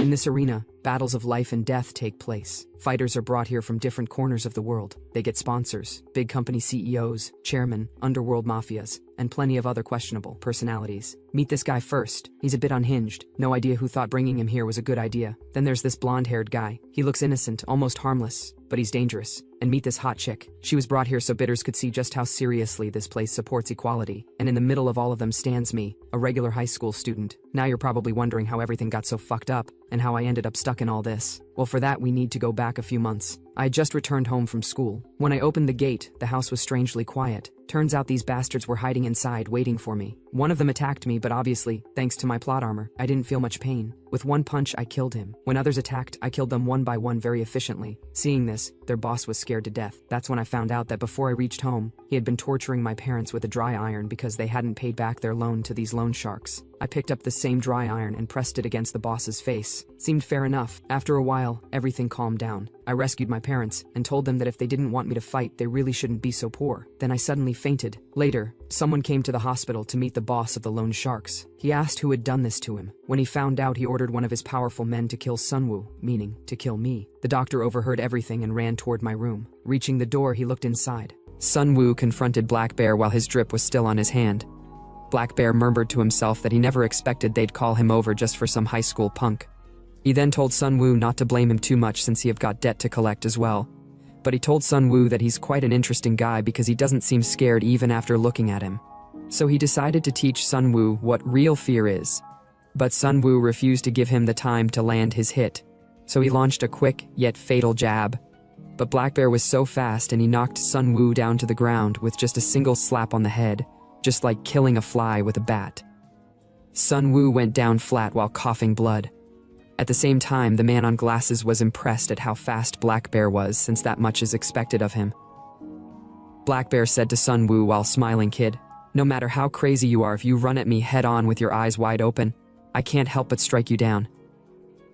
In this arena, battles of life and death take place. Fighters are brought here from different corners of the world. They get sponsors, big company CEOs, chairmen, underworld mafias, and plenty of other questionable personalities. Meet this guy first. He's a bit unhinged. No idea who thought bringing him here was a good idea. Then there's this blonde-haired guy. He looks innocent, almost harmless, but he's dangerous. And meet this hot chick. She was brought here so bidders could see just how seriously this place supports equality. And in the middle of all of them stands me, a regular high school student. Now you're probably wondering how everything got so fucked up, and how I ended up stuck in all this. Well, for that we need to go back a few months. I had just returned home from school. When I opened the gate, the house was strangely quiet. Turns out these bastards were hiding inside, waiting for me. One of them attacked me, but obviously, thanks to my plot armor, I didn't feel much pain. With one punch, I killed him. When others attacked, I killed them one by one very efficiently. Seeing this, their boss was scared to death. That's when I found out that before I reached home, he had been torturing my parents with a dry iron because they hadn't paid back their loan to these loan sharks. I picked up the same dry iron and pressed it against the boss's face. Seemed fair enough. After a while, everything calmed down. I rescued my parents and told them that if they didn't want me to fight, they really shouldn't be so poor. Then I suddenly fainted. Later, someone came to the hospital to meet the boss of the loan sharks. He asked who had done this to him. When he found out, he ordered one of his powerful men to kill Sunwoo, meaning to kill me. The doctor overheard everything and ran toward my room. Reaching the door, he looked inside. Sunwoo confronted Black Bear while his drip was still on his hand. Black Bear murmured to himself that he never expected they'd call him over just for some high school punk. He then told Sunwoo not to blame him too much since he have got debt to collect as well. But he told Sunwoo that he's quite an interesting guy because he doesn't seem scared even after looking at him. So he decided to teach Sunwoo what real fear is. But Sunwoo refused to give him the time to land his hit. So he launched a quick, yet fatal jab. But Black Bear was so fast and he knocked Sunwoo down to the ground with just a single slap on the head, just like killing a fly with a bat. Sunwoo went down flat while coughing blood. At the same time, the man on glasses was impressed at how fast Black Bear was, since that much is expected of him. Black Bear said to Sunwoo while smiling, "Kid, no matter how crazy you are, if you run at me head on with your eyes wide open, I can't help but strike you down."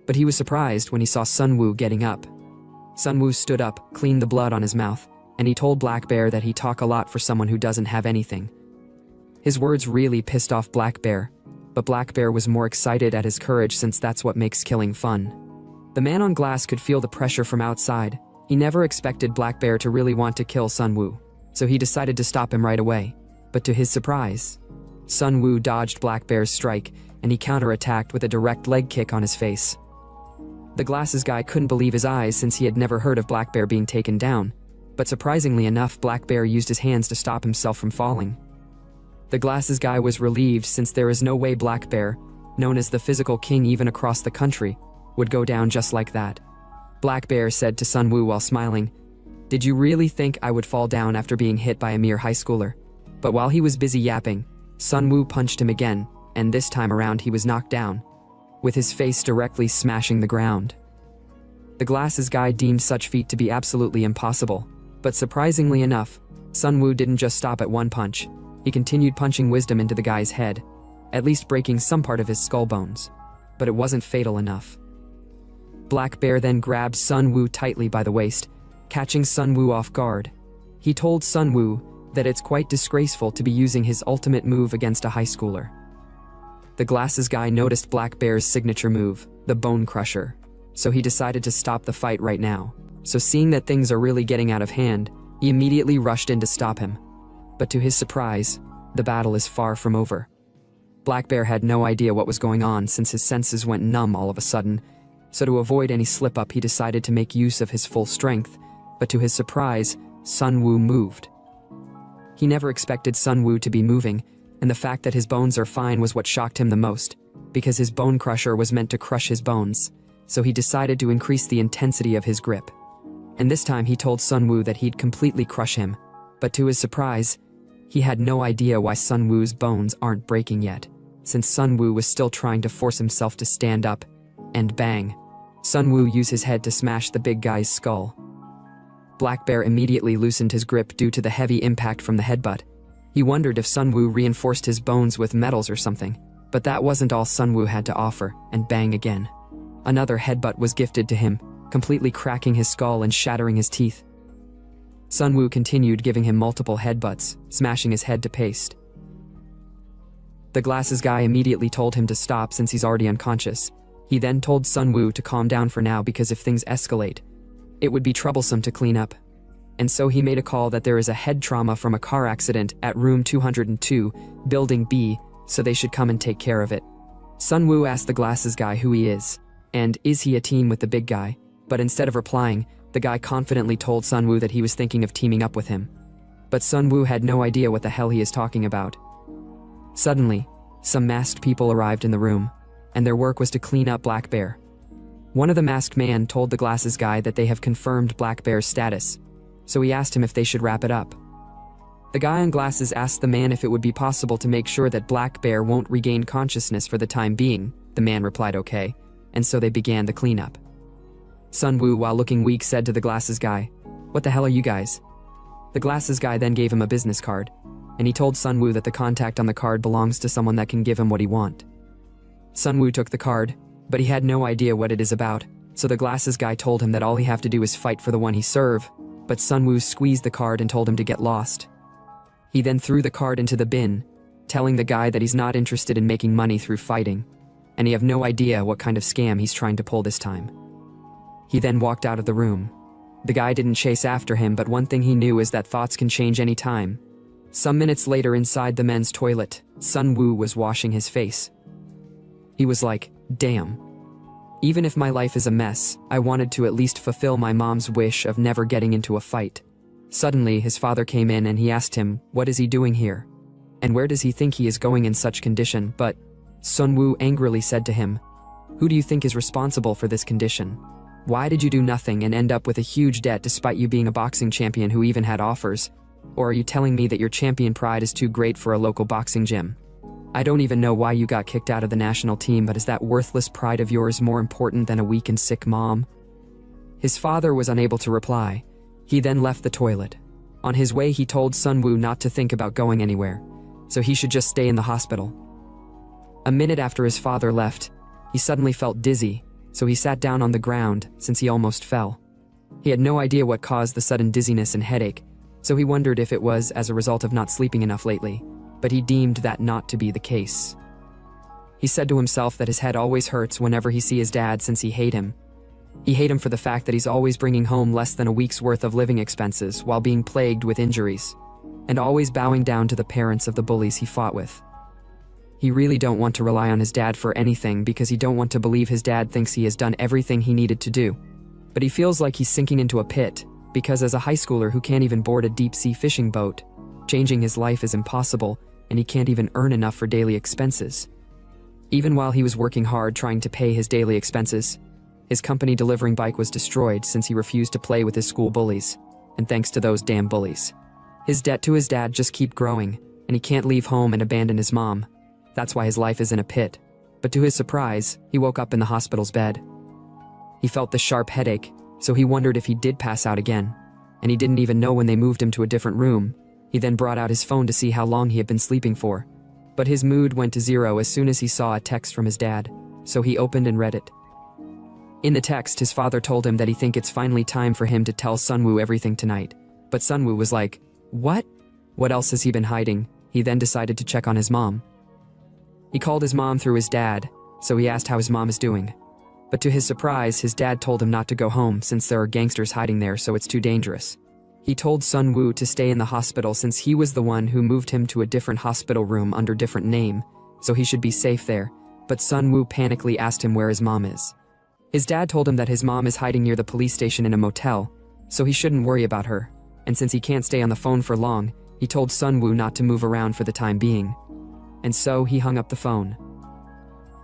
But he was surprised when he saw Sunwoo getting up. Sunwoo stood up, cleaned the blood on his mouth, and he told Black Bear that he talk a lot for someone who doesn't have anything. His words really pissed off Black Bear, but Black Bear was more excited at his courage since that's what makes killing fun. The man on glass could feel the pressure from outside. He never expected Black Bear to really want to kill Sunwoo, so he decided to stop him right away. But to his surprise, Sunwoo dodged Black Bear's strike, and he counterattacked with a direct leg kick on his face. The glasses guy couldn't believe his eyes since he had never heard of Black Bear being taken down, but surprisingly enough, Black Bear used his hands to stop himself from falling. The glasses guy was relieved since there is no way Black Bear, known as the physical king even across the country, would go down just like that. Black Bear said to Sunwoo while smiling, "Did you really think I would fall down after being hit by a mere high schooler?" But while he was busy yapping, Sunwoo punched him again, and this time around he was knocked down, with his face directly smashing the ground. The glasses guy deemed such feat to be absolutely impossible, but surprisingly enough, Sunwoo didn't just stop at one punch. He continued punching wisdom into the guy's head, at least breaking some part of his skull bones. But it wasn't fatal enough. Black Bear then grabbed Sunwoo tightly by the waist, catching Sunwoo off guard. He told Sunwoo that it's quite disgraceful to be using his ultimate move against a high schooler. The glasses guy noticed Black Bear's signature move, the Bone Crusher, so he decided to stop the fight right now. So seeing that things are really getting out of hand, he immediately rushed in to stop him. But to his surprise, the battle is far from over. Black Bear had no idea what was going on since his senses went numb all of a sudden, so to avoid any slip-up he decided to make use of his full strength, but to his surprise, Sunwoo moved. He never expected Sunwoo to be moving, and the fact that his bones are fine was what shocked him the most, because his bone crusher was meant to crush his bones, so he decided to increase the intensity of his grip. And this time he told Sunwoo that he'd completely crush him, but to his surprise, he had no idea why Sunwoo's bones aren't breaking yet, since Sunwoo was still trying to force himself to stand up, and bang, Sunwoo used his head to smash the big guy's skull. Black Bear immediately loosened his grip due to the heavy impact from the headbutt. He wondered if Sunwoo reinforced his bones with metals or something, but that wasn't all Sunwoo had to offer, and bang again. Another headbutt was gifted to him, completely cracking his skull and shattering his teeth. Sunwoo continued giving him multiple headbutts, smashing his head to paste. The glasses guy immediately told him to stop since he's already unconscious. He then told Sun Woo to calm down for now because if things escalate, it would be troublesome to clean up. And so he made a call that there is a head trauma from a car accident at room 202, building B, so they should come and take care of it. Sun Woo asked the glasses guy who he is, and is he a team with the big guy? But instead of replying, the guy confidently told Sun Woo that he was thinking of teaming up with him. But Sun Woo had no idea what the hell he is talking about. Suddenly, some masked people arrived in the room, and their work was to clean up Black Bear. One of the masked man told the glasses guy that they have confirmed Black Bear's status, so he asked him if they should wrap it up. The guy on glasses asked the man if it would be possible to make sure that Black Bear won't regain consciousness for the time being. The man replied okay, and so they began the cleanup. Sun Woo, while looking weak, said to the glasses guy, "What the hell are you guys?" The glasses guy then gave him a business card, and he told Sun Woo that the contact on the card belongs to someone that can give him what he wants. Sun Woo took the card, but he had no idea what it is about, so the glasses guy told him that all he have to do is fight for the one he serve, but Sun Woo squeezed the card and told him to get lost. He then threw the card into the bin, telling the guy that he's not interested in making money through fighting, and he have no idea what kind of scam he's trying to pull this time. He then walked out of the room. The guy didn't chase after him, but one thing he knew is that thoughts can change any time. Some minutes later, inside the men's toilet, Sun Woo was washing his face. He was like, damn. Even if my life is a mess, I wanted to at least fulfill my mom's wish of never getting into a fight. Suddenly, his father came in and he asked him, what is he doing here? And where does he think he is going in such condition? But Sun Woo angrily said to him, who do you think is responsible for this condition? Why did you do nothing and end up with a huge debt despite you being a boxing champion who even had offers? Or are you telling me that your champion pride is too great for a local boxing gym? I don't even know why you got kicked out of the national team, but is that worthless pride of yours more important than a weak and sick mom? His father was unable to reply. He then left the toilet. On his way, he told Sun Woo not to think about going anywhere, so he should just stay in the hospital. A minute after his father left, he suddenly felt dizzy, so he sat down on the ground since he almost fell. He had no idea what caused the sudden dizziness and headache, so he wondered if it was as a result of not sleeping enough lately, but he deemed that not to be the case. He said to himself that his head always hurts whenever he sees his dad since he hate him. He hate him for the fact that he's always bringing home less than a week's worth of living expenses while being plagued with injuries, and always bowing down to the parents of the bullies he fought with. He really don't want to rely on his dad for anything because he don't want to believe his dad thinks he has done everything he needed to do. But he feels like he's sinking into a pit, because as a high schooler who can't even board a deep-sea fishing boat, changing his life is impossible, and he can't even earn enough for daily expenses. Even while he was working hard trying to pay his daily expenses, his company delivering bike was destroyed since he refused to play with his school bullies, and thanks to those damn bullies. His debt to his dad just keep growing, and he can't leave home and abandon his mom. That's why his life is in a pit. But to his surprise, he woke up in the hospital's bed. He felt the sharp headache, so he wondered if he did pass out again, and he didn't even know when they moved him to a different room. He then brought out his phone to see how long he had been sleeping for. But his mood went to zero as soon as he saw a text from his dad, so he opened and read it. In the text, his father told him that he think it's finally time for him to tell Sun Woo everything tonight. But Sun Woo was like, what? What else has he been hiding? He then decided to check on his mom. He called his mom through his dad, so he asked how his mom is doing. But to his surprise, his dad told him not to go home since there are gangsters hiding there, so it's too dangerous. He told Sun Woo to stay in the hospital since he was the one who moved him to a different hospital room under different name, so he should be safe there. But Sun Woo panically asked him where his mom is. His dad told him that his mom is hiding near the police station in a motel, so he shouldn't worry about her. And since he can't stay on the phone for long, he told Sun Woo not to move around for the time being. And so he hung up the phone.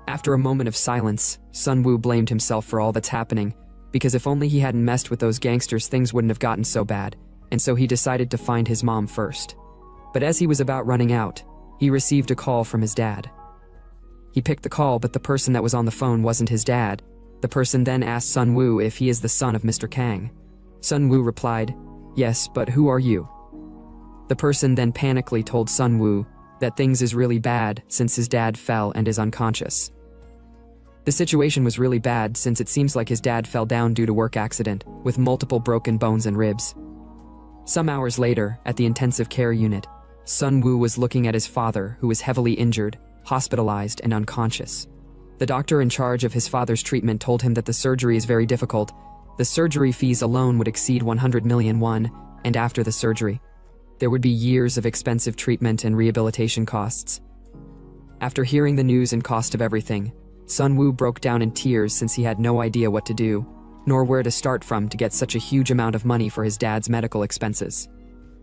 After a moment of silence, Sun Woo blamed himself for all that's happening, because if only he hadn't messed with those gangsters, things wouldn't have gotten so bad, and so he decided to find his mom first. But as he was about running out, he received a call from his dad. He picked the call, but the person that was on the phone wasn't his dad. The person then asked Sun Woo if he is the son of Mr. Kang. Sun Woo replied, yes, but who are you? The person then panically told Sun Woo that things is really bad since his dad fell and is unconscious. The situation was really bad since it seems like his dad fell down due to work accident, with multiple broken bones and ribs. Some hours later, at the intensive care unit, Sun Woo was looking at his father, who was heavily injured, hospitalized, and unconscious. The doctor in charge of his father's treatment told him that the surgery is very difficult. The surgery fees alone would exceed 100 million won, and after the surgery, there would be years of expensive treatment and rehabilitation costs. After hearing the news and cost of everything, Sun Woo broke down in tears since he had no idea what to do, nor where to start from to get such a huge amount of money for his dad's medical expenses.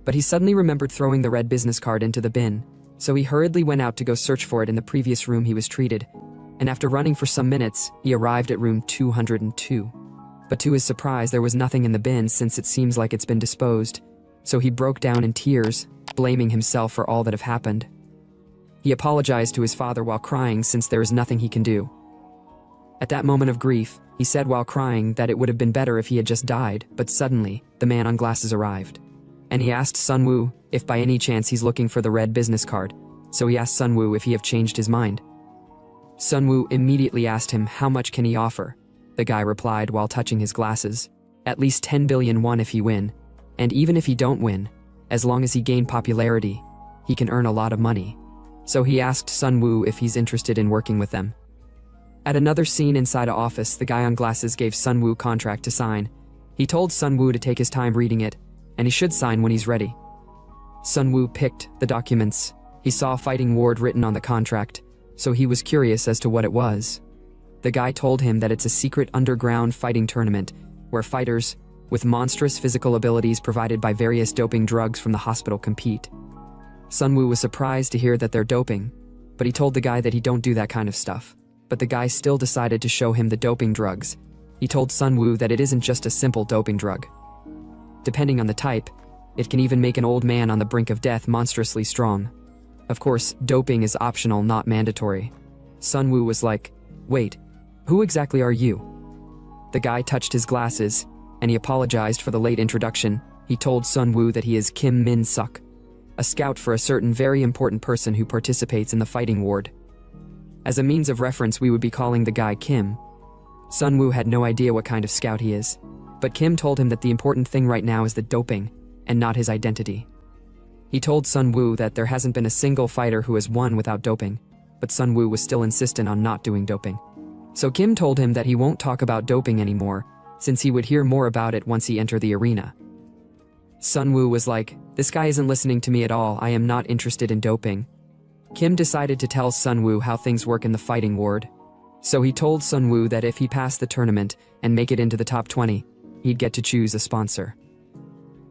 But he suddenly remembered throwing the red business card into the bin, so he hurriedly went out to go search for it in the previous room he was treated, and after running for some minutes, he arrived at room 202. But to his surprise, there was nothing in the bin since it seems like it's been disposed, so he broke down in tears, blaming himself for all that have happened. He apologized to his father while crying since there is nothing he can do. At that moment of grief, he said while crying that it would have been better if he had just died, but suddenly, the man on glasses arrived. And he asked Sun Woo if by any chance he's looking for the red business card, so he asked Sun Woo if he have changed his mind. Sun Woo immediately asked him how much can he offer. The guy replied while touching his glasses, at least 10 billion won if he win, and even if he don't win, as long as he gain popularity, he can earn a lot of money. So he asked Sun Woo if he's interested in working with them. At another scene inside an office, the guy on glasses gave Sun Woo contract to sign. He told Sun Woo to take his time reading it, and he should sign when he's ready. Sun Woo picked the documents. He saw fighting ward written on the contract, so he was curious as to what it was. The guy told him that it's a secret underground fighting tournament where fighters with monstrous physical abilities provided by various doping drugs from the hospital compete. Sun Woo was surprised to hear that they're doping, but he told the guy that he don't do that kind of stuff. But the guy still decided to show him the doping drugs. He told Sun Woo that it isn't just a simple doping drug. Depending on the type, it can even make an old man on the brink of death monstrously strong. Of course, doping is optional, not mandatory. Sun Woo was like, "Wait, who exactly are you?" The guy touched his glasses, and he apologized for the late introduction. He told Sun Woo that he is Kim Min-suk, a scout for a certain very important person who participates in the fighting ward. As a means of reference, we would be calling the guy Kim. Sun Woo had no idea what kind of scout he is, but Kim told him that the important thing right now is the doping, and not his identity. He told Sun Woo that there hasn't been a single fighter who has won without doping, but Sun Woo was still insistent on not doing doping. So Kim told him that he won't talk about doping anymore, since he would hear more about it once he entered the arena. Sun Woo was like, "This guy isn't listening to me at all, I am not interested in doping." Kim decided to tell Sun Woo how things work in the fighting ward. So he told Sun Woo that if he passed the tournament and make it into the top 20, he'd get to choose a sponsor.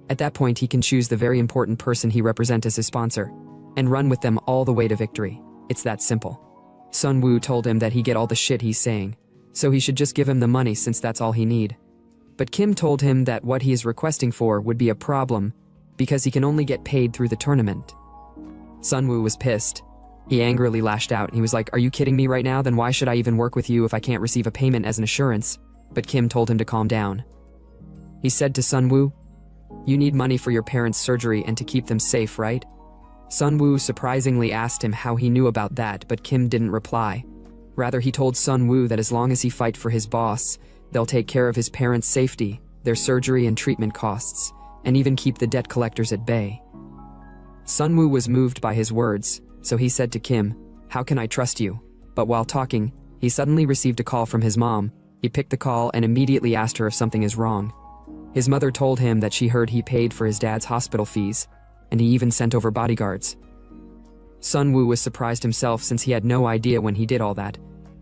At that point, he can choose the very important person he represents as his sponsor, and run with them all the way to victory. It's that simple. Sun Woo told him that he get all the shit he's saying, so he should just give him the money since that's all he need. But Kim told him that what he is requesting for would be a problem, because he can only get paid through the tournament. Sun Woo was pissed. He angrily lashed out. He was like, "Are you kidding me right now? Then why should I even work with you if I can't receive a payment as an assurance?" But Kim told him to calm down. He said to Sun Woo, "You need money for your parents' surgery and to keep them safe, right?" Sun Woo surprisingly asked him how he knew about that, but Kim didn't reply. Rather, he told Sun Woo that as long as he fight for his boss, they'll take care of his parents' safety, their surgery and treatment costs, and even keep the debt collectors at bay. Sun Woo was moved by his words, so he said to Kim, "How can I trust you?" But while talking, he suddenly received a call from his mom. He picked the call and immediately asked her if something is wrong. His mother told him that she heard he paid for his dad's hospital fees, and he even sent over bodyguards. Sun Woo was surprised himself since he had no idea when he did all that,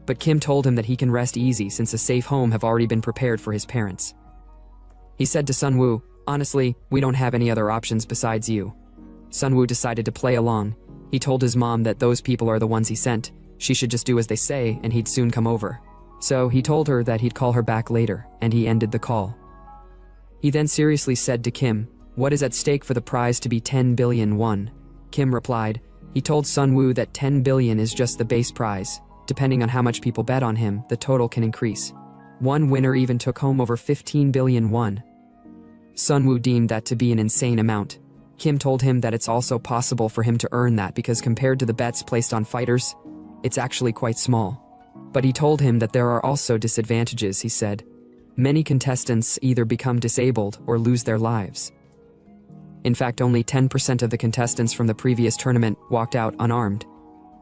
but Kim told him that he can rest easy since a safe home have already been prepared for his parents. He said to Sun Woo, "Honestly, we don't have any other options besides you." Sun Woo decided to play along. He told his mom that those people are the ones he sent, she should just do as they say and he'd soon come over. So he told her that he'd call her back later, and he ended the call. He then seriously said to Kim, "What is at stake for the prize to be 10 billion won?" Kim replied. He told Sun Woo that 10 billion is just the base prize. Depending on how much people bet on him, the total can increase. One winner even took home over 15 billion won. Sun Woo deemed that to be an insane amount. Kim told him that it's also possible for him to earn that because compared to the bets placed on fighters, it's actually quite small. But he told him that there are also disadvantages, he said. Many contestants either become disabled or lose their lives. In fact, only 10% of the contestants from the previous tournament walked out unarmed.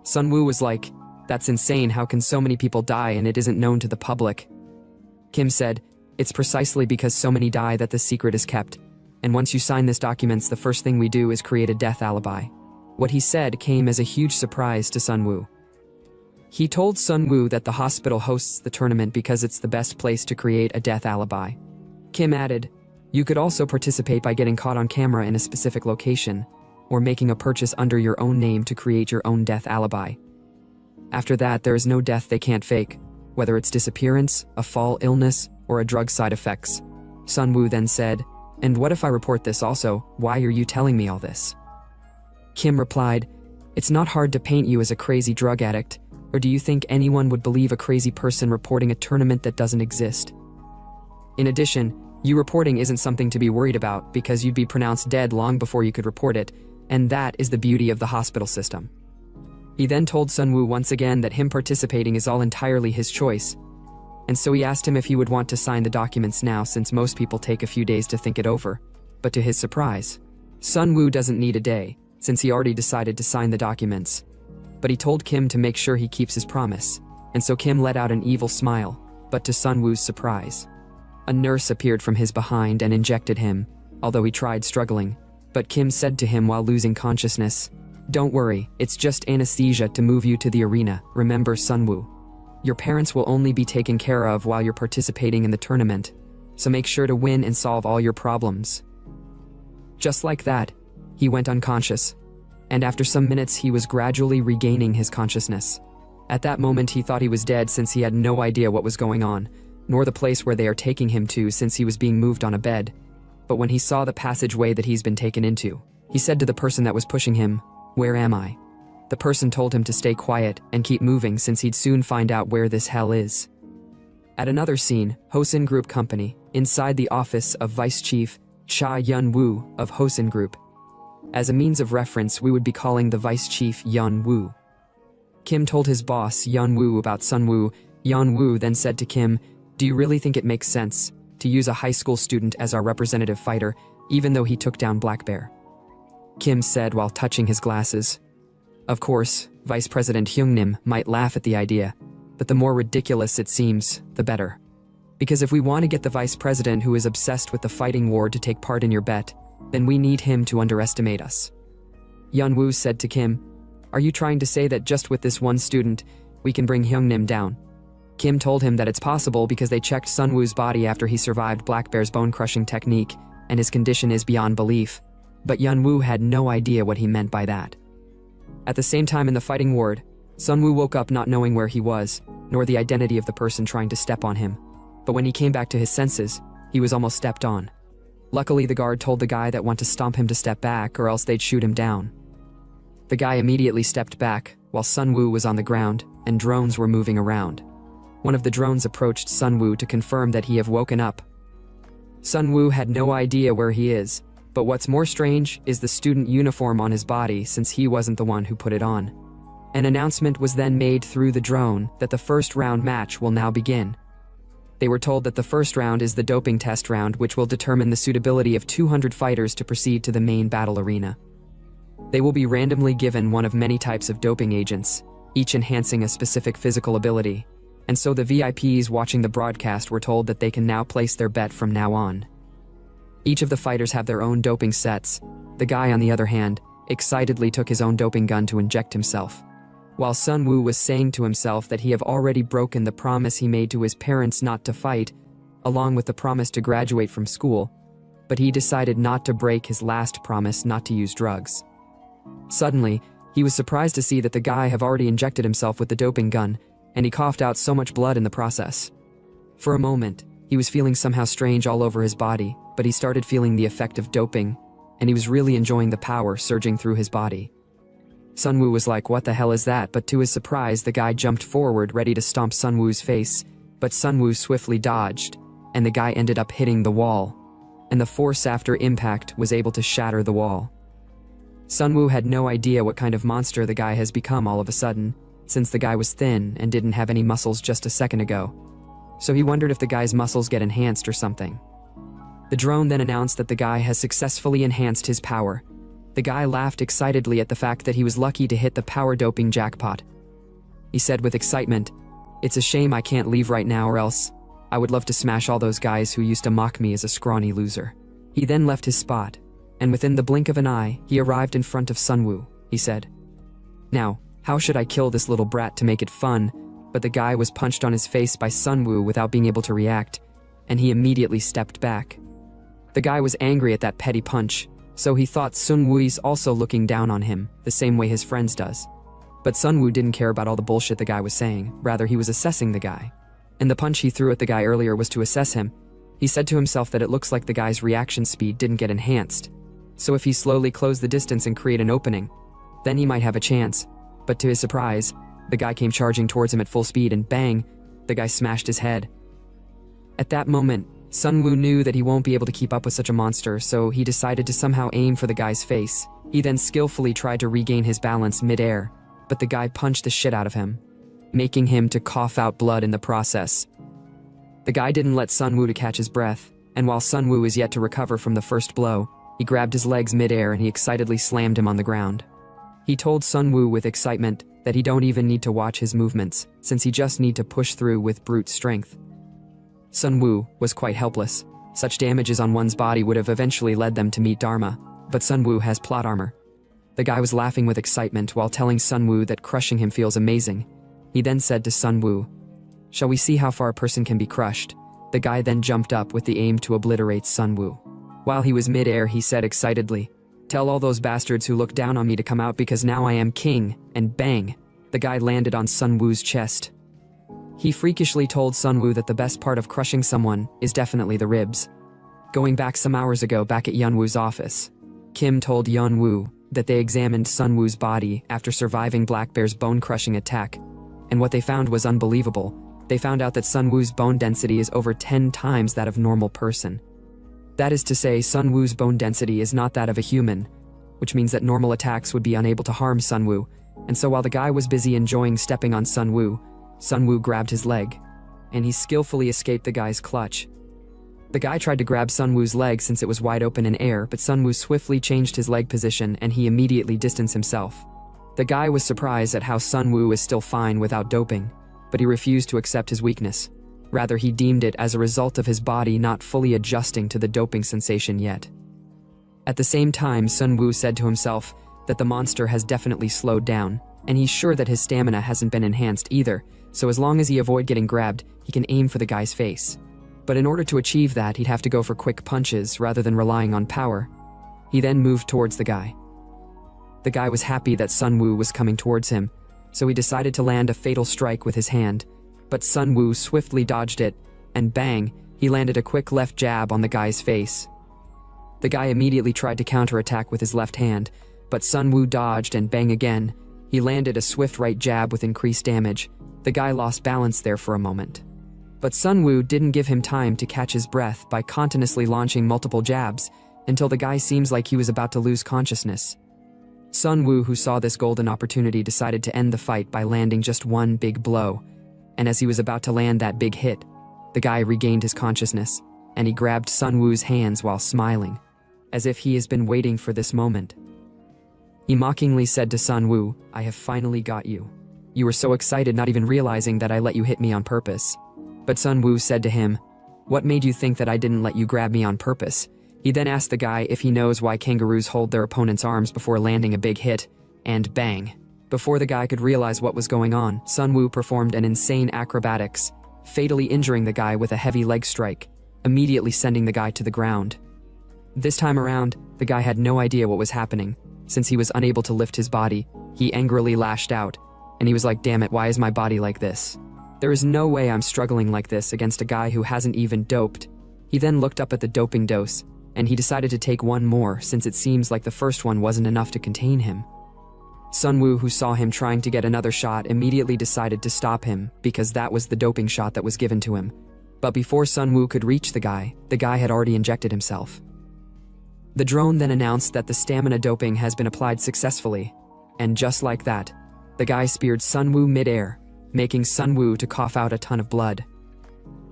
Sun Woo was like, That's insane, how can so many people die and it isn't known to the public? Kim said, it's precisely because so many die that the secret is kept. And once you sign this documents, the first thing we do is create a death alibi. What he said came as a huge surprise to Sunwoo. He told Sunwoo that the hospital hosts the tournament because it's the best place to create a death alibi. Kim added, you could also participate by getting caught on camera in a specific location, or making a purchase under your own name to create your own death alibi. After that, there is no death they can't fake, whether it's disappearance, a fall, illness, or a drug side effects. Sunwoo then said, and what if I report this also? Why are you telling me all this? Kim replied, it's not hard to paint you as a crazy drug addict, or do you think anyone would believe a crazy person reporting a tournament that doesn't exist? In addition, you reporting isn't something to be worried about because you'd be pronounced dead long before you could report it, and that is the beauty of the hospital system. He then told Sunwoo once again that him participating is all entirely his choice, and so he asked him if he would want to sign the documents now since most people take a few days to think it over. But to his surprise, Sunwoo doesn't need a day, since he already decided to sign the documents. But he told Kim to make sure he keeps his promise, and so Kim let out an evil smile, but to Sunwoo's surprise, a nurse appeared from his behind and injected him, although he tried struggling. But Kim said to him while losing consciousness, don't worry, it's just anesthesia to move you to the arena, remember Sunwoo. Your parents will only be taken care of while you're participating in the tournament, so make sure to win and solve all your problems. Just like that, he went unconscious, and after some minutes he was gradually regaining his consciousness. At that moment he thought he was dead since he had no idea what was going on, nor the place where they are taking him to since he was being moved on a bed. But when he saw the passageway that he's been taken into, he said to the person that was pushing him, where am I? The person told him to stay quiet and keep moving since he'd soon find out where this hell is. At another scene, Hosin Group Company, inside the office of Vice Chief Cha Yun-woo of Hosin Group. As a means of reference, we would be calling the Vice Chief Yun-woo. Kim told his boss Yun-woo about Sunwoo. Yun-woo then said to Kim, do you really think it makes sense to use a high school student as our representative fighter, even though he took down Black Bear? Kim said while touching his glasses. Of course, Vice President Hyungnim might laugh at the idea, but the more ridiculous it seems, the better. Because if we want to get the Vice President who is obsessed with the fighting war to take part in your bet, then we need him to underestimate us. Yun-woo said to Kim, are you trying to say that just with this one student, we can bring Hyungnim down? Kim told him that it's possible because they checked Sunwoo's body after he survived Black Bear's bone-crushing technique, and his condition is beyond belief. But Yun-woo had no idea what he meant by that. At the same time in the fighting ward, Sunwoo woke up not knowing where he was, nor the identity of the person trying to step on him. But when he came back to his senses, he was almost stepped on. Luckily, the guard told the guy that want to stomp him to step back or else they'd shoot him down. The guy immediately stepped back, while Sunwoo was on the ground, and drones were moving around. One of the drones approached Sunwoo to confirm that he have woken up. Sunwoo had no idea where he is, but what's more strange is the student uniform on his body since he wasn't the one who put it on. An announcement was then made through the drone that the first round match will now begin. They were told that the first round is the doping test round, which will determine the suitability of 200 fighters to proceed to the main battle arena. They will be randomly given one of many types of doping agents, each enhancing a specific physical ability, and so the VIPs watching the broadcast were told that they can now place their bet from now on. Each of the fighters have their own doping sets. The guy, on the other hand, excitedly took his own doping gun to inject himself, while Sunwoo was saying to himself that he have already broken the promise he made to his parents not to fight, along with the promise to graduate from school, but he decided not to break his last promise not to use drugs. Suddenly, he was surprised to see that the guy have already injected himself with the doping gun, and he coughed out so much blood in the process. For a moment, he was feeling somehow strange all over his body, but he started feeling the effect of doping, and he was really enjoying the power surging through his body. Sunwoo was like, what the hell is that? But to his surprise, the guy jumped forward ready to stomp Sunwoo's face, but Sunwoo swiftly dodged, and the guy ended up hitting the wall, and the force after impact was able to shatter the wall. Sunwoo had no idea what kind of monster the guy has become all of a sudden, since the guy was thin and didn't have any muscles just a second ago. So he wondered if the guy's muscles get enhanced or something. The drone then announced that the guy has successfully enhanced his power. The guy laughed excitedly at the fact that he was lucky to hit the power doping jackpot. he said with excitement. "It's a shame I can't leave right now, or else I would love to smash all those guys who used to mock me as a scrawny loser." He then left his spot, and within the blink of an eye, he arrived in front of Sunwoo. He said, "Now, how should I kill this little brat to make it fun?" But the guy was punched on his face by Sunwoo without being able to react, and he immediately stepped back. The guy was angry at that petty punch, so he thought Sunwoo's also looking down on him, the same way his friends does. But Sunwoo didn't care about all the bullshit the guy was saying, rather he was assessing the guy. And the punch he threw at the guy earlier was to assess him. He said to himself that it looks like the guy's reaction speed didn't get enhanced. So if he slowly closed the distance and create an opening, then he might have a chance. But to his surprise, the guy came charging towards him at full speed and bang, the guy smashed his head. At that moment, Sunwoo knew that he won't be able to keep up with such a monster, so he decided to somehow aim for the guy's face. He then skillfully tried to regain his balance mid-air, but the guy punched the shit out of him, making him to cough out blood in the process. The guy didn't let Sunwoo to catch his breath, and while Sunwoo is yet to recover from the first blow, he grabbed his legs mid-air and he excitedly slammed him on the ground. He told Sunwoo with excitement that he don't even need to watch his movements, since he just need to push through with brute strength. Sunwoo was quite helpless. Such damages on one's body would have eventually led them to meet Dharma, but Sunwoo has plot armor. The guy was laughing with excitement while telling Sunwoo that crushing him feels amazing. He then said to Sunwoo, "Shall we see how far a person can be crushed?" The guy then jumped up with the aim to obliterate Sunwoo. While he was mid-air, he said excitedly, "Tell all those bastards who look down on me to come out because now I am king," and bang, the guy landed on Sunwoo's chest. He freakishly told Sunwoo that the best part of crushing someone is definitely the ribs. Going back some hours ago back at Yeonwoo's office, Kim told Yeonwoo that they examined Sunwoo's body after surviving Black Bear's bone-crushing attack, and what they found was unbelievable. They found out that Sunwoo's bone density is over 10 times that of a normal person. That is to say, Sunwoo's bone density is not that of a human, which means that normal attacks would be unable to harm Sunwoo, and so while the guy was busy enjoying stepping on Sunwoo grabbed his leg, and he skillfully escaped the guy's clutch. The guy tried to grab Sunwoo's leg since it was wide open in air, but Sunwoo swiftly changed his leg position and he immediately distanced himself. The guy was surprised at how Sunwoo is still fine without doping, but he refused to accept his weakness. Rather, he deemed it as a result of his body not fully adjusting to the doping sensation yet. At the same time, Sunwoo said to himself that the monster has definitely slowed down, and he's sure that his stamina hasn't been enhanced either, so as long as he avoid getting grabbed, he can aim for the guy's face. But in order to achieve that, he'd have to go for quick punches rather than relying on power. He then moved towards the guy. The guy was happy that Sunwoo was coming towards him, so he decided to land a fatal strike with his hand, but Sunwoo swiftly dodged it, and bang, he landed a quick left jab on the guy's face. The guy immediately tried to counterattack with his left hand, but Sunwoo dodged and bang again, he landed a swift right jab with increased damage. The guy lost balance there for a moment. But Sunwoo didn't give him time to catch his breath by continuously launching multiple jabs, until the guy seems like he was about to lose consciousness. Sunwoo, who saw this golden opportunity, decided to end the fight by landing just one big blow, and as he was about to land that big hit, the guy regained his consciousness, and he grabbed Sunwoo's hands while smiling, as if he has been waiting for this moment. He mockingly said to Sunwoo, "I have finally got you. You were so excited not even realizing that I let you hit me on purpose." But Sunwoo said to him, "What made you think that I didn't let you grab me on purpose?" He then asked the guy if he knows why kangaroos hold their opponent's arms before landing a big hit, and bang. Before the guy could realize what was going on, Sunwoo performed an insane acrobatics, fatally injuring the guy with a heavy leg strike, immediately sending the guy to the ground. This time around, the guy had no idea what was happening. Since he was unable to lift his body, he angrily lashed out, and he was like, "Damn it, why is my body like this? There is no way I'm struggling like this against a guy who hasn't even doped." He then looked up at the doping dose, and he decided to take one more since it seems like the first one wasn't enough to contain him. Sunwoo, who saw him trying to get another shot, immediately decided to stop him because that was the doping shot that was given to him. But before Sunwoo could reach the guy had already injected himself. The drone then announced that the stamina doping has been applied successfully, and just like that, the guy speared Sunwoo mid-air, making Sunwoo to cough out a ton of blood.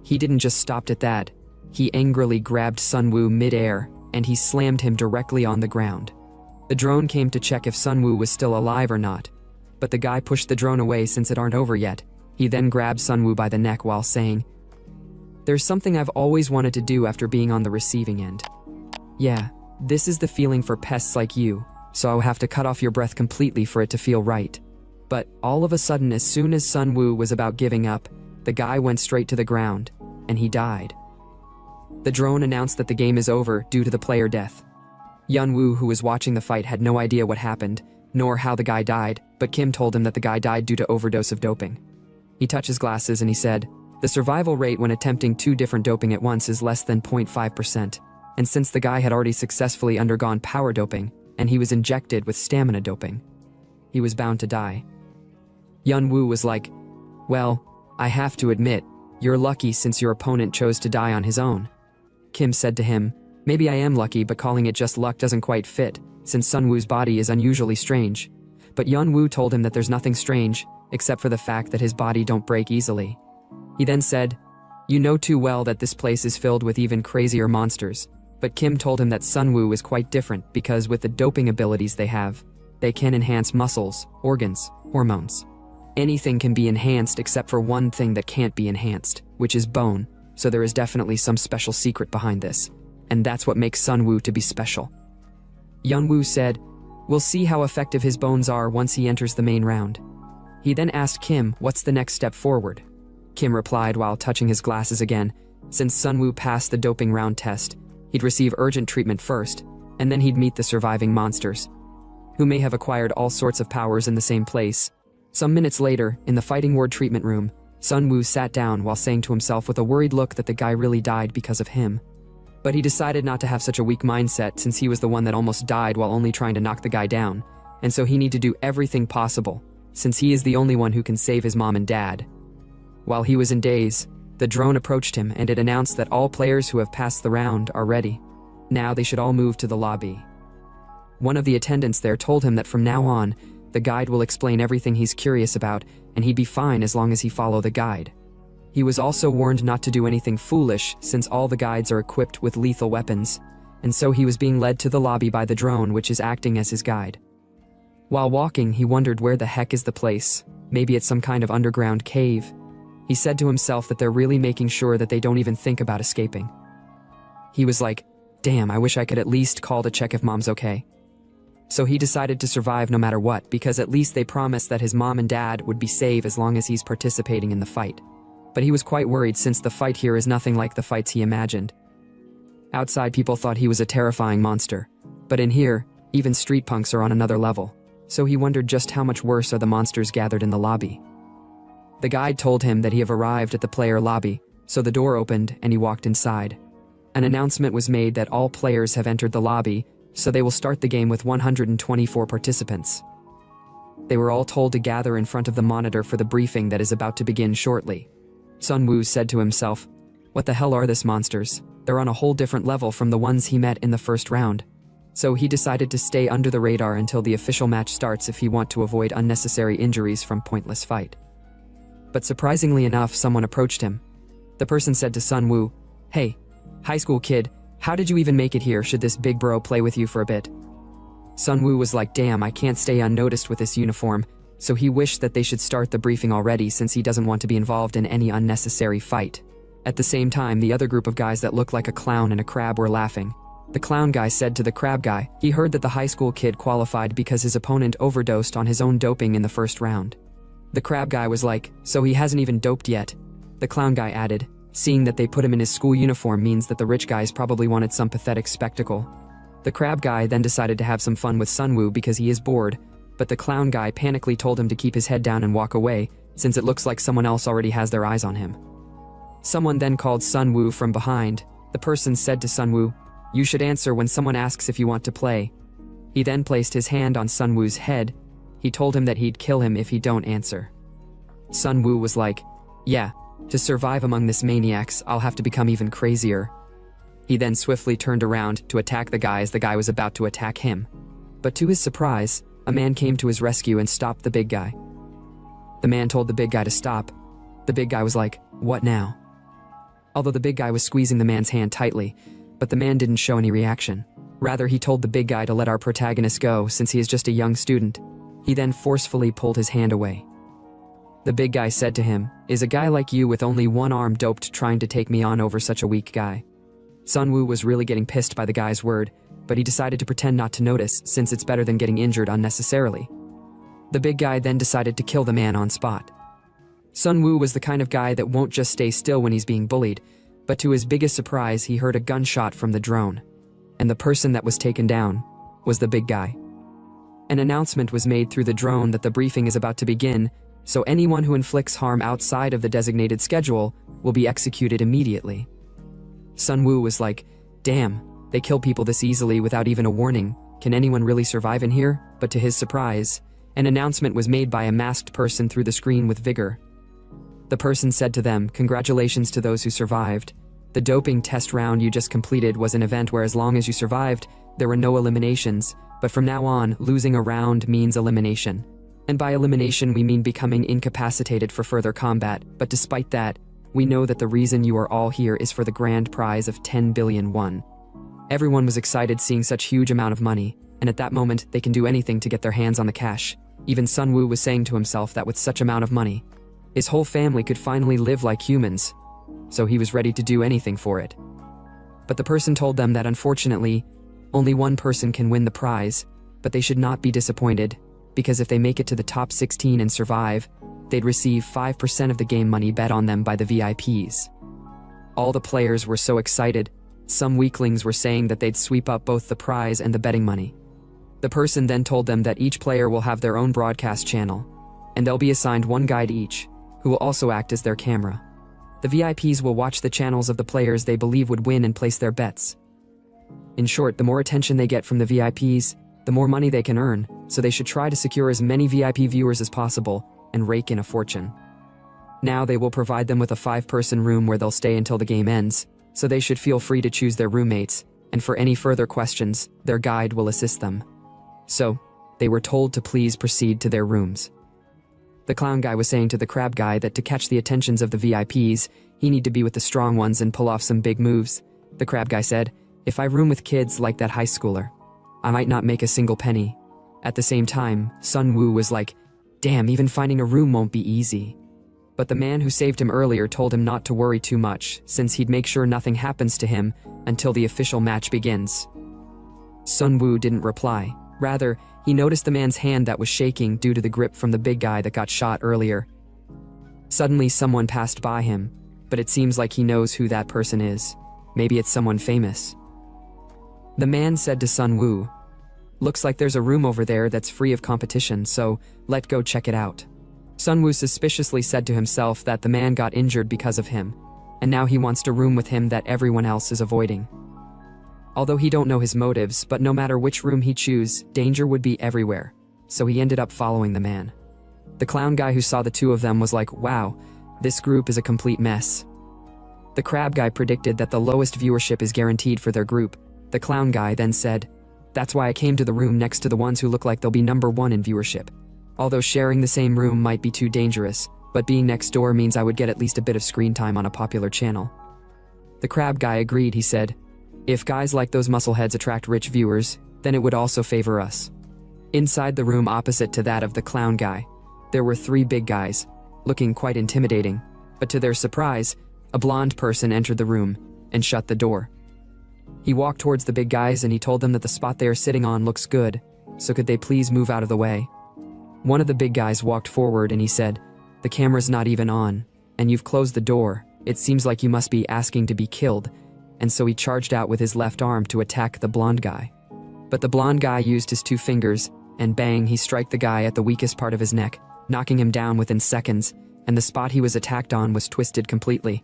He didn't just stop at that, he angrily grabbed Sunwoo mid-air, and he slammed him directly on the ground. The drone came to check if Sunwoo was still alive or not, but the guy pushed the drone away since it aren't over yet. He then grabbed Sunwoo by the neck while saying, "There's something I've always wanted to do after being on the receiving end. Yeah, this is the feeling for pests like you, so I'll have to cut off your breath completely for it to feel right." But all of a sudden, as soon as Sunwoo was about giving up, the guy went straight to the ground, and he died. The drone announced that the game is over due to the player death. Yeonwoo, who was watching the fight, had no idea what happened, nor how the guy died, but Kim told him that the guy died due to overdose of doping. He touched his glasses and he said, "The survival rate when attempting 2 different doping at once is less than 0.5%, and since the guy had already successfully undergone power doping, and he was injected with stamina doping, he was bound to die." Yeonwoo was like, "Well, I have to admit, you're lucky since your opponent chose to die on his own." Kim said to him, "Maybe I am lucky, but calling it just luck doesn't quite fit, since Sunwoo's body is unusually strange." But Yeonwoo told him that there's nothing strange, except for the fact that his body don't break easily. He then said, "You know too well that this place is filled with even crazier monsters." But Kim told him that Sunwoo is quite different because with the doping abilities they have, they can enhance muscles, organs, hormones. Anything can be enhanced except for one thing that can't be enhanced, which is bone, so there is definitely some special secret behind this, and that's what makes Sunwoo to be special. Yeonwoo said, "We'll see how effective his bones are once he enters the main round." He then asked Kim what's the next step forward. Kim replied while touching his glasses again, since Sunwoo passed the doping round test, he'd receive urgent treatment first, and then he'd meet the surviving monsters, who may have acquired all sorts of powers in the same place. Some minutes later, in the fighting ward treatment room, Sunwoo sat down while saying to himself with a worried look that the guy really died because of him. But he decided not to have such a weak mindset since he was the one that almost died while only trying to knock the guy down, and so he needed to do everything possible, since he is the only one who can save his mom and dad. While he was in daze, the drone approached him and it announced that all players who have passed the round are ready. Now they should all move to the lobby. One of the attendants there told him that from now on, the guide will explain everything he's curious about, and he'd be fine as long as he follow the guide. He was also warned not to do anything foolish since all the guides are equipped with lethal weapons, and so he was being led to the lobby by the drone, which is acting as his guide. While walking, he wondered where the heck is the place. Maybe it's some kind of underground cave. He said to himself that they're really making sure that they don't even think about escaping. He was like, "Damn, I wish I could at least call to check if mom's okay." So he decided to survive no matter what, because at least they promised that his mom and dad would be safe as long as he's participating in the fight. But he was quite worried since the fight here is nothing like the fights he imagined. Outside, people thought he was a terrifying monster, but in here, even street punks are on another level, so he wondered just how much worse are the monsters gathered in the lobby. The guide told him that he have arrived at the player lobby, so the door opened and he walked inside. An announcement was made that all players have entered the lobby, so they will start the game with 124 participants. They were all told to gather in front of the monitor for the briefing that is about to begin shortly. Sunwoo said to himself, "What the hell are these monsters? They're on a whole different level from the ones he met in the first round." So he decided to stay under the radar until the official match starts if he want to avoid unnecessary injuries from pointless fight. But surprisingly enough, someone approached him. The person said to Sunwoo, "Hey, high school kid, how did you even make it here? Should this big bro play with you for a bit?" Sunwoo was like, "Damn, I can't stay unnoticed with this uniform," so he wished that they should start the briefing already since he doesn't want to be involved in any unnecessary fight. At the same time, the other group of guys that looked like a clown and a crab were laughing. The clown guy said to the crab guy, he heard that the high school kid qualified because his opponent overdosed on his own doping in the first round. The crab guy was like, "So he hasn't even doped yet?" The clown guy added, "Seeing that they put him in his school uniform means that the rich guys probably wanted some pathetic spectacle." The crab guy then decided to have some fun with Sunwoo because he is bored, but the clown guy panically told him to keep his head down and walk away, since it looks like someone else already has their eyes on him. Someone then called Sunwoo from behind. The person said to Sunwoo, "You should answer when someone asks if you want to play." He then placed his hand on Sunwoo's head. He told him that he'd kill him if he don't answer. Sunwoo was like, "Yeah, to survive among this maniacs, I'll have to become even crazier." He then swiftly turned around to attack the guy as the guy was about to attack him. But to his surprise, a man came to his rescue and stopped the big guy. The man told the big guy to stop. The big guy was like, "What now?" Although the big guy was squeezing the man's hand tightly, but the man didn't show any reaction. Rather, he told the big guy to let our protagonist go since he is just a young student. He then forcefully pulled his hand away. The big guy said to him, "Is a guy like you with only one arm doped trying to take me on over such a weak guy?" Sunwoo was really getting pissed by the guy's word, but he decided to pretend not to notice since it's better than getting injured unnecessarily. The big guy then decided to kill the man on spot. Sunwoo was the kind of guy that won't just stay still when he's being bullied, but to his biggest surprise he heard a gunshot from the drone. And the person that was taken down was the big guy. An announcement was made through the drone that the briefing is about to begin, so anyone who inflicts harm outside of the designated schedule will be executed immediately. Sunwoo was like, "Damn, they kill people this easily without even a warning. Can anyone really survive in here?" But to his surprise, an announcement was made by a masked person through the screen with vigor. The person said to them, "Congratulations to those who survived. The doping test round you just completed was an event where as long as you survived, there were no eliminations, but from now on, losing a round means elimination. And by elimination we mean becoming incapacitated for further combat, but despite that, we know that the reason you are all here is for the grand prize of 10 billion won." Everyone was excited seeing such huge amount of money, and at that moment they can do anything to get their hands on the cash. Even Sunwoo was saying to himself that with such amount of money, his whole family could finally live like humans, so he was ready to do anything for it. But the person told them that unfortunately, only one person can win the prize, but they should not be disappointed, because if they make it to the top 16 and survive, they'd receive 5% of the game money bet on them by the VIPs. All the players were so excited, some weaklings were saying that they'd sweep up both the prize and the betting money. The person then told them that each player will have their own broadcast channel, and they'll be assigned one guide each, who will also act as their camera. The VIPs will watch the channels of the players they believe would win and place their bets. In short, the more attention they get from the VIPs, the more money they can earn, so they should try to secure as many VIP viewers as possible and rake in a fortune. Now they will provide them with a 5-person room where they'll stay until the game ends, so they should feel free to choose their roommates, and for any further questions, their guide will assist them. So, they were told to please proceed to their rooms. The clown guy was saying to the crab guy that to catch the attentions of the VIPs, he need to be with the strong ones and pull off some big moves. The crab guy said, "If I room with kids like that high schooler, I might not make a single penny." At the same time, Sunwoo was like, "Damn, even finding a room won't be easy." But the man who saved him earlier told him not to worry too much, since he'd make sure nothing happens to him until the official match begins. Sunwoo didn't reply. Rather, he noticed the man's hand that was shaking due to the grip from the big guy that got shot earlier. Suddenly someone passed by him, but it seems like he knows who that person is. Maybe it's someone famous. The man said to Sunwoo, "Looks like there's a room over there that's free of competition, so let's go check it out." Sunwoo suspiciously said to himself that the man got injured because of him, and now he wants to room with him that everyone else is avoiding. Although he don't know his motives, but no matter which room he choose, danger would be everywhere, so he ended up following the man. The clown guy who saw the two of them was like, "Wow, this group is a complete mess." The crab guy predicted that the lowest viewership is guaranteed for their group. The clown guy then said, "That's why I came to the room next to the ones who look like they'll be number 1 in viewership. Although sharing the same room might be too dangerous, but being next door means I would get at least a bit of screen time on a popular channel." The crab guy agreed. He said, "If guys like those muscleheads attract rich viewers, then it would also favor us." Inside the room opposite to that of the clown guy, there were 3 big guys, looking quite intimidating, but to their surprise, a blonde person entered the room and shut the door. He walked towards the big guys and he told them that the spot they are sitting on looks good, so could they please move out of the way. One of the big guys walked forward and he said, "The camera's not even on, and you've closed the door. It seems like you must be asking to be killed." And so he charged out with his left arm to attack the blonde guy. But the blonde guy used his 2 fingers, and bang, he struck the guy at the weakest part of his neck, knocking him down within seconds, and the spot he was attacked on was twisted completely.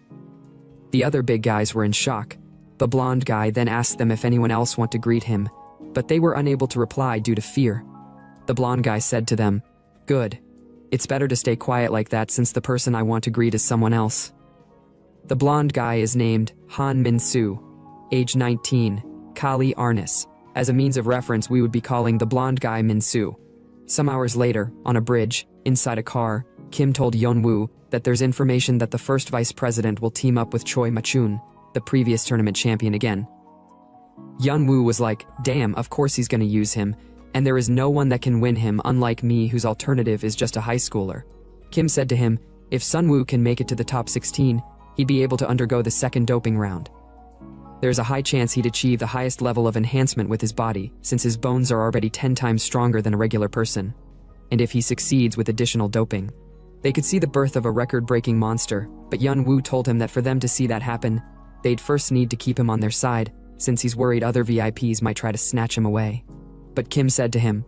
The other big guys were in shock. The blonde guy then asked them if anyone else want to greet him, but they were unable to reply due to fear. The blonde guy said to them, "Good. It's better to stay quiet like that since the person I want to greet is someone else." The blonde guy is named Han Min-soo, age 19, Kali Arnis. As a means of reference, we would be calling the blonde guy Min-soo. Some hours later, on a bridge, inside a car, Kim told Yeonwoo that there's information that the first vice president will team up with Choi Ma-chun, the previous tournament champion again. Yeonwoo was like, "Damn, of course he's gonna use him. And there is no one that can win him, unlike me, whose alternative is just a high schooler. Kim said to him, if Sunwoo can make it to the top 16, he'd be able to undergo the second doping round. There's a high chance he'd achieve the highest level of enhancement with his body, since his bones are already 10 times stronger than a regular person. And if he succeeds with additional doping, they could see the birth of a record-breaking monster, but Yun-woo told him that for them to see that happen, they'd first need to keep him on their side, since he's worried other VIPs might try to snatch him away. But Kim said to him,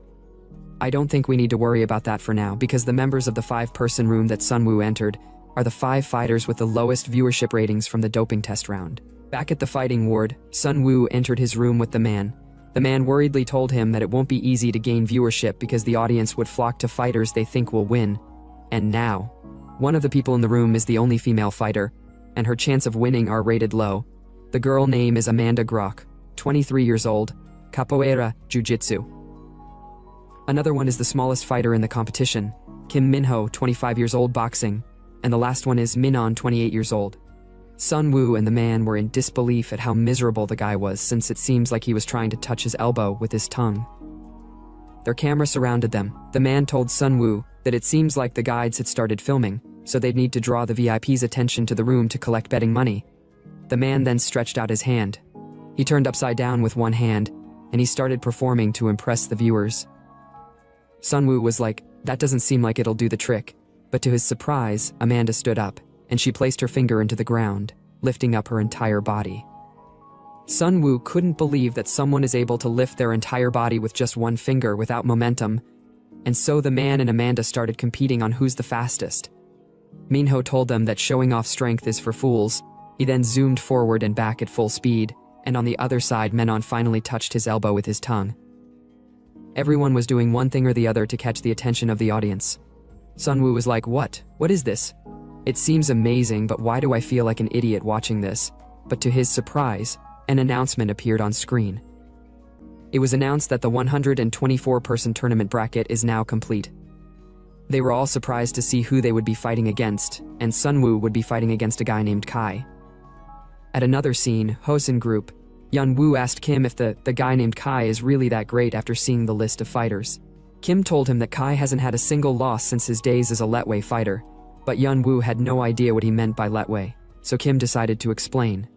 I don't think we need to worry about that for now, because the members of the 5-person room that Sunwoo entered are the 5 fighters with the lowest viewership ratings from the doping test round. Back at the fighting ward, Sunwoo entered his room with the man. The man worriedly told him that it won't be easy to gain viewership because the audience would flock to fighters they think will win. And now, one of the people in the room is the only female fighter, and her chance of winning are rated low. The girl name is Amanda Grock, 23 years old, capoeira, jiu-jitsu. Another one is the smallest fighter in the competition, Kim Minho, 25 years old, boxing, and the last one is Minon, 28 years old. Sunwoo and the man were in disbelief at how miserable the guy was, since it seems like he was trying to touch his elbow with his tongue. Their camera surrounded them. The man told Sunwoo that it seems like the guides had started filming, so they'd need to draw the VIP's attention to the room to collect betting money. The man then stretched out his hand. He turned upside down with one hand, and he started performing to impress the viewers. Sunwoo was like, that doesn't seem like it'll do the trick. But to his surprise, Amanda stood up, and she placed her finger into the ground, lifting up her entire body. Sunwoo couldn't believe that someone is able to lift their entire body with just one finger without momentum, and so the man and Amanda started competing on who's the fastest. Minho told them that showing off strength is for fools. He then zoomed forward and back at full speed, and on the other side, Menon finally touched his elbow with his tongue. Everyone was doing one thing or the other to catch the attention of the audience. Sunwoo was like, what? What is this? It seems amazing, but why do I feel like an idiot watching this? But to his surprise, an announcement appeared on screen. It was announced that the 124-person tournament bracket is now complete. They were all surprised to see who they would be fighting against, and Sunwoo would be fighting against a guy named Kai. At another scene, Hosen Group, Yun-woo asked Kim if the guy named Kai is really that great after seeing the list of fighters. Kim told him that Kai hasn't had a single loss since his days as a Letway fighter, but Yun-woo had no idea what he meant by Letway, so Kim decided to explain.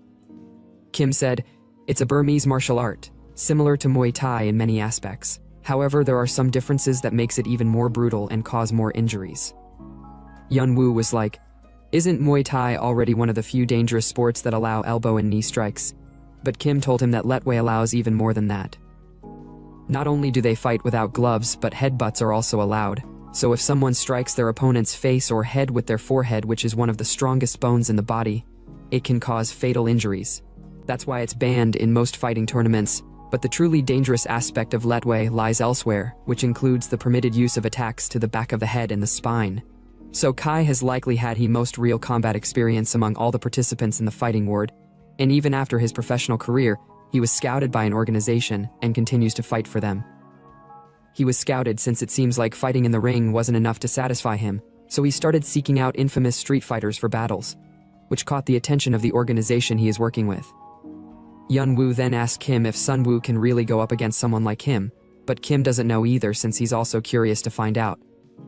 Kim said, it's a Burmese martial art, similar to Muay Thai in many aspects. However, there are some differences that makes it even more brutal and cause more injuries. Yun-woo was like, isn't Muay Thai already one of the few dangerous sports that allow elbow and knee strikes? But Kim told him that Letway allows even more than that. Not only do they fight without gloves, but headbutts are also allowed. So if someone strikes their opponent's face or head with their forehead, which is one of the strongest bones in the body, it can cause fatal injuries. That's why it's banned in most fighting tournaments, but the truly dangerous aspect of Letway lies elsewhere, which includes the permitted use of attacks to the back of the head and the spine. So Kai has likely had the most real combat experience among all the participants in the fighting ward, and even after his professional career, he was scouted by an organization and continues to fight for them. He was scouted since it seems like fighting in the ring wasn't enough to satisfy him, so he started seeking out infamous street fighters for battles, which caught the attention of the organization he is working with. Yun-woo then asked Kim if Sunwoo can really go up against someone like him, but Kim doesn't know either since he's also curious to find out.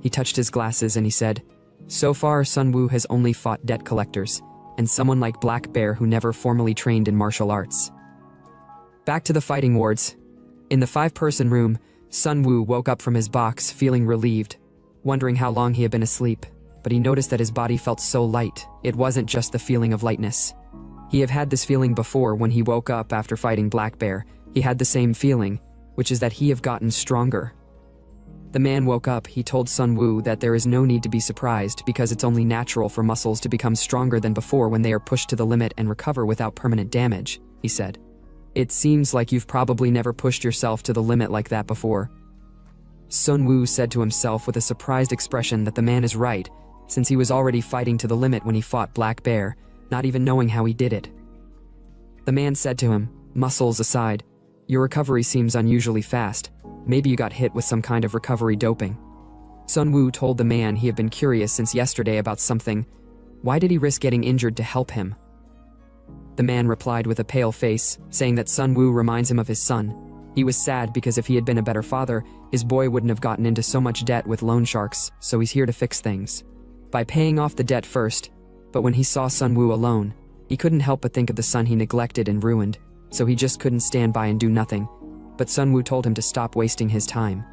He touched his glasses and he said, so far Sunwoo has only fought debt collectors, and someone like Black Bear who never formally trained in martial arts. Back to the fighting wards. In the 5-person room, Sunwoo woke up from his box feeling relieved, wondering how long he had been asleep, but he noticed that his body felt so light. It wasn't just the feeling of lightness. He had had this feeling before when he woke up after fighting Black Bear. He had the same feeling, which is that he have gotten stronger. The man woke up. He told Sunwoo that there is no need to be surprised because it's only natural for muscles to become stronger than before when they are pushed to the limit and recover without permanent damage, he said. It seems like you've probably never pushed yourself to the limit like that before. Sunwoo said to himself with a surprised expression that the man is right, since he was already fighting to the limit when he fought Black Bear, not even knowing how he did it. The man said to him, muscles aside, your recovery seems unusually fast. Maybe you got hit with some kind of recovery doping. Sunwoo told the man he had been curious since yesterday about something. Why did he risk getting injured to help him? The man replied with a pale face, saying that Sunwoo reminds him of his son. He was sad because if he had been a better father, his boy wouldn't have gotten into so much debt with loan sharks, so he's here to fix things by paying off the debt first. But when he saw Sunwoo alone, he couldn't help but think of the son he neglected and ruined, so he just couldn't stand by and do nothing. But Sunwoo told him to stop wasting his time.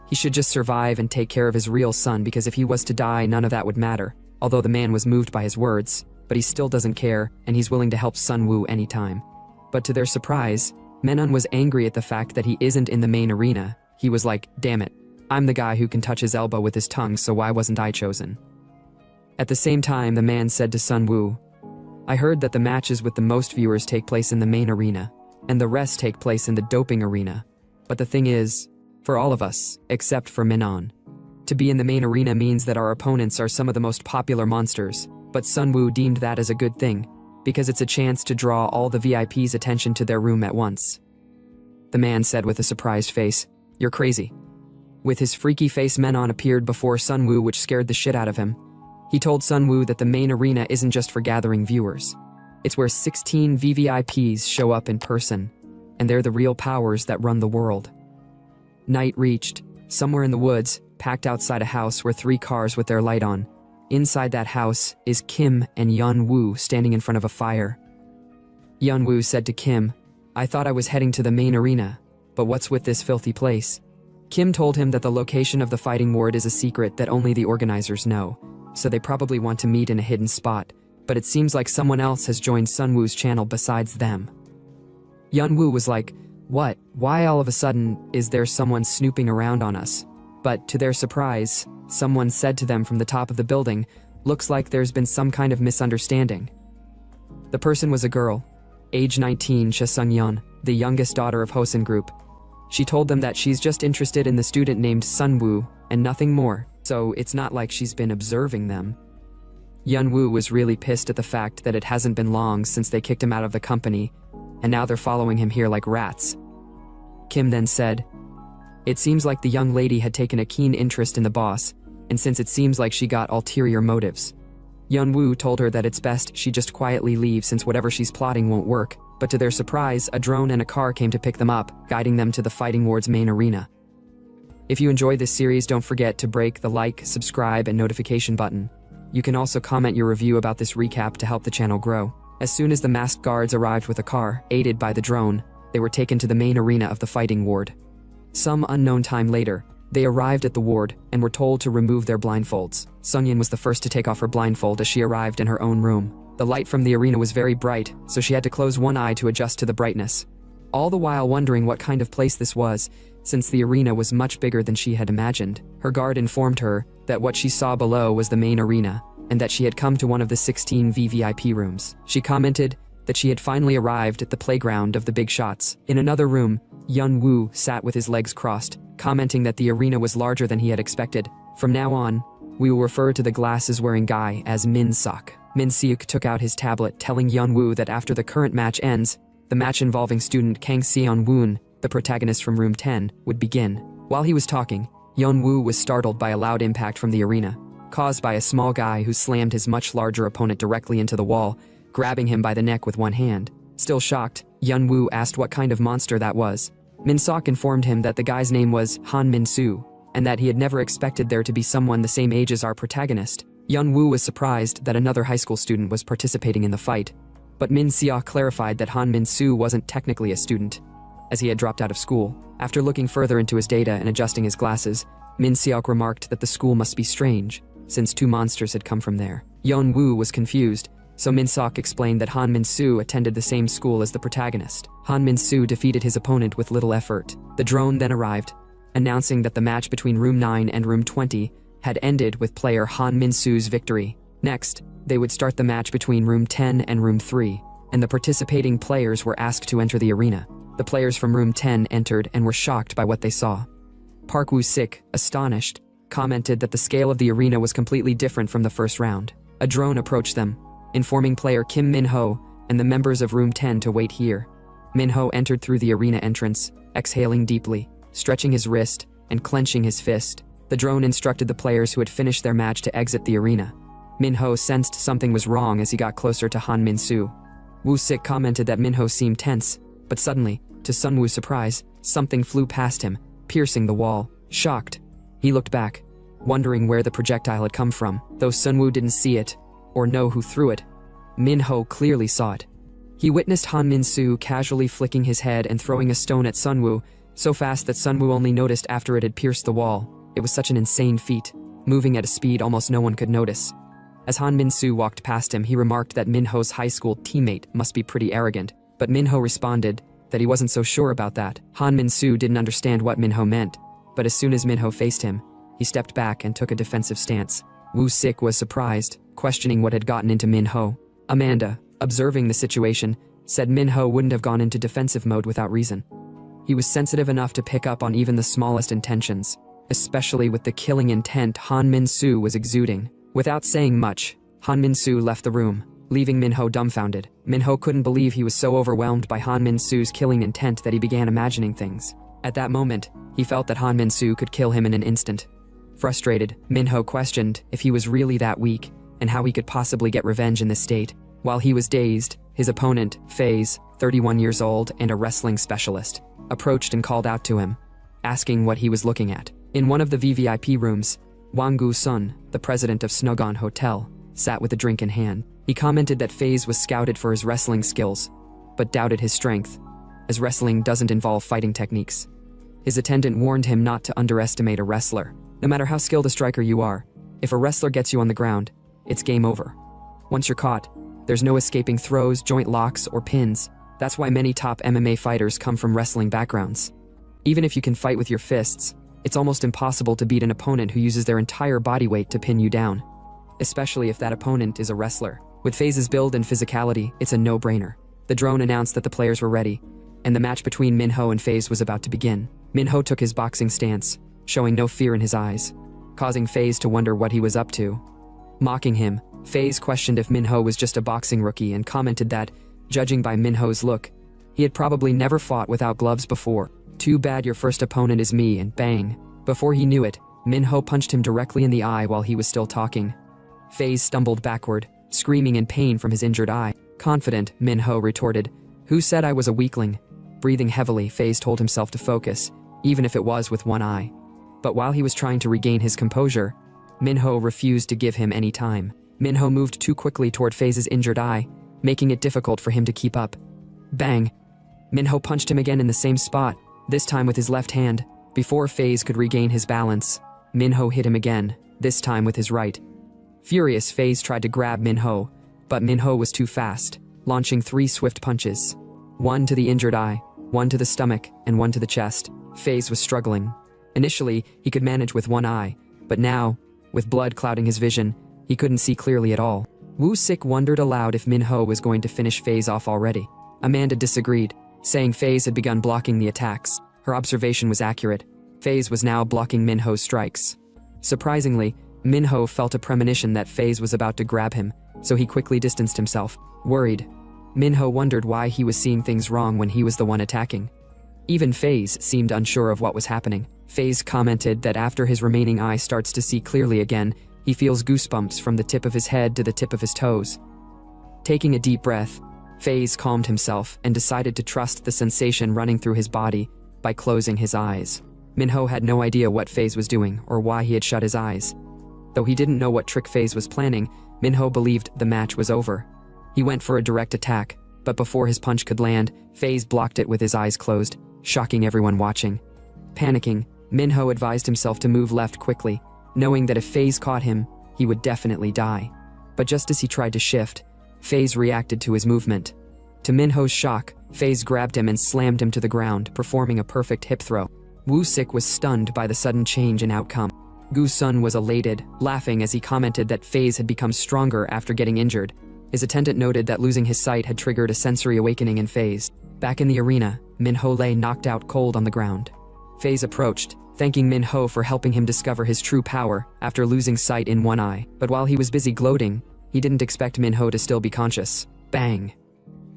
He should just survive and take care of his real son, because if he was to die, none of that would matter. Although the man was moved by his words, but he still doesn't care, and he's willing to help Sunwoo anytime. But to their surprise, Menon was angry at the fact that he isn't in the main arena. He was like, damn it, I'm the guy who can touch his elbow with his tongue, so why wasn't I chosen? At the same time, the man said to Sunwoo, I heard that the matches with the most viewers take place in the main arena, and the rest take place in the doping arena. But the thing is, for all of us, except for Menon, to be in the main arena means that our opponents are some of the most popular monsters, but Sunwoo deemed that as a good thing, because it's a chance to draw all the VIPs' attention to their room at once. The man said with a surprised face, You're crazy. With his freaky face, Menon appeared before Sunwoo, which scared the shit out of him. He told Sunwoo that the main arena isn't just for gathering viewers. It's where 16 VVIPs show up in person, and they're the real powers that run the world. Night reached. Somewhere in the woods, packed outside a house, were 3 cars with their light on. Inside that house is Kim and Yeonwoo standing in front of a fire. Yeonwoo said to Kim, I thought I was heading to the main arena, but what's with this filthy place? Kim told him that the location of the fighting ward is a secret that only the organizers know, so they probably want to meet in a hidden spot, but it seems like someone else has joined Sunwoo's channel besides them. Yeonwoo was like, what? Why all of a sudden is there someone snooping around on us? But to their surprise, someone said to them from the top of the building, looks like there's been some kind of misunderstanding. The person was a girl, age 19, Cha Sung-yeon, the youngest daughter of Hosen Group. She told them that she's just interested in the student named Sunwoo, and nothing more, so it's not like she's been observing them. Yeonwoo was really pissed at the fact that it hasn't been long since they kicked him out of the company, and now they're following him here like rats. Kim then said, It seems like the young lady had taken a keen interest in the boss, and since it seems like she got ulterior motives. Yeonwoo told her that it's best she just quietly leave since whatever she's plotting won't work, but to their surprise, a drone and a car came to pick them up, guiding them to the fighting ward's main arena. If you enjoyed this series, don't forget to break the like, subscribe, and notification button. You can also comment your review about this recap to help the channel grow. As soon as the masked guards arrived with a car, aided by the drone, they were taken to the main arena of the fighting ward. Some unknown time later, they arrived at the ward and were told to remove their blindfolds. Sunyeon was the first to take off her blindfold as she arrived in her own room. The light from the arena was very bright, so she had to close one eye to adjust to the brightness. All the while wondering what kind of place this was, since the arena was much bigger than she had imagined. Her guard informed her that what she saw below was the main arena, and that she had come to one of the 16 VVIP rooms. She commented that she had finally arrived at the playground of the big shots. In another room, Yeonwoo sat with his legs crossed, commenting that the arena was larger than he had expected. From now on, we will refer to the glasses-wearing guy as Min-seok. Min-seok took out his tablet, telling Yeonwoo that after the current match ends, the match involving student Kang Seon-woon, the protagonist from room 10, would begin. While he was talking, Yeonwoo was startled by a loud impact from the arena, caused by a small guy who slammed his much larger opponent directly into the wall, grabbing him by the neck with one hand. Still shocked, Yeonwoo asked what kind of monster that was. Min-seok informed him that the guy's name was Han Min-soo, and that he had never expected there to be someone the same age as our protagonist. Yeonwoo was surprised that another high school student was participating in the fight, but Min-seok clarified that Han Min-soo wasn't technically a student, as he had dropped out of school. After looking further into his data and adjusting his glasses, Min-seok remarked that the school must be strange, since 2 monsters had come from there. Yeonwoo was confused, so Min-seok explained that Han Min-soo attended the same school as the protagonist. Han Min-soo defeated his opponent with little effort. The drone then arrived, announcing that the match between room 9 and room 20 had ended with player Han Min-soo's victory. Next, they would start the match between room 10 and room 3, and the participating players were asked to enter the arena. The players from room 10 entered and were shocked by what they saw. Park Woo-sik, astonished, commented that the scale of the arena was completely different from the first round. A drone approached them, informing player Kim Min-ho and the members of room 10 to wait here. Min-ho entered through the arena entrance, exhaling deeply, stretching his wrist, and clenching his fist. The drone instructed the players who had finished their match to exit the arena. Min-ho sensed something was wrong as he got closer to Han Min-soo. Woo-sik commented that Min-ho seemed tense, but suddenly, To Sunwoo's surprise, something flew past him, piercing the wall. Shocked, he looked back, wondering where the projectile had come from. Though Sunwoo didn't see it, or know who threw it, Minho clearly saw it. He witnessed Han Min-soo casually flicking his head and throwing a stone at Sunwoo, so fast that Sunwoo only noticed after it had pierced the wall. It was such an insane feat, moving at a speed almost no one could notice. As Han Min-soo walked past him, he remarked that Minho's high school teammate must be pretty arrogant, but Minho responded that he wasn't so sure about that. Han Min-soo didn't understand what Minho meant, but as soon as Minho faced him, he stepped back and took a defensive stance. Woo-sik was surprised, questioning what had gotten into Minho. Amanda, observing the situation, said Minho wouldn't have gone into defensive mode without reason. He was sensitive enough to pick up on even the smallest intentions, especially with the killing intent Han Min-soo was exuding. Without saying much, Han Min-soo left the room, leaving Minho dumbfounded. Minho couldn't believe he was so overwhelmed by Han Min-soo's killing intent that he began imagining things. At that moment, he felt that Han Min-soo could kill him in an instant. Frustrated, Minho questioned if he was really that weak, and how he could possibly get revenge in this state. While he was dazed, his opponent, FaZe, 31 years old and a wrestling specialist, approached and called out to him, asking what he was looking at. In one of the VVIP rooms, Wang Gu-sun, the president of Snugon Hotel, sat with a drink in hand. He commented that FaZe was scouted for his wrestling skills, but doubted his strength, as wrestling doesn't involve fighting techniques. His attendant warned him not to underestimate a wrestler. No matter how skilled a striker you are, if a wrestler gets you on the ground, it's game over. Once you're caught, there's no escaping throws, joint locks, or pins. That's why many top MMA fighters come from wrestling backgrounds. Even if you can fight with your fists, it's almost impossible to beat an opponent who uses their entire body weight to pin you down, especially if that opponent is a wrestler. With FaZe's build and physicality, it's a no-brainer. The drone announced that the players were ready, and the match between Minho and FaZe was about to begin. Minho took his boxing stance, showing no fear in his eyes, causing FaZe to wonder what he was up to. Mocking him, FaZe questioned if Minho was just a boxing rookie and commented that, judging by Minho's look, he had probably never fought without gloves before. Too bad your first opponent is me, and bang. Before he knew it, Minho punched him directly in the eye while he was still talking. FaZe stumbled backward, screaming in pain from his injured eye. Confident, Minho retorted, "Who said I was a weakling?" Breathing heavily, FaZe told himself to focus, even if it was with one eye. But while he was trying to regain his composure, Minho refused to give him any time. Minho moved too quickly toward FaZe's injured eye, making it difficult for him to keep up. Bang! Minho punched him again in the same spot, this time with his left hand. Before FaZe could regain his balance, Minho hit him again, this time with his right. Furious, FaZe tried to grab Minho, but Minho was too fast, launching 3 swift punches. One to the injured eye, one to the stomach, and one to the chest. FaZe was struggling. Initially, he could manage with one eye, but now, with blood clouding his vision, he couldn't see clearly at all. Woo-sik wondered aloud if Minho was going to finish FaZe off already. Amanda disagreed, saying FaZe had begun blocking the attacks. Her observation was accurate. FaZe was now blocking Minho's strikes. Surprisingly, Minho felt a premonition that FaZe was about to grab him, so he quickly distanced himself. Worried, Minho wondered why he was seeing things wrong when he was the one attacking. Even FaZe seemed unsure of what was happening. FaZe commented that after his remaining eye starts to see clearly again, he feels goosebumps from the tip of his head to the tip of his toes. Taking a deep breath, FaZe calmed himself and decided to trust the sensation running through his body by closing his eyes. Minho had no idea what FaZe was doing or why he had shut his eyes. Though he didn't know what trick FaZe was planning, Minho believed the match was over. He went for a direct attack, but before his punch could land, FaZe blocked it with his eyes closed, shocking everyone watching. Panicking, Minho advised himself to move left quickly, knowing that if FaZe caught him, he would definitely die. But just as he tried to shift, FaZe reacted to his movement. To Minho's shock, FaZe grabbed him and slammed him to the ground, performing a perfect hip throw. Woo-sik was stunned by the sudden change in outcome. Gu-sun was elated, laughing as he commented that FaZe had become stronger after getting injured. His attendant noted that losing his sight had triggered a sensory awakening in FaZe. Back in the arena, Minho lay knocked out cold on the ground. FaZe approached, thanking Minho for helping him discover his true power after losing sight in one eye. But while he was busy gloating, he didn't expect Minho to still be conscious. Bang!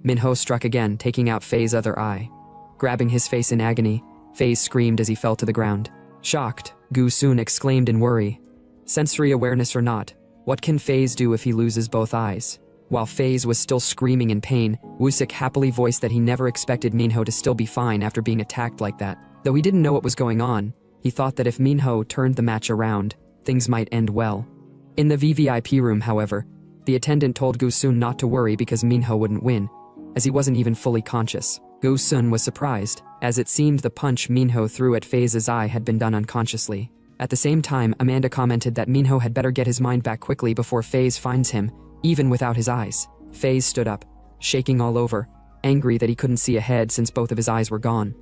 Minho struck again, taking out FaZe's other eye. Grabbing his face in agony, FaZe screamed as he fell to the ground. Shocked, Gu-sun exclaimed in worry. Sensory awareness or not, what can FaZe do if he loses both eyes? While FaZe was still screaming in pain, Wusik happily voiced that he never expected Minho to still be fine after being attacked like that. Though he didn't know what was going on, he thought that if Minho turned the match around, things might end well. In the VVIP room, however, the attendant told Gu-sun not to worry because Minho wouldn't win, as he wasn't even fully conscious. Gu-sun was surprised, as it seemed the punch Minho threw at FaZe's eye had been done unconsciously. At the same time, Amanda commented that Minho had better get his mind back quickly before FaZe finds him, even without his eyes. FaZe stood up, shaking all over, angry that he couldn't see ahead since both of his eyes were gone.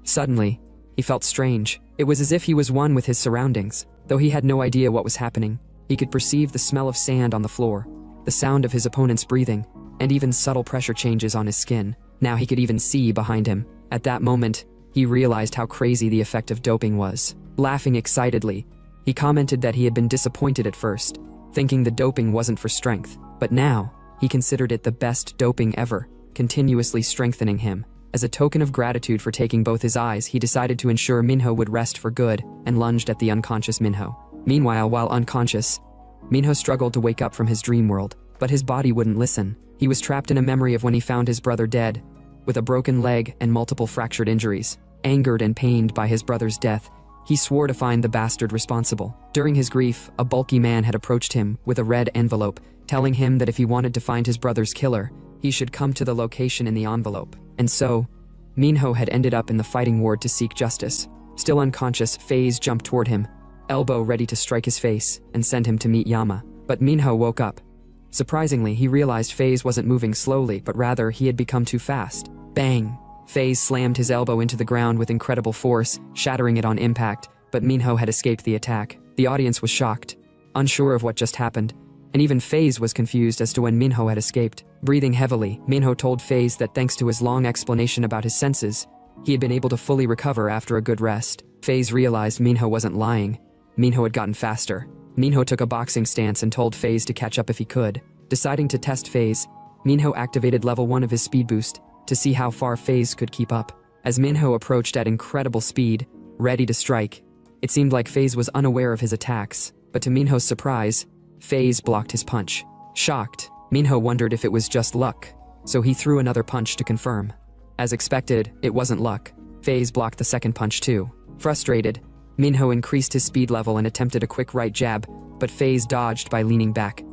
Suddenly, he felt strange. It was as if he was one with his surroundings. Though he had no idea what was happening, he could perceive the smell of sand on the floor, the sound of his opponent's breathing, and even subtle pressure changes on his skin. Now he could even see behind him. At that moment, he realized how crazy the effect of doping was. Laughing excitedly, he commented that he had been disappointed at first, thinking the doping wasn't for strength, but now, he considered it the best doping ever, continuously strengthening him. As a token of gratitude for taking both his eyes, he decided to ensure Minho would rest for good and lunged at the unconscious Minho. Meanwhile, while unconscious, Minho struggled to wake up from his dream world, but his body wouldn't listen. He was trapped in a memory of when he found his brother dead, with a broken leg and multiple fractured injuries. Angered and pained by his brother's death, he swore to find the bastard responsible. During his grief, a bulky man had approached him with a red envelope, telling him that if he wanted to find his brother's killer, he should come to the location in the envelope. And so, Minho had ended up in the fighting ward to seek justice. Still unconscious, FaZe jumped toward him, elbow ready to strike his face and send him to meet Yama. But Minho woke up. Surprisingly, he realized FaZe wasn't moving slowly, but rather he had become too fast. Bang! FaZe slammed his elbow into the ground with incredible force, shattering it on impact, but Minho had escaped the attack. The audience was shocked, unsure of what just happened, and even FaZe was confused as to when Minho had escaped. Breathing heavily, Minho told FaZe that thanks to his long explanation about his senses, he had been able to fully recover after a good rest. FaZe realized Minho wasn't lying. Minho had gotten faster. Minho took a boxing stance and told FaZe to catch up if he could. Deciding to test FaZe, Minho activated level 1 of his speed boost to see how far FaZe could keep up. As Minho approached at incredible speed, ready to strike, it seemed like FaZe was unaware of his attacks, but to Minho's surprise, FaZe blocked his punch. Shocked, Minho wondered if it was just luck, so he threw another punch to confirm. As expected, it wasn't luck. FaZe blocked the second punch too. Frustrated, Minho increased his speed level and attempted a quick right jab, but FaZe dodged by leaning back.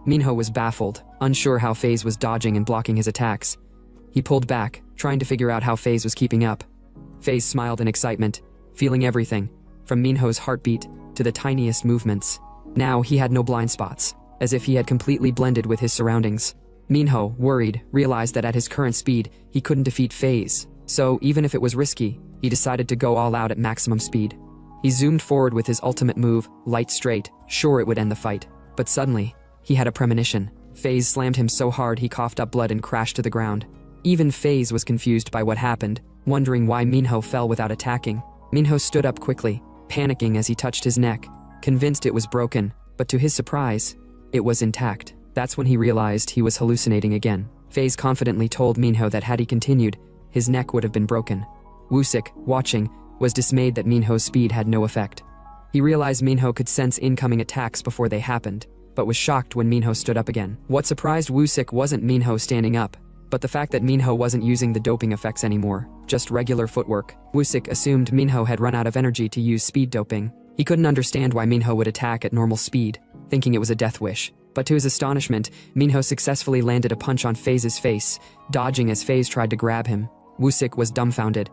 Minho was baffled, unsure how FaZe was dodging and blocking his attacks. He pulled back, trying to figure out how FaZe was keeping up. FaZe smiled in excitement, feeling everything, from Minho's heartbeat to the tiniest movements. Now he had no blind spots, as if he had completely blended with his surroundings. Minho, worried, realized that at his current speed, he couldn't defeat FaZe. So, even if it was risky, he decided to go all out at maximum speed. He zoomed forward with his ultimate move, light straight, sure it would end the fight. But suddenly, he had a premonition. FaZe slammed him so hard he coughed up blood and crashed to the ground. Even FaZe was confused by what happened, wondering why Minho fell without attacking. Minho stood up quickly, panicking as he touched his neck, convinced it was broken, but to his surprise, it was intact. That's when he realized he was hallucinating again. FaZe confidently told Minho that had he continued, his neck would have been broken. Wusik, watching, was dismayed that Minho's speed had no effect. He realized Minho could sense incoming attacks before they happened, but was shocked when Minho stood up again. What surprised Wusik wasn't Minho standing up, but the fact that Minho wasn't using the doping effects anymore, just regular footwork. Wusik assumed Minho had run out of energy to use speed doping. He couldn't understand why Minho would attack at normal speed, thinking it was a death wish. But to his astonishment, Minho successfully landed a punch on FaZe's face, dodging as FaZe tried to grab him. Wusik was dumbfounded.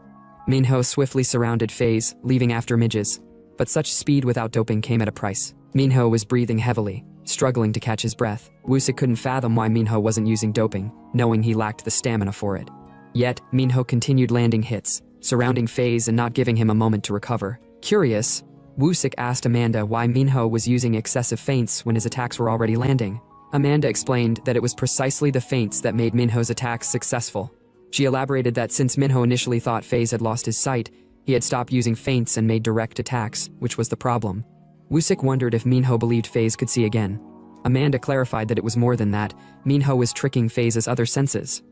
Minho swiftly surrounded FaZe, leaving after midges. But such speed without doping came at a price. Minho was breathing heavily, struggling to catch his breath. Wusik couldn't fathom why Minho wasn't using doping, knowing he lacked the stamina for it. Yet, Minho continued landing hits, surrounding FaZe and not giving him a moment to recover. Curious, Wusik asked Amanda why Minho was using excessive feints when his attacks were already landing. Amanda explained that it was precisely the feints that made Minho's attacks successful. She elaborated that since Minho initially thought FaZe had lost his sight, he had stopped using feints and made direct attacks, which was the problem. Wusik wondered if Minho believed FaZe could see again. Amanda clarified that it was more than that. Minho was tricking FaZe's other senses.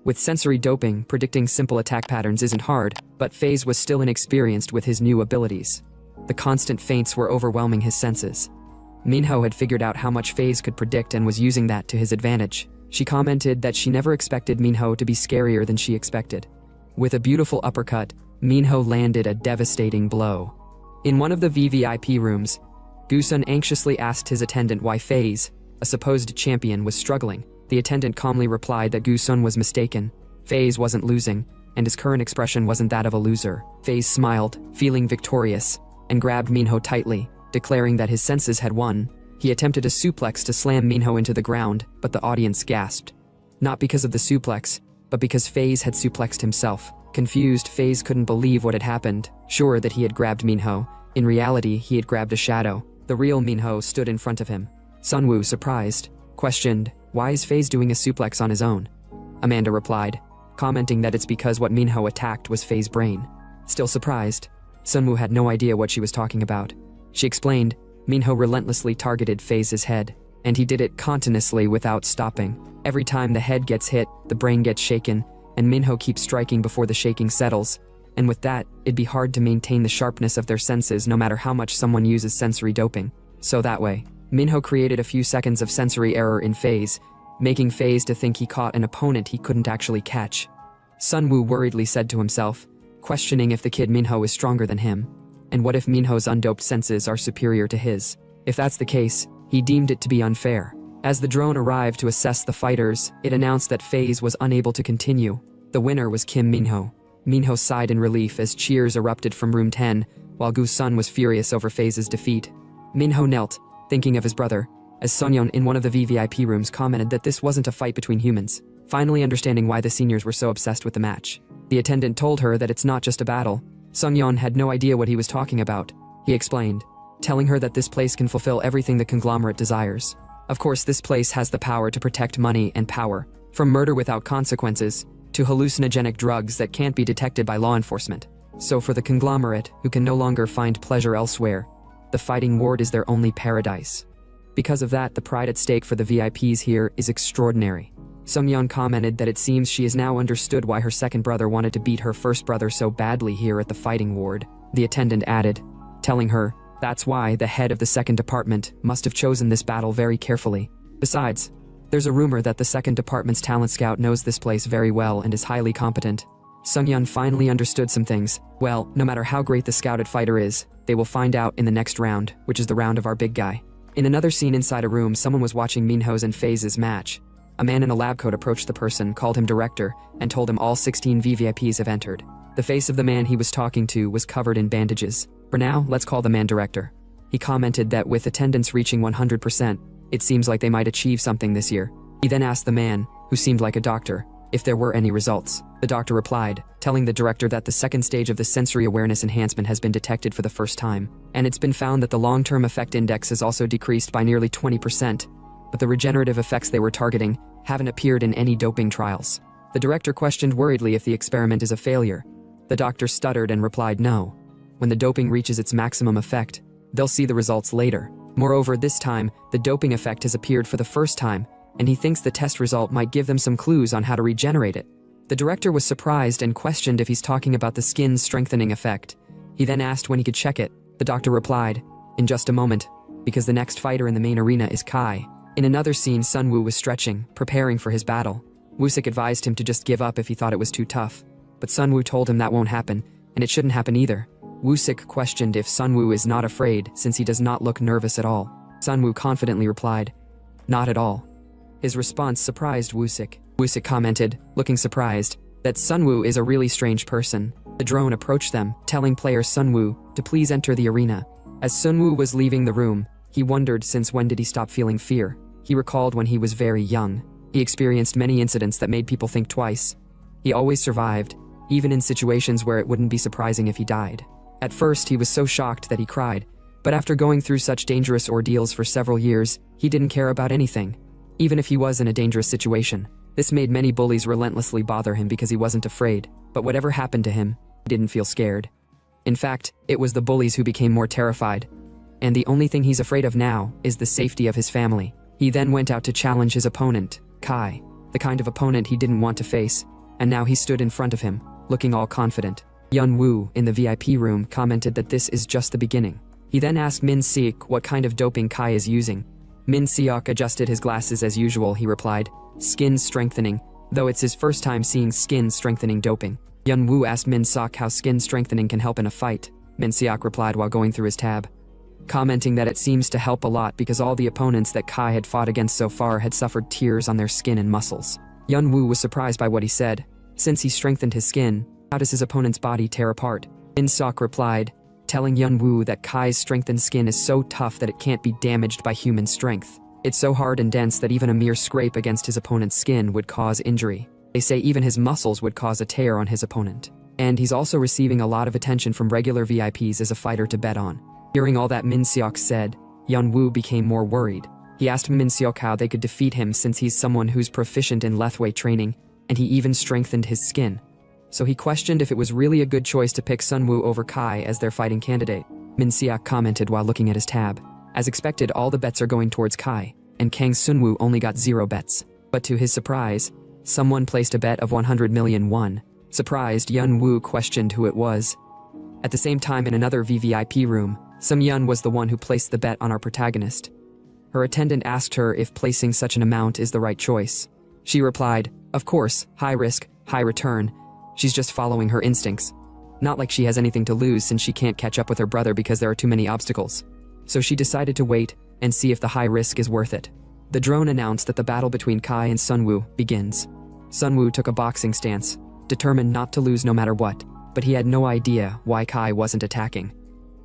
With sensory doping, predicting simple attack patterns isn't hard, but FaZe was still inexperienced with his new abilities. The constant feints were overwhelming his senses. Minho had figured out how much FaZe could predict and was using that to his advantage. She commented that she never expected Minho to be scarier than she expected. With a beautiful uppercut, Minho landed a devastating blow. In one of the VVIP rooms, Gusun anxiously asked his attendant why FaZe, a supposed champion, was struggling. The attendant calmly replied that Gusun was mistaken. FaZe wasn't losing, and his current expression wasn't that of a loser. FaZe smiled, feeling victorious, and grabbed Minho tightly, declaring that his senses had won. He attempted a suplex to slam Minho into the ground, but the audience gasped. Not because of the suplex, but because FaZe had suplexed himself. Confused, FaZe couldn't believe what had happened, sure that he had grabbed Minho. In reality, he had grabbed a shadow. The real Minho stood in front of him. Sunwoo, surprised, questioned, "Why is FaZe doing a suplex on his own?" Amanda replied, commenting that it's because what Minho attacked was FaZe's brain. Still surprised, Sunwoo had no idea what she was talking about. She explained, Minho relentlessly targeted FaZe's head, and he did it continuously without stopping. Every time the head gets hit, the brain gets shaken, and Minho keeps striking before the shaking settles. And with that, it'd be hard to maintain the sharpness of their senses no matter how much someone uses sensory doping. So that way, Minho created a few seconds of sensory error in FaZe, making FaZe to think he caught an opponent he couldn't actually catch. Sunwoo worriedly said to himself, questioning if the kid Minho is stronger than him. And what if Minho's undoped senses are superior to his? If that's the case, he deemed it to be unfair. As the drone arrived to assess the fighters, it announced that FaZe was unable to continue. The winner was Kim Minho. Minho sighed in relief as cheers erupted from room 10, while Gusun was furious over FaZe's defeat. Minho knelt, thinking of his brother, as Sunyeon in one of the VVIP rooms commented that this wasn't a fight between humans, finally understanding why the seniors were so obsessed with the match. The attendant told her that it's not just a battle. Sunyeon had no idea what he was talking about. He explained, telling her that this place can fulfill everything the conglomerate desires. Of course, this place has the power to protect money and power, from murder without consequences, to hallucinogenic drugs that can't be detected by law enforcement. So for the conglomerate, who can no longer find pleasure elsewhere, the fighting ward is their only paradise. Because of that, the pride at stake for the VIPs here is extraordinary. Sungyeon commented that it seems she has now understood why her second brother wanted to beat her first brother so badly here at the fighting ward. The attendant added, telling her, that's why the head of the second department must have chosen this battle very carefully. Besides, there's a rumor that the second department's talent scout knows this place very well and is highly competent. Sungyeon finally understood some things. Well, no matter how great the scouted fighter is, they will find out in the next round, which is the round of our big guy. In another scene inside a room, someone was watching Minho's and FaZe's match. A man in a lab coat approached the person, called him director, and told him all 16 VVIPs have entered. The face of the man he was talking to was covered in bandages. For now, let's call the man director. He commented that with attendance reaching 100%, it seems like they might achieve something this year. He then asked the man, who seemed like a doctor, if there were any results. The doctor replied, telling the director that the second stage of the sensory awareness enhancement has been detected for the first time, and it's been found that the long-term effect index has also decreased by nearly 20%, but the regenerative effects they were targeting haven't appeared in any doping trials. The director questioned worriedly if the experiment is a failure. The doctor stuttered and replied no. When the doping reaches its maximum effect, they'll see the results later. Moreover, this time, the doping effect has appeared for the first time, and he thinks the test result might give them some clues on how to regenerate it. The director was surprised and questioned if he's talking about the skin's strengthening effect. He then asked when he could check it. The doctor replied, in just a moment, because the next fighter in the main arena is Kai. In another scene, Sunwoo was stretching, preparing for his battle. Woosik advised him to just give up if he thought it was too tough, but Sunwoo told him that won't happen, and it shouldn't happen either. Woosik questioned if Sunwoo is not afraid since he does not look nervous at all. Sunwoo confidently replied, not at all. His response surprised Woosik. Woosik commented, looking surprised, that Sunwoo is a really strange person. The drone approached them, telling player Sunwoo to please enter the arena. As Sunwoo was leaving the room, he wondered since when did he stop feeling fear. He recalled when he was very young. He experienced many incidents that made people think twice. He always survived, even in situations where it wouldn't be surprising if he died. At first, he was so shocked that he cried, but after going through such dangerous ordeals for several years, he didn't care about anything, even if he was in a dangerous situation. This made many bullies relentlessly bother him because he wasn't afraid, but whatever happened to him, he didn't feel scared. In fact, it was the bullies who became more terrified, and the only thing he's afraid of now is the safety of his family. He then went out to challenge his opponent, Kai, the kind of opponent he didn't want to face, and now he stood in front of him, looking all confident. Yun Woo, in the VIP room, commented that this is just the beginning. He then asked Min Sik what kind of doping Kai is using. Min Seok adjusted his glasses as usual. He replied, "Skin strengthening," though it's his first time seeing skin strengthening doping. Yun Woo asked Min Seok how skin strengthening can help in a fight. Min Seok replied while going through his tab, commenting that it seems to help a lot because all the opponents that Kai had fought against so far had suffered tears on their skin and muscles. Yun Woo was surprised by what he said. Since he strengthened his skin, how does his opponent's body tear apart? Min Seok replied, telling Yun Woo that Kai's strengthened skin is so tough that it can't be damaged by human strength. It's so hard and dense that even a mere scrape against his opponent's skin would cause injury. They say even his muscles would cause a tear on his opponent. And he's also receiving a lot of attention from regular VIPs as a fighter to bet on. Hearing all that Min Seok said, Yun Woo became more worried. He asked Min Seok how they could defeat him since he's someone who's proficient in lethwei training, and he even strengthened his skin. So he questioned if it was really a good choice to pick Sunwoo over Kai as their fighting candidate. Min Seok commented while looking at his tab. As expected, all the bets are going towards Kai, and Kang Sunwoo only got 0 bets. But to his surprise, someone placed a bet of 100 million won. Surprised, Yun Woo questioned who it was. At the same time, in another VVIP room, Sum Yun was the one who placed the bet on our protagonist. Her attendant asked her if placing such an amount is the right choice. She replied, "Of course, high risk, high return. She's just following her instincts. Not like she has anything to lose since she can't catch up with her brother because there are too many obstacles." So she decided to wait and see if the high risk is worth it. The drone announced that the battle between Kai and Sunwoo begins. Sunwoo took a boxing stance, determined not to lose no matter what, but he had no idea why Kai wasn't attacking,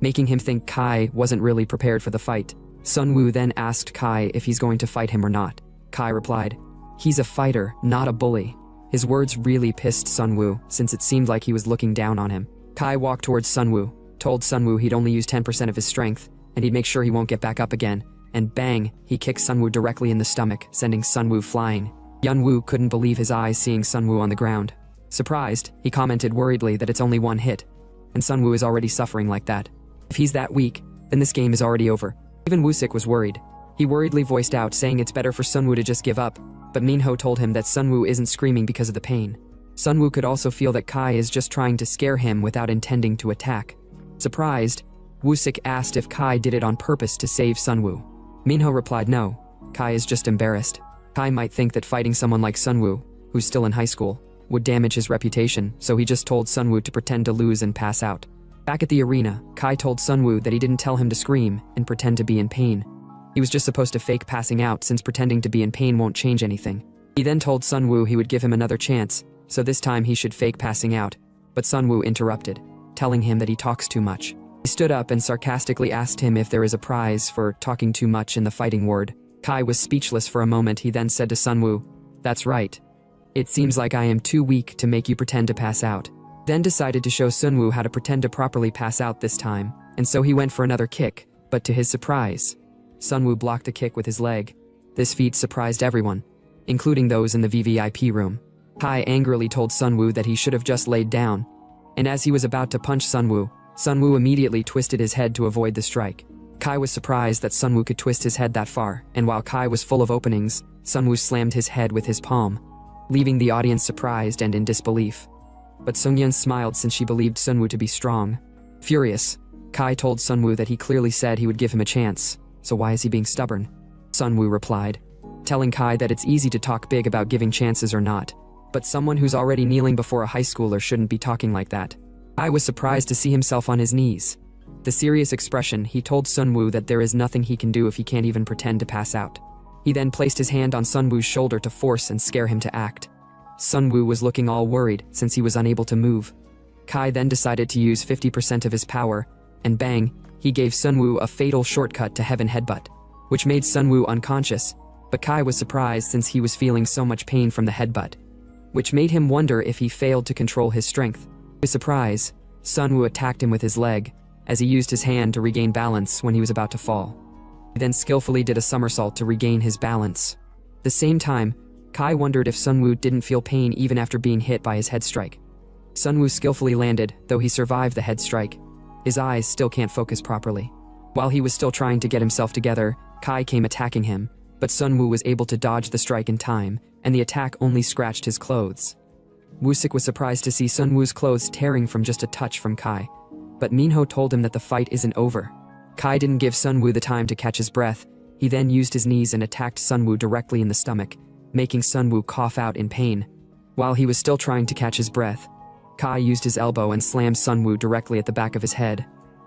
making him think Kai wasn't really prepared for the fight. Sunwoo then asked Kai if he's going to fight him or not. Kai replied, "He's a fighter, not a bully." His words really pissed Sunwoo, since it seemed like he was looking down on him. Kai walked towards Sunwoo, told Sunwoo he'd only use 10% of his strength, and he'd make sure he won't get back up again, and bang, he kicked Sunwoo directly in the stomach, sending Sunwoo flying. Yun Woo couldn't believe his eyes seeing Sunwoo on the ground. Surprised, he commented worriedly that it's only one hit, and Sunwoo is already suffering like that. If he's that weak, then this game is already over. Even Woosik was worried. He worriedly voiced out, saying it's better for Sunwoo to just give up, but Minho told him that Sunwoo isn't screaming because of the pain. Sunwoo could also feel that Kai is just trying to scare him without intending to attack. Surprised, Woosik asked if Kai did it on purpose to save Sunwoo. Minho replied no, Kai is just embarrassed. Kai might think that fighting someone like Sunwoo, who's still in high school, would damage his reputation, so he just told Sunwoo to pretend to lose and pass out. Back at the arena, Kai told Sunwoo that he didn't tell him to scream and pretend to be in pain. He was just supposed to fake passing out since pretending to be in pain won't change anything. He then told Sunwoo he would give him another chance, so this time he should fake passing out, but Sunwoo interrupted, telling him that he talks too much. He stood up and sarcastically asked him if there is a prize for talking too much in the fighting word. Kai was speechless for a moment. He then said to Sunwoo, "That's right. It seems like I am too weak to make you pretend to pass out." Then decided to show Sunwoo how to pretend to properly pass out this time, and so he went for another kick, but to his surprise, Sunwoo blocked a kick with his leg. This feat surprised everyone, including those in the VVIP room. Kai angrily told Sunwoo that he should have just laid down, and as he was about to punch Sunwoo, Sunwoo immediately twisted his head to avoid the strike. Kai was surprised that Sunwoo could twist his head that far, and while Kai was full of openings, Sunwoo slammed his head with his palm, leaving the audience surprised and in disbelief. But Sungyun smiled since she believed Sunwoo to be strong. Furious, Kai told Sunwoo that he clearly said he would give him a chance, so why is he being stubborn? Sunwoo replied, telling Kai that it's easy to talk big about giving chances or not, but someone who's already kneeling before a high schooler shouldn't be talking like that. Kai was surprised to see himself on his knees. The serious expression, he told Sunwoo that there is nothing he can do if he can't even pretend to pass out. He then placed his hand on Sunwoo's shoulder to force and scare him to act. Sunwoo was looking all worried since he was unable to move. Kai then decided to use 50% of his power, and bang, he gave Sunwoo a fatal shortcut to Heaven Headbutt, which made Sunwoo unconscious, but Kai was surprised since he was feeling so much pain from the headbutt, which made him wonder if he failed to control his strength. To his surprise, Sunwoo attacked him with his leg, as he used his hand to regain balance when he was about to fall. He then skillfully did a somersault to regain his balance. At the same time, Kai wondered if Sunwoo didn't feel pain even after being hit by his head strike. Sunwoo skillfully landed, though he survived the head strike. His eyes still can't focus properly. While he was still trying to get himself together, Kai came attacking him, but Sunwoo was able to dodge the strike in time, and the attack only scratched his clothes. Woosik was surprised to see Sunwoo's clothes tearing from just a touch from Kai, but Minho told him that the fight isn't over. Kai didn't give Sunwoo the time to catch his breath. He then used his knees and attacked Sunwoo directly in the stomach, making Sunwoo cough out in pain. While he was still trying to catch his breath, Kai used his elbow and slammed Sunwoo directly at the back of his head,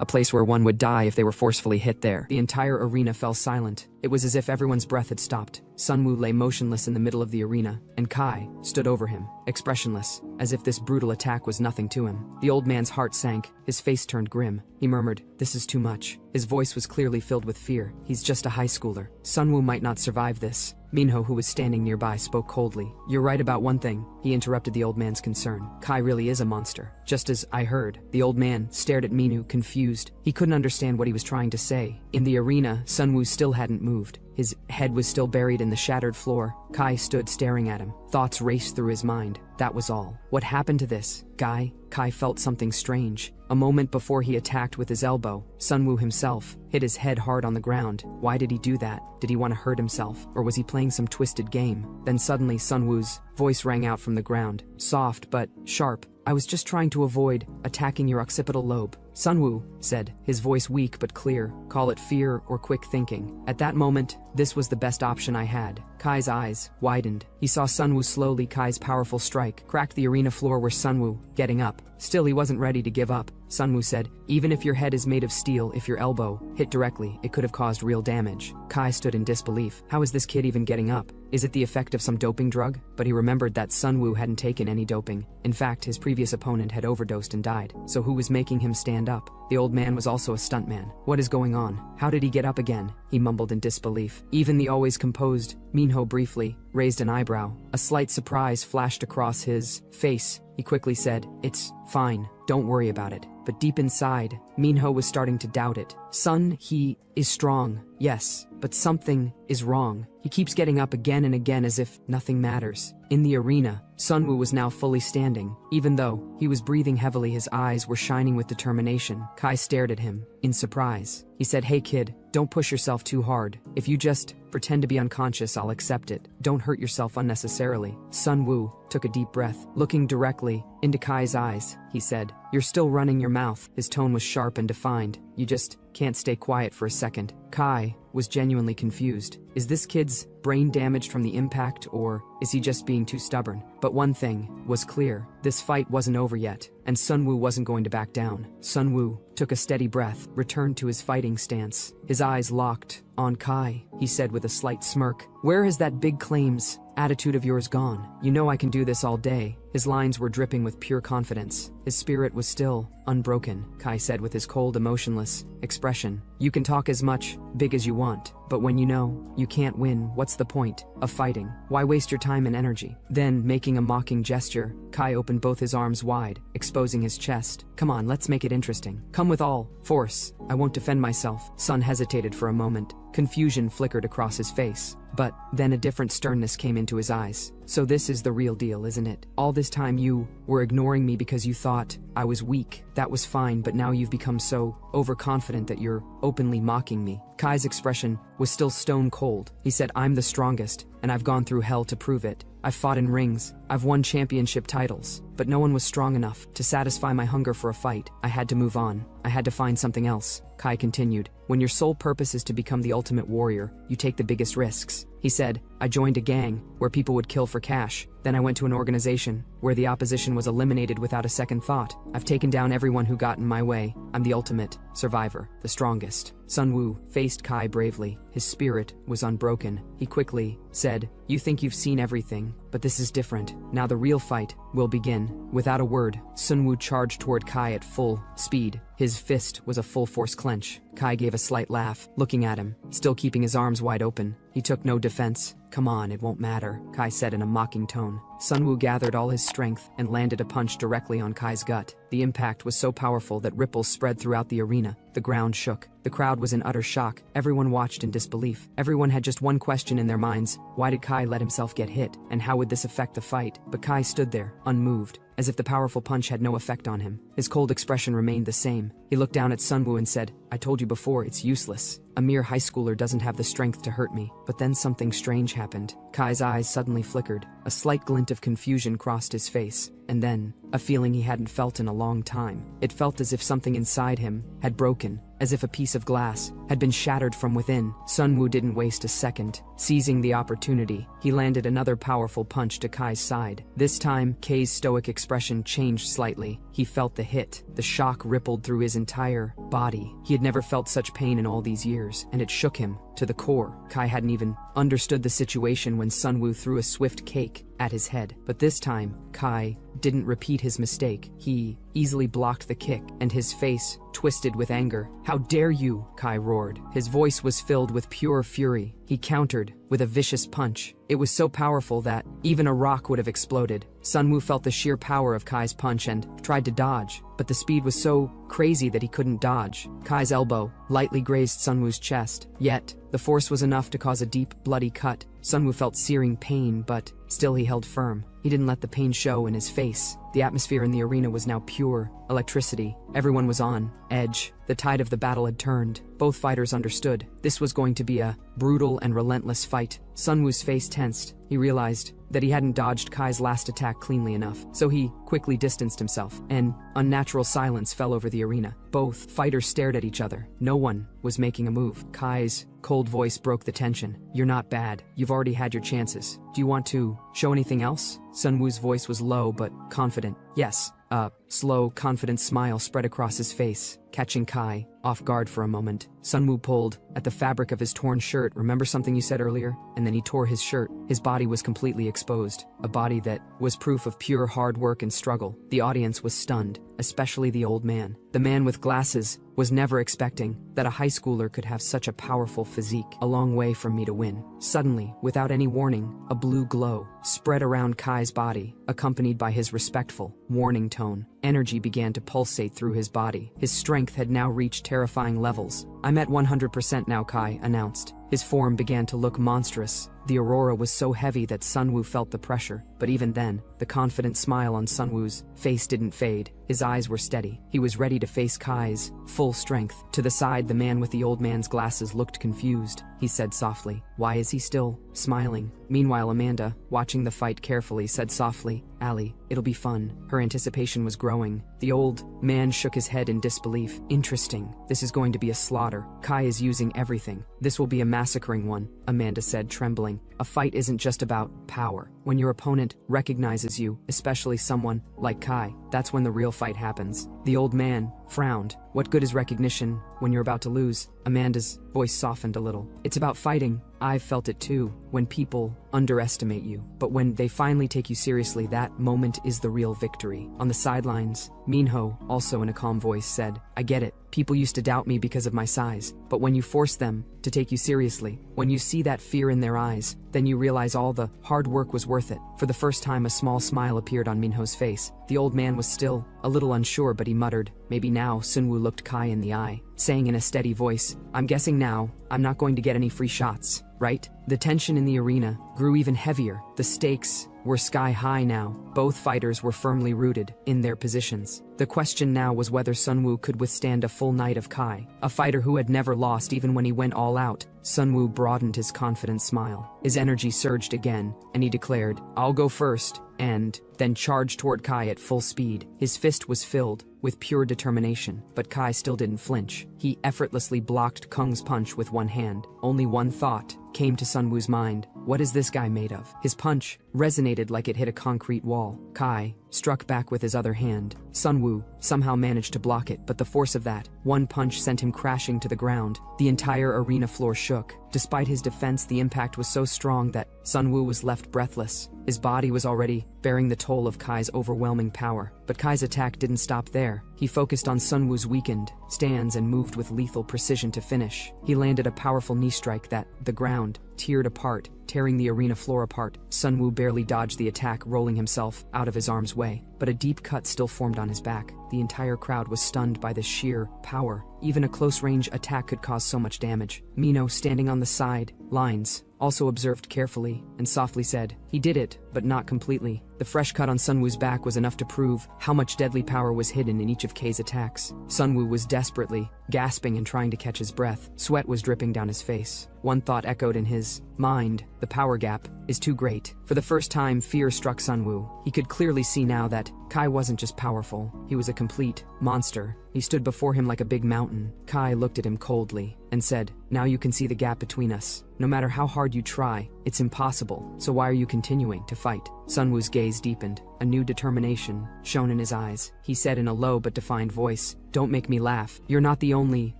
a place where one would die if they were forcefully hit there. The entire arena fell silent. It was as if everyone's breath had stopped. Sunwoo lay motionless in the middle of the arena, and Kai stood over him, expressionless, as if this brutal attack was nothing to him. The old man's heart sank, his face turned grim. He murmured, "This is too much." His voice was clearly filled with fear. He's just a high schooler. Sunwoo might not survive this. Minho, who was standing nearby, spoke coldly. "You're right about one thing," he interrupted the old man's concern. "Kai really is a monster. Just as I heard." The old man stared at Minho, confused. He couldn't understand what he was trying to say. In the arena, Sunwoo still hadn't moved. His head was still buried in the shattered floor. Kai stood staring at him. Thoughts raced through his mind. That was all. What happened to this guy? Kai felt something strange. A moment before he attacked with his elbow, Sunwoo himself hit his head hard on the ground. Why did he do that? Did he want to hurt himself? Or was he playing some twisted game? Then suddenly Sunwoo's voice rang out from the ground. Soft but sharp. "I was just trying to avoid attacking your occipital lobe." Sunwoo said, his voice weak but clear. Call it fear or quick thinking. At that moment, this was the best option I had. Kai's eyes widened. He saw Sunwoo slowly. Kai's powerful strike cracked the arena floor where Sunwoo, getting up. Still, he wasn't ready to give up. Sunwoo said, "Even if your head is made of steel, if your elbow hit directly, it could have caused real damage." Kai stood in disbelief. How is this kid even getting up? Is it the effect of some doping drug? But he remembered that Sunwoo hadn't taken any doping. In fact, his previous opponent had overdosed and died. So who was making him stand up? The old man was also a stuntman. What is going on? How did he get up again? He mumbled in disbelief. Even the always composed Minho briefly raised an eyebrow. A slight surprise flashed across his face. He quickly said, "It's fine. Don't worry about it." But deep inside, Minho was starting to doubt it. "Son, he is strong, yes, but something is wrong. He keeps getting up again and again as if nothing matters." In the arena, Sunwoo was now fully standing. Even though he was breathing heavily, his eyes were shining with determination. Kai stared at him in surprise. He said, "Hey kid, don't push yourself too hard. If you just pretend to be unconscious, I'll accept it. Don't hurt yourself unnecessarily." Sunwoo took a deep breath. Looking directly into Kai's eyes, he said, "You're still running your mouth." His tone was sharp and defined. "You just can't stay quiet for a second." Kai was genuinely confused. Is this kid's brain damaged from the impact, or is he just being too stubborn? But one thing was clear. This fight wasn't over yet, and Sunwoo wasn't going to back down. Sunwoo took a steady breath, returned to his fighting stance. His eyes locked on Kai. He said with a slight smirk, "Where has that big claims attitude of yours gone? You know I can do this all day." His lines were dripping with pure confidence. His spirit was still unbroken. Kai said with his cold, emotionless expression, "You can talk as much big as you want, but when you know you can't win, what's the point of fighting? Why waste your time and energy?" Then, making a mocking gesture, Kai opened both his arms wide, exposing his chest. "Come on, let's make it interesting. Come with all force. I won't defend myself." Sun hesitated for a moment. Confusion flickered across his face. But then a different sternness came into his eyes. "So this is the real deal, isn't it? All this time you were ignoring me because you thought I was weak. That was fine, but now you've become so overconfident that you're openly mocking me." Kai's expression was still stone cold. He said, "I'm the strongest, and I've gone through hell to prove it. I've fought in rings. I've won championship titles. But no one was strong enough to satisfy my hunger for a fight. I had to move on. I had to find something else." Kai continued, "When your sole purpose is to become the ultimate warrior, you take the biggest risks." He said, "I joined a gang where people would kill for cash. Then I went to an organization where the opposition was eliminated without a second thought. I've taken down everyone who got in my way. I'm the ultimate survivor, the strongest." Sunwoo faced Kai bravely. His spirit was unbroken. He quickly said, "You think you've seen everything, but this is different. Now the real fight will begin." Without a word, Sunwoo charged toward Kai at full speed. His fist was a full-force clench. Kai gave a slight laugh, looking at him, still keeping his arms wide open. He took no defense. "Come on, it won't matter," Kai said in a mocking tone. Sunwoo gathered all his strength and landed a punch directly on Kai's gut. The impact was so powerful that ripples spread throughout the arena. The ground shook. The crowd was in utter shock. Everyone watched in disbelief. Everyone had just one question in their minds. Why did Kai let himself get hit? And how would this affect the fight? But Kai stood there, unmoved, as if the powerful punch had no effect on him. His cold expression remained the same. He looked down at Sunwoo and said, "I told you before, it's useless." A mere high schooler doesn't have the strength to hurt me. But then something strange happened. Kai's eyes suddenly flickered. A slight glint of confusion crossed his face. And then, a feeling he hadn't felt in a long time. It felt as if something inside him had broken, as if a piece of glass had been shattered from within. Sunwoo didn't waste a second. Seizing the opportunity, he landed another powerful punch to Kai's side. This time, Kai's stoic expression changed slightly. He felt the hit. The shock rippled through his entire body. He had never felt such pain in all these years, and it shook him to the core. Kai hadn't even understood the situation when Sunwoo threw a swift kick at his head. But this time, Kai didn't repeat his mistake. He easily blocked the kick, and his face twisted with anger. "How dare you!" Kai roared. His voice was filled with pure fury. He countered with a vicious punch. It was so powerful that even a rock would have exploded. Sunwoo felt the sheer power of Kai's punch and tried to dodge, but the speed was so crazy that he couldn't dodge. Kai's elbow lightly grazed Sunwoo's chest, yet the force was enough to cause a deep, bloody cut. Sunwoo felt searing pain, but still he held firm. He didn't let the pain show in his face. The atmosphere in the arena was now pure electricity. Everyone was on edge. The tide of the battle had turned. Both fighters understood. This was going to be a brutal and relentless fight. Sunwoo's face tensed. He realized that he hadn't dodged Kai's last attack cleanly enough, so he quickly distanced himself. An unnatural silence fell over the arena. Both fighters stared at each other. No one was making a move. Kai's cold voice broke the tension. "You're not bad. You've already had your chances. Do you want to show anything else?" Sunwoo's voice was low but confident. "Yes." A slow, confident smile spread across his face, catching Kai off guard for a moment. Sunwoo pulled at the fabric of his torn shirt. "Remember something you said earlier?" And then he tore his shirt. His body was completely exposed, a body that was proof of pure hard work and struggle. The audience was stunned, especially the old man. The man with glasses was never expecting that a high schooler could have such a powerful physique. "A long way from me to win." Suddenly, without any warning, a blue glow spread around Kai's body, accompanied by his respectful, warning tone. Energy began to pulsate through his body. His strength had now reached terrifying levels. "I'm at 100% now," Kai announced. His form began to look monstrous. The aurora was so heavy that Sunwoo felt the pressure, but even then, the confident smile on Sunwoo's face didn't fade. His eyes were steady. He was ready to face Kai's full strength. To the side, the man with the old man's glasses looked confused. He said softly, "Why is he still smiling?" Meanwhile, Amanda, watching the fight carefully, said softly, "Ali, it'll be fun." Her anticipation was growing. The old man shook his head in disbelief. "Interesting. This is going to be a slaughter. Kai is using everything. This will be a massacring one," Amanda said, trembling. "A fight isn't just about power. When your opponent recognizes you, especially someone like Kai, that's when the real fight happens." The old man frowned. "What good is recognition when you're about to lose?" Amanda's voice softened a little. "It's about fighting. I've felt it too, when people underestimate you. But when they finally take you seriously, that moment is the real victory." On the sidelines, Minho, also in a calm voice, said, "I get it. People used to doubt me because of my size. But when you force them to take you seriously, when you see that fear in their eyes, then you realize all the hard work was worth it." For the first time, a small smile appeared on Minho's face. The old man was still a little unsure, but he muttered, "Maybe now." Sunwoo looked Kai in the eye, saying in a steady voice, "I'm guessing now I'm not going to get any free shots, right?" The tension in the arena grew even heavier. The stakes were sky high now. Both fighters were firmly rooted in their positions. The question now was whether Sunwoo could withstand a full night of Kai, a fighter who had never lost even when he went all out. Sunwoo broadened his confident smile. His energy surged again, and he declared, "I'll go first," and then charged toward Kai at full speed. His fist was filled with pure determination, but Kai still didn't flinch. He effortlessly blocked Kung's punch with one hand. Only one thought came to Sunwoo's mind: what is this guy made of? His punch resonated like it hit a concrete wall. Kai struck back with his other hand. Sunwoo somehow managed to block it, but the force of that one punch sent him crashing to the ground. The entire arena floor shook. Despite his defense, the impact was so strong that Sunwoo was left breathless. His body was already bearing the toll of Kai's overwhelming power. But Kai's attack didn't stop there. He focused on Sunwoo's weakened stance and moved with lethal precision to finish. He landed a powerful knee strike that the ground teared apart, tearing the arena floor apart. Sunwoo barely dodged the attack, rolling himself out of his arm's way. but a deep cut still formed on his back. The entire crowd was stunned by this sheer power. Even a close-range attack could cause so much damage. Mino, standing on the sidelines, also observed carefully and softly said, "He did it, but not completely." The fresh cut on Sunwoo's back was enough to prove how much deadly power was hidden in each of Kei's attacks. Sunwoo was desperately gasping and trying to catch his breath. Sweat was dripping down his face. One thought echoed in his mind: the power gap is too great. For the first time, fear struck Sunwoo. He could clearly see now that Kei wasn't just powerful, he was a complete monster. He stood before him like a big mountain. Kei looked at him coldly and said, "Now you can see the gap between us. No matter how hard you try, it's impossible. So why are you continuing to fight?" Sunwoo's gaze deepened. A new determination shone in his eyes. He said in a low but defined voice, "Don't make me laugh. You're not the only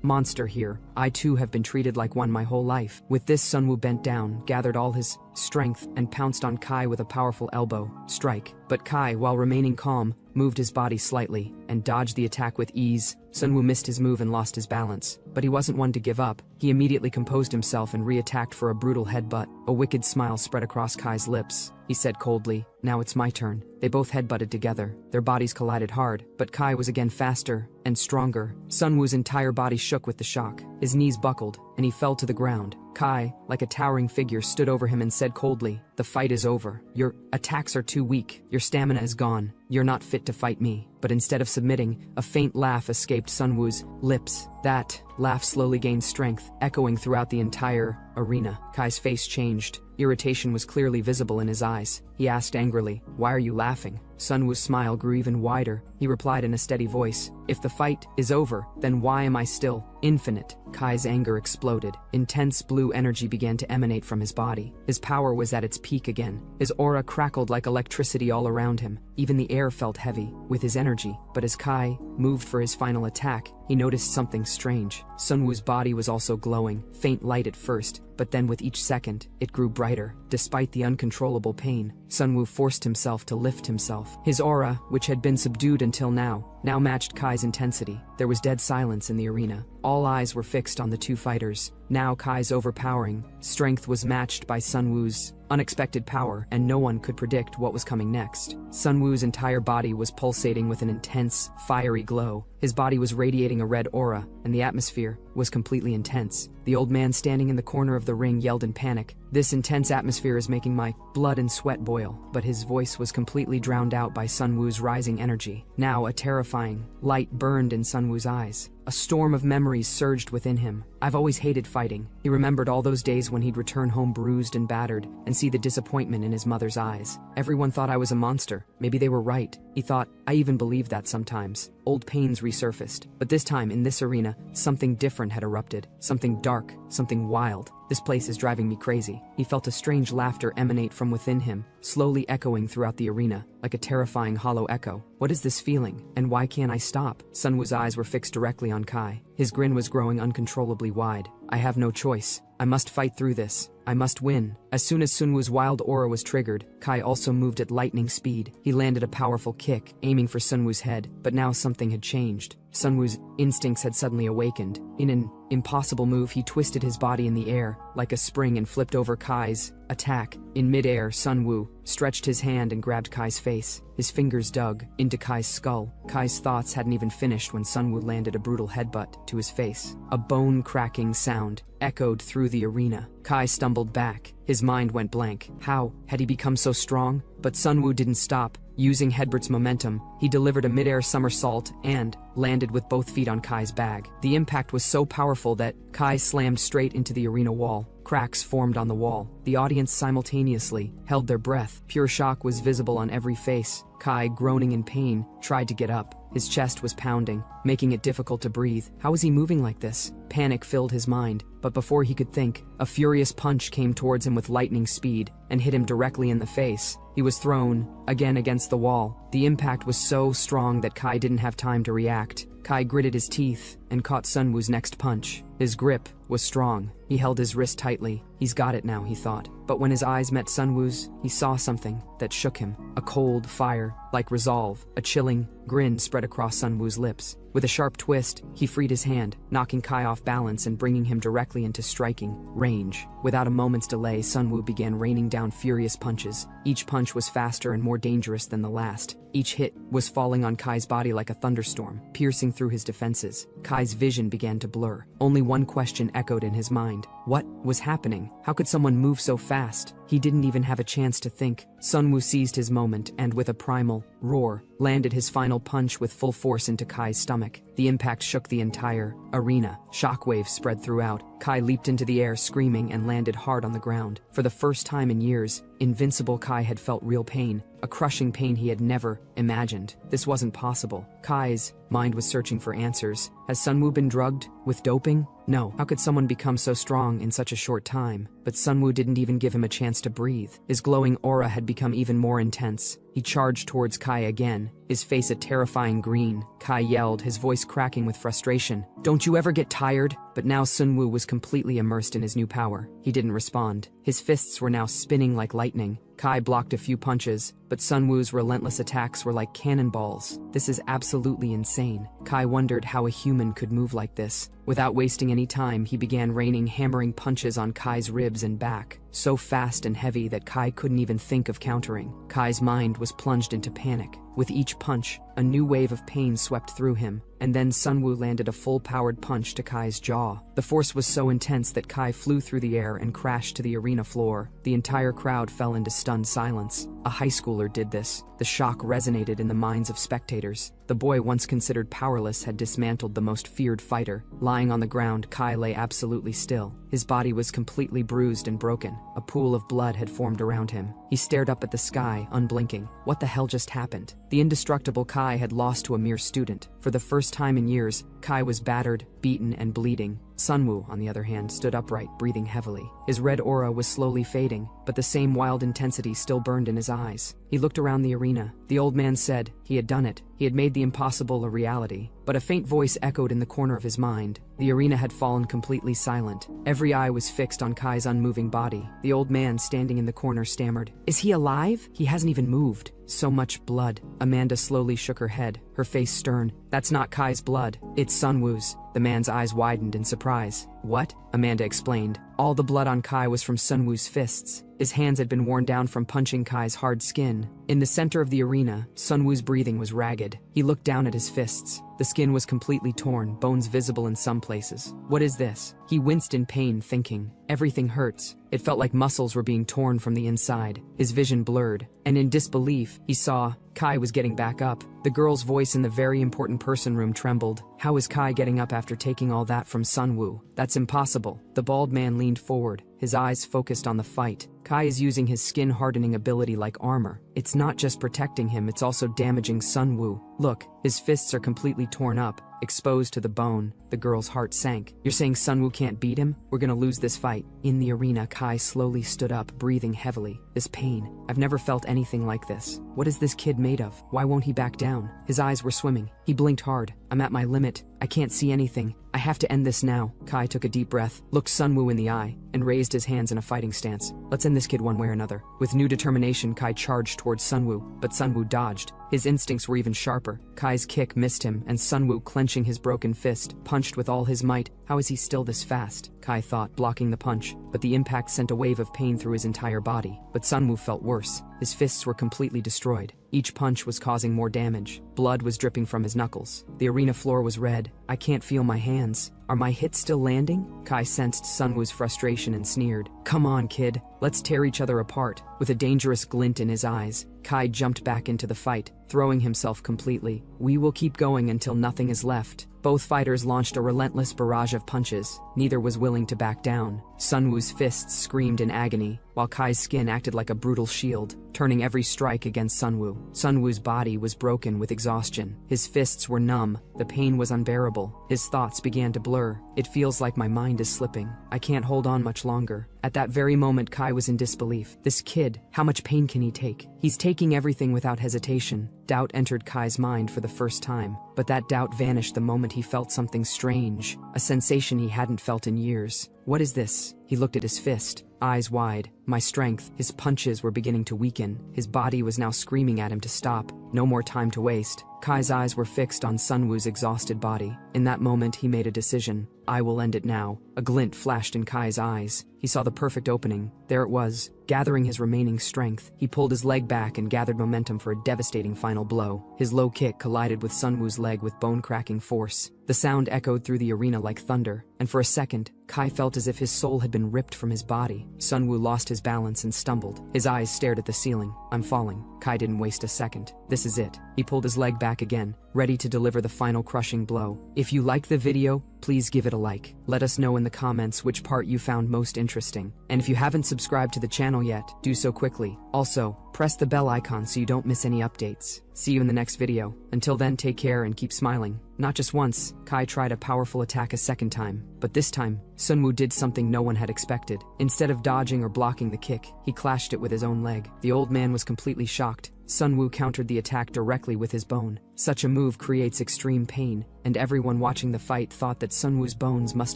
monster here. I too have been treated like one my whole life." With this, Sunwoo bent down, gathered all his strength, and pounced on Kei with a powerful elbow strike. But Kei, while remaining calm, moved his body slightly and dodged the attack with ease. Sunwoo missed his move and lost his balance, but he wasn't one to give up. He immediately composed himself and re-attacked for a brutal headbutt. A wicked smile spread across Kai's lips. He said coldly, "Now it's my turn." They both headbutted together. Their bodies collided hard, but Kei was again faster and stronger. Sunwoo's entire body shook with the shock. His knees buckled, and he fell to the ground. Kei, like a towering figure, stood over him and said coldly, "The fight is over. Your attacks are too weak. Your stamina is gone. You're not fit to fight me." But instead of submitting, a faint laugh escaped Sunwoo's lips. That laugh slowly gained strength, echoing throughout the entire arena. Kai's face changed. Irritation was clearly visible in his eyes. He asked angrily, "Why are you laughing?" Sunwoo's smile grew even wider. He replied in a steady voice, "If the fight is over, then why am I still infinite?" Kai's anger exploded. Intense blue energy began to emanate from his body. His power was at its peak again. His aura crackled like electricity all around him. Even the air felt heavy with his energy. But as Kei moved for his final attack, he noticed something strange. Sunwoo's body was also glowing, faint light at first, but then with each second, it grew brighter. Despite the uncontrollable pain, Sunwoo forced himself to lift himself. His aura, which had been subdued until now matched Kai's intensity. There was dead silence in the arena. All eyes were fixed on the two fighters. Now Kai's overpowering strength was matched by Sunwoo's unexpected power, and no one could predict what was coming next. Sunwoo's entire body was pulsating with an intense, fiery glow. His body was radiating a red aura, and the atmosphere was completely intense. The old man standing in the corner of the ring yelled in panic, "This intense atmosphere is making my blood and sweat boil." But his voice was completely drowned out by Sunwoo's rising energy. Now a terrifying light burned in Sunwoo's eyes. A storm of memories surged within him. "I've always hated fighting." He remembered all those days when he'd return home bruised and battered and see the disappointment in his mother's eyes. Everyone thought I was a monster. Maybe they were right. He thought, I even believed that sometimes. Old pains resurfaced. But this time, in this arena, something different had erupted. Something dark, something wild. "This place is driving me crazy." He felt a strange laughter emanate from within him, slowly echoing throughout the arena, like a terrifying hollow echo. "What is this feeling? And why can't I stop?" Sunwoo's eyes were fixed directly on Kei. His grin was growing uncontrollably wide. "I have no choice. I must fight through this. I must win." As soon as Sunwoo's wild aura was triggered, Kei also moved at lightning speed. He landed a powerful kick, aiming for Sunwoo's head, but now something had changed. Sunwoo's instincts had suddenly awakened. In an impossible move, he twisted his body in the air, like a spring, and flipped over Kai's attack. In midair, Sunwoo stretched his hand and grabbed Kai's face. His fingers dug into Kai's skull. Kai's thoughts hadn't even finished when Sunwoo landed a brutal headbutt to his face. A bone-cracking sound echoed through the arena. Kei stumbled back. His mind went blank. How had he become so strong? But Sunwoo didn't stop. Using headbutt's momentum, he delivered a midair somersault and landed with both feet on Kai's bag. The impact was so powerful that Kei slammed straight into the arena wall. Cracks formed on the wall. The audience simultaneously held their breath. Pure shock was visible on every face. Kei, groaning in pain, tried to get up. His chest was pounding, making it difficult to breathe. How was he moving like this? Panic filled his mind, but before he could think, a furious punch came towards him with lightning speed and hit him directly in the face. He was thrown again against the wall. The impact was so strong that Kei didn't have time to react. Kei gritted his teeth and caught Sunwoo's next punch. His grip was strong. He held his wrist tightly. He's got it now, he thought. But when his eyes met Sunwoo's, he saw something that shook him. A cold fire, like resolve. A chilling grin spread across Sunwoo's lips. With a sharp twist, he freed his hand, knocking Kai off balance and bringing him directly into striking range. Without a moment's delay, Sunwoo began raining down furious punches. Each punch was faster and more dangerous than the last. Each hit was falling on Kai's body like a thunderstorm, piercing through his defenses. Kai's vision began to blur. Only one question echoed in his mind. What was happening? How could someone move so fast? He didn't even have a chance to think. Sunwoo seized his moment and, with a primal roar, landed his final punch with full force into Kai's stomach. The impact shook the entire arena. Shockwaves spread throughout. Kai leaped into the air screaming and landed hard on the ground. For the first time in years, invincible Kai had felt real pain, a crushing pain he had never imagined. This wasn't possible. Kai's mind was searching for answers. Has Sunwoo been drugged with doping? No. How could someone become so strong in such a short time? But Sunwoo didn't even give him a chance to breathe. His glowing aura had become even more intense. He charged towards Kai again, his face a terrifying green. Kai yelled, his voice cracking with frustration. Don't you ever get tired? But now Sunwoo was completely immersed in his new power. He didn't respond. His fists were now spinning like lightning. Kai blocked a few punches, but Sunwoo's relentless attacks were like cannonballs. This is absolutely insane. Kai wondered how a human could move like this. Without wasting any time, he began raining hammering punches on Kai's ribs and back, so fast and heavy that Kai couldn't even think of countering. Kai's mind was plunged into panic. With each punch, a new wave of pain swept through him, and then Sunwoo landed a full-powered punch to Kai's jaw. The force was so intense that Kai flew through the air and crashed to the arena floor. The entire crowd fell into stunned silence. A high schooler did this. The shock resonated in the minds of spectators. The boy once considered powerless had dismantled the most feared fighter. Lying on the ground, Kai lay absolutely still. His body was completely bruised and broken. A pool of blood had formed around him. He stared up at the sky, unblinking. What the hell just happened? The indestructible Kai had lost to a mere student. For the first time in years, Kai was battered, beaten, and bleeding. Sunwoo, on the other hand, stood upright, breathing heavily. His red aura was slowly fading, but the same wild intensity still burned in his eyes. He looked around the arena. The old man said he had done it. He had made the impossible a reality. But a faint voice echoed in the corner of his mind. The arena had fallen completely silent. Every eye was fixed on Kai's unmoving body. The old man standing in the corner stammered, "Is he alive? He hasn't even moved." So much blood. Amanda slowly shook her head, her face stern. That's not Kai's blood. It's Sunwoo's. The man's eyes widened in surprise. What? Amanda explained. All the blood on Kai was from Sunwoo's fists. His hands had been worn down from punching Kai's hard skin. In the center of the arena, Sunwoo's breathing was ragged. He looked down at his fists. The skin was completely torn, bones visible in some places. What is this? He winced in pain, thinking. Everything hurts. It felt like muscles were being torn from the inside. His vision blurred, and in disbelief, he saw Kai was getting back up. The girl's voice in the very important person room trembled. How is Kai getting up after taking all that from Sunwoo? That's impossible. The bald man leaned forward, his eyes focused on the fight. Kai is using his skin-hardening ability like armor. It's not just protecting him, it's also damaging Sunwoo. Look, his fists are completely torn up, exposed to the bone. The girl's heart sank. You're saying Sunwoo can't beat him? We're gonna lose this fight. In the arena, Kai slowly stood up, breathing heavily. This pain. I've never felt anything like this. What is this kid made of? Why won't he back down? His eyes were swimming. He blinked hard. I'm at my limit. I can't see anything. I have to end this now. Kai took a deep breath, looked Sunwoo in the eye, and raised his hands in a fighting stance. Let's end this kid one way or another. With new determination, Kai charged towards Sunwoo, but Sunwoo dodged. His instincts were even sharper. Kai's kick missed him, and Sunwoo, clenching his broken fist, punched with all his might. How is he still this fast? Kai thought, blocking the punch, but the impact sent a wave of pain through his entire body. But Sunwoo felt worse. His fists were completely destroyed. Each punch was causing more damage. Blood was dripping from his knuckles. The arena floor was red. I can't feel my hands. Are my hits still landing? Kai sensed Sunwoo's frustration and sneered. Come on, kid. Let's tear each other apart. With a dangerous glint in his eyes, Kai jumped back into the fight, throwing himself completely. We will keep going until nothing is left. Both fighters launched a relentless barrage of punches. Neither was willing to back down. Sunwoo's fists screamed in agony, while Kai's skin acted like a brutal shield, turning every strike against Sunwoo. Sunwoo's body was broken with exhaustion. His fists were numb, the pain was unbearable. His thoughts began to blur. It feels like my mind is slipping. I can't hold on much longer. At that very moment, Kai was in disbelief. This kid, how much pain can he take? He's taking everything without hesitation. Doubt entered Kai's mind for the first time, but that doubt vanished the moment he felt something strange, a sensation he hadn't felt in years. What is this? He looked at his fist, eyes wide. My strength, his punches were beginning to weaken. His body was now screaming at him to stop. No more time to waste. Kai's eyes were fixed on Sunwoo's exhausted body. In that moment, he made a decision. I will end it now. A glint flashed in Kai's eyes. He saw the perfect opening. There it was. Gathering his remaining strength, he pulled his leg back and gathered momentum for a devastating final blow. His low kick collided with Sunwoo's leg with bone-cracking force. The sound echoed through the arena like thunder, and for a second, Kai felt as if his soul had been ripped from his body. Sunwoo lost his balance and stumbled. His eyes stared at the ceiling. I'm falling. Kai didn't waste a second. This is it. He pulled his leg back again, ready to deliver the final crushing blow. If you liked the video, please give it a like. Let us know in the comments which part you found most interesting. And if you haven't subscribed to the channel yet, do so quickly. Also, press the bell icon so you don't miss any updates. See you in the next video. Until then, take care and keep smiling. Not just once, Kai tried a powerful attack a second time, but this time, Sunwoo did something no one had expected. Instead of dodging or blocking the kick, he clashed it with his own leg. The old man was completely shocked. Sunwoo countered the attack directly with his bone. Such a move creates extreme pain, and everyone watching the fight thought that Sunwoo's bones must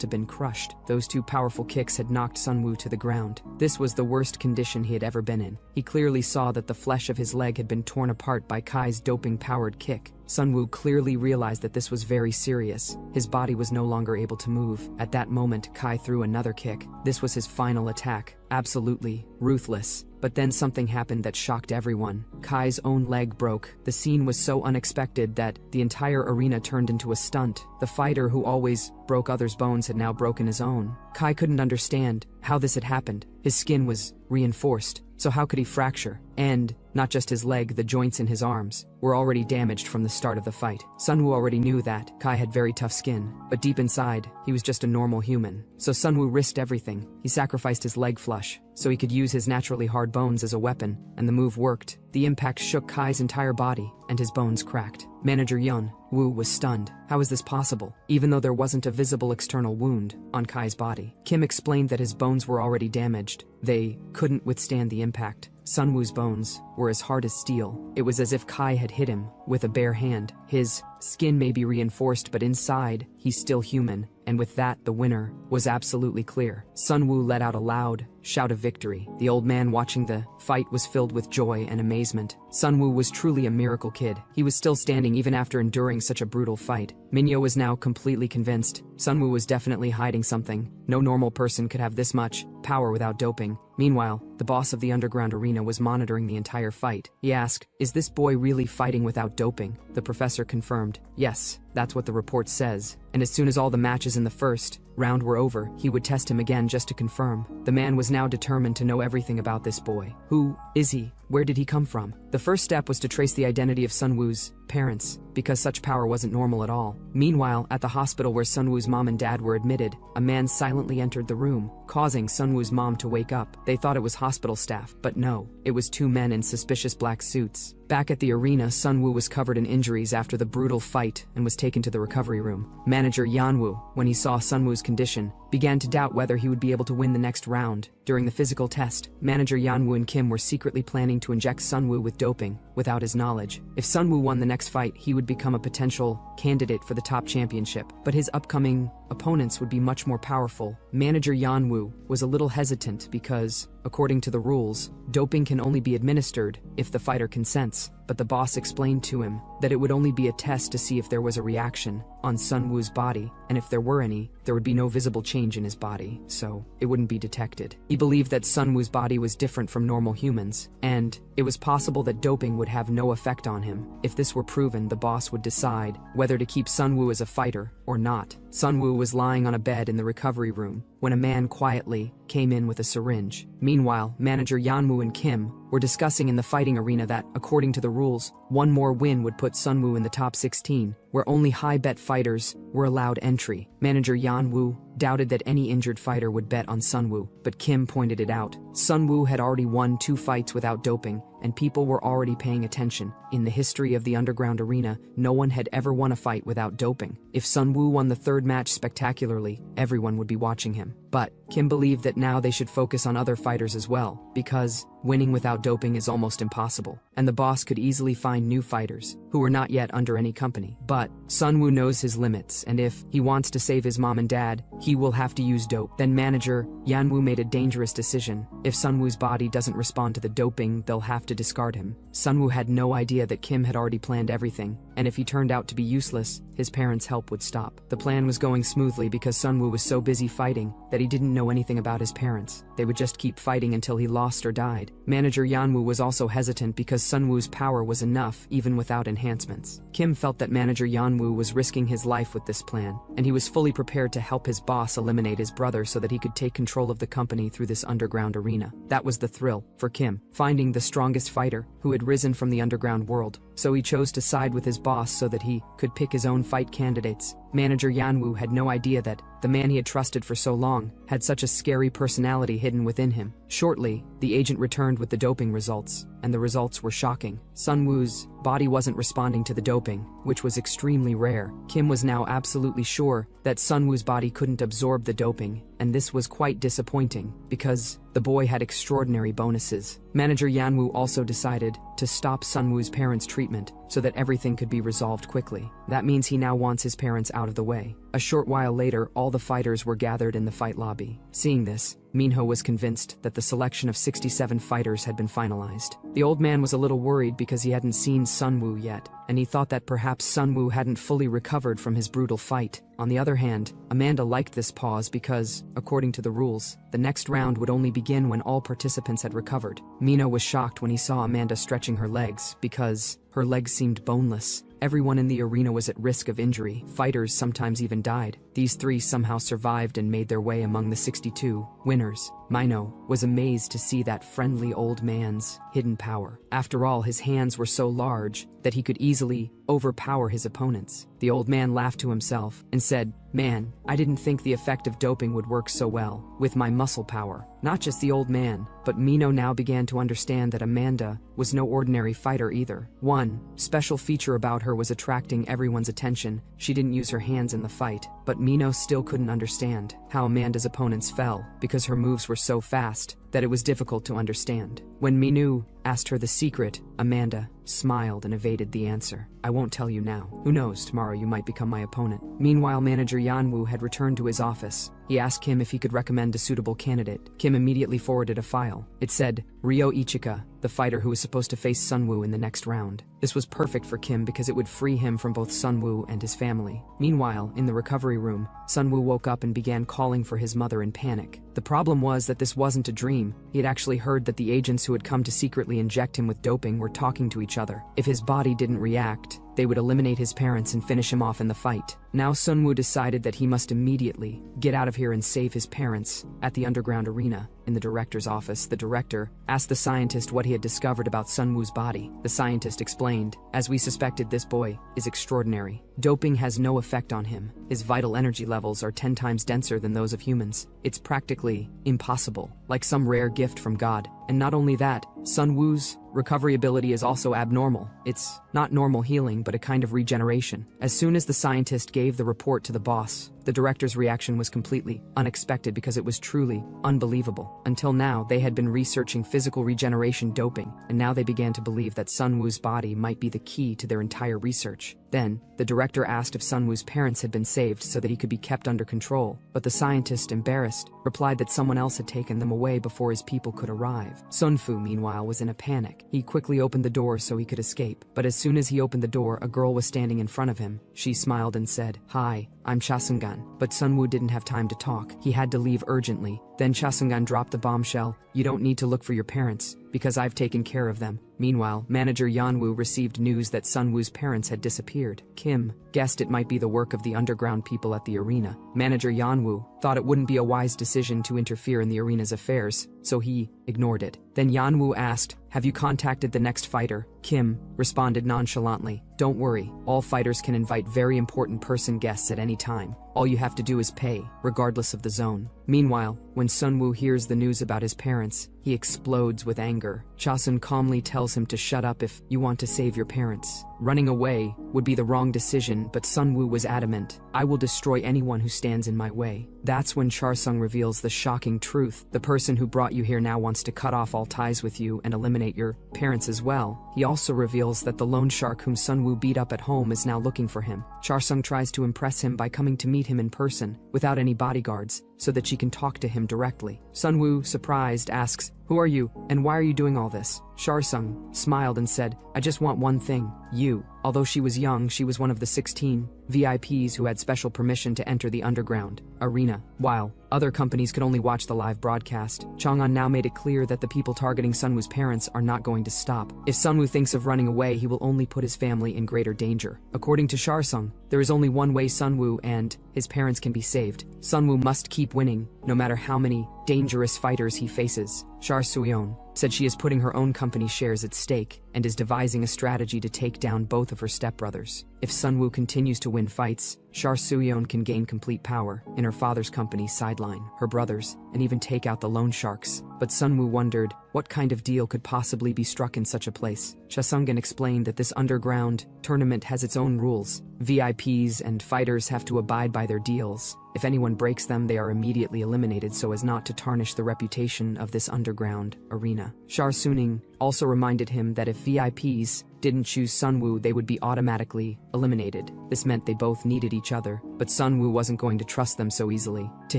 have been crushed. Those two powerful kicks had knocked Sunwoo to the ground. This was the worst condition he had ever been in. He clearly saw that the flesh of his leg had been torn apart by Kai's doping-powered kick. Sunwoo clearly realized that this was very serious. His body was no longer able to move. At that moment, Kai threw another kick. This was his final attack. Absolutely ruthless. But then something happened that shocked everyone. Kai's own leg broke. The scene was so unexpected that the entire arena turned into a stunt. The fighter who always broke others' bones had now broken his own. Kai couldn't understand how this had happened. His skin was reinforced, so how could he fracture? And not just his leg, the joints in his arms were already damaged from the start of the fight. Sunwoo already knew that Kai had very tough skin, but deep inside, he was just a normal human. So Sunwoo risked everything. He sacrificed his leg flush so he could use his naturally hard bones as a weapon, and the move worked. The impact shook Kai's entire body, and his bones cracked. Manager Yun Woo was stunned. How is this possible? Even though there wasn't a visible external wound on Kai's body. Kim explained that his bones were already damaged. They couldn't withstand the impact. Sunwoo's bones were as hard as steel. It was as if Kai had hit him with a bare hand. His skin may be reinforced, but inside, he's still human. And with that, the winner was absolutely clear. Sunwoo let out a loud shout of victory. The old man watching the fight was filled with joy and amazement. Sunwoo was truly a miracle kid. He was still standing even after enduring such a brutal fight. Minyo was now completely convinced. Sunwoo was definitely hiding something. No normal person could have this much power without doping. Meanwhile, the boss of the underground arena was monitoring the entire fight. He asked, "Is this boy really fighting without doping?" The professor confirmed, "Yes, that's what the report says." And as soon as all the matches in the first round were over, he would test him again just to confirm. The man was now determined to know everything about this boy. Who is he? Where did he come from? The first step was to trace the identity of Sunwoo's parents, because such power wasn't normal at all. Meanwhile, at the hospital where Sunwoo's mom and dad were admitted, a man silently entered the room, causing Sunwoo's mom to wake up. They thought it was hospital staff, but no, it was two men in suspicious black suits. Back at the arena, Sunwoo was covered in injuries after the brutal fight and was taken to the recovery room. Manager Yanwoo, when he saw Sunwoo's condition, began to doubt whether he would be able to win the next round. During the physical test, Manager Yanwoo and Kim were secretly planning to inject Sunwoo with doping without his knowledge. If Sunwoo won the next fight, he would become a potential candidate for the top championship, but his upcoming opponents would be much more powerful. Manager Yanwoo was a little hesitant because, according to the rules, doping can only be administered if the fighter consents, but the boss explained to him that it would only be a test to see if there was a reaction on Sunwoo's body, and if there were any, there would be no visible change in his body, so it wouldn't be detected. He believed that Sunwoo's body was different from normal humans, and it was possible that doping would have no effect on him. If this were proven, the boss would decide whether to keep Sunwoo as a fighter or not. Sunwoo was lying on a bed in the recovery room, when a man quietly came in with a syringe. Meanwhile, manager Yanwoo and Kim were discussing in the fighting arena that, according to the rules, one more win would put Sunwoo in the top 16, where only high-bet fighters were allowed entry. Manager Yanwoo doubted that any injured fighter would bet on Sunwoo, but Kim pointed it out. Sunwoo had already won 2 fights without doping, and people were already paying attention. In the history of the underground arena, no one had ever won a fight without doping. If Sunwoo won the 3rd match spectacularly, everyone would be watching him. But Kim believed that now they should focus on other fighters as well, because winning without doping is almost impossible, and the boss could easily find new fighters who were not yet under any company. But Sunwoo knows his limits, and if he wants to save his mom and dad, he will have to use dope. Then manager Yanwoo made a dangerous decision. If Sunwoo's body doesn't respond to the doping, they'll have to discard him. Sunwoo had no idea that Kim had already planned everything, and if he turned out to be useless, his parents' help would stop. The plan was going smoothly because Sunwoo was so busy fighting that he didn't know anything about his parents. They would just keep fighting until he lost or died. Manager Yanwoo was also hesitant because Sunwoo's power was enough even without enhancements. Kim felt that manager Yanwoo was risking his life with this plan, and he was fully prepared to help his boss eliminate his brother so that he could take control of the company through this underground arena. That was the thrill for Kim, finding the strongest fighter who had risen from the underground world. So he chose to side with his boss so that he could pick his own fight candidates. Manager Yanwoo had no idea that the man he had trusted for so long had such a scary personality hidden within him. Shortly, the agent returned with the doping results, and the results were shocking. Sunwoo's body wasn't responding to the doping, which was extremely rare. Kim was now absolutely sure that Sunwoo's body couldn't absorb the doping, and this was quite disappointing, because the boy had extraordinary bonuses. Manager Yanwoo also decided to stop Sunwoo's parents' treatment so that everything could be resolved quickly. That means he now wants his parents out of the way. A short while later, all the fighters were gathered in the fight lobby. Seeing this, Manhua was convinced that the selection of 67 fighters had been finalized. The old man was a little worried because he hadn't seen Sunwoo yet, and he thought that perhaps Sunwoo hadn't fully recovered from his brutal fight. On the other hand, Amanda liked this pause because, according to the rules, the next round would only begin when all participants had recovered. Mino was shocked when he saw Amanda stretching her legs because her legs seemed boneless. Everyone in the arena was at risk of injury. Fighters sometimes even died. These 3 somehow survived and made their way among the 62 winners. Mino was amazed to see that friendly old man's hidden power. After all, his hands were so large that he could easily overpower his opponents. The old man laughed to himself and said, "Man, I didn't think the effect of doping would work so well with my muscle power." Not just the old man, but Mino now began to understand that Amanda was no ordinary fighter either. One special feature about her was attracting everyone's attention. She didn't use her hands in the fight, but Mino still couldn't understand how Amanda's opponents fell because her moves were so fast that it was difficult to understand. When Minu asked her the secret, Amanda smiled and evaded the answer. "I won't tell you now. Who knows, tomorrow you might become my opponent." Meanwhile, manager Yanwoo had returned to his office. He asked Kim if he could recommend a suitable candidate. Kim immediately forwarded a file. It said, Ryo Ichika, the fighter who was supposed to face Sunwoo in the next round. This was perfect for Kim because it would free him from both Sunwoo and his family. Meanwhile, in the recovery room, Sunwoo woke up and began calling for his mother in panic. The problem was that this wasn't a dream. He had actually heard that the agents who had come to secretly inject him with doping were talking to each other. If his body didn't react, they would eliminate his parents and finish him off in the fight. Now Sunwoo decided that he must immediately get out of here and save his parents. At the underground arena, in the director's office, the director asked the scientist what he had discovered about Sunwoo's body. The scientist explained, "As we suspected, this boy is extraordinary. Doping has no effect on him. His vital energy levels are 10 times denser than those of humans. It's practically impossible, like some rare gift from God. And not only that, Sunwoo's recovery ability is also abnormal. It's not normal healing, but a kind of regeneration." As soon as the scientist gave the report to the boss, the director's reaction was completely unexpected because it was truly unbelievable. Until now, they had been researching physical regeneration doping, and now they began to believe that Sunwoo's body might be the key to their entire research. Then, the director asked if Sunwoo's parents had been saved so that he could be kept under control, but the scientist, embarrassed, replied that someone else had taken them away before his people could arrive. Sunfu, meanwhile, was in a panic. He quickly opened the door so he could escape, but as soon as he opened the door, a girl was standing in front of him. She smiled and said, "Hi, I'm Chasungan." But Sunwoo didn't have time to talk. He had to leave urgently. Then Chasungan dropped the bombshell. "You don't need to look for your parents. because I've taken care of them. Meanwhile, manager Yanwoo received news that Sunwoo's parents had disappeared. Kim guessed it might be the work of the underground people at the arena. Manager Yanwoo thought it wouldn't be a wise decision to interfere in the arena's affairs, so he ignored it. Then Yanwoo asked, "Have you contacted the next fighter?" Kim responded nonchalantly, "Don't worry, all fighters can invite very important person guests at any time. All you have to do is pay, regardless of the zone." Meanwhile, when Sunwoo hears the news about his parents, he explodes with anger. Chasun calmly tells him to shut up if you want to save your parents. Running away would be the wrong decision, but Sunwoo was adamant. "I will destroy anyone who stands in my way." That's when Charsung reveals the shocking truth. The person who brought you here now wants to cut off all ties with you and eliminate your parents as well. He also reveals that the loan shark whom Sunwoo beat up at home is now looking for him. Charsung tries to impress him by coming to meet him in person, without any bodyguards, so that she can talk to him directly. Sunwoo, surprised, asks, "Who are you, and why are you doing all this?" Charsung smiled and said, "I just want one thing, you." Although she was young, she was one of the 16 VIPs who had special permission to enter the underground arena. While other companies could only watch the live broadcast, Chang'an now made it clear that the people targeting Sunwoo's parents are not going to stop. If Sunwoo thinks of running away, he will only put his family in greater danger. According to Charsung, there is only one way Sunwoo and his parents can be saved. Sunwoo must keep winning, no matter how many dangerous fighters he faces. Char Suyeon said she is putting her own company shares at stake and is devising a strategy to take down both of her stepbrothers. If Sunwoo continues to win fights, Char Suyeon can gain complete power in her father's company, sideline her brothers, and even take out the loan sharks. But Sunwoo wondered what kind of deal could possibly be struck in such a place. Chasungan explained that this underground tournament has its own rules. VIPs and fighters have to abide by their deals. If anyone breaks them, they are immediately eliminated so as not to tarnish the reputation of this underground arena. Char Suning also reminded him that if VIPs didn't choose Sunwoo, they would be automatically eliminated. This meant they both needed each other, but Sunwoo wasn't going to trust them so easily. To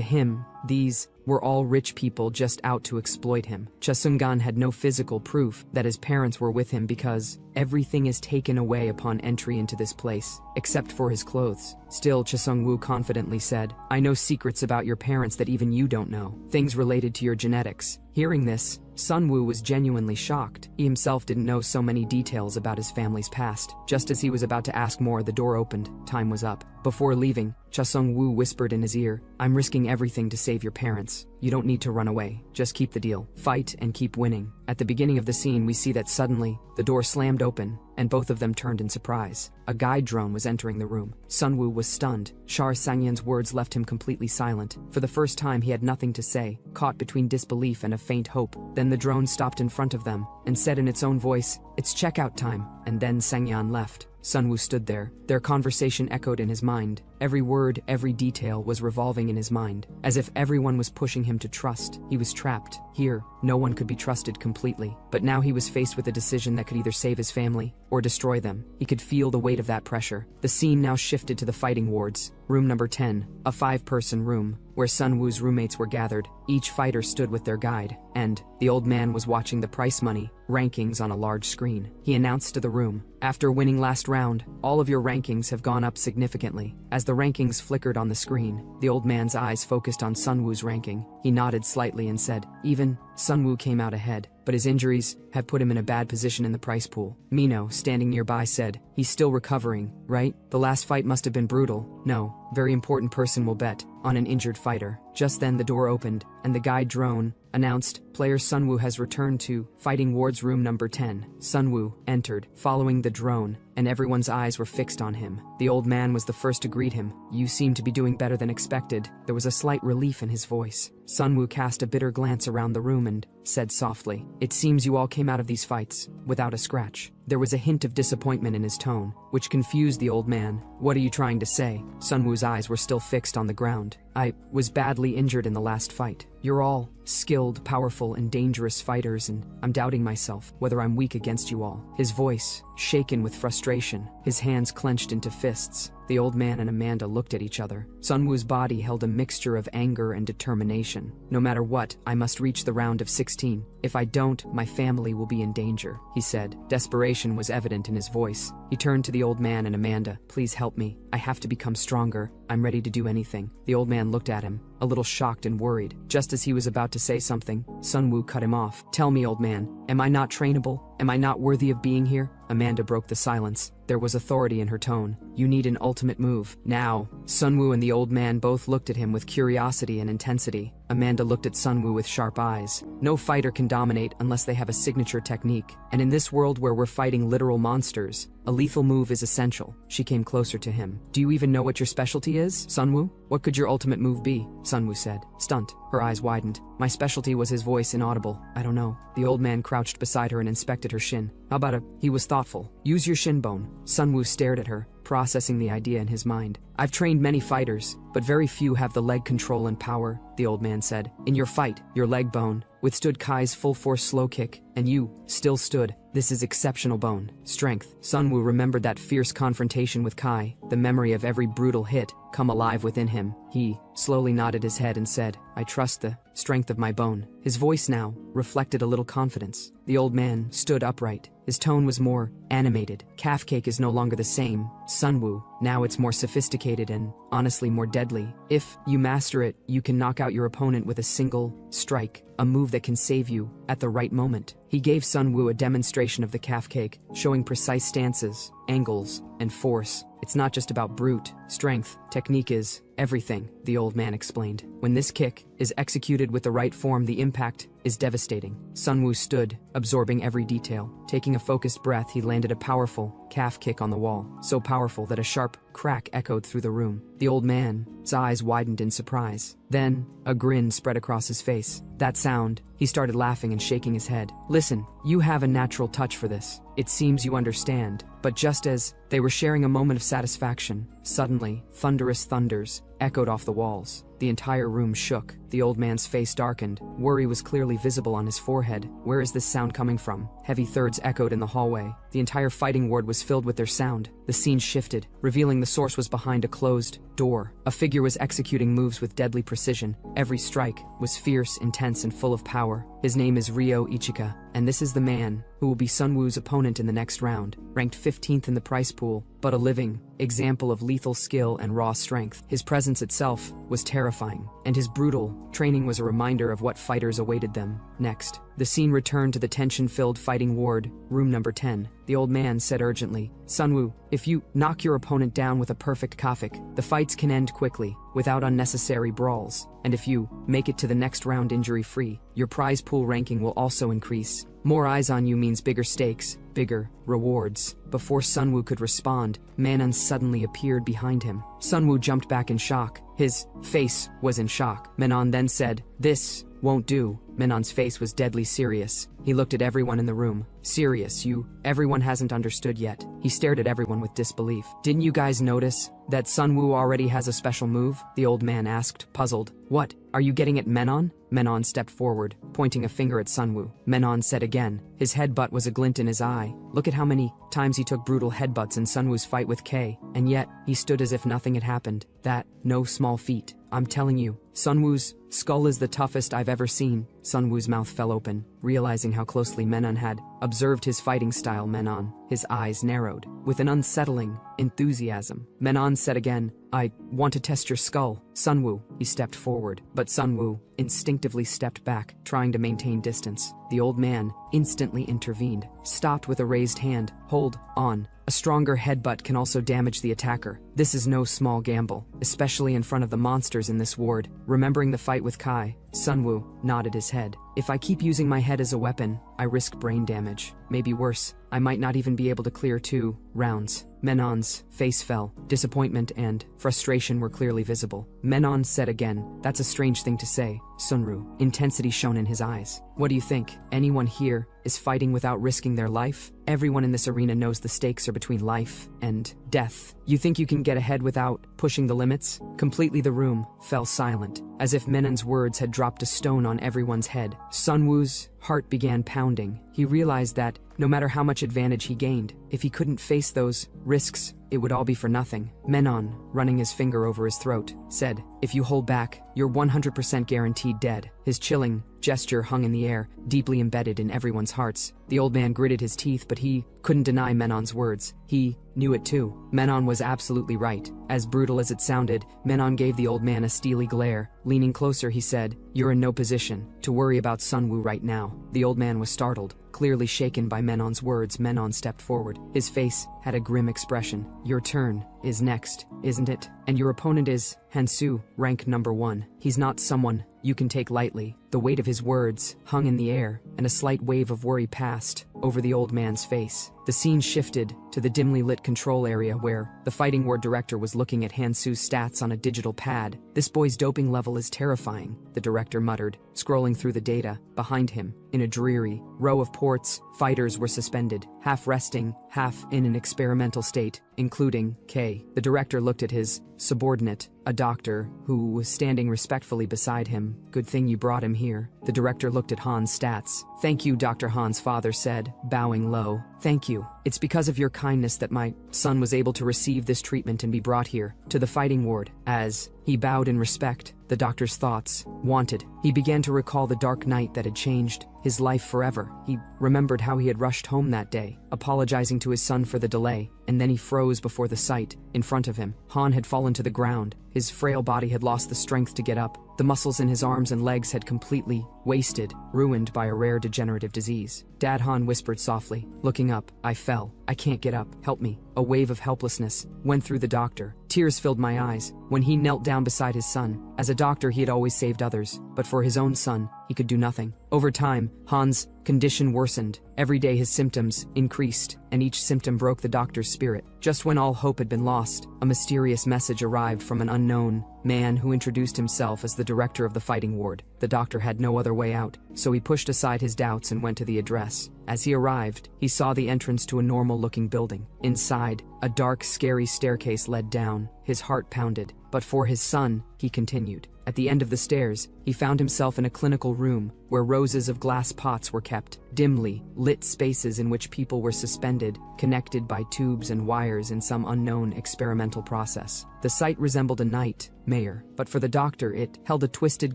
him, these were all rich people just out to exploit him. Chasungan had no physical proof that his parents were with him because everything is taken away upon entry into this place, except for his clothes. Still, Chasungwoo confidently said, "I know secrets about your parents that even you don't know, things related to your genetics." Hearing this, Sunwoo was genuinely shocked. He himself didn't know so many details about his family's past. Just as he was about to ask more, the door opened. Time was up. Before leaving, Chasungwoo whispered in his ear, "I'm risking everything to save your parents. You don't need to run away. Just keep the deal. Fight and keep winning." At the beginning of the scene, we see that suddenly, the door slammed open, and both of them turned in surprise. A guide drone was entering the room. Sunwoo was stunned. Char Sangyan's words left him completely silent. For the first time, he had nothing to say, caught between disbelief and a faint hope. Then the drone stopped in front of them, and said in its own voice, "It's checkout time." And then Sangyan left. Sunwoo stood there. Their conversation echoed in his mind. Every word, every detail was revolving in his mind. As if everyone was pushing him to trust. He was trapped. Here, no one could be trusted completely. But now he was faced with a decision that could either save his family or destroy them. He could feel the weight of that pressure. The scene now shifted to the fighting wards. Room number 10, a 5-person room, where Sunwoo's roommates were gathered. Each fighter stood with their guide, and the old man was watching the prize money rankings on a large screen. He announced to the room, "After winning last round, all of your rankings have gone up significantly." As the rankings flickered on the screen, the old man's eyes focused on Sunwoo's ranking. He nodded slightly and said, "Even Sunwoo came out ahead, but his injuries have put him in a bad position in the prize pool." Mino, standing nearby, said, "He's still recovering, right? The last fight must have been brutal." "No, very important person will bet on an injured fighter." Just then the door opened, and the guide drone announced, "Player Sunwoo has returned to Fighting Wards Room number 10. Sunwoo entered, following the drone, and everyone's eyes were fixed on him. The old man was the first to greet him. "You seem to be doing better than expected." There was a slight relief in his voice. Sunwoo cast a bitter glance around the room and said softly, "It seems you all came out of these fights without a scratch." There was a hint of disappointment in his tone, which confused the old man. "What are you trying to say?" Sunwoo's eyes were still fixed on the ground. "I was badly injured in the last fight. You're all skilled, powerful, and dangerous fighters, and I'm doubting myself whether I'm weak against you all." His voice shaken with frustration, his hands clenched into fists. The old man and Amanda looked at each other. Sunwoo's body held a mixture of anger and determination. "No matter what, I must reach the round of 16. If I don't, my family will be in danger," he said. Desperation was evident in his voice. He turned to the old man and Amanda. "Please help me. I have to become stronger. I'm ready to do anything." The old man looked at him, a little shocked and worried. Just as he was about to say something, Sunwoo cut him off. "Tell me, old man, am I not trainable? Am I not worthy of being here?" Amanda broke the silence. There was authority in her tone. "You need an ultimate move. Now." Sunwoo and the old man both looked at him with curiosity and intensity. Amanda looked at Sunwoo with sharp eyes. No fighter can dominate unless they have a signature technique. And in this world where we're fighting literal monsters, a lethal move is essential. She came closer to him. "Do you even know what your specialty is, Sunwoo? What could your ultimate move be?" Sunwoo said. Stunned. Her eyes widened. "My specialty," was his voice inaudible. "I don't know." The old man crouched beside her and inspected her shin. "How about a—" He was thoughtful. "Use your shin bone." Sunwoo stared at her, processing the idea in his mind. "I've trained many fighters, but very few have the leg control and power," the old man said. "In your fight, your leg bone withstood Kai's full-force slow kick, and you still stood. This is exceptional bone strength." Sunwoo remembered that fierce confrontation with Kai, the memory of every brutal hit come alive within him. He slowly nodded his head and said, "I trust the strength of my bone." His voice now reflected a little confidence. The old man stood upright. His tone was more animated. "Calf cake is no longer the same, Sunwoo. Now it's more sophisticated and, honestly, more deadly. If you master it, you can knock out your opponent with a single strike, a move that can save you at the right moment." He gave Sunwoo a demonstration of the calf cake, showing precise stances, angles, and force. "It's not just about brute strength. Technique is everything," the old man explained. "When this kick is executed with the right form, the impact is devastating." Sunwoo stood, absorbing every detail. Taking a focused breath, he landed a powerful calf kick on the wall, so powerful that a sharp crack echoed through the room. The old man's eyes widened in surprise. Then, a grin spread across his face. That sound, he started laughing and shaking his head. "Listen, you have a natural touch for this. It seems you understand." But just as they were sharing a moment of satisfaction, suddenly, thunderous thunders echoed off the walls. The entire room shook. The old man's face darkened. Worry was clearly visible on his forehead. "Where is this sound coming from?" Heavy thirds echoed in the hallway. The entire fighting ward was filled with their sound. The scene shifted, revealing the source was behind a closed door. A figure was executing moves with deadly precision. Every strike was fierce, intense, and full of power. His name is Ryo Ichika, and this is the man who will be Sunwoo's opponent in the next round. Ranked 15th in the prize pool, but a living example of lethal skill and raw strength. His presence itself was terrifying, and his brutal training was a reminder of what fighters awaited them next. The scene returned to the tension-filled fighting ward, room number 10. The old man said urgently, "Sunwoo, if you knock your opponent down with a perfect kafik, the fights can end quickly, without unnecessary brawls. And if you make it to the next round injury-free, your prize pool ranking will also increase. More eyes on you means bigger stakes, bigger rewards." Before Sunwoo could respond, Manon suddenly appeared behind him. Sunwoo jumped back in shock. His face was in shock. Manon then said, "This won't do." Manon's face was deadly serious. He looked at everyone in the room. "Serious, you? Everyone hasn't understood yet." He stared at everyone with disbelief. "Didn't you guys notice that Sunwoo already has a special move?" the old man asked, puzzled. "What? Are you getting at Menon?" Menon stepped forward, pointing a finger at Sunwoo. Menon said again. His headbutt was a glint in his eye. Look at how many times he took brutal headbutts in Sunwoo's fight with Kay, and yet, he stood as if nothing had happened. That, no small feat. I'm telling you, Sunwoo's skull is the toughest I've ever seen. Sunwoo's mouth fell open, realizing how closely Menon had observed his fighting style. Menon, his eyes narrowed, with an unsettling enthusiasm. Menon said again, "I want to test your skull." "Sunwoo." He stepped forward, but Sunwoo instinctively stepped back, trying to maintain distance. The old man instantly intervened, stopped with a raised hand. "Hold on. A stronger headbutt can also damage the attacker. This is no small gamble, especially in front of the monsters in this ward." Remembering the fight with Kai, Sunwoo nodded his head. "If I keep using my head as a weapon, I risk brain damage. Maybe worse, I might not even be able to clear 2 rounds. Menon's face fell. Disappointment and frustration were clearly visible. Menon said again, "That's a strange thing to say, Sunru." Intensity shone in his eyes. "What do you think? Anyone here is fighting without risking their life? Everyone in this arena knows the stakes are between life and death. You think you can get ahead without pushing the limits?" Completely the room fell silent, as if Menon's words had dropped a stone on everyone's head. Sunwoo's heart began pounding. He realized that, no matter how much advantage he gained, if he couldn't face those risks it would all be for nothing. Menon, running his finger over his throat, said, "If you hold back, you're 100% guaranteed dead." His chilling gesture hung in the air, deeply embedded in everyone's hearts. The old man gritted his teeth, but he couldn't deny Menon's words. He knew it too. Menon was absolutely right. As brutal as it sounded, Menon gave the old man a steely glare. Leaning closer, he said, "You're in no position to worry about Sunwoo right now." The old man was startled. Clearly shaken by Menon's words, Menon stepped forward. His face had a grim expression. "Your turn is next, isn't it? And your opponent is Hansu, rank number 1. He's not someone you can take lightly." The weight of his words hung in the air, and a slight wave of worry passed over the old man's face. The scene shifted to the dimly lit control area where the fighting ward director was looking at Hansu's stats on a digital pad. "This boy's doping level is terrifying," the director muttered, scrolling through the data. Behind him, in a dreary row of ports, fighters were suspended, half resting, half in an experimental state, including K. The director looked at his subordinate, a doctor, who was standing respectfully beside him. "Good thing you brought him here." The director looked at Han's stats. "Thank you," Dr. Han's father said, bowing low. "Thank you. It's because of your kindness that my son was able to receive this treatment and be brought here, to the fighting ward." As he bowed in respect, the doctor's thoughts wanted. He began to recall the dark night that had changed his life forever. He remembered how he had rushed home that day, apologizing to his son for the delay, and then he froze before the sight in front of him. Han had fallen to the ground. His frail body had lost the strength to get up. The muscles in his arms and legs had completely wasted, ruined by a rare degenerative disease. "Dad," Han whispered softly, looking up. "I fell. I can't get up. Help me." A wave of helplessness went through the doctor. Tears filled my eyes when he knelt down beside his son. As a doctor, he had always saved others, but for his own son, he could do nothing. Over time, Han's condition worsened. Every day his symptoms increased, and each symptom broke the doctor's spirit. Just when all hope had been lost, a mysterious message arrived from an unknown man who introduced himself as the director of the fighting ward. The doctor had no other way out, so he pushed aside his doubts and went to the address. As he arrived, he saw the entrance to a normal-looking building. Inside, a dark, scary staircase led down. His heart pounded. But for his son, he continued. At the end of the stairs, he found himself in a clinical room where roses of glass pots were kept, dimly lit spaces in which people were suspended, connected by tubes and wires in some unknown experimental process. The sight resembled a nightmare, but for the doctor it held a twisted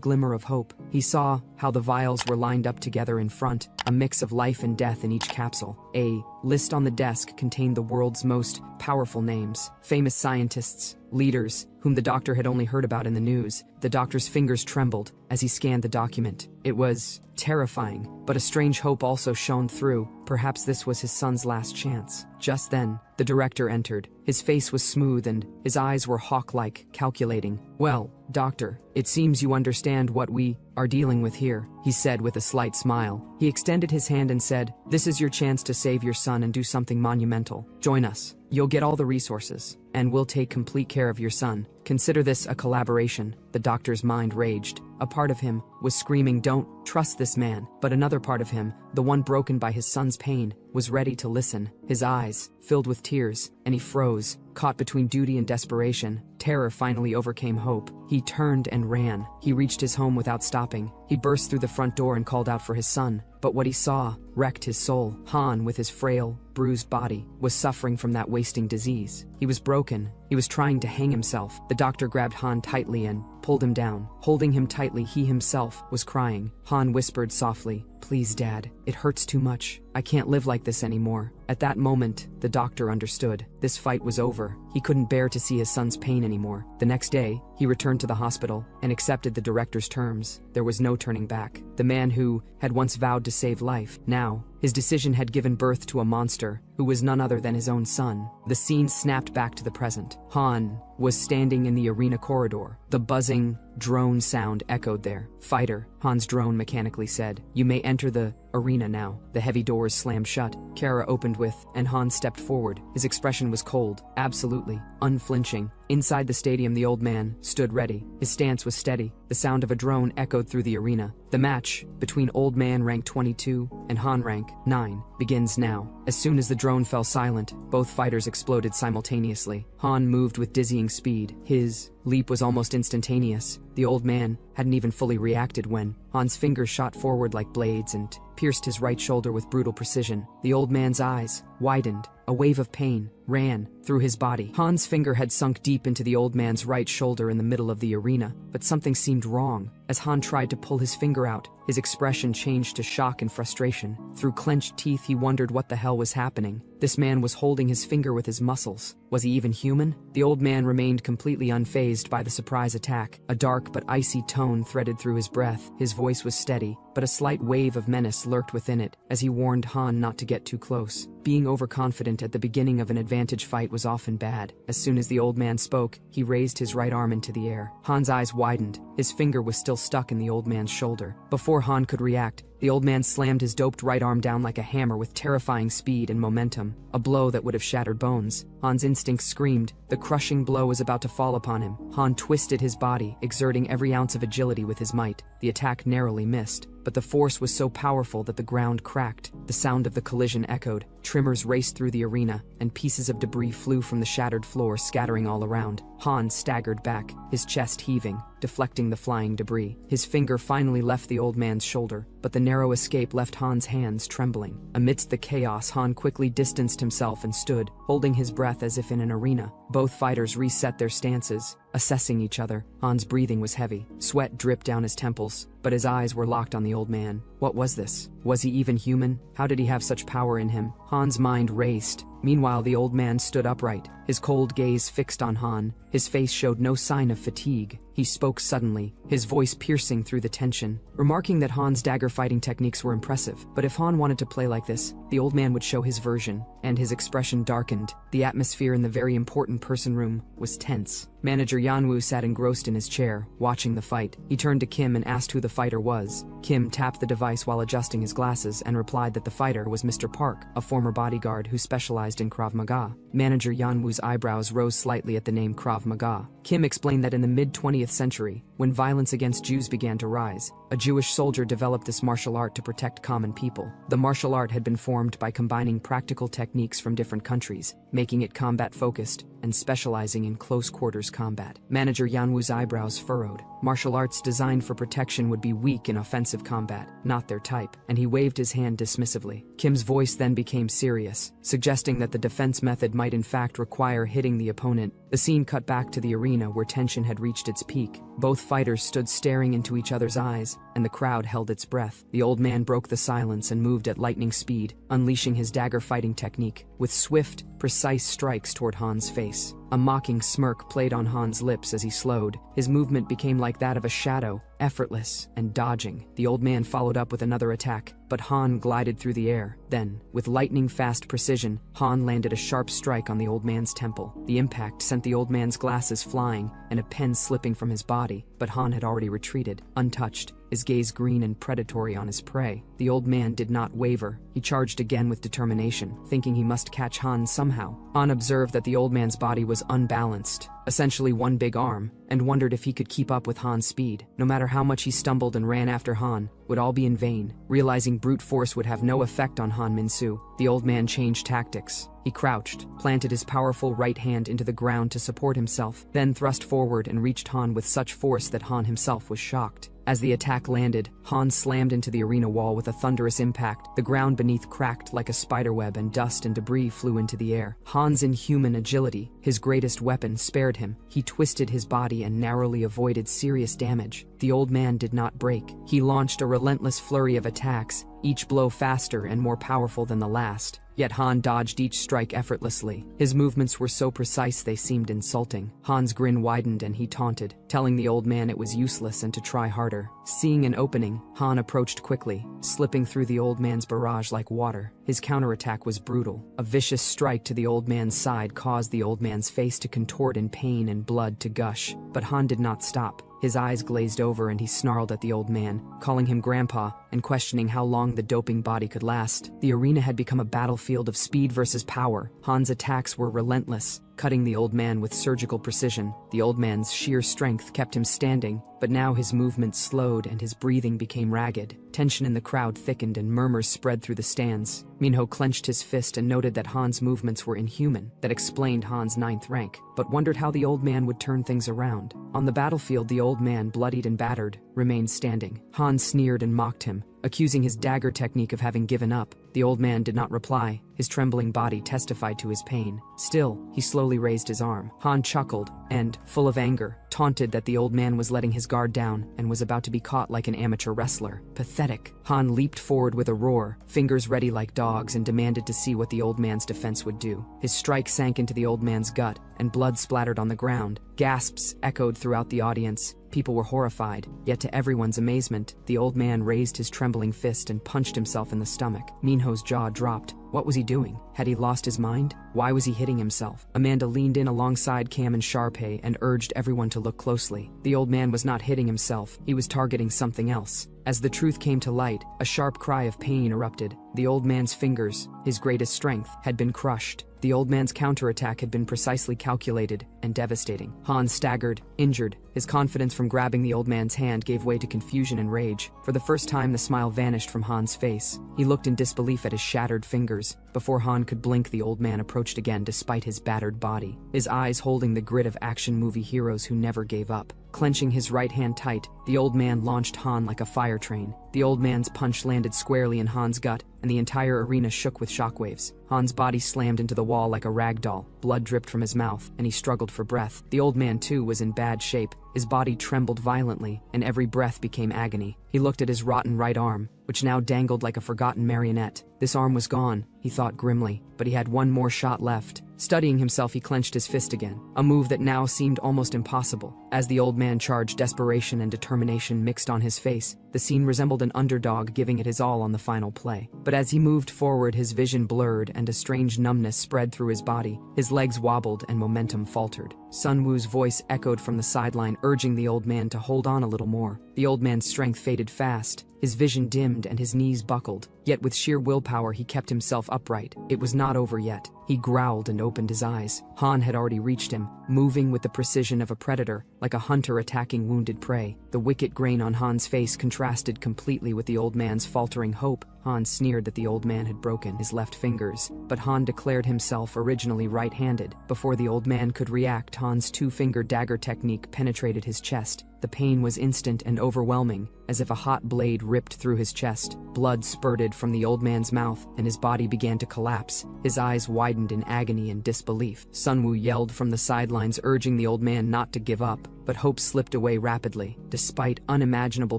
glimmer of hope. He saw how the vials were lined up together in front, a mix of life and death in each capsule. A list on the desk contained the world's most powerful names, famous scientists, leaders, whom the doctor had only heard about in the news. The doctor's fingers trembled as he scanned the document. It was terrifying, but a strange hope also shone through. Perhaps this was his son's last chance. Just then, the director entered. His face was smooth and his eyes were hawk-like, calculating. "Well, doctor, it seems you understand what we are dealing with here," he said with a slight smile. He extended his hand and said, "This is your chance to save your son and do something monumental. Join us. You'll get all the resources, and we'll take complete care of your son. Consider this a collaboration." The doctor's mind raged. A part of him was screaming, "Don't trust this man," but another part of him, the one broken by his son's pain, was ready to listen. His eyes filled with tears, and he froze, caught between duty and desperation. Terror finally overcame hope. He turned and ran. He reached his home without stopping. He burst through the front door and called out for his son. But what he saw wrecked his soul. Han, with his frail, bruised body, was suffering from that wasting disease. He was broken. He was trying to hang himself. The doctor grabbed Han tightly and pulled him down. Holding him tightly, he himself was crying. Han whispered softly, "Please, Dad, it hurts too much. I can't live like this anymore." At that moment, the doctor understood. This fight was over. He couldn't bear to see his son's pain anymore. The next day, he returned to the hospital and accepted the director's terms. There was no turning back. The man who had once vowed to save life, now, his decision had given birth to a monster who was none other than his own son. The scene snapped back to the present. Han was standing in the arena corridor. The buzzing drone sound echoed there. "Fighter," Han's drone mechanically said. "You may enter the arena now." The heavy doors slammed shut. Kara opened with, and Han stepped forward. His expression was cold, absolutely unflinching. Inside the stadium, the old man stood ready. His stance was steady. The sound of a drone echoed through the arena. The match between Old Man rank 22 and Han rank 9 begins now. As soon as the drone fell silent, both fighters exploded simultaneously. Han moved with dizzying speed. His leap was almost instantaneous. The old man hadn't even fully reacted when Han's fingers shot forward like blades and pierced his right shoulder with brutal precision. The old man's eyes widened. A wave of pain ran through his body. Han's finger had sunk deep into the old man's right shoulder in the middle of the arena, but something seemed wrong. As Han tried to pull his finger out, his expression changed to shock and frustration. Through clenched teeth, he wondered what the hell was happening. This man was holding his finger with his muscles. Was he even human? The old man remained completely unfazed by the surprise attack. A dark but icy tone threaded through his breath. His voice was steady, but a slight wave of menace lurked within it as he warned Han not to get too close. Being overconfident at the beginning of an advantage fight was often bad. As soon as the old man spoke, he raised his right arm into the air. Han's eyes widened. His finger was still stuck in the old man's shoulder. Before Han could react, the old man slammed his doped right arm down like a hammer with terrifying speed and momentum, a blow that would have shattered bones. Han's instincts screamed. The crushing blow was about to fall upon him. Han twisted his body, exerting every ounce of agility with his might. The attack narrowly missed, but the force was so powerful that the ground cracked. The sound of the collision echoed. Tremors raced through the arena, and pieces of debris flew from the shattered floor, scattering all around. Han staggered back, his chest heaving, deflecting the flying debris. His finger finally left the old man's shoulder, but the narrow escape left Han's hands trembling. Amidst the chaos, Han quickly distanced himself and stood, holding his breath as if in an arena. Both fighters reset their stances, assessing each other. Han's breathing was heavy. Sweat dripped down his temples, but his eyes were locked on the old man. What was this? Was he even human? How did he have such power in him? Han's mind raced. Meanwhile, the old man stood upright, his cold gaze fixed on Han. His face showed no sign of fatigue. He spoke suddenly, his voice piercing through the tension, remarking that Han's dagger fighting techniques were impressive. But if Han wanted to play like this, the old man would show his version, and his expression darkened. The atmosphere in the very important person room was tense. Manager Yanwoo sat engrossed in his chair, watching the fight. He turned to Kim and asked who the fighter was. Kim tapped the device while adjusting his glasses and replied that the fighter was Mr. Park, a former bodyguard who specialized in Krav Maga. Manager Yanwoo's eyebrows rose slightly at the name Krav Maga. Kim explained that in the mid-20th century, when violence against Jews began to rise, a Jewish soldier developed this martial art to protect common people. The martial art had been formed by combining practical techniques from different countries, making it combat-focused and specializing in close-quarters combat. Manager Yanwoo's eyebrows furrowed. Martial arts designed for protection would be weak in offensive combat, not their type, and he waved his hand dismissively. Kim's voice then became serious, suggesting that the defense method might in fact require hitting the opponent. The scene cut back to the arena where tension had reached its peak. Both fighters stood staring into each other's eyes, and the crowd held its breath. The old man broke the silence and moved at lightning speed, unleashing his dagger fighting technique, with swift, precise strikes toward Han's face. A mocking smirk played on Han's lips as he slowed. His movement became like that of a shadow, effortless and dodging. The old man followed up with another attack, but Han glided through the air. Then, with lightning-fast precision, Han landed a sharp strike on the old man's temple. The impact sent the old man's glasses flying and a pen slipping from his body, but Han had already retreated, untouched, his gaze green and predatory on his prey. The old man did not waver. He charged again with determination, thinking he must catch Han somehow. Han observed that the old man's body was unbalanced, essentially one big arm, and wondered if he could keep up with Han's speed. No matter how much he stumbled and ran after Han, would all be in vain. Realizing brute force would have no effect on Han Min-soo, the old man changed tactics. He crouched, planted his powerful right hand into the ground to support himself, then thrust forward and reached Han with such force that Han himself was shocked. As the attack landed, Han slammed into the arena wall with a thunderous impact. The ground beneath cracked like a spiderweb and dust and debris flew into the air. Han's inhuman agility, his greatest weapon, spared him. He twisted his body and narrowly avoided serious damage. The old man did not break. He launched a relentless flurry of attacks, each blow faster and more powerful than the last. Yet Han dodged each strike effortlessly. His movements were so precise they seemed insulting. Han's grin widened and he taunted, telling the old man it was useless and to try harder. Seeing an opening, Han approached quickly, slipping through the old man's barrage like water. His counterattack was brutal. A vicious strike to the old man's side caused the old man's face to contort in pain and blood to gush. But Han did not stop. His eyes glazed over and he snarled at the old man, calling him grandpa and questioning how long the doping body could last. The arena had become a battlefield of speed versus power. Han's attacks were relentless, cutting the old man with surgical precision. The old man's sheer strength kept him standing, but now his movements slowed and his breathing became ragged. Tension in the crowd thickened and murmurs spread through the stands. Minho clenched his fist and noted that Han's movements were inhuman. That explained Han's 9th rank, but wondered how the old man would turn things around. On the battlefield, the old man, bloodied and battered, remained standing. Han sneered and mocked him, accusing his dagger technique of having given up. The old man did not reply. His trembling body testified to his pain. Still, he slowly raised his arm. Han chuckled and, full of anger, taunted that the old man was letting his guard down and was about to be caught like an amateur wrestler. Pathetic. Han leaped forward with a roar, fingers ready like dogs, and demanded to see what the old man's defense would do. His strike sank into the old man's gut, and blood splattered on the ground. Gasps echoed throughout the audience. People were horrified, yet to everyone's amazement, the old man raised his trembling fist and punched himself in the stomach. Minho's jaw dropped. What was he doing? Had he lost his mind? Why was he hitting himself? Amanda leaned in alongside Cam and Sharpay and urged everyone to look closely. The old man was not hitting himself, he was targeting something else. As the truth came to light, a sharp cry of pain erupted. The old man's fingers, his greatest strength, had been crushed. The old man's counterattack had been precisely calculated and devastating. Han staggered, injured. His confidence from grabbing the old man's hand gave way to confusion and rage. For the first time, the smile vanished from Han's face. He looked in disbelief at his shattered fingers. Before Han could blink, the old man approached again despite his battered body, his eyes holding the grit of action movie heroes who never gave up. Clenching his right hand tight, the old man launched Han like a fire train. The old man's punch landed squarely in Han's gut, and the entire arena shook with shockwaves. Han's body slammed into the wall like a rag doll. Blood dripped from his mouth, and he struggled for breath. The old man, too, was in bad shape. His body trembled violently, and every breath became agony. He looked at his rotten right arm, which now dangled like a forgotten marionette. This arm was gone, he thought grimly, but he had one more shot left. Studying himself, he clenched his fist again, a move that now seemed almost impossible. As the old man charged, desperation and determination mixed on his face. The scene resembled an underdog giving it his all on the final play. But as he moved forward, his vision blurred and a strange numbness spread through his body. His legs wobbled and momentum faltered. Sun Wu's voice echoed from the sideline, urging the old man to hold on a little more. The old man's strength faded fast. His vision dimmed and his knees buckled. Yet with sheer willpower, he kept himself upright. It was not over yet. He growled and opened his eyes. Han had already reached him, moving with the precision of a predator, like a hunter attacking wounded prey. The wicked grain on Han's face contrasted completely with the old man's faltering hope. Han sneered that the old man had broken his left fingers, but Han declared himself originally right-handed. Before the old man could react, Han's two-finger dagger technique penetrated his chest. The pain was instant and overwhelming, as if a hot blade ripped through his chest. Blood spurted from the old man's mouth, and his body began to collapse. His eyes widened in agony and disbelief. Sun Wu yelled from the sidelines, urging the old man not to give up, but hope slipped away rapidly. Despite unimaginable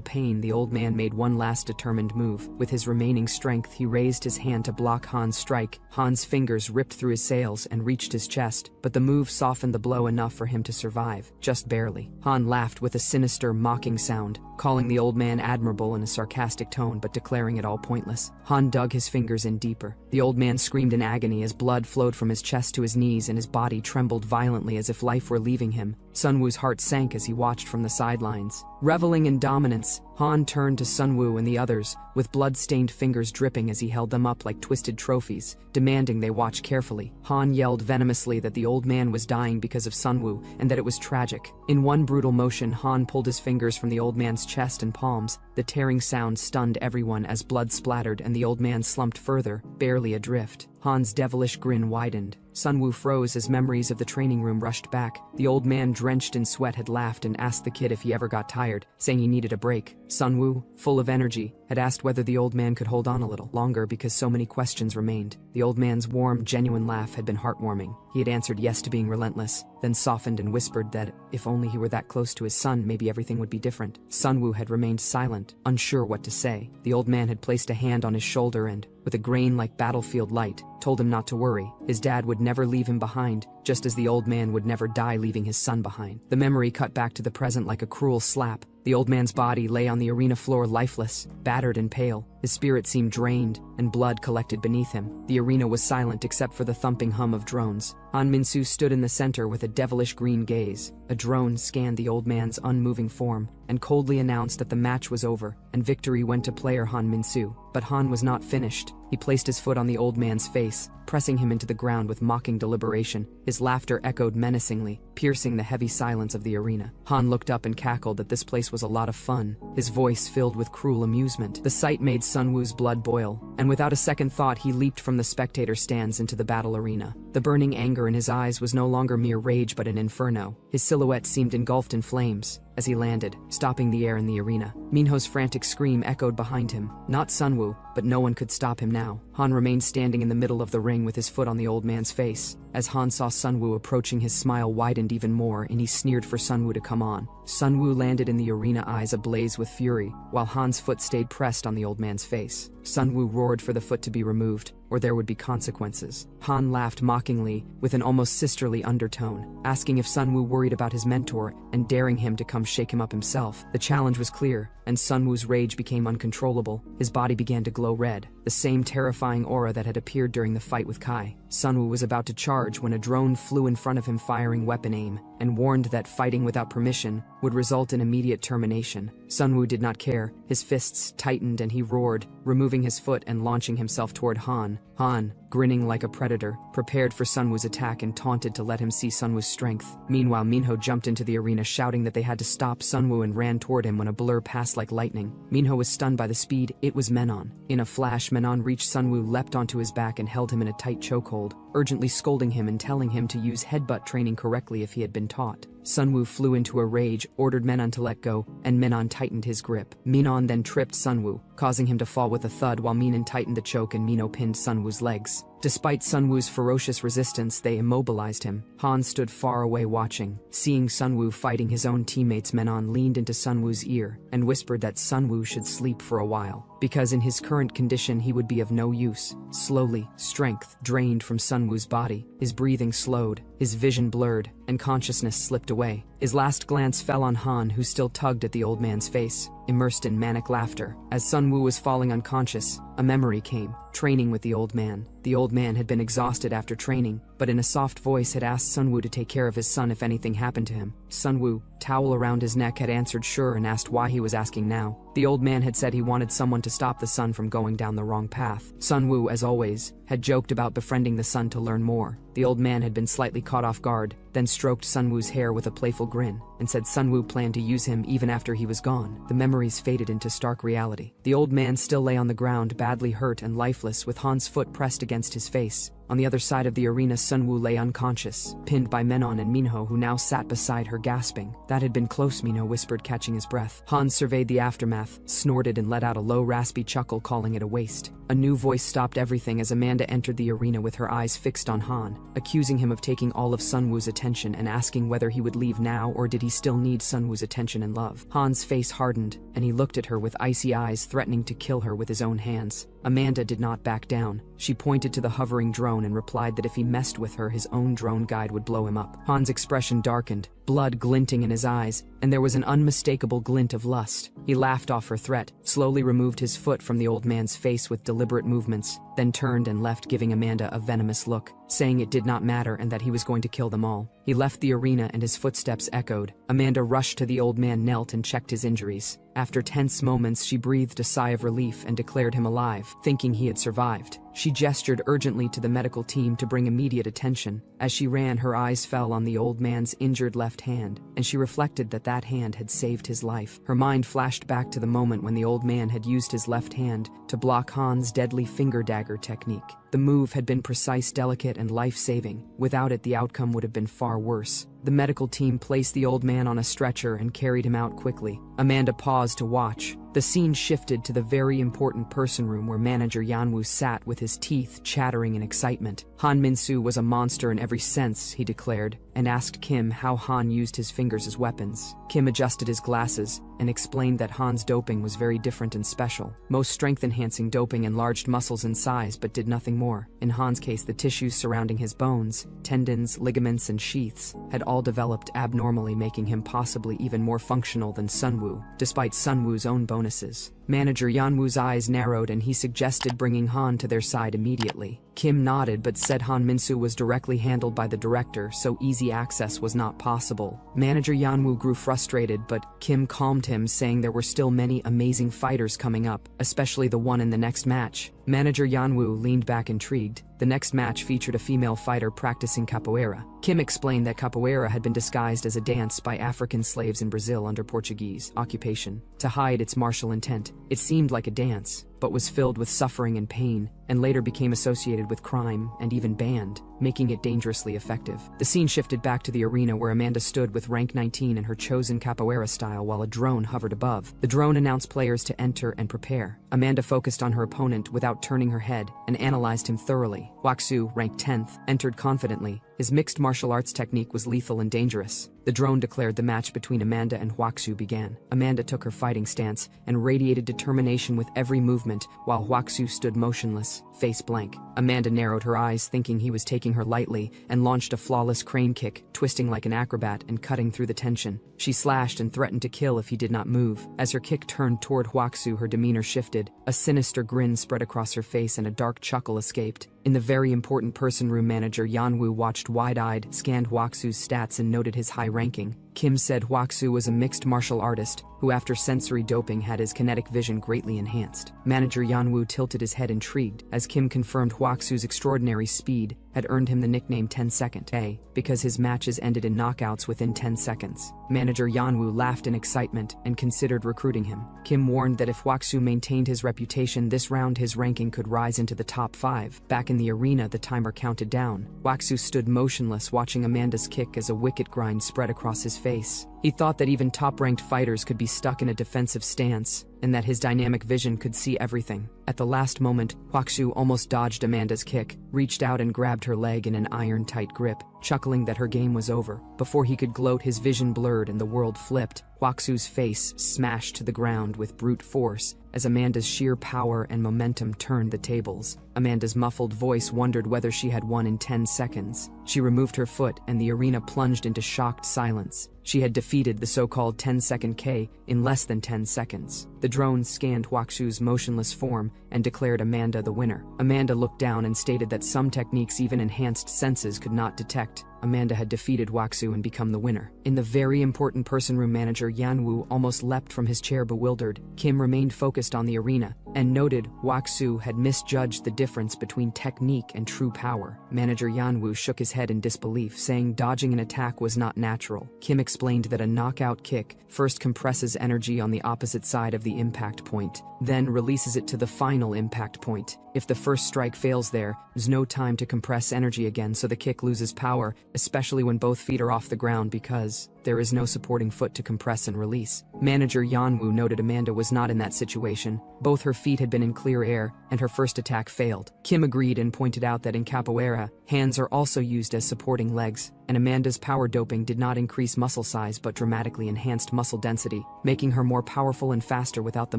pain, the old man made one last determined move. With his remaining strength, he raised his hand to block Han's strike. Han's fingers ripped through his sails and reached his chest, but the move softened the blow enough for him to survive, just barely. Han laughed with a sinister, mocking sound, calling the old man admirable in a sarcastic tone but declaring it all pointless. Han dug his fingers in deeper. The old man screamed in agony as blood flowed from his chest to his knees and his body trembled violently as if life were leaving him. Sun Wu's heart sank as he watched from the sidelines. Reveling in dominance, Han turned to Sun Wu and the others, with blood-stained fingers dripping as he held them up like twisted trophies, demanding they watch carefully. Han yelled venomously that the old man was dying because of Sun Wu, and that it was tragic. In one brutal motion, Han pulled his fingers from the old man's chest and palms. The tearing sound stunned everyone as blood splattered and the old man slumped further, barely adrift. Han's devilish grin widened. Sun Wu froze as memories of the training room rushed back. The old man, drenched in sweat, had laughed and asked the kid if he ever got tired, saying he needed a break. Sun Wu, full of energy, had asked whether the old man could hold on a little longer because so many questions remained. The old man's warm, genuine laugh had been heartwarming. He had answered yes to being relentless, then softened and whispered that if only he were that close to his son, maybe everything would be different. Sun Wu had remained silent, unsure what to say. The old man had placed a hand on his shoulder and, with a grain like battlefield light, told him not to worry. His dad would never leave him behind, just as the old man would never die leaving his son behind. The memory cut back to the present like a cruel slap. The old man's body lay on the arena floor lifeless, battered and pale. His spirit seemed drained, and blood collected beneath him. The arena was silent except for the thumping hum of drones. Han Min-soo stood in the center with a devilish green gaze. A drone scanned the old man's unmoving form, and coldly announced that the match was over, and victory went to player Han Min-soo. But Han was not finished. He placed his foot on the old man's face, pressing him into the ground with mocking deliberation. His laughter echoed menacingly, piercing the heavy silence of the arena. Han looked up and cackled that this place was a lot of fun, his voice filled with cruel amusement. The sight made Sun Wu's blood boil, and without a second thought he leaped from the spectator stands into the battle arena. The burning anger in his eyes was no longer mere rage but an inferno. His silhouette seemed engulfed in flames as he landed, stopping the air in the arena. Minho's frantic scream echoed behind him. Not Sunwoo, but no one could stop him now. Han remained standing in the middle of the ring with his foot on the old man's face. As Han saw Sunwoo approaching, his smile widened even more and he sneered for Sunwoo to come on. Sunwoo landed in the arena, eyes ablaze with fury, while Han's foot stayed pressed on the old man's face. Sunwoo roared for the foot to be removed, or there would be consequences. Han laughed mockingly, with an almost sisterly undertone, asking if Sunwoo worried about his mentor and daring him to come shake him up himself. The challenge was clear, and Sunwoo's rage became uncontrollable. His body began to glow red, the same terrifying aura that had appeared during the fight with Kai. Sunwoo was about to charge when a drone flew in front of him, firing weapon aim, and warned that fighting without permission would result in immediate termination. Sunwoo did not care. His fists tightened and he roared, removing his foot and launching himself toward Han. Han, grinning like a predator, prepared for Sunwoo's attack and taunted to let him see Sunwoo's strength. Meanwhile, Minho jumped into the arena shouting that they had to stop Sunwoo and ran toward him when a blur passed like lightning. Minho was stunned by the speed. It was Menon. In a flash, Menon reached Sunwoo, leapt onto his back and held him in a tight chokehold, urgently scolding him and telling him to use headbutt training correctly if he had been taught. Sunwoo flew into a rage, ordered Menon to let go, and Menon tightened his grip. Menon then tripped Sunwoo, causing him to fall with a thud while Menon tightened the choke and Minho pinned Sunwoo's legs. Despite Sunwoo's ferocious resistance, they immobilized him. Han stood far away watching. Seeing Sunwoo fighting his own teammates, Menon leaned into Sunwoo's ear and whispered that Sunwoo should sleep for a while, because in his current condition he would be of no use. Slowly, strength drained from Sunwoo's body. His breathing slowed, his vision blurred, and consciousness slipped away. His last glance fell on Han, who still tugged at the old man's face, immersed in manic laughter. As Sunwoo was falling unconscious, a memory came. Training with the old man. The old man had been exhausted after training, but in a soft voice had asked Sunwoo to take care of his son if anything happened to him. Sunwoo, towel around his neck, had answered sure and asked why he was asking now. The old man had said he wanted someone to stop the son from going down the wrong path. Sunwoo, as always, had joked about befriending the son to learn more. The old man had been slightly caught off guard, then stroked Sunwoo's hair with a playful grin, and said Sunwoo planned to use him even after he was gone. The memories faded into stark reality. The old man still lay on the ground, badly hurt and lifeless, with Han's foot pressed against his face. On the other side of the arena, Sunwoo lay unconscious, pinned by Menon and Minho, who now sat beside her gasping. That had been close, Minho whispered, catching his breath. Han surveyed the aftermath, snorted and let out a low raspy chuckle, calling it a waste. A new voice stopped everything as Amanda entered the arena with her eyes fixed on Han, accusing him of taking all of Sunwoo's attention and asking whether he would leave now or did he still need Sunwoo's attention and love. Han's face hardened, and he looked at her with icy eyes, threatening to kill her with his own hands. Amanda did not back down. She pointed to the hovering drone and replied that if he messed with her, his own drone guide would blow him up. Han's expression darkened, blood glinting in his eyes, and there was an unmistakable glint of lust. He laughed off her threat, slowly removed his foot from the old man's face with deliberate movements, then turned and left, giving Amanda a venomous look, saying it did not matter and that he was going to kill them all. He left the arena and his footsteps echoed. Amanda rushed to the old man, knelt and checked his injuries. After tense moments, she breathed a sigh of relief and declared him alive, thinking he had survived. She gestured urgently to the medical team to bring immediate attention. As she ran, her eyes fell on the old man's injured left hand, and she reflected that that hand had saved his life. Her mind flashed back to the moment when the old man had used his left hand to block Han's deadly finger dagger technique. The move had been precise, delicate, and life-saving. Without it, the outcome would have been far worse. The medical team placed the old man on a stretcher and carried him out quickly. Amanda paused to watch. The scene shifted to the very important person room where manager Yanwoo sat with his teeth chattering in excitement. Han Min-soo was a monster in every sense, he declared, and asked Kim how Han used his fingers as weapons. Kim adjusted his glasses and explained that Han's doping was very different and special. Most strength-enhancing doping enlarged muscles in size but did nothing more. In Han's case, the tissues surrounding his bones, tendons, ligaments, and sheaths had all developed abnormally, making him possibly even more functional than Sunwoo, despite Sunwoo's own bonuses. Manager Yanwoo's eyes narrowed and he suggested bringing Han to their side immediately. Kim nodded but said Han Minsu was directly handled by the director, so easy access was not possible. Manager Yanwoo grew frustrated, but Kim calmed him, saying there were still many amazing fighters coming up, especially the one in the next match. Manager Yanwoo leaned back intrigued. The next match featured a female fighter practicing capoeira. Kim explained that capoeira had been disguised as a dance by African slaves in Brazil under Portuguese occupation to hide its martial intent. It seemed like a dance, but was filled with suffering and pain, and later became associated with crime and even banned, making it dangerously effective. The scene shifted back to the arena where Amanda stood with rank 19 in her chosen capoeira style while a drone hovered above. The drone announced players to enter and prepare. Amanda focused on her opponent without turning her head and analyzed him thoroughly. Waksu, ranked 10th, entered confidently. His mixed martial arts technique was lethal and dangerous. The drone declared the match between Amanda and Waksu began. Amanda took her fighting stance and radiated determination with every movement, while Waksu stood motionless, face blank. Amanda narrowed her eyes, thinking he was taking her lightly, and launched a flawless crane kick, twisting like an acrobat and cutting through the tension. She slashed and threatened to kill if he did not move. As her kick turned toward Waksu, her demeanor shifted. A sinister grin spread across her face and a dark chuckle escaped. In the very important person room, Manager Yanwoo watched wide-eyed, scanned Waksu's stats and noted his high ranking. Kim said Waksu was a mixed martial artist who, after sensory doping, had his kinetic vision greatly enhanced. Manager Yanwoo tilted his head intrigued, as Kim confirmed Waksu's extraordinary speed had earned him the nickname 10 Second A, because his matches ended in knockouts within 10 seconds. Manager Yanwoo laughed in excitement and considered recruiting him. Kim warned that if Waksu maintained his reputation this round, his ranking could rise into the top 5. Back in the arena, the timer counted down. Waksu stood motionless, watching Amanda's kick as a wicked grind spread across his face. He thought that even top-ranked fighters could be stuck in a defensive stance, and that his dynamic vision could see everything. At the last moment, Waksu almost dodged Amanda's kick, reached out and grabbed her leg in an iron-tight grip, chuckling that her game was over. Before he could gloat, his vision blurred and the world flipped. Waksu's face smashed to the ground with brute force as Amanda's sheer power and momentum turned the tables. Amanda's muffled voice wondered whether she had won in 10 seconds. She removed her foot and the arena plunged into shocked silence. She had defeated the so-called 10-second K in less than 10 seconds. The drone scanned Waksu's motionless form and declared Amanda the winner. Amanda looked down and stated that some techniques even enhanced senses could not detect. Amanda had defeated Waksu and become the winner. In the very important person room, Manager Yanwoo almost leapt from his chair bewildered. Kim remained focused on the arena and noted Waksu had misjudged the difference between technique and true power. Manager Yanwoo shook his head in disbelief, saying dodging an attack was not natural. Kim explained that a knockout kick first compresses energy on the opposite side of the impact point, then releases it to the final impact point. If the first strike fails, there's no time to compress energy again, so the kick loses power, especially when both feet are off the ground, because there is no supporting foot to compress and release. Manager Yanwoo noted Amanda was not in that situation. Both her feet had been in clear air, and her first attack failed. Kim agreed and pointed out that in capoeira, hands are also used as supporting legs, and Amanda's power doping did not increase muscle size but dramatically enhanced muscle density, making her more powerful and faster without the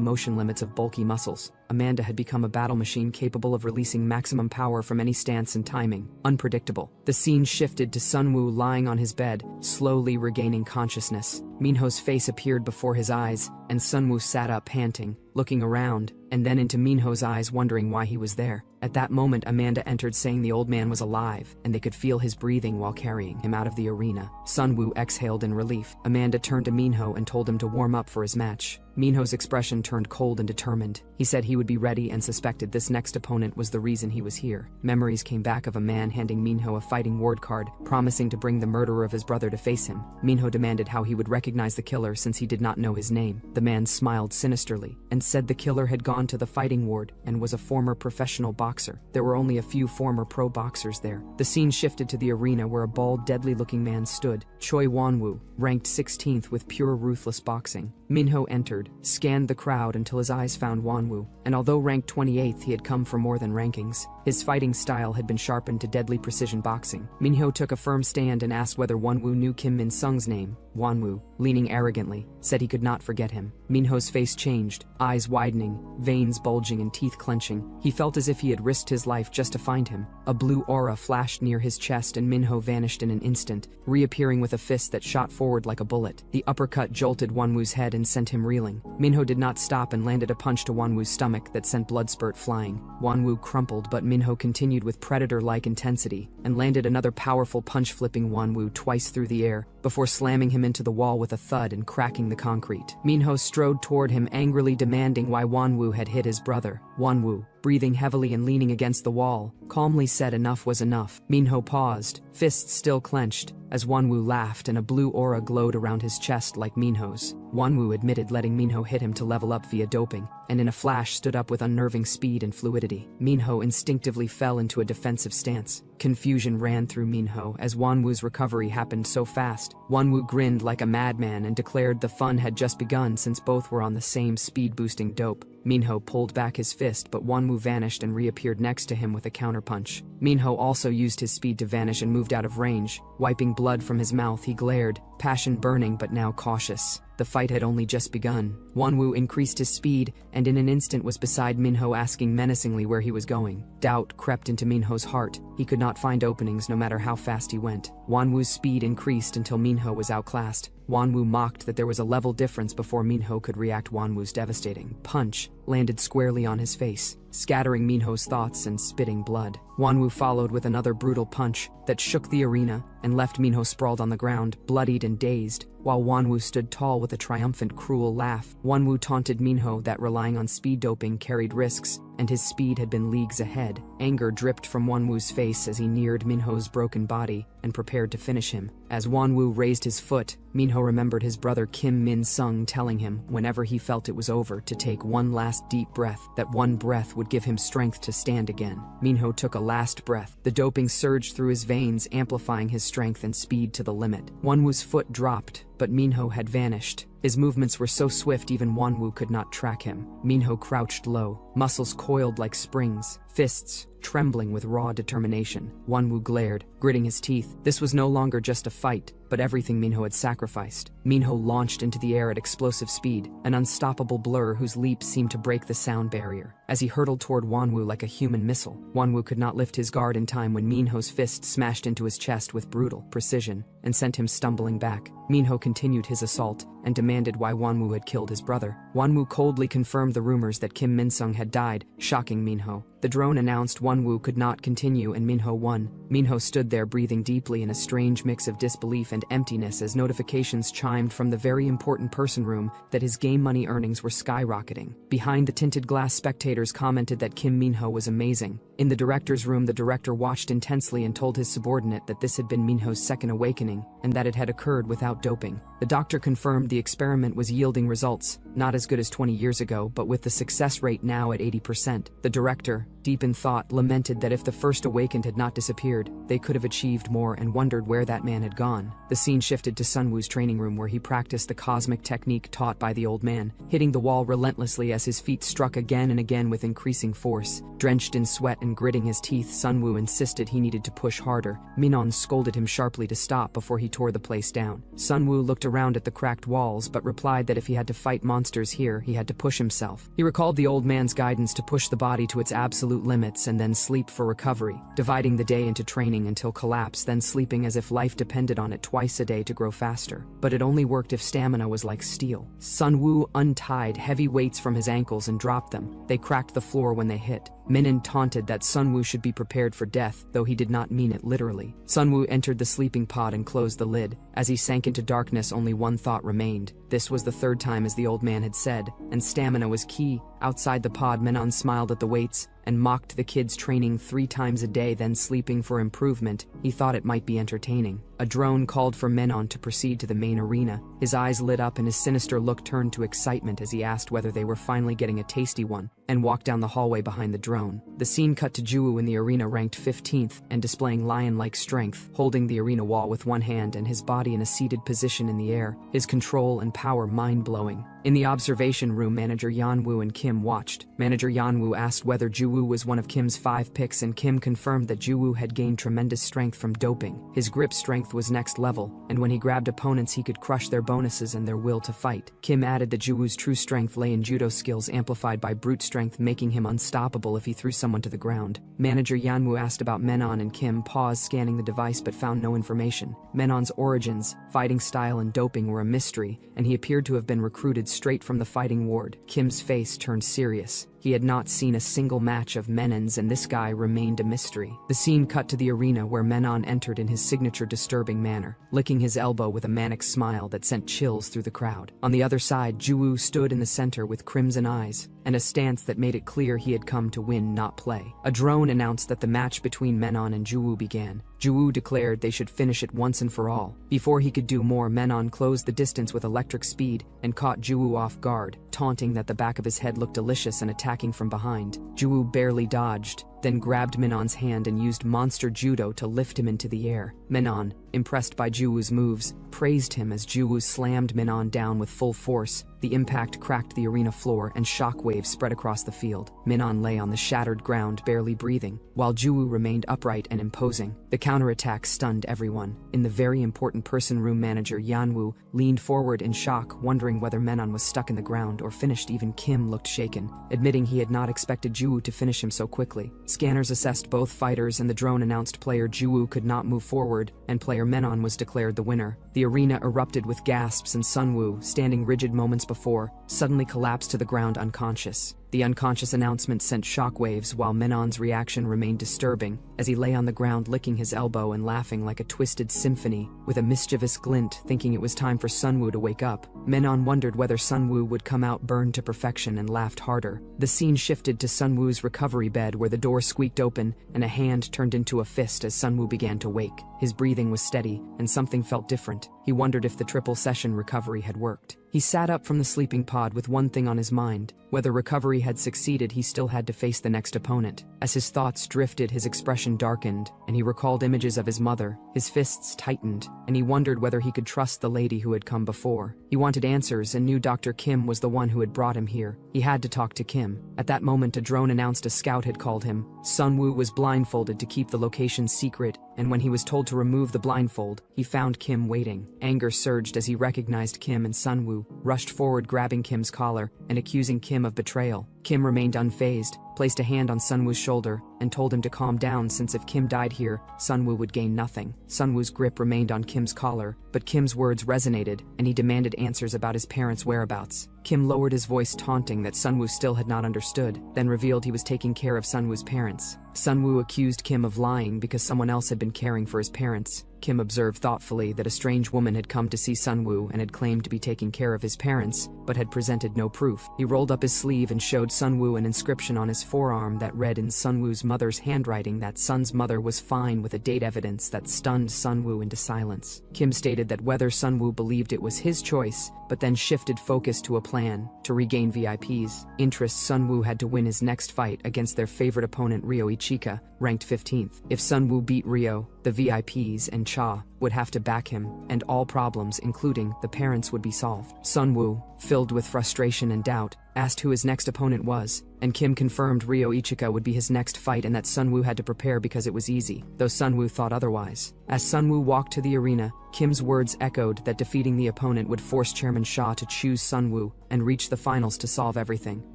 motion limits of bulky muscles. Amanda had become a battle machine capable of releasing maximum power from any stance and timing. Unpredictable. The scene shifted to Sunwoo lying on his bed, slowly regaining consciousness. Minho's face appeared before his eyes, and Sunwoo sat up panting, looking around, and then into Minho's eyes, wondering why he was there. At that moment, Amanda entered, saying the old man was alive, and they could feel his breathing while carrying him out of the arena. Sunwoo exhaled in relief. Amanda turned to Minho and told him to warm up for his match. Minho's expression turned cold and determined. He said he would be ready and suspected this next opponent was the reason he was here. Memories came back of a man handing Minho a fighting ward card, promising to bring the murderer of his brother to face him. Minho demanded how he would recognize the killer since he did not know his name. The man smiled sinisterly and said the killer had gone to the fighting ward and was a former professional boxer. There were only a few former pro boxers there. The scene shifted to the arena where a bald, deadly-looking man stood, Choi Wonwoo, ranked 16th with pure ruthless boxing. Minho entered, scanned the crowd until his eyes found Wonwoo, and although ranked 28th, he had come for more than rankings. His fighting style had been sharpened to deadly precision boxing. Minho took a firm stand and asked whether Wonwoo knew Kim Min-sung's name. Wonwoo leaning arrogantly, said he could not forget him. Minho's face changed, eyes widening, veins bulging and teeth clenching. He felt as if he had risked his life just to find him. A blue aura flashed near his chest and Minho vanished in an instant, reappearing with a fist that shot forward like a bullet. The uppercut jolted Wanwoo's head and sent him reeling. Minho did not stop and landed a punch to Wanwoo's stomach that sent blood spurt flying. Wanwoo crumpled, but Minho continued with predator-like intensity and landed another powerful punch, flipping Wanwoo twice through the air before slamming him into the wall with a thud and cracking the concrete. Minho strode toward him, angrily demanding why Wanwoo had hit his brother. Wanwoo, breathing heavily and leaning against the wall, calmly said enough was enough. Minho paused, fists still clenched, as Wanwoo laughed and a blue aura glowed around his chest like Minho's. Wanwoo admitted letting Minho hit him to level up via doping, and in a flash stood up with unnerving speed and fluidity. Minho instinctively fell into a defensive stance. Confusion ran through Minho as Wanwoo's recovery happened so fast. Wanwoo grinned like a madman and declared the fun had just begun since both were on the same speed-boosting dope. Minho pulled back his fist, but Wanwoo vanished and reappeared next to him with a counterpunch. Minho also used his speed to vanish and moved out of range. Wiping blood from his mouth, he glared, passion burning but now cautious. The fight had only just begun. Wanwoo increased his speed and in an instant was beside Minho, asking menacingly where he was going. Doubt crept into Minho's heart. He could not find openings no matter how fast he went. Wanwoo's speed increased until Minho was outclassed. Wanwoo mocked that there was a level difference before Minho could react. Wanwoo's devastating punch landed squarely on his face, scattering Minho's thoughts and spitting blood. Wanwoo followed with another brutal punch that shook the arena and left Minho sprawled on the ground, bloodied and dazed, while Wanwoo stood tall with a triumphant, cruel laugh. Wanwoo taunted Minho that relying on speed doping carried risks, and his speed had been leagues ahead. Anger dripped from Wanwoo's face as he neared Minho's broken body and prepared to finish him. As Wanwoo raised his foot, Minho remembered his brother Kim Min-sung telling him, whenever he felt it was over, to take one last deep breath, that one breath would give him strength to stand again. Minho took a last breath. The doping surged through his veins, amplifying his strength and speed to the limit. Wanwoo's foot dropped, but Minho had vanished. His movements were so swift even Wanwoo could not track him. Minho crouched low, muscles coiled like springs, fists trembling with raw determination. Wanwoo glared, gritting his teeth. This was no longer just a fight, but everything Minho had sacrificed. Minho launched into the air at explosive speed, an unstoppable blur whose leap seemed to break the sound barrier. As he hurtled toward Wanwoo like a human missile, Wanwoo could not lift his guard in time when Minho's fist smashed into his chest with brutal precision and sent him stumbling back. Minho continued his assault and demanded why Wanwoo had killed his brother. Wanwoo coldly confirmed the rumors that Kim Min-sung had died, shocking Minho. The drone announced Wanwoo could not continue and Minho won. Minho stood there breathing deeply in a strange mix of disbelief and emptiness as notifications chimed from the very important person room that his game money earnings were skyrocketing. Behind the tinted glass, spectators commented that Kim Minho was amazing. In the director's room, the director watched intensely and told his subordinate that this had been Minho's second awakening and that it had occurred without doping. The doctor confirmed the experiment was yielding results, not as good as 20 years ago, but with the success rate now at 80%. The director, deep in thought, lamented that if the first awakened had not disappeared, they could have achieved more and wondered where that man had gone. The scene shifted to Sunwoo's training room where he practiced the cosmic technique taught by the old man, hitting the wall relentlessly as his feet struck again and again with increasing force. Drenched in sweat and gritting his teeth, Sunwoo insisted he needed to push harder. Minon scolded him sharply to stop before he tore the place down. Sunwoo looked around at the cracked walls but replied that if he had to fight monsters here, he had to push himself. He recalled the old man's guidance to push the body to its absolute limits and then sleep for recovery, dividing the day into training until collapse, then sleeping as if life depended on it twice a day to grow faster. But it only worked if stamina was like steel. Sunwoo untied heavy weights from his ankles and dropped them. They cracked the floor when they hit. Minin taunted that Sunwoo should be prepared for death, though he did not mean it literally. Sunwoo entered the sleeping pod and closed the lid. As he sank into darkness, only one thought remained. This was the third time, as the old man had said, and stamina was key. Outside the pod, Menon smiled at the weights and mocked the kids training 3 times a day, then sleeping for improvement. He thought it might be entertaining. A drone called for Menon to proceed to the main arena. His eyes lit up and his sinister look turned to excitement as he asked whether they were finally getting a tasty one, and walked down the hallway behind the drone. The scene cut to Juwoo in the arena, ranked 15th and displaying lion-like strength, holding the arena wall with one hand and his body in a seated position in the air, his control and power mind-blowing. In the observation room, manager Yanwoo and Kim watched. Manager Yanwoo asked whether Juwoo was one of Kim's 5 picks, and Kim confirmed that Juwoo had gained tremendous strength from doping. His grip strength was next level, and when he grabbed opponents he could crush their bonuses and their will to fight. Kim added that Juwoo's true strength lay in judo skills amplified by brute strength, making him unstoppable if he threw someone to the ground. Manager Yanwoo asked about Menon, and Kim paused scanning the device but found no information. Menon's origins, fighting style and doping were a mystery, and he appeared to have been recruited straight from the fighting ward. Kim's face turned serious. He had not seen a single match of Menon's, and this guy remained a mystery. The scene cut to the arena where Menon entered in his signature disturbing manner, licking his elbow with a manic smile that sent chills through the crowd. On the other side, Juwoo stood in the center with crimson eyes and a stance that made it clear he had come to win, not play. A drone announced that the match between Menon and Juwoo began. Juwoo declared they should finish it once and for all. Before he could do more, Menon closed the distance with electric speed and caught Juwoo off guard, taunting that the back of his head looked delicious and attacking from behind. Juwoo barely dodged, then grabbed Menon's hand and used monster judo to lift him into the air. Menon, impressed by Juwoo's moves, praised him as Juwoo slammed Menon down with full force. The impact cracked the arena floor and shockwaves spread across the field. Menon lay on the shattered ground, barely breathing, while Juwoo remained upright and imposing. The counterattack stunned everyone. In the very important person room, manager Yanwoo leaned forward in shock, wondering whether Menon was stuck in the ground or finished. Even Kim looked shaken, admitting he had not expected Juwoo to finish him so quickly. Scanners assessed both fighters, and the drone announced player Juwoo could not move forward, and player Menon was declared the winner. The arena erupted with gasps, and Sunwoo, standing rigid moments before, suddenly collapsed to the ground unconscious. The unconscious announcement sent shockwaves, while Menon's reaction remained disturbing, as he lay on the ground licking his elbow and laughing like a twisted symphony, with a mischievous glint, thinking it was time for Sunwoo to wake up. Menon wondered whether Sunwoo would come out burned to perfection and laughed harder. The scene shifted to Sunwoo's recovery bed, where the door squeaked open and a hand turned into a fist as Sunwoo began to wake. His breathing was steady, and something felt different. He wondered if the triple session recovery had worked. He sat up from the sleeping pod with one thing on his mind. Whether recovery had succeeded, he still had to face the next opponent. As his thoughts drifted, his expression darkened, and he recalled images of his mother. His fists tightened, and he wondered whether he could trust the lady who had come before. He wanted answers and knew Dr. Kim was the one who had brought him here. He had to talk to Kim. At that moment, a drone announced a scout had called him. Sunwoo was blindfolded to keep the location secret, and when he was told to remove the blindfold, he found Kim waiting. Anger surged as he recognized Kim, and Sunwoo rushed forward, grabbing Kim's collar and accusing Kim of betrayal. Kim remained unfazed, placed a hand on Sunwoo's shoulder, and told him to calm down, since if Kim died here, Sunwoo would gain nothing. Sunwoo's grip remained on Kim's collar, but Kim's words resonated, and he demanded answers about his parents' whereabouts. Kim lowered his voice, taunting that Sunwoo still had not understood, then revealed he was taking care of Sunwoo's parents. Sunwoo accused Kim of lying because someone else had been caring for his parents. Kim observed thoughtfully that a strange woman had come to see Sunwoo and had claimed to be taking care of his parents, but had presented no proof. He rolled up his sleeve and showed Sunwoo an inscription on his forearm that read in Sunwoo's mother's handwriting that Sun's mother was fine, with a date evidence that stunned Sunwoo into silence. Kim stated that whether Sunwoo believed it was his choice, but then shifted focus to a plan to regain VIPs. Interest: Sunwoo had to win his next fight against their favorite opponent Ryo Ichika, ranked 15th. If Sunwoo beat Ryo, the VIPs and Cha would have to back him, and all problems, including the parents, would be solved. Sunwoo, filled with frustration and doubt, asked who his next opponent was, and Kim confirmed Ryo Ichika would be his next fight and that Sunwoo had to prepare because it was easy, though Sunwoo thought otherwise. As Sunwoo walked to the arena, Kim's words echoed that defeating the opponent would force Chairman Shah to choose Sunwoo and reach the finals to solve everything.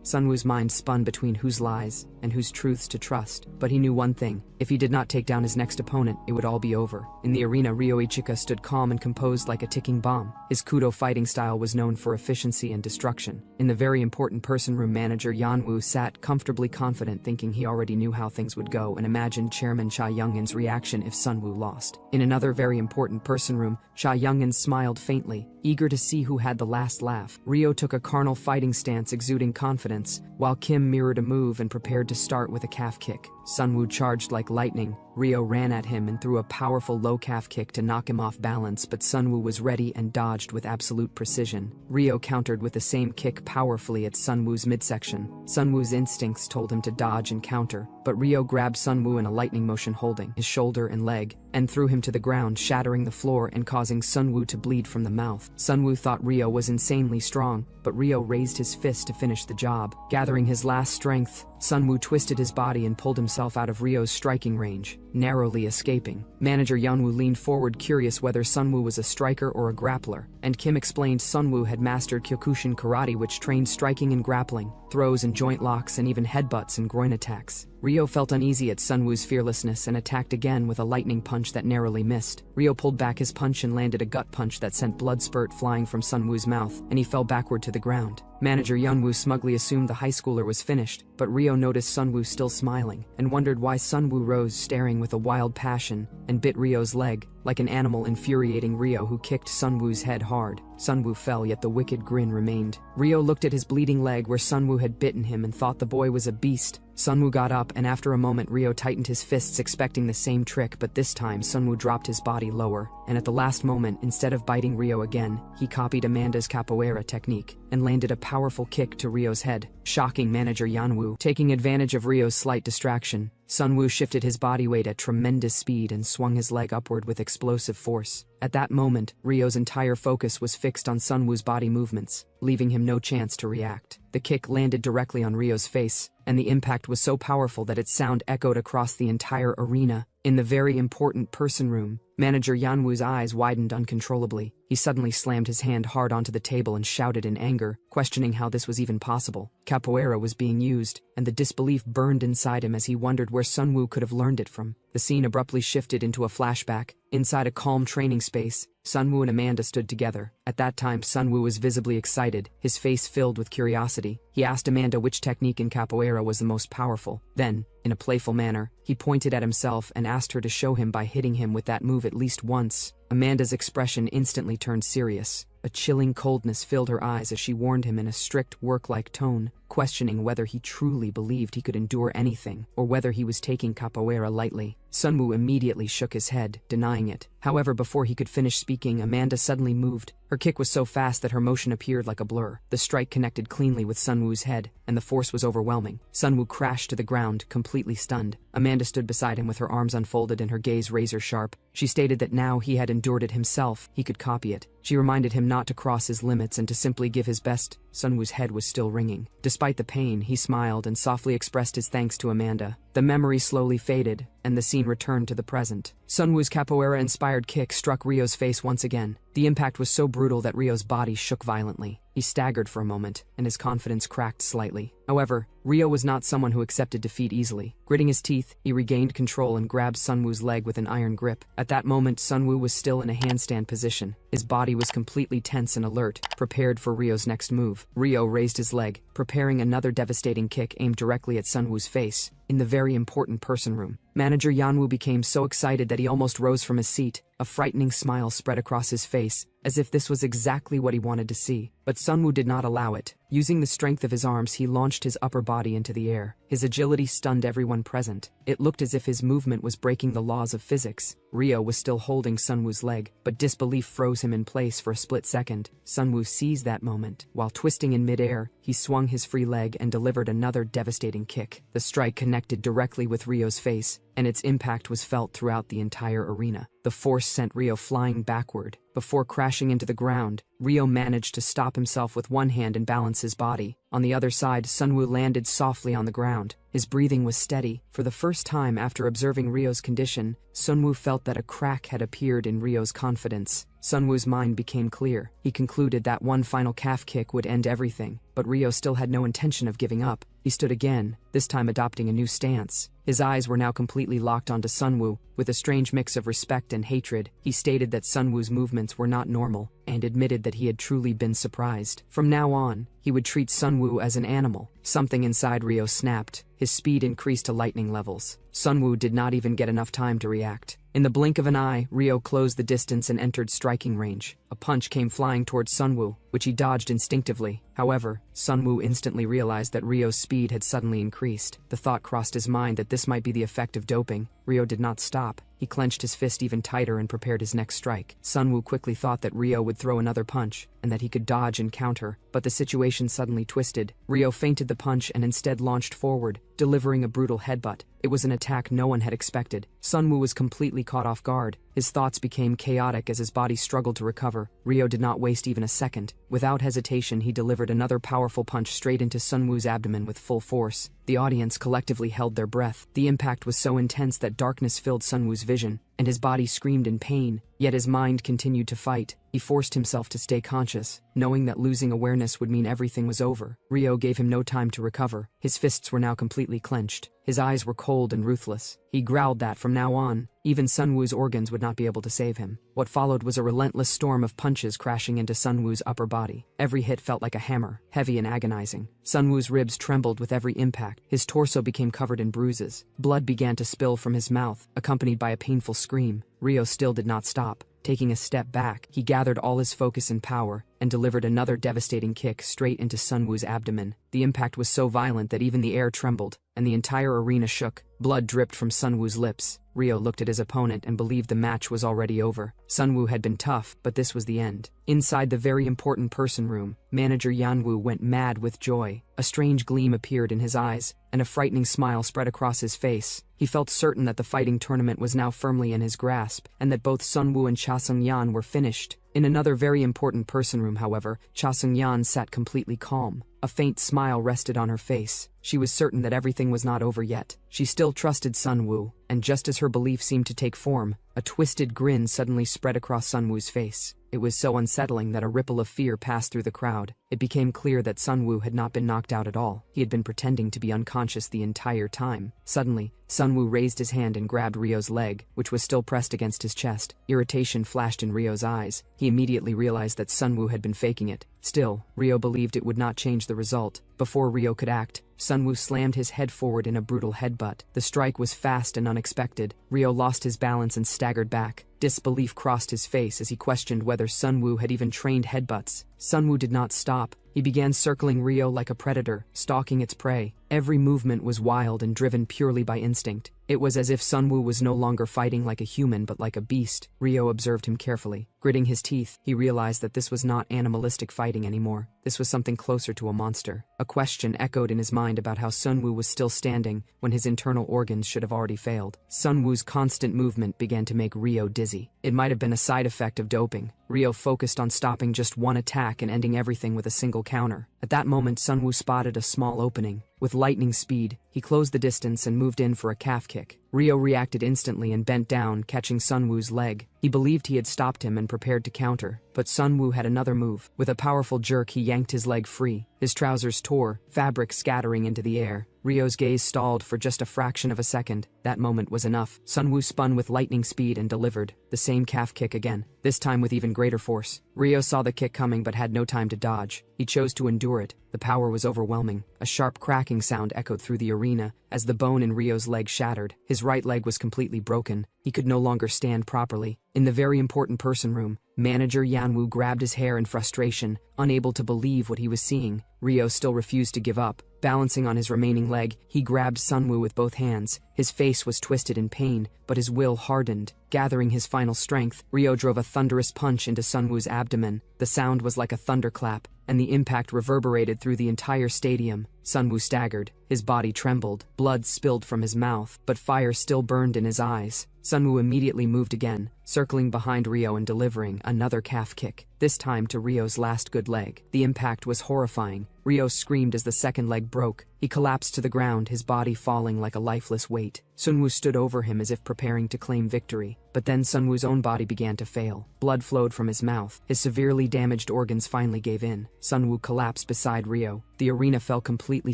Sunwoo's mind spun between whose lies and whose truths to trust, but he knew one thing: if he did not take down his next opponent, it would all be over. In the arena, Ryo Ichika stood calm and composed like a ticking bomb. His Kudo fighting style was known for efficiency and destruction. In the very important person room, manager Yanwoo sat comfortably confident, thinking he already knew how things would go and imagined Chairman Cha Youngin's reaction if Sunwoo lost. In another very important person room, Cha Youngin smiled faintly, eager to see who had the last laugh. Ryo took a carnal fighting stance, exuding confidence, while Kim mirrored a move and prepared to start with a calf kick. Sunwoo charged like lightning. Ryo ran at him and threw a powerful low calf kick to knock him off balance, but Sunwoo was ready and dodged with absolute precision. Ryo countered with the same kick powerfully at Sunwoo's midsection. Sunwoo's instincts told him to dodge and counter, but Ryo grabbed Sunwoo in a lightning motion, holding his shoulder and leg, and threw him to the ground, shattering the floor and causing Sunwoo to bleed from the mouth. Sunwoo thought Ryo was insanely strong, but Ryo raised his fist to finish the job. Gathering his last strength, Sunwoo twisted his body and pulled himself out of Ryo's striking range, narrowly escaping. Manager Yeonwoo leaned forward, curious whether Sunwoo was a striker or a grappler, and Kim explained Sunwoo had mastered Kyokushin karate, which trained striking and grappling, throws and joint locks, and even headbutts and groin attacks. Ryo felt uneasy at Sunwoo's fearlessness and attacked again with a lightning punch that narrowly missed. Ryo pulled back his punch and landed a gut punch that sent blood spurt flying from Sunwoo's mouth, and he fell backward to the ground. Manager Yeonwoo smugly assumed the high schooler was finished, but Ryo noticed Sunwoo still smiling, and wondered why Sunwoo rose, staring with a wild passion, and bit Ryo's leg, like an animal, infuriating Ryo, who kicked Sunwoo's head hard. Sunwoo fell, yet the wicked grin remained. Ryo looked at his bleeding leg where Sunwoo had bitten him and thought the boy was a beast. Sunwoo got up, and after a moment Ryo tightened his fists, expecting the same trick, but this time Sunwoo dropped his body lower, and at the last moment, instead of biting Ryo again, he copied Amanda's capoeira technique and landed a powerful kick to Ryo's head, shocking Manager Yeonwoo. Taking advantage of Ryo's slight distraction, Sunwoo shifted his body weight at tremendous speed and swung his leg upward with explosive force. At that moment, Ryo's entire focus was fixed on Sunwoo's body movements, leaving him no chance to react. The kick landed directly on Ryo's face, and the impact was so powerful that its sound echoed across the entire arena. In the very important person room, Manager Yeonwoo's eyes widened uncontrollably. He suddenly slammed his hand hard onto the table and shouted in anger, questioning how this was even possible. Capoeira was being used, and the disbelief burned inside him as he wondered where Sunwoo could have learned it from. The scene abruptly shifted into a flashback. Inside a calm training space, Sunwoo and Amanda stood together. At that time, Sunwoo was visibly excited, his face filled with curiosity. He asked Amanda which technique in capoeira was the most powerful. Then, in a playful manner, he pointed at himself and asked her to show him by hitting him with that move at least once. Amanda's expression instantly turned serious. A chilling coldness filled her eyes as she warned him in a strict, work-like tone, questioning whether he truly believed he could endure anything, or whether he was taking capoeira lightly. Sunwoo immediately shook his head, denying it. However, before he could finish speaking, Amanda suddenly moved. Her kick was so fast that her motion appeared like a blur. The strike connected cleanly with Sunwoo's head, and the force was overwhelming. Sunwoo crashed to the ground, completely stunned. Amanda stood beside him with her arms unfolded and her gaze razor-sharp. She stated that now he had endured it himself, he could copy it. She reminded him not to cross his limits and to simply give his best. Sunwoo's head was still ringing. Despite the pain, he smiled and softly expressed his thanks to Amanda. The memory slowly faded, and the scene returned to the present. Sunwoo's capoeira-inspired kick struck Ryo's face once again. The impact was so brutal that Ryo's body shook violently. He staggered for a moment, and his confidence cracked slightly. However, Ryo was not someone who accepted defeat easily. Gritting his teeth, he regained control and grabbed Sunwoo's leg with an iron grip. At that moment, Sunwoo was still in a handstand position. His body was completely tense and alert, prepared for Ryo's next move. Ryo raised his leg, preparing another devastating kick aimed directly at Sunwoo's face. In the very important person room, Manager Yeonwoo became so excited that he almost rose from his seat. A frightening smile spread across his face, as if this was exactly what he wanted to see. But Sunwoo did not allow it. Using the strength of his arms, he launched his upper body into the air. His agility stunned everyone present. It looked as if his movement was breaking the laws of physics. Ryo was still holding Sunwoo's leg, but disbelief froze him in place for a split second. Sunwoo seized that moment. While twisting in midair, he swung his free leg and delivered another devastating kick. The strike connected directly with Ryo's face, and its impact was felt throughout the entire arena. The force sent Ryo flying backward. Before crashing into the ground, Ryo managed to stop himself with one hand and balance his body. On the other side, Sunwoo landed softly on the ground. His breathing was steady. For the first time after observing Ryo's condition, Sunwoo felt that a crack had appeared in Ryo's confidence. Sunwoo's mind became clear. He concluded that one final calf kick would end everything, but Ryo still had no intention of giving up. He stood again, this time adopting a new stance. His eyes were now completely locked onto Sunwoo. With a strange mix of respect and hatred, he stated that Sunwoo's movements were not normal, and admitted that he had truly been surprised. From now on, he would treat Sunwoo as an animal. Something inside Ryo snapped. His speed increased to lightning levels. Sunwoo did not even get enough time to react. In the blink of an eye, Ryo closed the distance and entered striking range. A punch came flying towards Sunwoo, which he dodged instinctively. However, Sunwoo instantly realized that Ryo's speed had suddenly increased. The thought crossed his mind that this might be the effect of doping. Ryo did not stop. He clenched his fist even tighter and prepared his next strike. Sunwoo quickly thought that Ryo would throw another punch, and that he could dodge and counter, but the situation suddenly twisted. Ryo feinted the punch and instead launched forward, delivering a brutal headbutt. It was an attack no one had expected. Sun Wu was completely caught off guard. His thoughts became chaotic as his body struggled to recover. Ryo did not waste even a second. Without hesitation, he delivered another powerful punch straight into Sun Wu's abdomen with full force. The audience collectively held their breath. The impact was so intense that darkness filled Sun Wu's vision, and his body screamed in pain, yet his mind continued to fight. He forced himself to stay conscious, knowing that losing awareness would mean everything was over. Ryo gave him no time to recover. His fists were now completely clenched. His eyes were cold and ruthless. He growled that from now on, even Sun Wu's organs would not be able to save him. What followed was a relentless storm of punches crashing into Sun Wu's upper body. Every hit felt like a hammer, heavy and agonizing. Sun Wu's ribs trembled with every impact. His torso became covered in bruises. Blood began to spill from his mouth, accompanied by a painful scream. Ryo still did not stop. Taking a step back, he gathered all his focus and power and delivered another devastating kick straight into Sun Wu's abdomen. The impact was so violent that even the air trembled, and the entire arena shook. Blood dripped from Sun Wu's lips. Ryo looked at his opponent and believed the match was already over. Sun Wu had been tough, but this was the end. Inside the very important person room, manager Yanwu went mad with joy. A strange gleam appeared in his eyes, and a frightening smile spread across his face. He felt certain that the fighting tournament was now firmly in his grasp, and that both Sun Wu and Cha Sung-yan were finished. In another very important person room, however, Cha Sung-yan sat completely calm. A faint smile rested on her face. She was certain that everything was not over yet. She still trusted Sun Wu, and just as her belief seemed to take form, a twisted grin suddenly spread across Sun Wu's face. It was so unsettling that a ripple of fear passed through the crowd. It became clear that Sun Wu had not been knocked out at all. He had been pretending to be unconscious the entire time. Suddenly, Sun Wu raised his hand and grabbed Ryo's leg, which was still pressed against his chest. Irritation flashed in Ryo's eyes. He immediately realized that Sun Wu had been faking it. Still, Ryo believed it would not change the result. Before Ryo could act, Sun Wu slammed his head forward in a brutal headbutt. The strike was fast and unexpected. Ryo lost his balance and staggered back. Disbelief crossed his face as he questioned whether Sun Wu had even trained headbutts. Sun Wu did not stop. He began circling Ryo like a predator, stalking its prey. Every movement was wild and driven purely by instinct. It was as if Sun Wu was no longer fighting like a human but like a beast. Ryo observed him carefully. Gritting his teeth, he realized that this was not animalistic fighting anymore. This was something closer to a monster. A question echoed in his mind about how Sun Wu was still standing when his internal organs should have already failed. Sun Wu's constant movement began to make Ryo dizzy. It might have been a side effect of doping. Ryo focused on stopping just one attack and ending everything with a single counter. At that moment, Sun Wu spotted a small opening. With lightning speed, he closed the distance and moved in for a calf kick. Ryo reacted instantly and bent down, catching Sun Wu's leg. He believed he had stopped him and prepared to counter, but Sun Wu had another move. With a powerful jerk, he yanked his leg free. His trousers tore, fabric scattering into the air. Ryo's gaze stalled for just a fraction of a second. That moment was enough. Sun Wu spun with lightning speed and delivered the same calf kick again, this time with even greater force. Ryo saw the kick coming but had no time to dodge. He chose to endure it. The power was overwhelming. A sharp cracking sound echoed through the arena as the bone in Ryo's leg shattered. His right leg was completely broken. He could no longer stand properly. In the very important person room, manager Yanwu grabbed his hair in frustration, unable to believe what he was seeing. Ryo still refused to give up. Balancing on his remaining leg, he grabbed Sun Wu with both hands. His face was twisted in pain, but his will hardened. Gathering his final strength, Ryo drove a thunderous punch into Sun Wu's abdomen. The sound was like a thunderclap, and the impact reverberated through the entire stadium. Sun Wu staggered. His body trembled. Blood spilled from his mouth, but fire still burned in his eyes. Sun Wu immediately moved again, circling behind Ryo and delivering another calf kick, this time to Ryo's last good leg. The impact was horrifying. Ryo screamed as the second leg broke. He collapsed to the ground, his body falling like a lifeless weight. Sun Wu stood over him as if preparing to claim victory. But then Sun Wu's own body began to fail. Blood flowed from his mouth. His severely damaged organs finally gave in. Sun Wu collapsed beside Ryo. The arena fell completely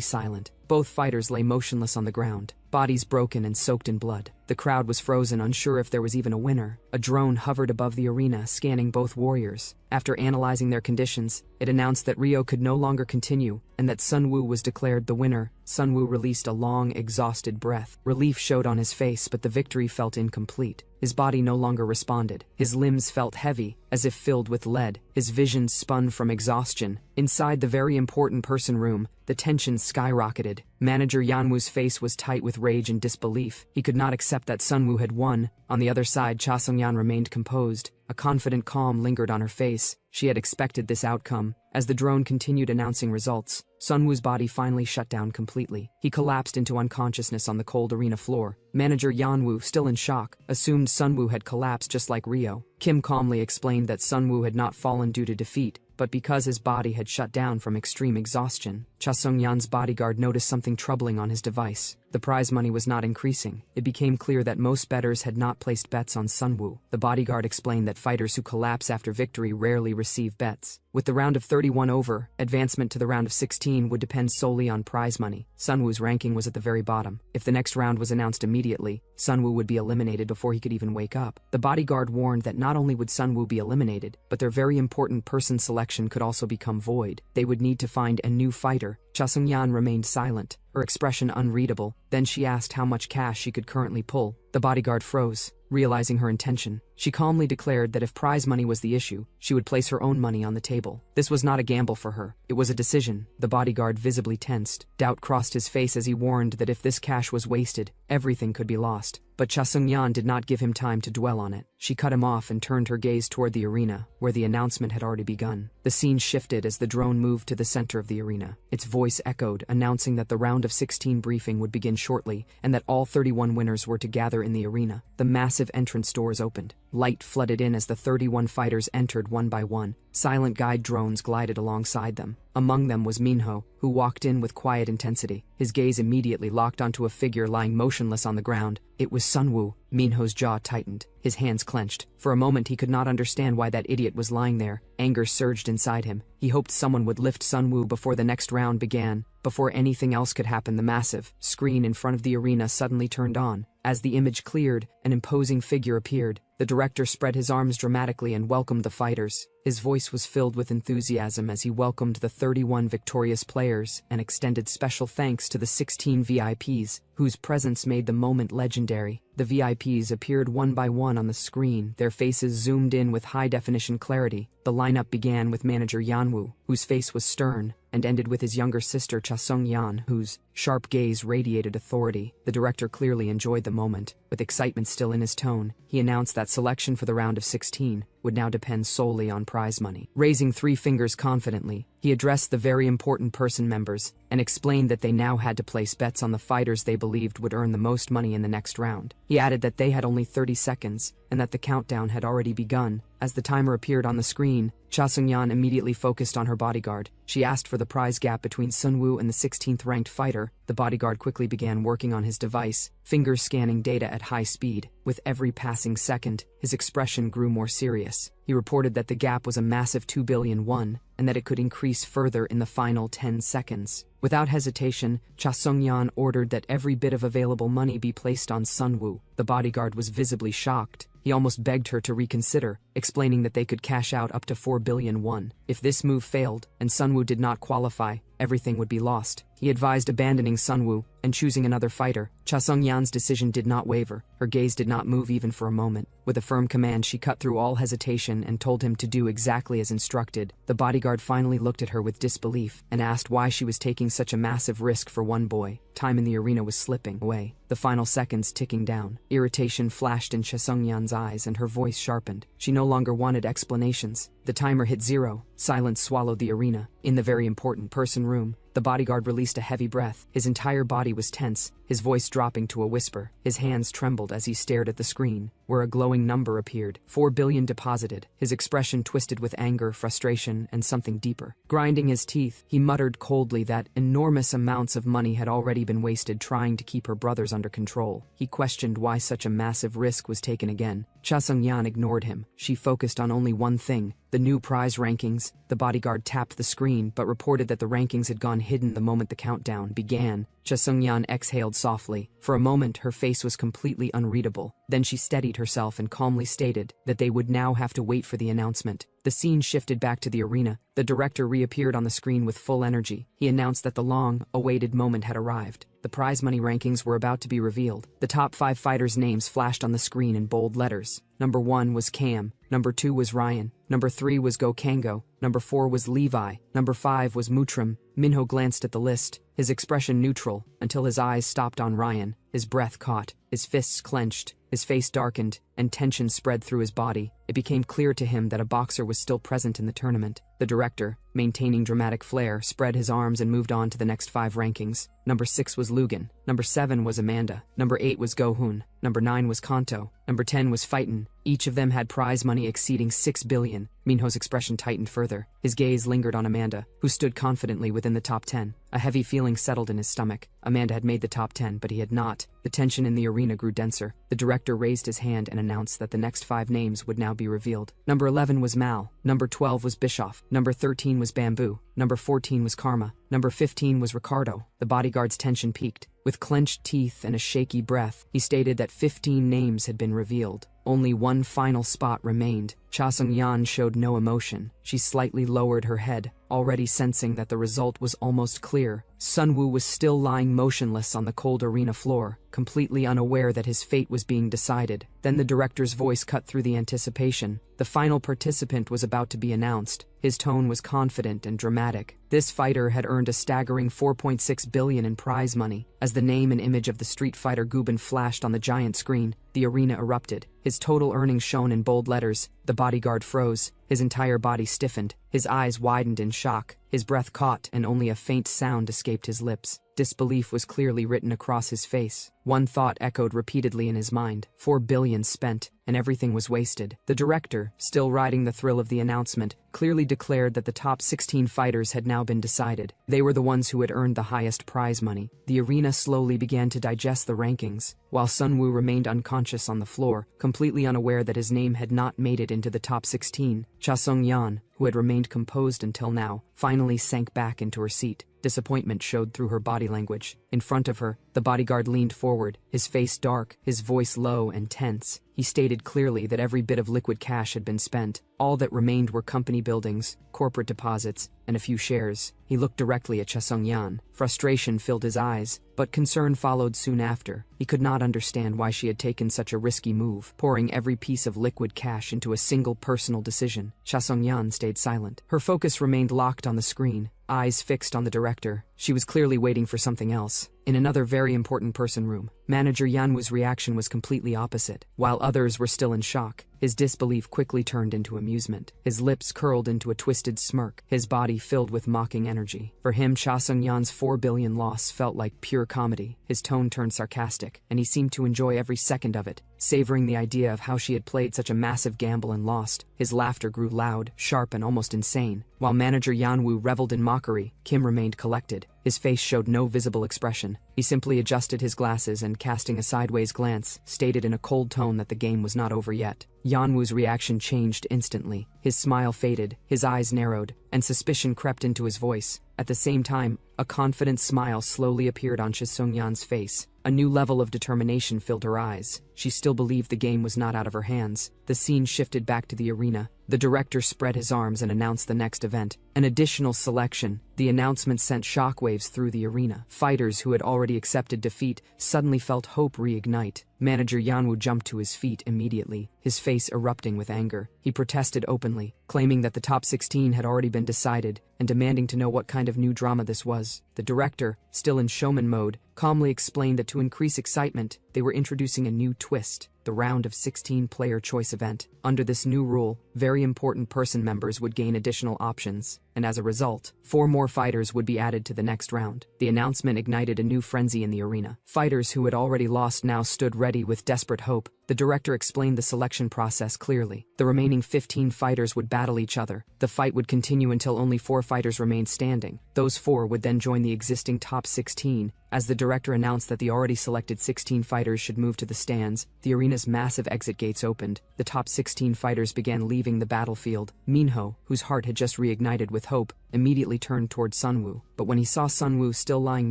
silent. Both fighters lay motionless on the ground, bodies broken and soaked in blood. The crowd was frozen, unsure if there was even a winner. A drone hovered above the arena, scanning both warriors. After analyzing their conditions, it announced that Ryo could no longer continue, and that Sun Wu was declared the winner. Sun Wu released a long, exhausted breath. Relief showed on his face, but the victory felt incomplete. His body no longer responded. His limbs felt heavy, as if filled with lead. His vision spun from exhaustion. Inside the very important person room, the tension skyrocketed. Manager Yanwoo's face was tight with rage and disbelief. He could not accept that Sunwoo had won. On the other side, Cha Sung-yan remained composed. A confident calm lingered on her face. She had expected this outcome. As the drone continued announcing results, Sunwoo's body finally shut down completely. He collapsed into unconsciousness on the cold arena floor. Manager Yanwoo, still in shock, assumed Sunwoo had collapsed just like Rio. Kim calmly explained that Sunwoo had not fallen due to defeat, but because his body had shut down from extreme exhaustion. Cha Sung-yan's bodyguard noticed something troubling on his device. The prize money was not increasing. It became clear that most bettors had not placed bets on Sunwoo. The bodyguard explained that fighters who collapse after victory rarely receive bets. With the round of 31 over, advancement to the round of 16 would depend solely on prize money. Sunwoo's ranking was at the very bottom. If the next round was announced immediately, Sunwoo would be eliminated before he could even wake up. The bodyguard warned that not only would Sunwoo be eliminated, but their very important person selection could also become void. They would need to find a new fighter. Cha Sung-yan remained silent, her expression unreadable. Then she asked how much cash she could currently pull. The bodyguard froze, realizing her intention. She calmly declared that if prize money was the issue, she would place her own money on the table. This was not a gamble for her. It was a decision. The bodyguard visibly tensed. Doubt crossed his face as he warned that if this cash was wasted, everything could be lost. But Cha Sung-yan did not give him time to dwell on it. She cut him off and turned her gaze toward the arena, where the announcement had already begun. The scene shifted as the drone moved to the center of the arena. Its voice echoed, announcing that the round of 16 briefing would begin shortly, and that all 31 winners were to gather in the arena. The massive entrance doors opened. Light flooded in as the 31 fighters entered one by one. Silent guide drones glided alongside them. Among them was Minho, who walked in with quiet intensity. His gaze immediately locked onto a figure lying motionless on the ground. It was Sunwoo. Minho's jaw tightened. His hands clenched. For a moment he could not understand why that idiot was lying there. Anger surged inside him. He hoped someone would lift Sunwoo before the next round began. Before anything else could happen, the massive screen in front of the arena suddenly turned on. As the image cleared, an imposing figure appeared. The director spread his arms dramatically and welcomed the fighters. His voice was filled with enthusiasm as he welcomed the 31 victorious players and extended special thanks to the 16 VIPs, whose presence made the moment legendary. The VIPs appeared one by one on the screen, their faces zoomed in with high-definition clarity. The lineup began with manager Yanwoo, whose face was stern, and ended with his younger sister Cha Sung-yan, whose sharp gaze radiated authority. The director clearly enjoyed the moment. With excitement still in his tone, he announced that selection for the round of 16 would now depend solely on prize money. Raising 3 fingers confidently, he addressed the very important person members and explained that they now had to place bets on the fighters they believed would earn the most money in the next round. He added that they had only 30 seconds and that the countdown had already begun. As the timer appeared on the screen, Cha Sung-yan immediately focused on her bodyguard. She asked for the prize gap between Sunwoo and the 16th ranked fighter. The bodyguard quickly began working on his device, fingers scanning data at high speed. With every passing second, his expression grew more serious. He reported that the gap was a massive 2 billion won, and that it could increase further in the final 10 seconds. Without hesitation, Cha Sung-yan ordered that every bit of available money be placed on Sunwoo. The bodyguard was visibly shocked. He almost begged her to reconsider, explaining that they could cash out up to 4 billion won. If this move failed, and Sunwoo did not qualify, everything would be lost. He advised abandoning Sunwoo and choosing another fighter. Cha Sung-yan's decision did not waver. Her gaze did not move even for a moment. With a firm command, she cut through all hesitation and told him to do exactly as instructed. The bodyguard finally looked at her with disbelief and asked why she was taking such a massive risk for one boy. Time in the arena was slipping away, the final seconds ticking down. Irritation flashed in Cha Sung-yan's eyes and her voice sharpened. She no longer wanted explanations. The timer hit 0. Silence swallowed the arena. In the very important person room, the bodyguard released a heavy breath. His entire body was tense, his voice dropping to a whisper. His hands trembled as he stared at the screen, where a glowing number appeared. 4 billion deposited. His expression twisted with anger, frustration, and something deeper. Grinding his teeth, he muttered coldly that enormous amounts of money had already been wasted trying to keep her brothers under control. He questioned why such a massive risk was taken again. Cha Sung-yan ignored him. She focused on only one thing: the new prize rankings. The bodyguard tapped the screen but reported that the rankings had gone hidden the moment the countdown began. Cha Sung-yan exhaled softly. For a moment, her face was completely unreadable. Then she steadied herself and calmly stated that they would now have to wait for the announcement. The scene shifted back to the arena. The director reappeared on the screen with full energy. He announced that the long-awaited moment had arrived. The prize money rankings were about to be revealed. The top 5 fighters' names flashed on the screen in bold letters. Number 1 was Cam. Number 2 was Ryan. Number 3 was Go Kango. Number 4 was Levi. Number 5 was Mutram. Minho glanced at the list, his expression neutral, until his eyes stopped on Ryan. His breath caught, his fists clenched, his face darkened, and tension spread through his body. It became clear to him that a boxer was still present in the tournament. The director, maintaining dramatic flair, spread his arms and moved on to the next 5 rankings. Number 6 was Lugan. Number 7 was Amanda. Number 8 was Go-hun. Number 9 was Kanto. Number 10 was Phaeton. Each of them had prize money exceeding 6 billion. Minho's expression tightened further. His gaze lingered on Amanda, who stood confidently within the top 10. A heavy feeling settled in his stomach. Amanda had made the top 10, but he had not. The tension in the arena grew denser. The director raised his hand and announced that the next 5 names would now be revealed. Number 11 was Mal. Number 12 was Bischoff. Number 13 was Bamboo. Number 14 was Karma. Number 15 was Ricardo. The bodyguard's tension peaked. With clenched teeth and a shaky breath, he stated that 15 names had been revealed. Only one final spot remained. Cha Sung-yan showed no emotion. She slightly lowered her head, already sensing that the result was almost clear. Sunwoo was still lying motionless on the cold arena floor, completely unaware that his fate was being decided. Then the director's voice cut through the anticipation. The final participant was about to be announced. His tone was confident and dramatic. This fighter had earned a staggering 4.6 billion in prize money. As the name and image of the Street Fighter Gubin flashed on the giant screen, the arena erupted. His total earnings shown in bold letters. The bodyguard froze. His entire body stiffened. His eyes widened in shock. His breath caught, and only a faint sound escaped his lips. Disbelief was clearly written across his face. One thought echoed repeatedly in his mind. 4 billion spent, and everything was wasted. The director, still riding the thrill of the announcement, clearly declared that the top 16 fighters had now been decided. They were the ones who had earned the highest prize money. The arena slowly began to digest the rankings, while Sunwoo remained unconscious on the floor, completely unaware that his name had not made it into the top 16. Cha Sung-yan, who had remained composed until now, finally sank back into her seat. Disappointment showed through her body language. In front of her, the bodyguard leaned forward, his face dark, his voice low and tense. He stated clearly that every bit of liquid cash had been spent. All that remained were company buildings, corporate deposits, and a few shares. He looked directly at Cha Sung-yan. Frustration filled his eyes, but concern followed soon after. He could not understand why she had taken such a risky move, pouring every piece of liquid cash into a single personal decision. Cha Sung-yan stayed silent. Her focus remained locked on the screen, eyes fixed on the director. She was clearly waiting for something else. In another very important person room, Manager Yanwoo's reaction was completely opposite. While others were still in shock, his disbelief quickly turned into amusement. His lips curled into a twisted smirk, his body filled with mocking energy. For him, Cha Sung-yan's 4 billion loss felt like pure comedy. His tone turned sarcastic, and he seemed to enjoy every second of it, savoring the idea of how she had played such a massive gamble and lost. His laughter grew loud, sharp, and almost insane. While Manager Yanwoo reveled in mockery, Kim remained collected. His face showed no visible expression. He simply adjusted his glasses and, casting a sideways glance, stated in a cold tone that the game was not over yet. Yanwoo's reaction changed instantly. His smile faded, his eyes narrowed, and suspicion crept into his voice. At the same time, a confident smile slowly appeared on Cha Sung-yan's face. A new level of determination filled her eyes. She still believed the game was not out of her hands. The scene shifted back to the arena. The director spread his arms and announced the next event. An additional selection. The announcement sent shockwaves through the arena. Fighters who had already accepted defeat suddenly felt hope reignite. Manager Yanwoo jumped to his feet immediately, his face erupting with anger. He protested openly, claiming that the top 16 had already been decided, and demanding to know what kind of new drama this was. The director, still in showman mode, calmly explained that to increase excitement, they were introducing a new twist. The round of 16 player choice event. Under this new rule, very important person members would gain additional options, and as a result, 4 more fighters would be added to the next round. The announcement ignited a new frenzy in the arena. Fighters who had already lost now stood ready with desperate hope. The director explained the selection process clearly. The remaining 15 fighters would battle each other. The fight would continue until only 4 fighters remained standing. Those 4 would then join the existing top 16. As the director announced that the already selected 16 fighters should move to the stands, the arena's massive exit gates opened. The top 16 fighters began leaving the battlefield. Minho, whose heart had just reignited with hope, immediately turned toward Sunwoo. But when he saw Sunwoo still lying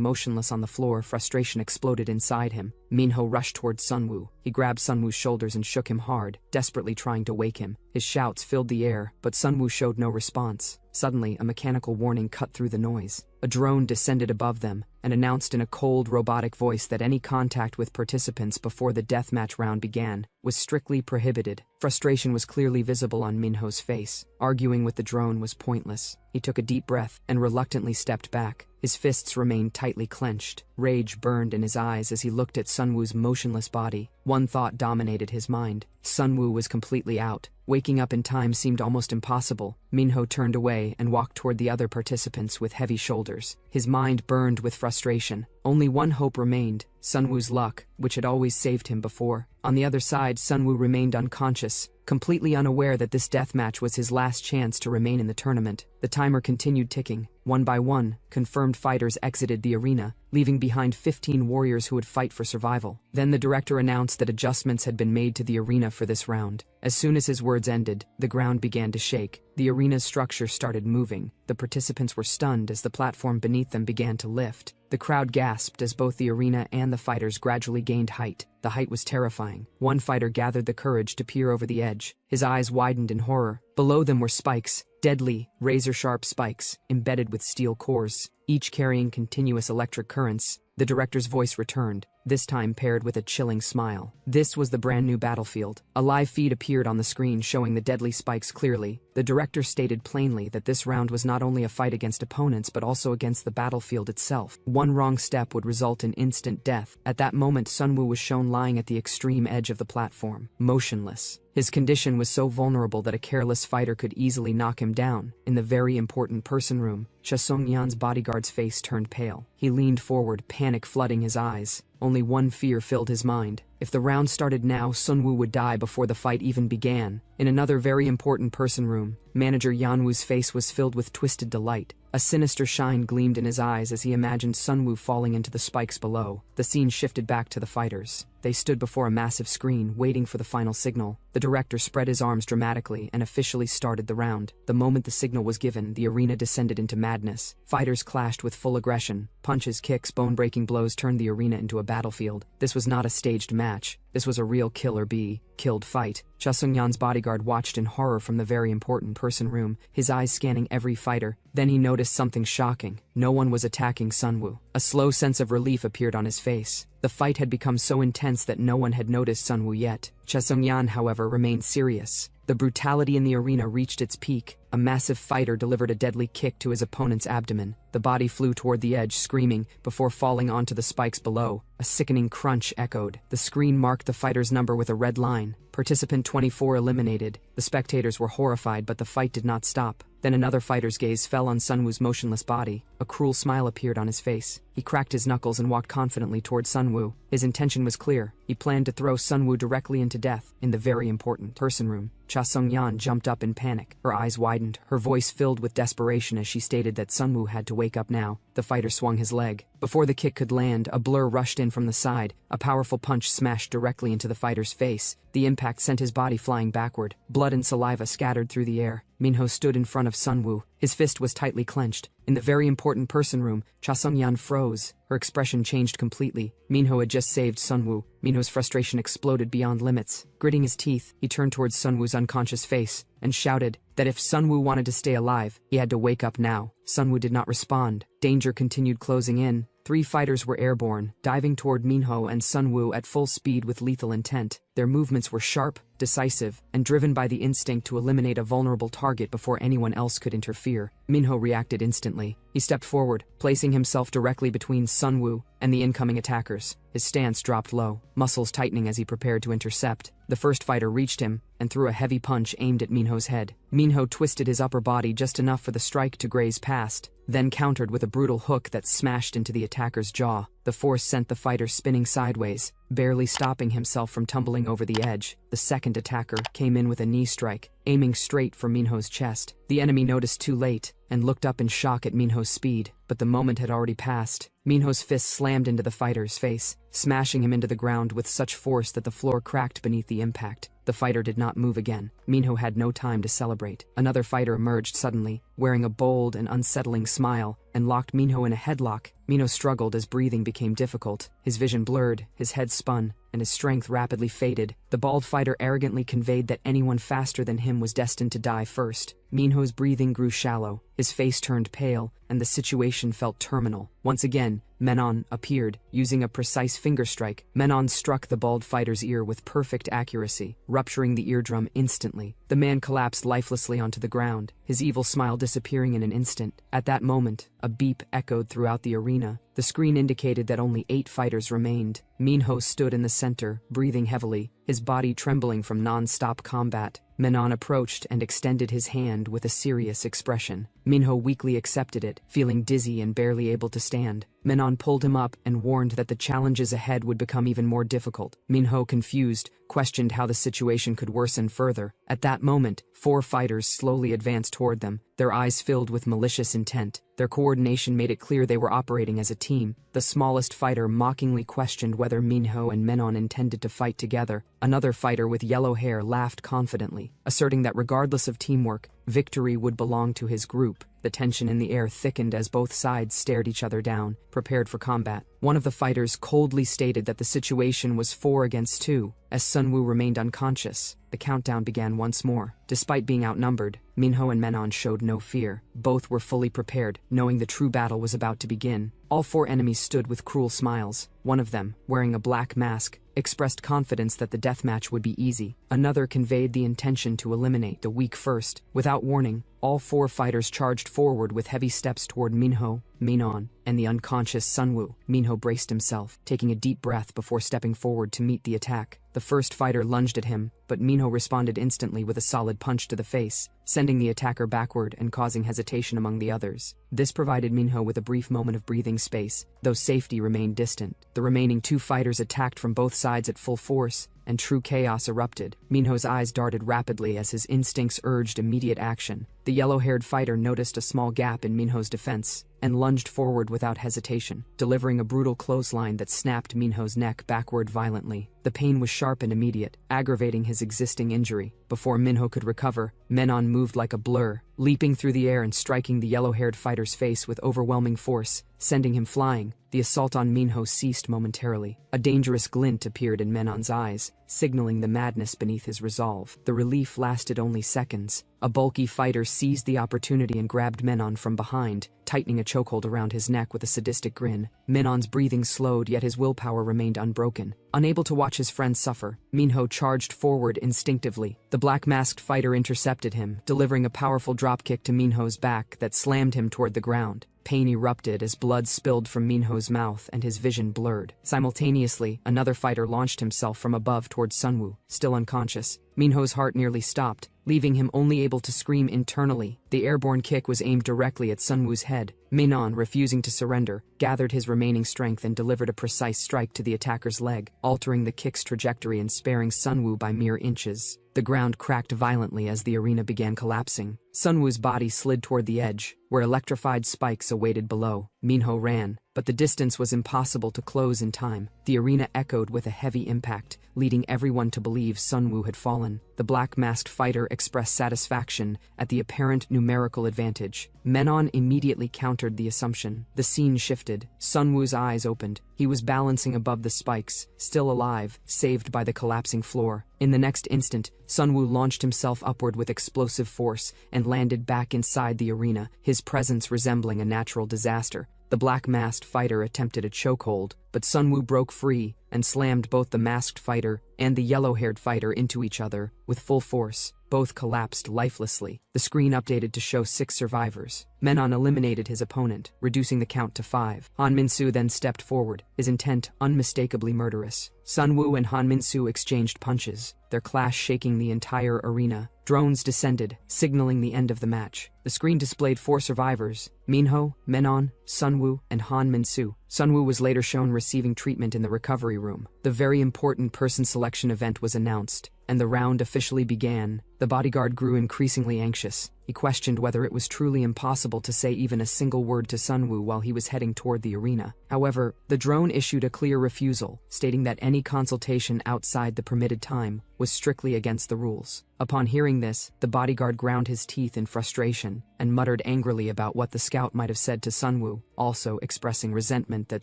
motionless on the floor, frustration exploded inside him. Minho rushed toward Sunwoo. He grabbed Sunwoo's shoulders and shook him hard, desperately trying to wake him. His shouts filled the air, but Sunwoo showed no response. Suddenly, a mechanical warning cut through the noise. A drone descended above them and announced in a cold, robotic voice that any contact with participants before the deathmatch round began was strictly prohibited. Frustration was clearly visible on Minho's face. Arguing with the drone was pointless. He took a deep breath and reluctantly stepped back. His fists remained tightly clenched. Rage burned in his eyes as he looked at Sunwoo's motionless body. One thought dominated his mind. Sunwoo was completely out. Waking up in time seemed almost impossible. Minho turned away and walked toward the other participants with heavy shoulders. His mind burned with frustration. Only one hope remained: Sunwoo's luck, which had always saved him before. On the other side, Sunwoo remained unconscious, completely unaware that this deathmatch was his last chance to remain in the tournament. The timer continued ticking. One by one, confirmed fighters exited the arena, leaving behind 15 warriors who would fight for survival. Then the director announced that adjustments had been made to the arena for this round. As soon as his words ended, the ground began to shake. The arena's structure started moving. The participants were stunned as the platform beneath them began to lift. The crowd gasped as both the arena and the fighters gradually gained height. The height was terrifying. One fighter gathered the courage to peer over the edge. His eyes widened in horror. Below them were spikes, deadly, razor-sharp spikes, embedded with steel cores, each carrying continuous electric currents. The director's voice returned, this time paired with a chilling smile. This was the brand new battlefield. A live feed appeared on the screen showing the deadly spikes clearly. The director stated plainly that this round was not only a fight against opponents but also against the battlefield itself. One wrong step would result in instant death. At that moment, Sunwoo was shown lying at the extreme edge of the platform, motionless. His condition was so vulnerable that a careless fighter could easily knock him down. In the very important person room, Cha Sung-yan's bodyguard's face turned pale. He leaned forward, panic flooding his eyes. Only one fear filled his mind. If the round started now, Sunwoo would die before the fight even began. In another very important person room, manager Yanwoo's face was filled with twisted delight. A sinister shine gleamed in his eyes as he imagined Sunwoo falling into the spikes below. The scene shifted back to the fighters. They stood before a massive screen, waiting for the final signal. The director spread his arms dramatically and officially started the round. The moment the signal was given, the arena descended into madness. Fighters clashed with full aggression. Punches, kicks, bone-breaking blows turned the arena into a battlefield. This was not a staged match. This was a real kill or be killed fight. Cha Sung-yan's bodyguard watched in horror from the very important person room, his eyes scanning every fighter. Then he noticed something shocking. No one was attacking Sunwoo. A slow sense of relief appeared on his face. The fight had become so intense that no one had noticed Sunwoo yet. Cha Sung-yan, however, remained serious. The brutality in the arena reached its peak. A massive fighter delivered a deadly kick to his opponent's abdomen. The body flew toward the edge, screaming, before falling onto the spikes below. A sickening crunch echoed. The screen marked the fighter's number with a red line. Participant 24 eliminated. The spectators were horrified, but the fight did not stop. Then another fighter's gaze fell on Sunwoo's motionless body. A cruel smile appeared on his face. He cracked his knuckles and walked confidently toward Sunwoo. His intention was clear. He planned to throw Sunwoo directly into death. In the very important person room, Cha Sung-yan jumped up in panic. Her eyes widened, her voice filled with desperation as she stated that Sunwoo had to wake up now. The fighter swung his leg. Before the kick could land, a blur rushed in from the side. A powerful punch smashed directly into the fighter's face. The impact sent his body flying backward. Blood and saliva scattered through the air. Minho stood in front of Sunwoo. His fist was tightly clenched. In the very important person room, Cha Sung-yan froze. Her expression changed completely. Minho had just saved Sunwoo. Minho's frustration exploded beyond limits. Gritting his teeth, he turned towards Sunwoo's unconscious face and shouted that if Sunwoo wanted to stay alive, he had to wake up now. Sunwoo did not respond. Danger continued closing in. 3 fighters were airborne, diving toward Minho and Sunwoo at full speed with lethal intent. Their movements were sharp, decisive, and driven by the instinct to eliminate a vulnerable target before anyone else could interfere. Minho reacted instantly. He stepped forward, placing himself directly between Sunwoo and the incoming attackers. His stance dropped low, muscles tightening as he prepared to intercept. The first fighter reached him and threw a heavy punch aimed at Minho's head. Minho twisted his upper body just enough for the strike to graze past, then countered with a brutal hook that smashed into the attacker's jaw. The force sent the fighter spinning sideways, barely stopping himself from tumbling over the edge. The second attacker came in with a knee strike, aiming straight for Minho's chest. The enemy noticed too late and looked up in shock at Minho's speed, but the moment had already passed. Minho's fist slammed into the fighter's face, smashing him into the ground with such force that the floor cracked beneath the impact. The fighter did not move again. Minho had no time to celebrate. Another fighter emerged suddenly, wearing a bold and unsettling smile, and locked Minho in a headlock. Minho struggled as breathing became difficult. His vision blurred, his head spun, and his strength rapidly faded. The bald fighter arrogantly conveyed that anyone faster than him was destined to die first. Minho's breathing grew shallow, his face turned pale, and the situation felt terminal. Once again, Menon appeared. Using a precise finger strike, Menon struck the bald fighter's ear with perfect accuracy, rupturing the eardrum instantly. The man collapsed lifelessly onto the ground, his evil smile disappearing in an instant. At that moment, a beep echoed throughout the arena. The screen indicated that only 8 fighters remained. Minho stood in the center, breathing heavily, his body trembling from non-stop combat. Menon approached and extended his hand with a serious expression. Minho weakly accepted it, feeling dizzy and barely able to stand. Menon pulled him up and warned that the challenges ahead would become even more difficult. Minho, confused, questioned how the situation could worsen further. At that moment, 4 fighters slowly advanced toward them, their eyes filled with malicious intent. Their coordination made it clear they were operating as a team. The smallest fighter mockingly questioned whether Minho and Menon intended to fight together. Another fighter with yellow hair laughed confidently, asserting that regardless of teamwork, victory would belong to his group. The tension in the air thickened as both sides stared each other down, prepared for combat. One of the fighters coldly stated that the situation was 4 against 2. As Sunwoo remained unconscious, the countdown began once more. Despite being outnumbered, Minho and Menon showed no fear. Both were fully prepared, knowing the true battle was about to begin. All 4 enemies stood with cruel smiles. One of them, wearing a black mask, expressed confidence that the deathmatch would be easy. Another conveyed the intention to eliminate the weak first. Without warning, all 4 fighters charged forward with heavy steps toward Minho, Menon, and the unconscious Sunwoo. Minho braced himself, taking a deep breath before stepping forward to meet the attack. The first fighter lunged at him, but Minho responded instantly with a solid punch to the face, sending the attacker backward and causing hesitation among the others. This provided Minho with a brief moment of breathing space, though safety remained distant. The remaining 2 fighters attacked from both sides at full force, and true chaos erupted. Minho's eyes darted rapidly as his instincts urged immediate action. The yellow-haired fighter noticed a small gap in Minho's defense and lunged forward without hesitation, delivering a brutal clothesline that snapped Minho's neck backward violently. The pain was sharp and immediate, aggravating his existing injury. Before Minho could recover, Menon moved like a blur, leaping through the air and striking the yellow-haired fighter's face with overwhelming force, sending him flying. The assault on Minho ceased momentarily. A dangerous glint appeared in Menon's eyes, signaling the madness beneath his resolve. The relief lasted only seconds. A bulky fighter seized the opportunity and grabbed Menon from behind, tightening a chokehold around his neck with a sadistic grin. Menon's breathing slowed, yet his willpower remained unbroken. Unable to watch his friend suffer, Minho charged forward instinctively. The black-masked fighter intercepted him, delivering a powerful dropkick to Minho's back that slammed him toward the ground. Pain erupted as blood spilled from Minho's mouth and his vision blurred. Simultaneously, another fighter launched himself from above towards Sunwoo, still unconscious. Minho's heart nearly stopped, leaving him only able to scream internally. The airborne kick was aimed directly at Sunwoo's head. Menon, refusing to surrender, gathered his remaining strength and delivered a precise strike to the attacker's leg, altering the kick's trajectory and sparing Sunwoo by mere inches. The ground cracked violently as the arena began collapsing. Sunwoo's body slid toward the edge, where electrified spikes awaited below. Minho ran, but the distance was impossible to close in time. The arena echoed with a heavy impact, leading everyone to believe Sunwoo had fallen. The black-masked fighter expressed satisfaction at the apparent numerical advantage. Menon immediately countered the assumption. The scene shifted. Sunwoo's eyes opened. He was balancing above the spikes, still alive, saved by the collapsing floor. In the next instant, Sunwoo launched himself upward with explosive force and landed back inside the arena, his presence resembling a natural disaster. The black-masked fighter attempted a chokehold, but Sunwoo broke free and slammed both the masked fighter and the yellow-haired fighter into each other with full force. Both collapsed lifelessly. The screen updated to show 6 survivors. Menon eliminated his opponent, reducing the count to 5. Han Min-soo then stepped forward, his intent unmistakably murderous. Sunwoo and Han Min-soo exchanged punches, their clash shaking the entire arena. Drones descended, signaling the end of the match. The screen displayed 4 survivors: Minho, Menon, Sunwoo, and Han Min-soo. Sunwoo was later shown receiving treatment in the recovery room. The very important person selection event was announced, and the round officially began. The bodyguard grew increasingly anxious. He questioned whether it was truly impossible to say even a single word to Sunwoo while he was heading toward the arena. However, the drone issued a clear refusal, stating that any consultation outside the permitted time was strictly against the rules. Upon hearing this, the bodyguard ground his teeth in frustration and muttered angrily about what the scout might have said to Sunwoo, also expressing resentment that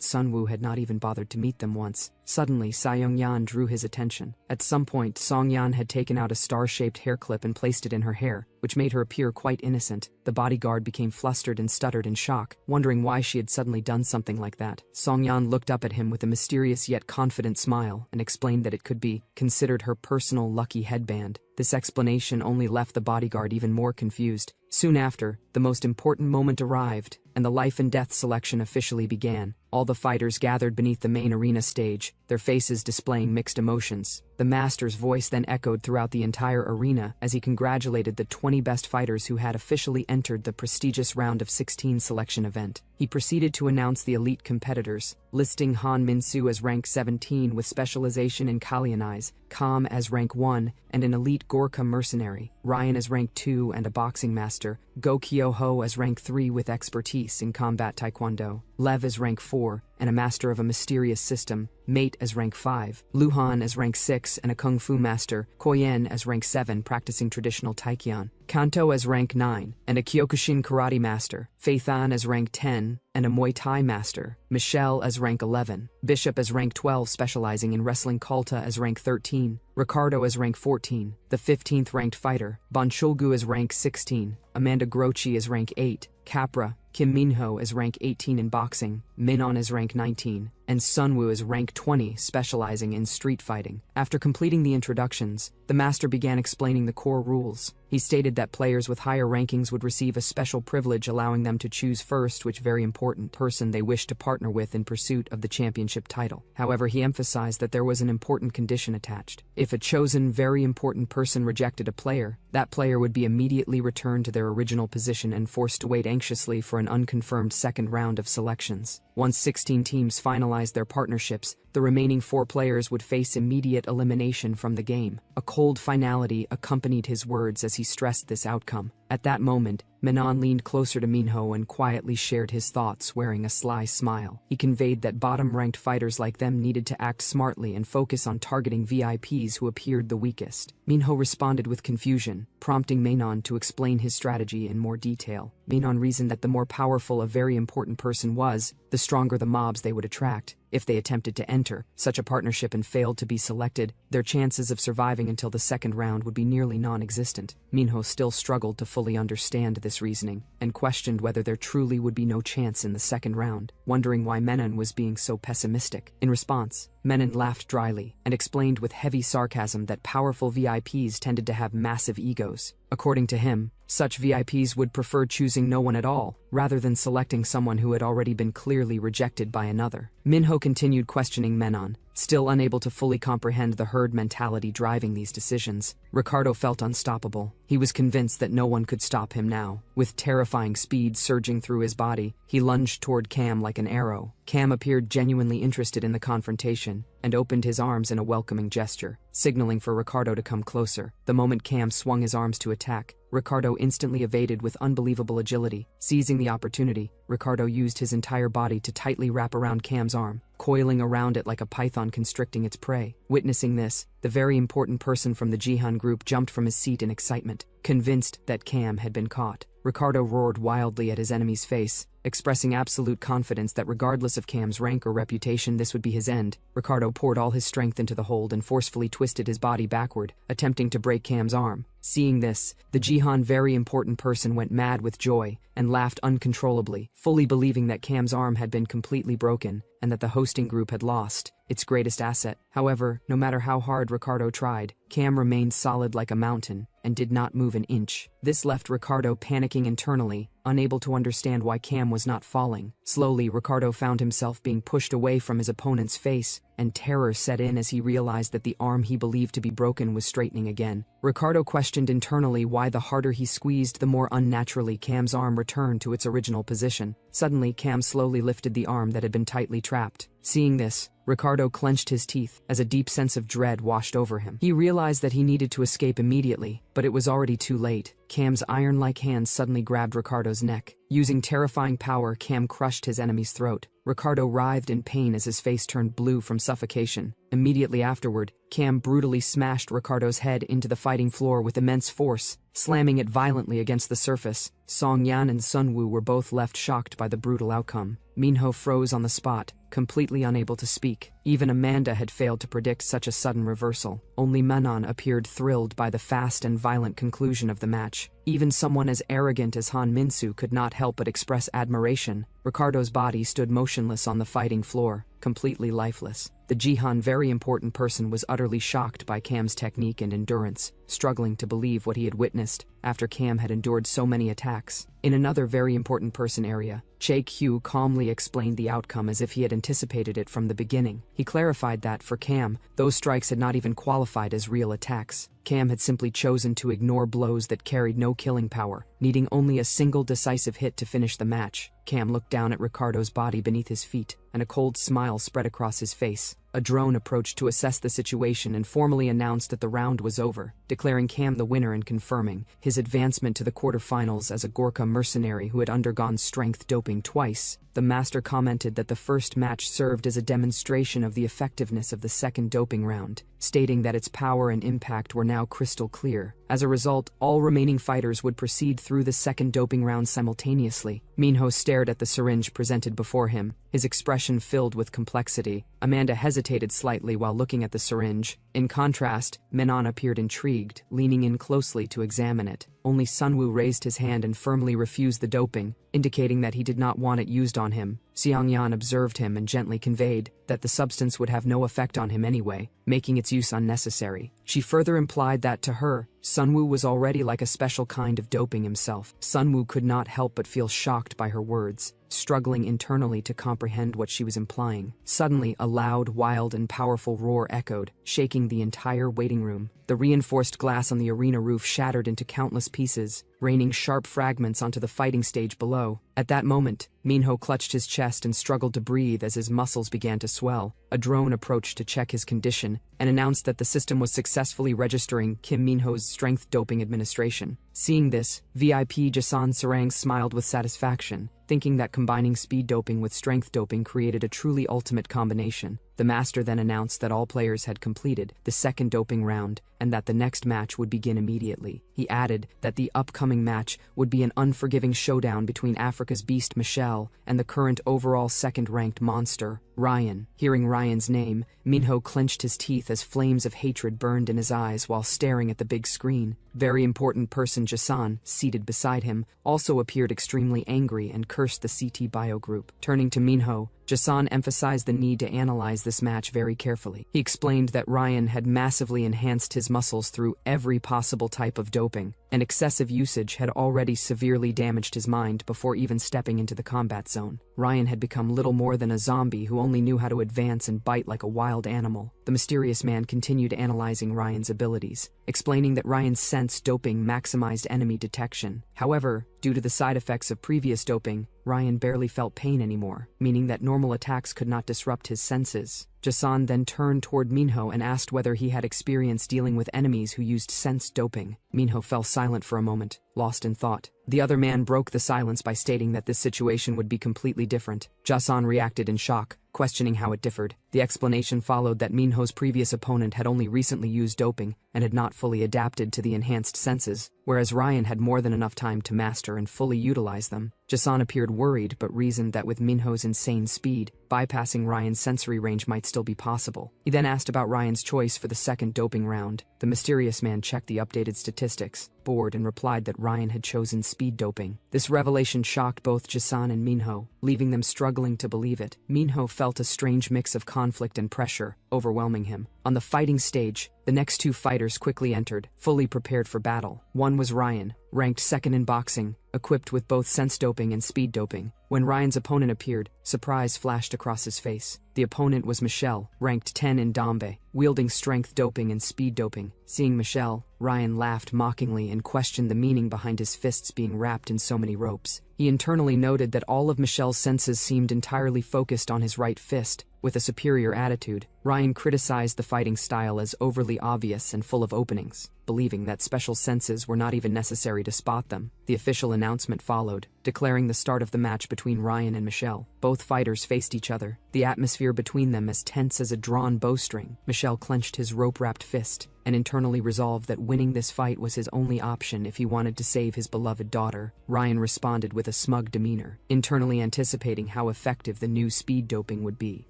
Sunwoo had not even bothered to meet them once. Suddenly, Seong-yan drew his attention. At some point, Song-yan had taken out a star-shaped hair clip and placed it in her hair, which made her appear quite innocent. The bodyguard became flustered and stuttered in shock, wondering why she had suddenly done something like that. Song-yan looked up at him with a mysterious yet confident smile and explained that it could be considered her personal lucky headband. This explanation only left the bodyguard even more confused. Soon after, the most important moment arrived, and the life and death selection officially began. All the fighters gathered beneath the main arena stage, their faces displaying mixed emotions. The master's voice then echoed throughout the entire arena as he congratulated the 20 best fighters who had officially entered the prestigious round of 16 selection event. He proceeded to announce the elite competitors, listing Han Min-soo as rank 17 with specialization in Kalyanize, Kam as rank 1 and an elite Gorkha mercenary, Ryan as rank 2 and a boxing master, Go Kyo-ho as rank 3 with expertise in combat taekwondo, Lev as rank 4 and a master of a mysterious system, Mate as rank 5, Luhan as rank 6 and a kung fu master, Koyen as rank 7 practicing traditional taekyon, Kanto as rank 9 and a Kyokushin karate master, Faithan as rank 10 and a Muay Thai master, Michelle as rank 11, Bishop as rank 12 specializing in wrestling, Kalta as rank 13, Ricardo as rank 14, the 15th ranked fighter, Bonchulgu as rank 16, Amanda Grochi as rank 8, Capra, Kim Minho as rank 18 in boxing, Minon as rank 19, and Sunwoo as rank 20 specializing in street fighting. After completing the introductions, the master began explaining the core rules. He stated that players with higher rankings would receive a special privilege allowing them to choose first which very important person they wished to partner with in pursuit of the championship title. However, he emphasized that there was an important condition attached. If a chosen very important person rejected a player, that player would be immediately returned to their original position and forced to wait anxiously for an unconfirmed second round of selections. Once 16 teams finalized their partnerships, the remaining 4 players would face immediate elimination from the game. A cold finality accompanied his words as he stressed this outcome. At that moment, Menon leaned closer to Minho and quietly shared his thoughts, wearing a sly smile. He conveyed that bottom-ranked fighters like them needed to act smartly and focus on targeting VIPs who appeared the weakest. Minho responded with confusion, prompting Menon to explain his strategy in more detail. Menon reasoned that the more powerful a very important person was, the stronger the mobs they would attract. If they attempted to enter such a partnership and failed to be selected, their chances of surviving until the second round would be nearly non-existent. Minho still struggled to fully understand this reasoning, and questioned whether there truly would be no chance in the second round, wondering why Menon was being so pessimistic. In response, Menon laughed dryly and explained with heavy sarcasm that powerful VIPs tended to have massive egos. According to him, such VIPs would prefer choosing no one at all, rather than selecting someone who had already been clearly rejected by another. Minho continued questioning Menon, still unable to fully comprehend the herd mentality driving these decisions. Ricardo felt unstoppable. He was convinced that no one could stop him now. With terrifying speed surging through his body, he lunged toward Cam like an arrow. Cam appeared genuinely interested in the confrontation, and opened his arms in a welcoming gesture, signaling for Ricardo to come closer. The moment Cam swung his arms to attack, Ricardo instantly evaded with unbelievable agility. Seizing the opportunity, Ricardo used his entire body to tightly wrap around Cam's arm, coiling around it like a python constricting its prey. Witnessing this, the very important person from the Jihan group jumped from his seat in excitement, convinced that Cam had been caught. Ricardo roared wildly at his enemy's face, expressing absolute confidence that regardless of Cam's rank or reputation, this would be his end. Ricardo poured all his strength into the hold and forcefully twisted his body backward, attempting to break Cam's arm. Seeing this, the Jihan very important person went mad with joy and laughed uncontrollably, fully believing that Cam's arm had been completely broken and that the hosting group had lost its greatest asset. However, no matter how hard Ricardo tried, Cam remained solid like a mountain and did not move an inch. This left Ricardo panicking internally, unable to understand why Cam was not falling. Slowly, Ricardo found himself being pushed away from his opponent's face, and terror set in as he realized that the arm he believed to be broken was straightening again. Ricardo questioned internally why the harder he squeezed, the more unnaturally Cam's arm returned to its original position. Suddenly, Cam slowly lifted the arm that had been tightly trapped. Seeing this, Ricardo clenched his teeth as a deep sense of dread washed over him. He realized that he needed to escape immediately, but it was already too late. Cam's iron-like hand suddenly grabbed Ricardo's neck. Using terrifying power, Cam crushed his enemy's throat. Ricardo writhed in pain as his face turned blue from suffocation. Immediately afterward, Cam brutally smashed Ricardo's head into the fighting floor with immense force, slamming it violently against the surface. Song Yan and Sun Woo were both left shocked by the brutal outcome. Minho froze on the spot, completely unable to speak. Even Amanda had failed to predict such a sudden reversal. Only Manon appeared thrilled by the fast and violent conclusion of the match. Even someone as arrogant as Han Minsu could not help but express admiration. Ricardo's body stood motionless on the fighting floor, completely lifeless. The Jihan, very important person, was utterly shocked by Cam's technique and endurance, struggling to believe what he had witnessed after Cam had endured so many attacks. In another very important person area, Che Q calmly explained the outcome as if he had anticipated it from the beginning. He clarified that, for Cam, those strikes had not even qualified as real attacks. Cam had simply chosen to ignore blows that carried no killing power, needing only a single decisive hit to finish the match. Cam looked down at Ricardo's body beneath his feet, and a cold smile spread across his face. A drone approached to assess the situation and formally announced that the round was over, declaring Cam the winner and confirming his advancement to the quarterfinals as a Gorkha mercenary who had undergone strength doping twice. The master commented that the first match served as a demonstration of the effectiveness of the second doping round, stating that its power and impact were now crystal clear. As a result, all remaining fighters would proceed through the second doping round simultaneously. Minho stared at the syringe presented before him, his expression filled with complexity. Amanda hesitated slightly while looking at the syringe. In contrast, Menon appeared intrigued, leaning in closely to examine it. Only Sunwoo raised his hand and firmly refused the doping, indicating that he did not want it used on him. Xiangyan observed him and gently conveyed that the substance would have no effect on him anyway, making its use unnecessary. She further implied that, to her, Sunwoo was already like a special kind of doping himself. Sunwoo could not help but feel shocked by her words, struggling internally to comprehend what she was implying. Suddenly, a loud, wild, and powerful roar echoed, shaking the entire waiting room. The reinforced glass on the arena roof shattered into countless pieces, raining sharp fragments onto the fighting stage below. At that moment, Minho clutched his chest and struggled to breathe as his muscles began to swell. A drone approached to check his condition and announced that the system was successfully registering Kim Minho's strength doping administration. Seeing this, VIP Jason Sarang smiled with satisfaction, thinking that combining speed doping with strength doping created a truly ultimate combination. The master then announced that all players had completed the second doping round and that the next match would begin immediately. He added that the upcoming match would be an unforgiving showdown between Africa's beast Michelle and the current overall second-ranked monster, Ryan. Hearing Ryan's name, Minho clenched his teeth as flames of hatred burned in his eyes while staring at the big screen. Very important person Jason, seated beside him, also appeared extremely angry and cursed the CT Bio group. Turning to Minho, Jason emphasized the need to analyze this match very carefully. He explained that Ryan had massively enhanced his muscles through every possible type of doping, and excessive usage had already severely damaged his mind before even stepping into the combat zone. Ryan had become little more than a zombie who only knew how to advance and bite like a wild animal. The mysterious man continued analyzing Ryan's abilities, explaining that Ryan's sense doping maximized enemy detection. However, due to the side effects of previous doping, Ryan barely felt pain anymore, meaning that normal attacks could not disrupt his senses. Jason then turned toward Minho and asked whether he had experience dealing with enemies who used sense doping. Minho fell silent for a moment, lost in thought. The other man broke the silence by stating that this situation would be completely different. Jason reacted in shock, questioning how it differed. The explanation followed that Minho's previous opponent had only recently used doping and had not fully adapted to the enhanced senses, whereas Ryan had more than enough time to master and fully utilize them. Jason appeared worried but reasoned that with Minho's insane speed, bypassing Ryan's sensory range might still be possible. He then asked about Ryan's choice for the second doping round. The mysterious man checked the updated statistics, bored, and replied that Ryan had chosen speed doping. This revelation shocked both Jason and Minho, leaving them struggling to believe it. Minho felt a strange mix of conflict and pressure, overwhelming him. On the fighting stage, the next two fighters quickly entered, fully prepared for battle. One was Ryan, ranked second in boxing, equipped with both sense doping and speed doping, When Ryan's opponent appeared, surprise flashed across his face. The opponent was Michelle, ranked 10 in Dambe, wielding strength doping and speed doping. Seeing Michelle, Ryan laughed mockingly and questioned the meaning behind his fists being wrapped in so many ropes. He internally noted that all of Michelle's senses seemed entirely focused on his right fist. With a superior attitude, Ryan criticized the fighting style as overly obvious and full of openings, believing that special senses were not even necessary to spot them. The official announcement followed, declaring the start of the match between Ryan and Michelle. Both fighters faced each other, the atmosphere between them as tense as a drawn bowstring. Michelle clenched his rope-wrapped fist and internally resolved that winning this fight was his only option if he wanted to save his beloved daughter. Ryan responded with a smug demeanor, internally anticipating how effective the new speed doping would be.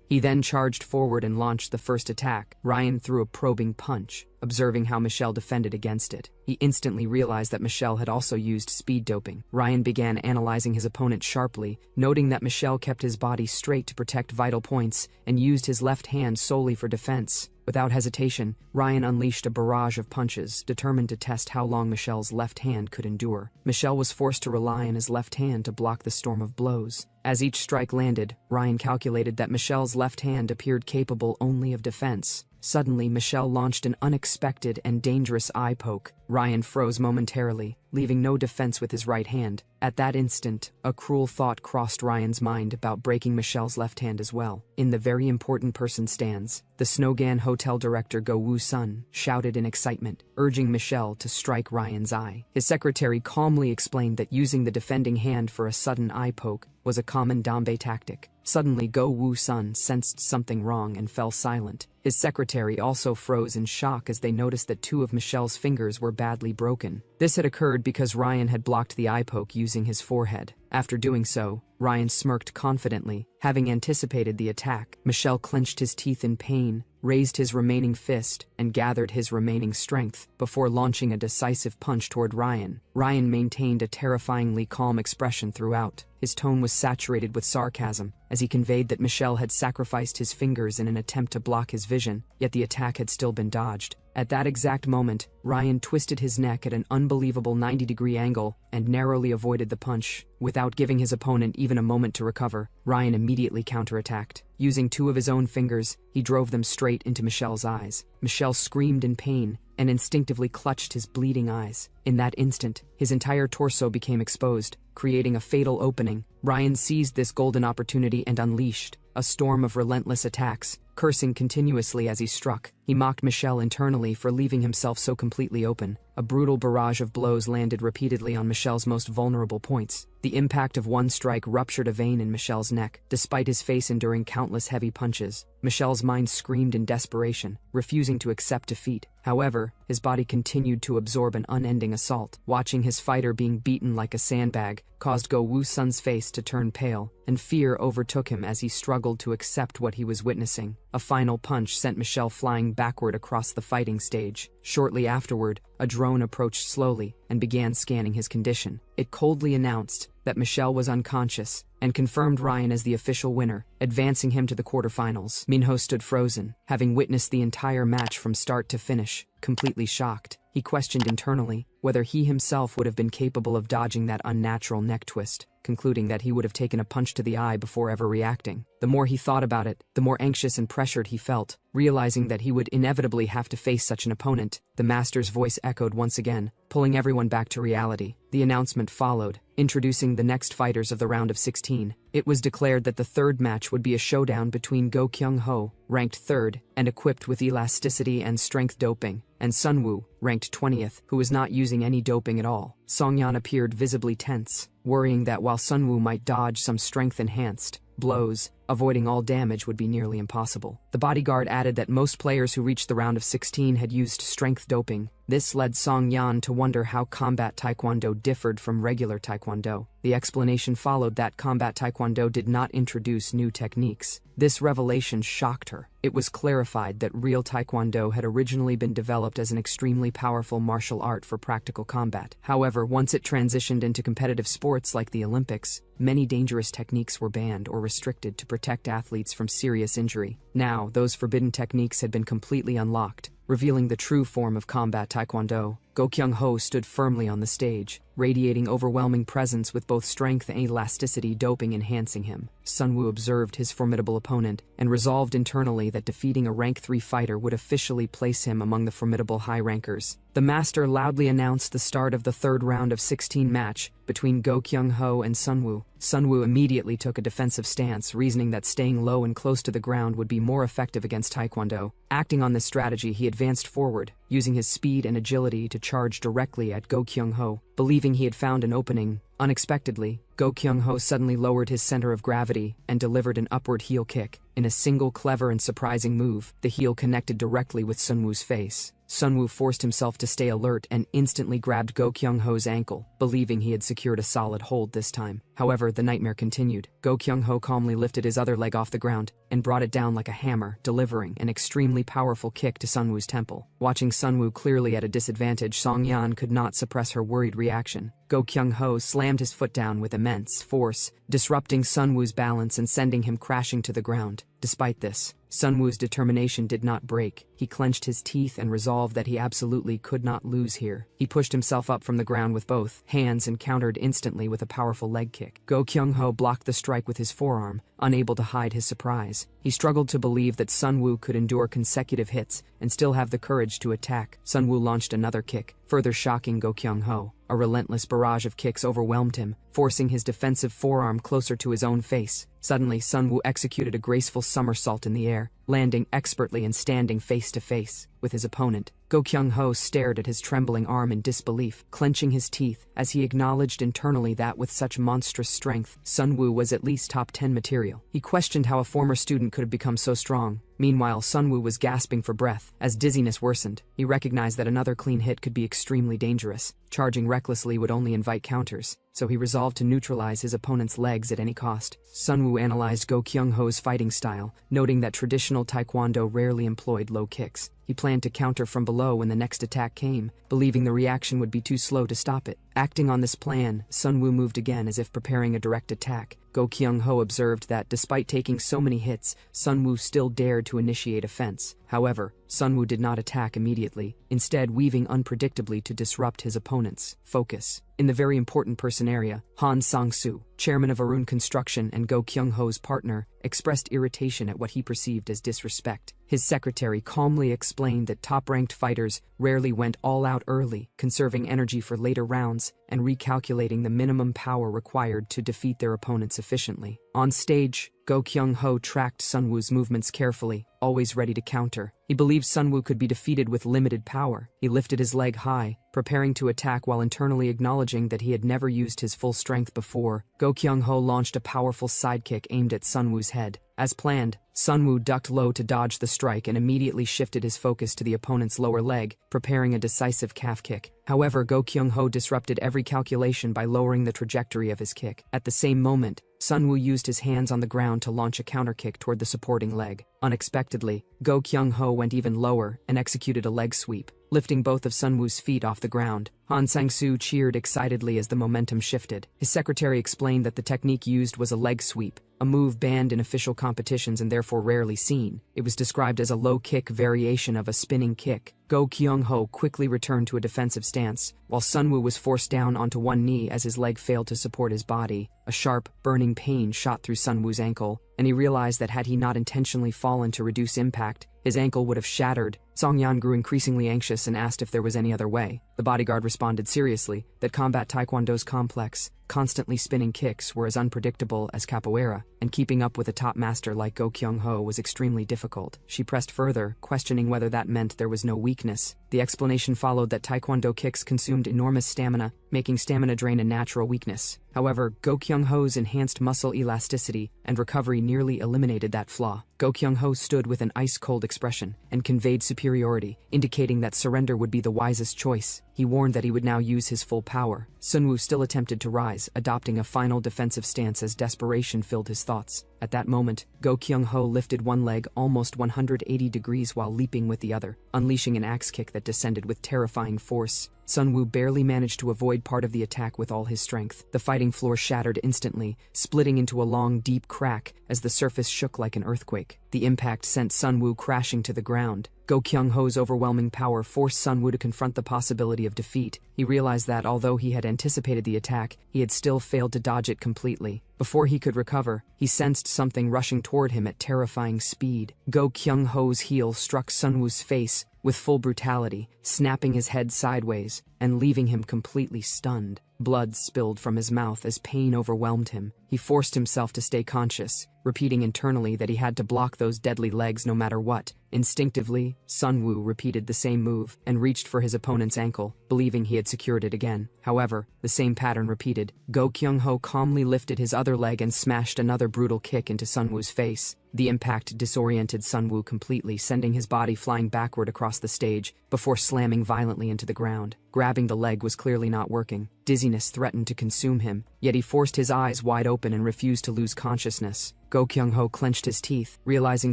He then charged forward and launched the first attack. Ryan threw a probing punch. Observing how Michelle defended against it, he instantly realized that Michelle had also used speed doping. Ryan began analyzing his opponent sharply, noting that Michelle kept his body straight to protect vital points and used his left hand solely for defense. Without hesitation, Ryan unleashed a barrage of punches, determined to test how long Michelle's left hand could endure. Michelle was forced to rely on his left hand to block the storm of blows. As each strike landed, Ryan calculated that Michelle's left hand appeared capable only of defense. Suddenly, Michelle launched an unexpected and dangerous eye poke. Ryan froze momentarily, leaving no defense with his right hand. At that instant, a cruel thought crossed Ryan's mind about breaking Michelle's left hand as well. In the very important person stands, the Snowgan Hotel director Go Woo-sun shouted in excitement, urging Michelle to strike Ryan's eye. His secretary calmly explained that using the defending hand for a sudden eye poke was a common Dambe tactic. Suddenly, Go Woo-sun sensed something wrong and fell silent. His secretary also froze in shock as they noticed that two of Michelle's fingers were badly broken. This had occurred because Ryan had blocked the eye poke using his forehead. After doing so, Ryan smirked confidently, having anticipated the attack. Michelle clenched his teeth in pain, raised his remaining fist, and gathered his remaining strength before launching a decisive punch toward Ryan. Ryan maintained a terrifyingly calm expression throughout. His tone was saturated with sarcasm, as he conveyed that Michelle had sacrificed his fingers in an attempt to block his vision, yet the attack had still been dodged. At that exact moment, Ryan twisted his neck at an unbelievable 90-degree angle and narrowly avoided the punch. Without giving his opponent even a moment to recover, Ryan immediately counterattacked. Using two of his own fingers, he drove them straight into Michelle's eyes. Michelle screamed in pain and instinctively clutched his bleeding eyes. In that instant, his entire torso became exposed, creating a fatal opening. Ryan seized this golden opportunity and unleashed a storm of relentless attacks, cursing continuously as he struck. He mocked Michelle internally for leaving himself so completely open. A brutal barrage of blows landed repeatedly on Michelle's most vulnerable points. The impact of one strike ruptured a vein in Michelle's neck. Despite his face enduring countless heavy punches, Michelle's mind screamed in desperation, refusing to accept defeat. However, his body continued to absorb an unending assault. Watching his fighter being beaten like a sandbag caused Go Woo-sun's face to turn pale, and fear overtook him as he struggled to accept what he was witnessing. A final punch sent Michelle flying backward across the fighting stage. Shortly afterward, a drone approached slowly and began scanning his condition. It coldly announced that Michelle was unconscious and confirmed Ryan as the official winner, advancing him to the quarterfinals. Minho stood frozen, having witnessed the entire match from start to finish, completely shocked. He questioned internally whether he himself would have been capable of dodging that unnatural neck twist, concluding that he would have taken a punch to the eye before ever reacting. The more he thought about it, the more anxious and pressured he felt, realizing that he would inevitably have to face such an opponent. The master's voice echoed once again, pulling everyone back to reality. The announcement followed, introducing the next fighters of the round of 16. It was declared that the third match would be a showdown between Go Kyung-ho, ranked 3rd and equipped with elasticity and strength doping, and Sunwoo, ranked 20th, who was not using any doping at all. Songyan appeared visibly tense, worrying that while Sunwoo might dodge some strength-enhanced blows, avoiding all damage would be nearly impossible. The bodyguard added that most players who reached the round of 16 had used strength doping. This led Song Yan to wonder how combat taekwondo differed from regular taekwondo. The explanation followed that combat taekwondo did not introduce new techniques. This revelation shocked her. It was clarified that real taekwondo had originally been developed as an extremely powerful martial art for practical combat. However, once it transitioned into competitive sports like the Olympics, many dangerous techniques were banned or restricted to protect athletes from serious injury. Now, those forbidden techniques had been completely unlocked, revealing the true form of combat taekwondo. Go Kyung-ho stood firmly on the stage, radiating overwhelming presence with both strength and elasticity doping enhancing him. Sunwoo observed his formidable opponent and resolved internally that defeating a rank 3 fighter would officially place him among the formidable high rankers. The master loudly announced the start of the third round of 16 match between Go Kyung-ho and Sunwoo. Sunwoo immediately took a defensive stance, reasoning that staying low and close to the ground would be more effective against Taekwondo. Acting on this strategy, he advanced forward, using his speed and agility to charge directly at Go Kyung-ho. Believing he had found an opening, unexpectedly, Go Kyung-ho suddenly lowered his center of gravity and delivered an upward heel kick. In a single clever and surprising move, the heel connected directly with Sunwoo's face. Sunwoo forced himself to stay alert and instantly grabbed Go Kyung-ho's ankle, believing he had secured a solid hold this time. However, the nightmare continued. Go Kyung-ho calmly lifted his other leg off the ground and brought it down like a hammer, delivering an extremely powerful kick to Sunwoo's temple. Watching Sunwoo clearly at a disadvantage, Song-yeon could not suppress her worried reaction. Go Kyung-ho slammed his foot down with immense force, disrupting Sunwoo's balance and sending him crashing to the ground. Despite this, Sunwoo's determination did not break. He clenched his teeth and resolved that he absolutely could not lose here. He pushed himself up from the ground with both hands and countered instantly with a powerful leg kick. Go Kyung-ho blocked the strike with his forearm, unable to hide his surprise. He struggled to believe that Sunwoo could endure consecutive hits and still have the courage to attack. Sunwoo launched another kick, further shocking Go Kyung-ho. A relentless barrage of kicks overwhelmed him, forcing his defensive forearm closer to his own face. Suddenly, Sunwoo executed a graceful somersault in the air, landing expertly and standing face to face with his opponent. Go Kyung-ho stared at his trembling arm in disbelief, clenching his teeth as he acknowledged internally that with such monstrous strength, Sunwoo was at least top 10 material. He questioned how a former student could have become so strong. Meanwhile, Sunwoo was gasping for breath. As dizziness worsened, he recognized that another clean hit could be extremely dangerous. Charging recklessly would only invite counters, so he resolved to neutralize his opponent's legs at any cost. Sunwoo analyzed Go Kyung-ho's fighting style, noting that traditional Taekwondo rarely employed low kicks. He planned to counter from below when the next attack came, believing the reaction would be too slow to stop it. Acting on this plan, Sunwoo moved again as if preparing a direct attack. Go Kyung-ho observed that, despite taking so many hits, Sunwoo still dared to initiate offense. However, Sunwoo did not attack immediately, instead weaving unpredictably to disrupt his opponent's focus. In the very important person area, Han Sang-soo, chairman of Arun Construction and Go Kyung-ho's partner, expressed irritation at what he perceived as disrespect. His secretary calmly explained that top-ranked fighters rarely went all out early, conserving energy for later rounds and recalculating the minimum power required to defeat their opponents efficiently. On stage, Go Kyung-ho tracked Sunwoo's movements carefully, always ready to counter. He believed Sunwoo could be defeated with limited power. He lifted his leg high, preparing to attack while internally acknowledging that he had never used his full strength before. Go Kyung-ho launched a powerful sidekick aimed at Sunwoo's head. As planned, Sunwoo ducked low to dodge the strike and immediately shifted his focus to the opponent's lower leg, preparing a decisive calf kick. However, Go Kyung-ho disrupted every calculation by lowering the trajectory of his kick. At the same moment, Sunwoo used his hands on the ground to launch a counter kick toward the supporting leg. Unexpectedly, Go Kyung-ho went even lower and executed a leg sweep, lifting both of Sunwoo's feet off the ground. Han Sang-soo cheered excitedly as the momentum shifted. His secretary explained that the technique used was a leg sweep, a move banned in official competitions and therefore rarely seen. It was described as a low kick variation of a spinning kick. Go Kyung-ho quickly returned to a defensive stance, while Sunwoo was forced down onto one knee as his leg failed to support his body. A sharp, burning pain shot through Sunwoo's ankle, and he realized that had he not intentionally fallen to reduce impact, his ankle would have shattered. Song-yeon grew increasingly anxious and asked if there was any other way. The bodyguard responded seriously that combat Taekwondo's complex, constantly spinning kicks were as unpredictable as capoeira, and keeping up with a top master like Go Kyung-ho was extremely difficult. She pressed further, questioning whether that meant there was no weakness. The explanation followed that Taekwondo kicks consumed enormous stamina, making stamina drain a natural weakness. However, Go Kyung-ho's enhanced muscle elasticity and recovery nearly eliminated that flaw. Go Kyung-ho stood with an ice-cold expression and conveyed superiority, indicating that surrender would be the wisest choice. He warned that he would now use his full power. Sunwoo still attempted to rise, adopting a final defensive stance as desperation filled his thoughts. At that moment, Go Kyung-ho lifted one leg almost 180 degrees while leaping with the other, unleashing an axe kick that descended with terrifying force. Sunwoo barely managed to avoid part of the attack with all his strength. The fighting floor shattered instantly, splitting into a long, deep crack as the surface shook like an earthquake. The impact sent Sunwoo crashing to the ground. Go Go Kyung-ho's overwhelming power forced Sunwoo to confront the possibility of defeat. He realized that, although he had anticipated the attack, he had still failed to dodge it completely. Before he could recover, he sensed something rushing toward him at terrifying speed. Go Kyung-ho's heel struck Sunwoo's face with full brutality, snapping his head sideways and leaving him completely stunned. Blood spilled from his mouth as pain overwhelmed him. He forced himself to stay conscious, repeating internally that he had to block those deadly legs no matter what. Instinctively, Sunwoo repeated the same move and reached for his opponent's ankle, believing he had secured it again. However, the same pattern repeated. Go Kyung-ho calmly lifted his other leg and smashed another brutal kick into Sunwoo's face. The impact disoriented Sunwoo completely, sending his body flying backward across the stage before slamming violently into the ground. Grabbing the leg was clearly not working. Dizziness threatened to consume him, yet he forced his eyes wide open and refused to lose consciousness. Go Kyung-ho clenched his teeth, realizing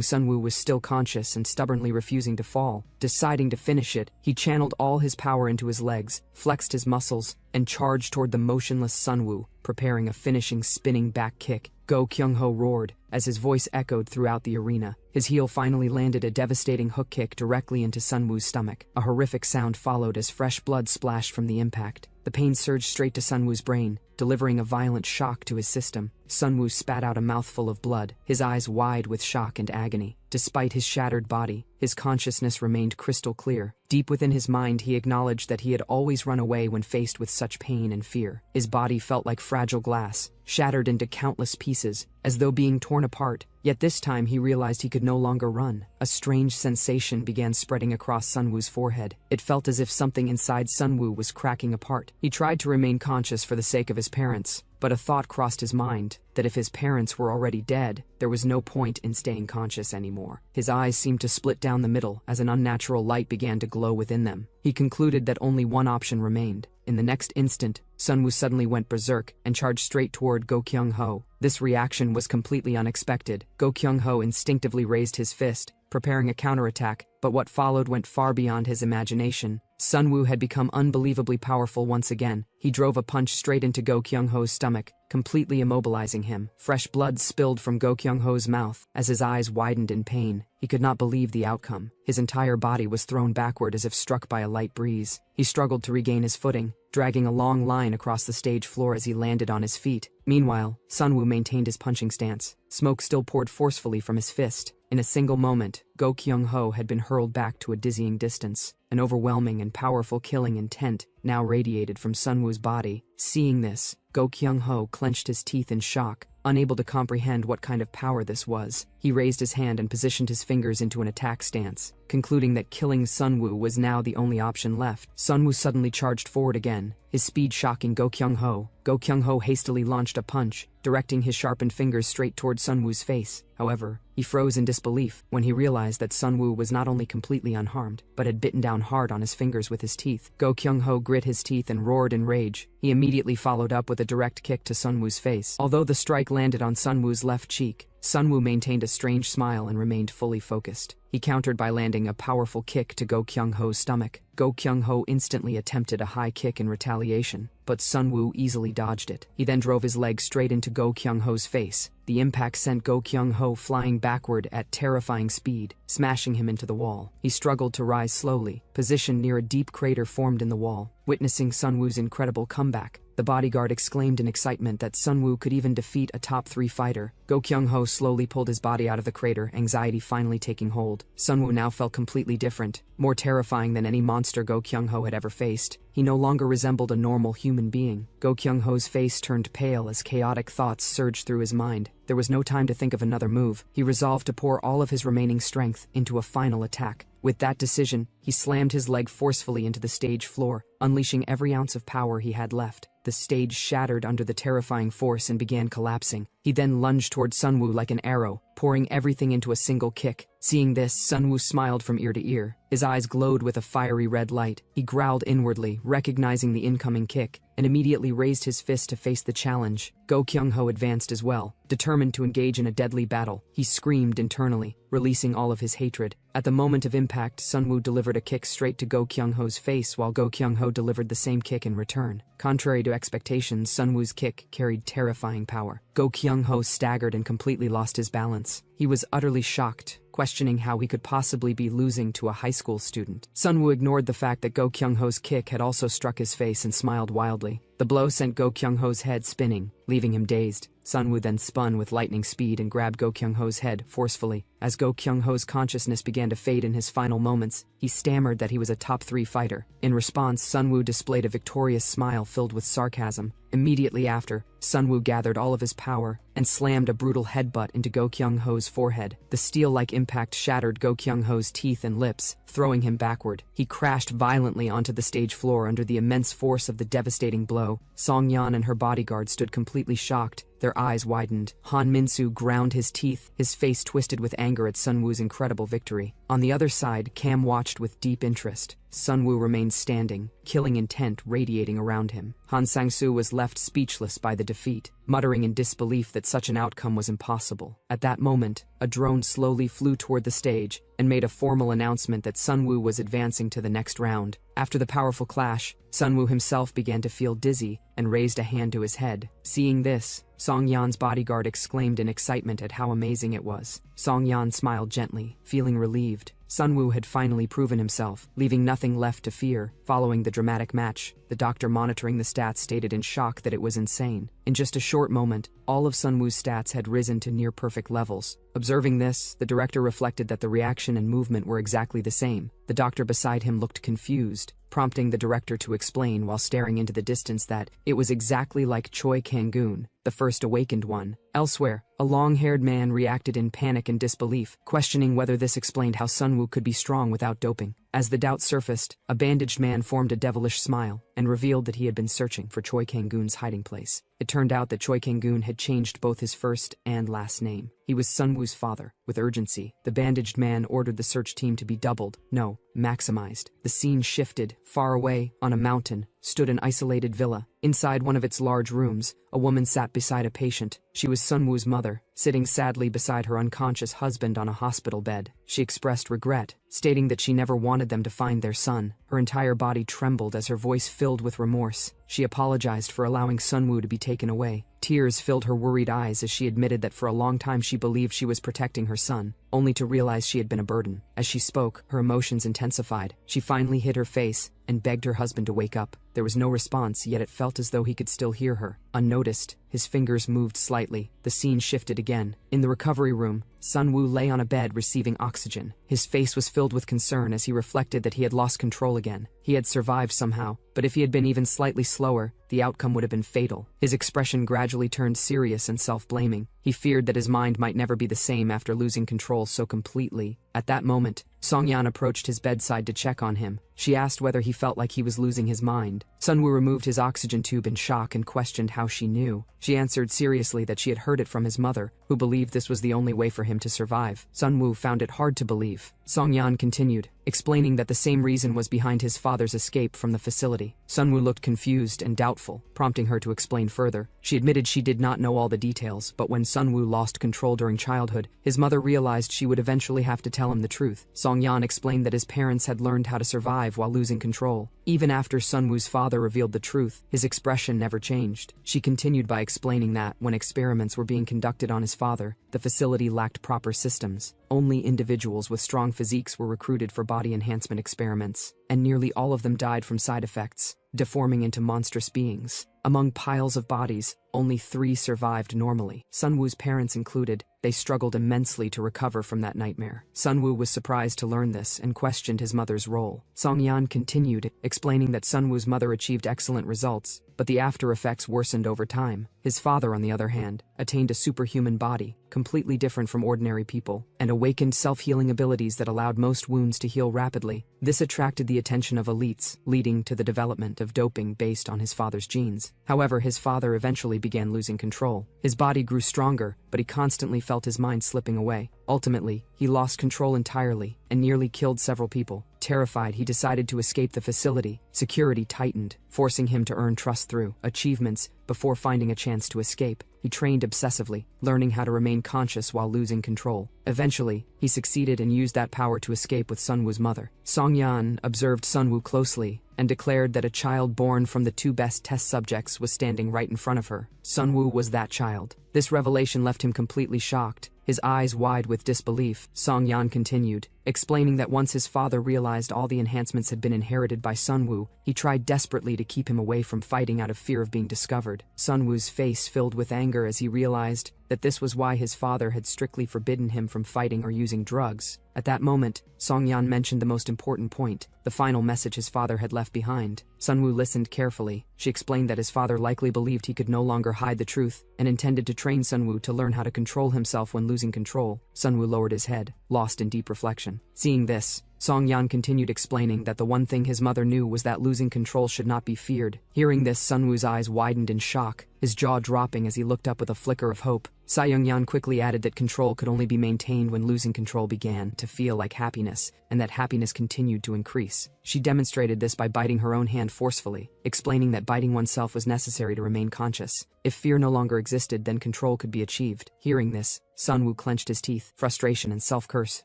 Sunwoo was still conscious and stubbornly refusing to fall. Deciding to finish it, he channeled all his power into his legs, flexed his muscles, and charged toward the motionless Sunwoo, preparing a finishing spinning back kick. Go Kyung-ho roared as his voice echoed throughout the arena. His heel finally landed a devastating hook kick directly into Sunwoo's stomach. A horrific sound followed as fresh blood splashed from the impact. The pain surged straight to Sunwoo's brain, delivering a violent shock to his system. Sunwoo spat out a mouthful of blood, his eyes wide with shock and agony. Despite his shattered body, his consciousness remained crystal clear. Deep within his mind, he acknowledged that he had always run away when faced with such pain and fear. His body felt like fragile glass, shattered into countless pieces, as though being torn apart. Yet this time he realized he could no longer run. A strange sensation began spreading across Sunwoo's forehead. It felt as if something inside Sunwoo was cracking apart. He tried to remain conscious for the sake of his parents, but a thought crossed his mind that if his parents were already dead, there was no point in staying conscious anymore. His eyes seemed to split down the middle as an unnatural light began to glow within them. He concluded that only one option remained. In the next instant, Sunwoo suddenly went berserk and charged straight toward Go Kyung-ho. This reaction was completely unexpected. Go Kyung-ho instinctively raised his fist, preparing a counterattack, but what followed went far beyond his imagination. Sunwoo had become unbelievably powerful once again. He drove a punch straight into Go Kyung-ho's stomach, completely immobilizing him. Fresh blood spilled from Go Kyung-ho's mouth as his eyes widened in pain. He could not believe the outcome. His entire body was thrown backward as if struck by a light breeze. He struggled to regain his footing, dragging a long line across the stage floor as he landed on his feet. Meanwhile, Sunwoo maintained his punching stance. Smoke still poured forcefully from his fist. In a single moment, Go Kyung-ho had been hurled back to a dizzying distance. An overwhelming and powerful killing intent now radiated from Sunwoo's body. Seeing this, Go Kyung-ho clenched his teeth in shock, unable to comprehend what kind of power this was. He raised his hand and positioned his fingers into an attack stance, concluding that killing Sunwoo was now the only option left. Sunwoo suddenly charged forward again, his speed shocking Go Kyung-ho. Go Kyung-ho hastily launched a punch, directing his sharpened fingers straight toward Sunwoo's face. However, he froze in disbelief when he realized that Sunwoo was not only completely unharmed, but had bitten down hard on his fingers with his teeth. Go Kyung-ho grit his teeth and roared in rage. He immediately followed up with a direct kick to Sunwoo's face. Although the strike landed on Sunwoo's left cheek, Sunwoo maintained a strange smile and remained fully focused. He countered by landing a powerful kick to Go Kyung-ho's stomach. Go Kyung-ho instantly attempted a high kick in retaliation, but Sunwoo easily dodged it. He then drove his leg straight into Go Kyung-ho's face. The impact sent Go Kyung-ho flying backward at terrifying speed, smashing him into the wall. He struggled to rise slowly, positioned near a deep crater formed in the wall. Witnessing Sunwoo's incredible comeback, the bodyguard exclaimed in excitement that Sunwoo could even defeat a top-3 fighter. Go Kyung-ho slowly pulled his body out of the crater, anxiety finally taking hold. Sunwoo now felt completely different, more terrifying than any monster Go Kyung-ho had ever faced. He no longer resembled a normal human being. Go Kyung-ho's face turned pale as chaotic thoughts surged through his mind. There was no time to think of another move. He resolved to pour all of his remaining strength into a final attack. With that decision, he slammed his leg forcefully into the stage floor, unleashing every ounce of power he had left. The stage shattered under the terrifying force and began collapsing. He then lunged toward Sunwoo like an arrow, pouring everything into a single kick. Seeing this, Sunwoo smiled from ear to ear. His eyes glowed with a fiery red light. He growled inwardly, recognizing the incoming kick, and immediately raised his fist to face the challenge. Go Kyung-ho advanced as well, determined to engage in a deadly battle. He screamed internally, releasing all of his hatred. At the moment of impact, Sunwoo delivered a kick straight to Go Kyung-ho's face while Go Kyung-ho delivered the same kick in return. Contrary to expectations, Sunwoo's kick carried terrifying power. Go Kyung-ho staggered and completely lost his balance. He was utterly shocked, questioning how he could possibly be losing to a high school student. Sunwoo ignored the fact that Go Kyung-ho's kick had also struck his face and smiled wildly. The blow sent Go Kyung-ho's head spinning, leaving him dazed. Sunwoo then spun with lightning speed and grabbed Go Kyung-ho's head forcefully. As Go Kyung-ho's consciousness began to fade in his final moments, he stammered that he was a top-3 fighter. In response, Sunwoo displayed a victorious smile filled with sarcasm. Immediately after, Sunwoo gathered all of his power and slammed a brutal headbutt into Go Kyung-ho's forehead. The steel-like impact shattered Go Kyung-ho's teeth and lips, throwing him backward. He crashed violently onto the stage floor under the immense force of the devastating blow. Song-yeon and her bodyguard stood completely shocked, their eyes widened. Han Min-soo ground his teeth, his face twisted with anger at Sunwoo's incredible victory. On the other side, Cam watched with deep interest. Sunwoo remained standing, killing intent radiating around him. Han Sang-soo was left speechless by the defeat, muttering in disbelief that such an outcome was impossible. At that moment, a drone slowly flew toward the stage and made a formal announcement that Sunwoo was advancing to the next round. After the powerful clash, Sunwoo himself began to feel dizzy and raised a hand to his head. Seeing this, Song-yeon's bodyguard exclaimed in excitement at how amazing it was. Song-yeon smiled gently, feeling relieved. Sunwoo had finally proven himself, leaving nothing left to fear. Following the dramatic match, the doctor monitoring the stats stated in shock that it was insane. In just a short moment, all of Sunwoo's stats had risen to near-perfect levels. Observing this, the director reflected that the reaction and movement were exactly the same. The doctor beside him looked confused, prompting the director to explain while staring into the distance that it was exactly like Choi Kang-gun, the first awakened one. Elsewhere, a long-haired man reacted in panic and disbelief, questioning whether this explained how Sunwoo could be strong without doping. As the doubt surfaced, a bandaged man formed a devilish smile and revealed that he had been searching for Choi Kang-gun's hiding place. It turned out that Choi Kang-gun had changed both his first and last name. He was Sunwoo's father. With urgency, the bandaged man ordered the search team to be doubled, no, maximized. The scene shifted. Far away, on a mountain, stood an isolated villa. Inside one of its large rooms, a woman sat beside a patient. She was Sunwoo's mother, sitting sadly beside her unconscious husband on a hospital bed. She expressed regret, stating that she never wanted them to find their son. Her entire body trembled as her voice filled with remorse. She apologized for allowing Sunwoo to be taken away. Tears filled her worried eyes as she admitted that for a long time she believed she was protecting her son, only to realize she had been a burden. As she spoke, her emotions intensified. She finally hid her face and begged her husband to wake up. There was no response, yet it felt as though he could still hear her. Unnoticed, his fingers moved slightly. The scene shifted again. In the recovery room, Sunwoo lay on a bed receiving oxygen. His face was filled with concern as he reflected that he had lost control again. He had survived somehow, but if he had been even slightly slower, the outcome would have been fatal. His expression gradually turned serious and self-blaming. He feared that his mind might never be the same after losing control so completely. At that moment, Song-yeon approached his bedside to check on him. She asked whether he felt like he was losing his mind. Sunwoo removed his oxygen tube in shock and questioned how she knew. She answered seriously that she had heard it from his mother, who believed this was the only way for him to survive. Sunwoo found it hard to believe. Song-yeon continued, explaining that the same reason was behind his father's escape from the facility. Sunwoo looked confused and doubtful, prompting her to explain further. She admitted she did not know all the details, but when Sunwoo lost control during childhood, his mother realized she would eventually have to tell him the truth. Song-yeon explained that his parents had learned how to survive while losing control. Even after Sunwoo's father revealed the truth, his expression never changed. She continued by explaining that, when experiments were being conducted on his father, the facility lacked proper systems. Only individuals with strong physiques were recruited for body enhancement experiments, and nearly all of them died from side effects, deforming into monstrous beings. Among piles of bodies, only 3 survived normally. Sunwoo's parents included. They struggled immensely to recover from that nightmare. Sunwoo was surprised to learn this and questioned his mother's role. Song-yeon continued, explaining that Sunwoo's mother achieved excellent results, but the after effects worsened over time. His father, on the other hand, attained a superhuman body, completely different from ordinary people, and awakened self-healing abilities that allowed most wounds to heal rapidly. This attracted the attention of elites, leading to the development of doping based on his father's genes. However, his father eventually began losing control. His body grew stronger, but he constantly felt his mind slipping away. Ultimately, he lost control entirely and nearly killed several people. Terrified, he decided to escape the facility. Security tightened, forcing him to earn trust through achievements before finding a chance to escape. He trained obsessively, learning how to remain conscious while losing control. Eventually, he succeeded and used that power to escape with Sunwoo's mother. Song-yeon observed Sunwoo closely and declared that a child born from the two best test subjects was standing right in front of her. Sunwoo was that child. This revelation left him completely shocked, his eyes wide with disbelief. Songyan continued, explaining that once his father realized all the enhancements had been inherited by Sunwoo, he tried desperately to keep him away from fighting out of fear of being discovered. Sunwoo's face filled with anger as he realized that this was why his father had strictly forbidden him from fighting or using drugs. At that moment, Songyan mentioned the most important point, the final message his father had left behind. Sunwoo listened carefully. She explained that his father likely believed he could no longer hide the truth and intended to train Sunwoo to learn how to control himself when losing control. Sunwoo lowered his head, lost in deep reflection. Seeing this, Songyan continued explaining that the one thing his mother knew was that losing control should not be feared. Hearing this, Sunwoo's eyes widened in shock, his jaw dropping as he looked up with a flicker of hope. Seongyan quickly added that control could only be maintained when losing control began to feel like happiness, and that happiness continued to increase. She demonstrated this by biting her own hand forcefully, explaining that biting oneself was necessary to remain conscious. If fear no longer existed, then control could be achieved. Hearing this, Sunwoo clenched his teeth, frustration and self-curse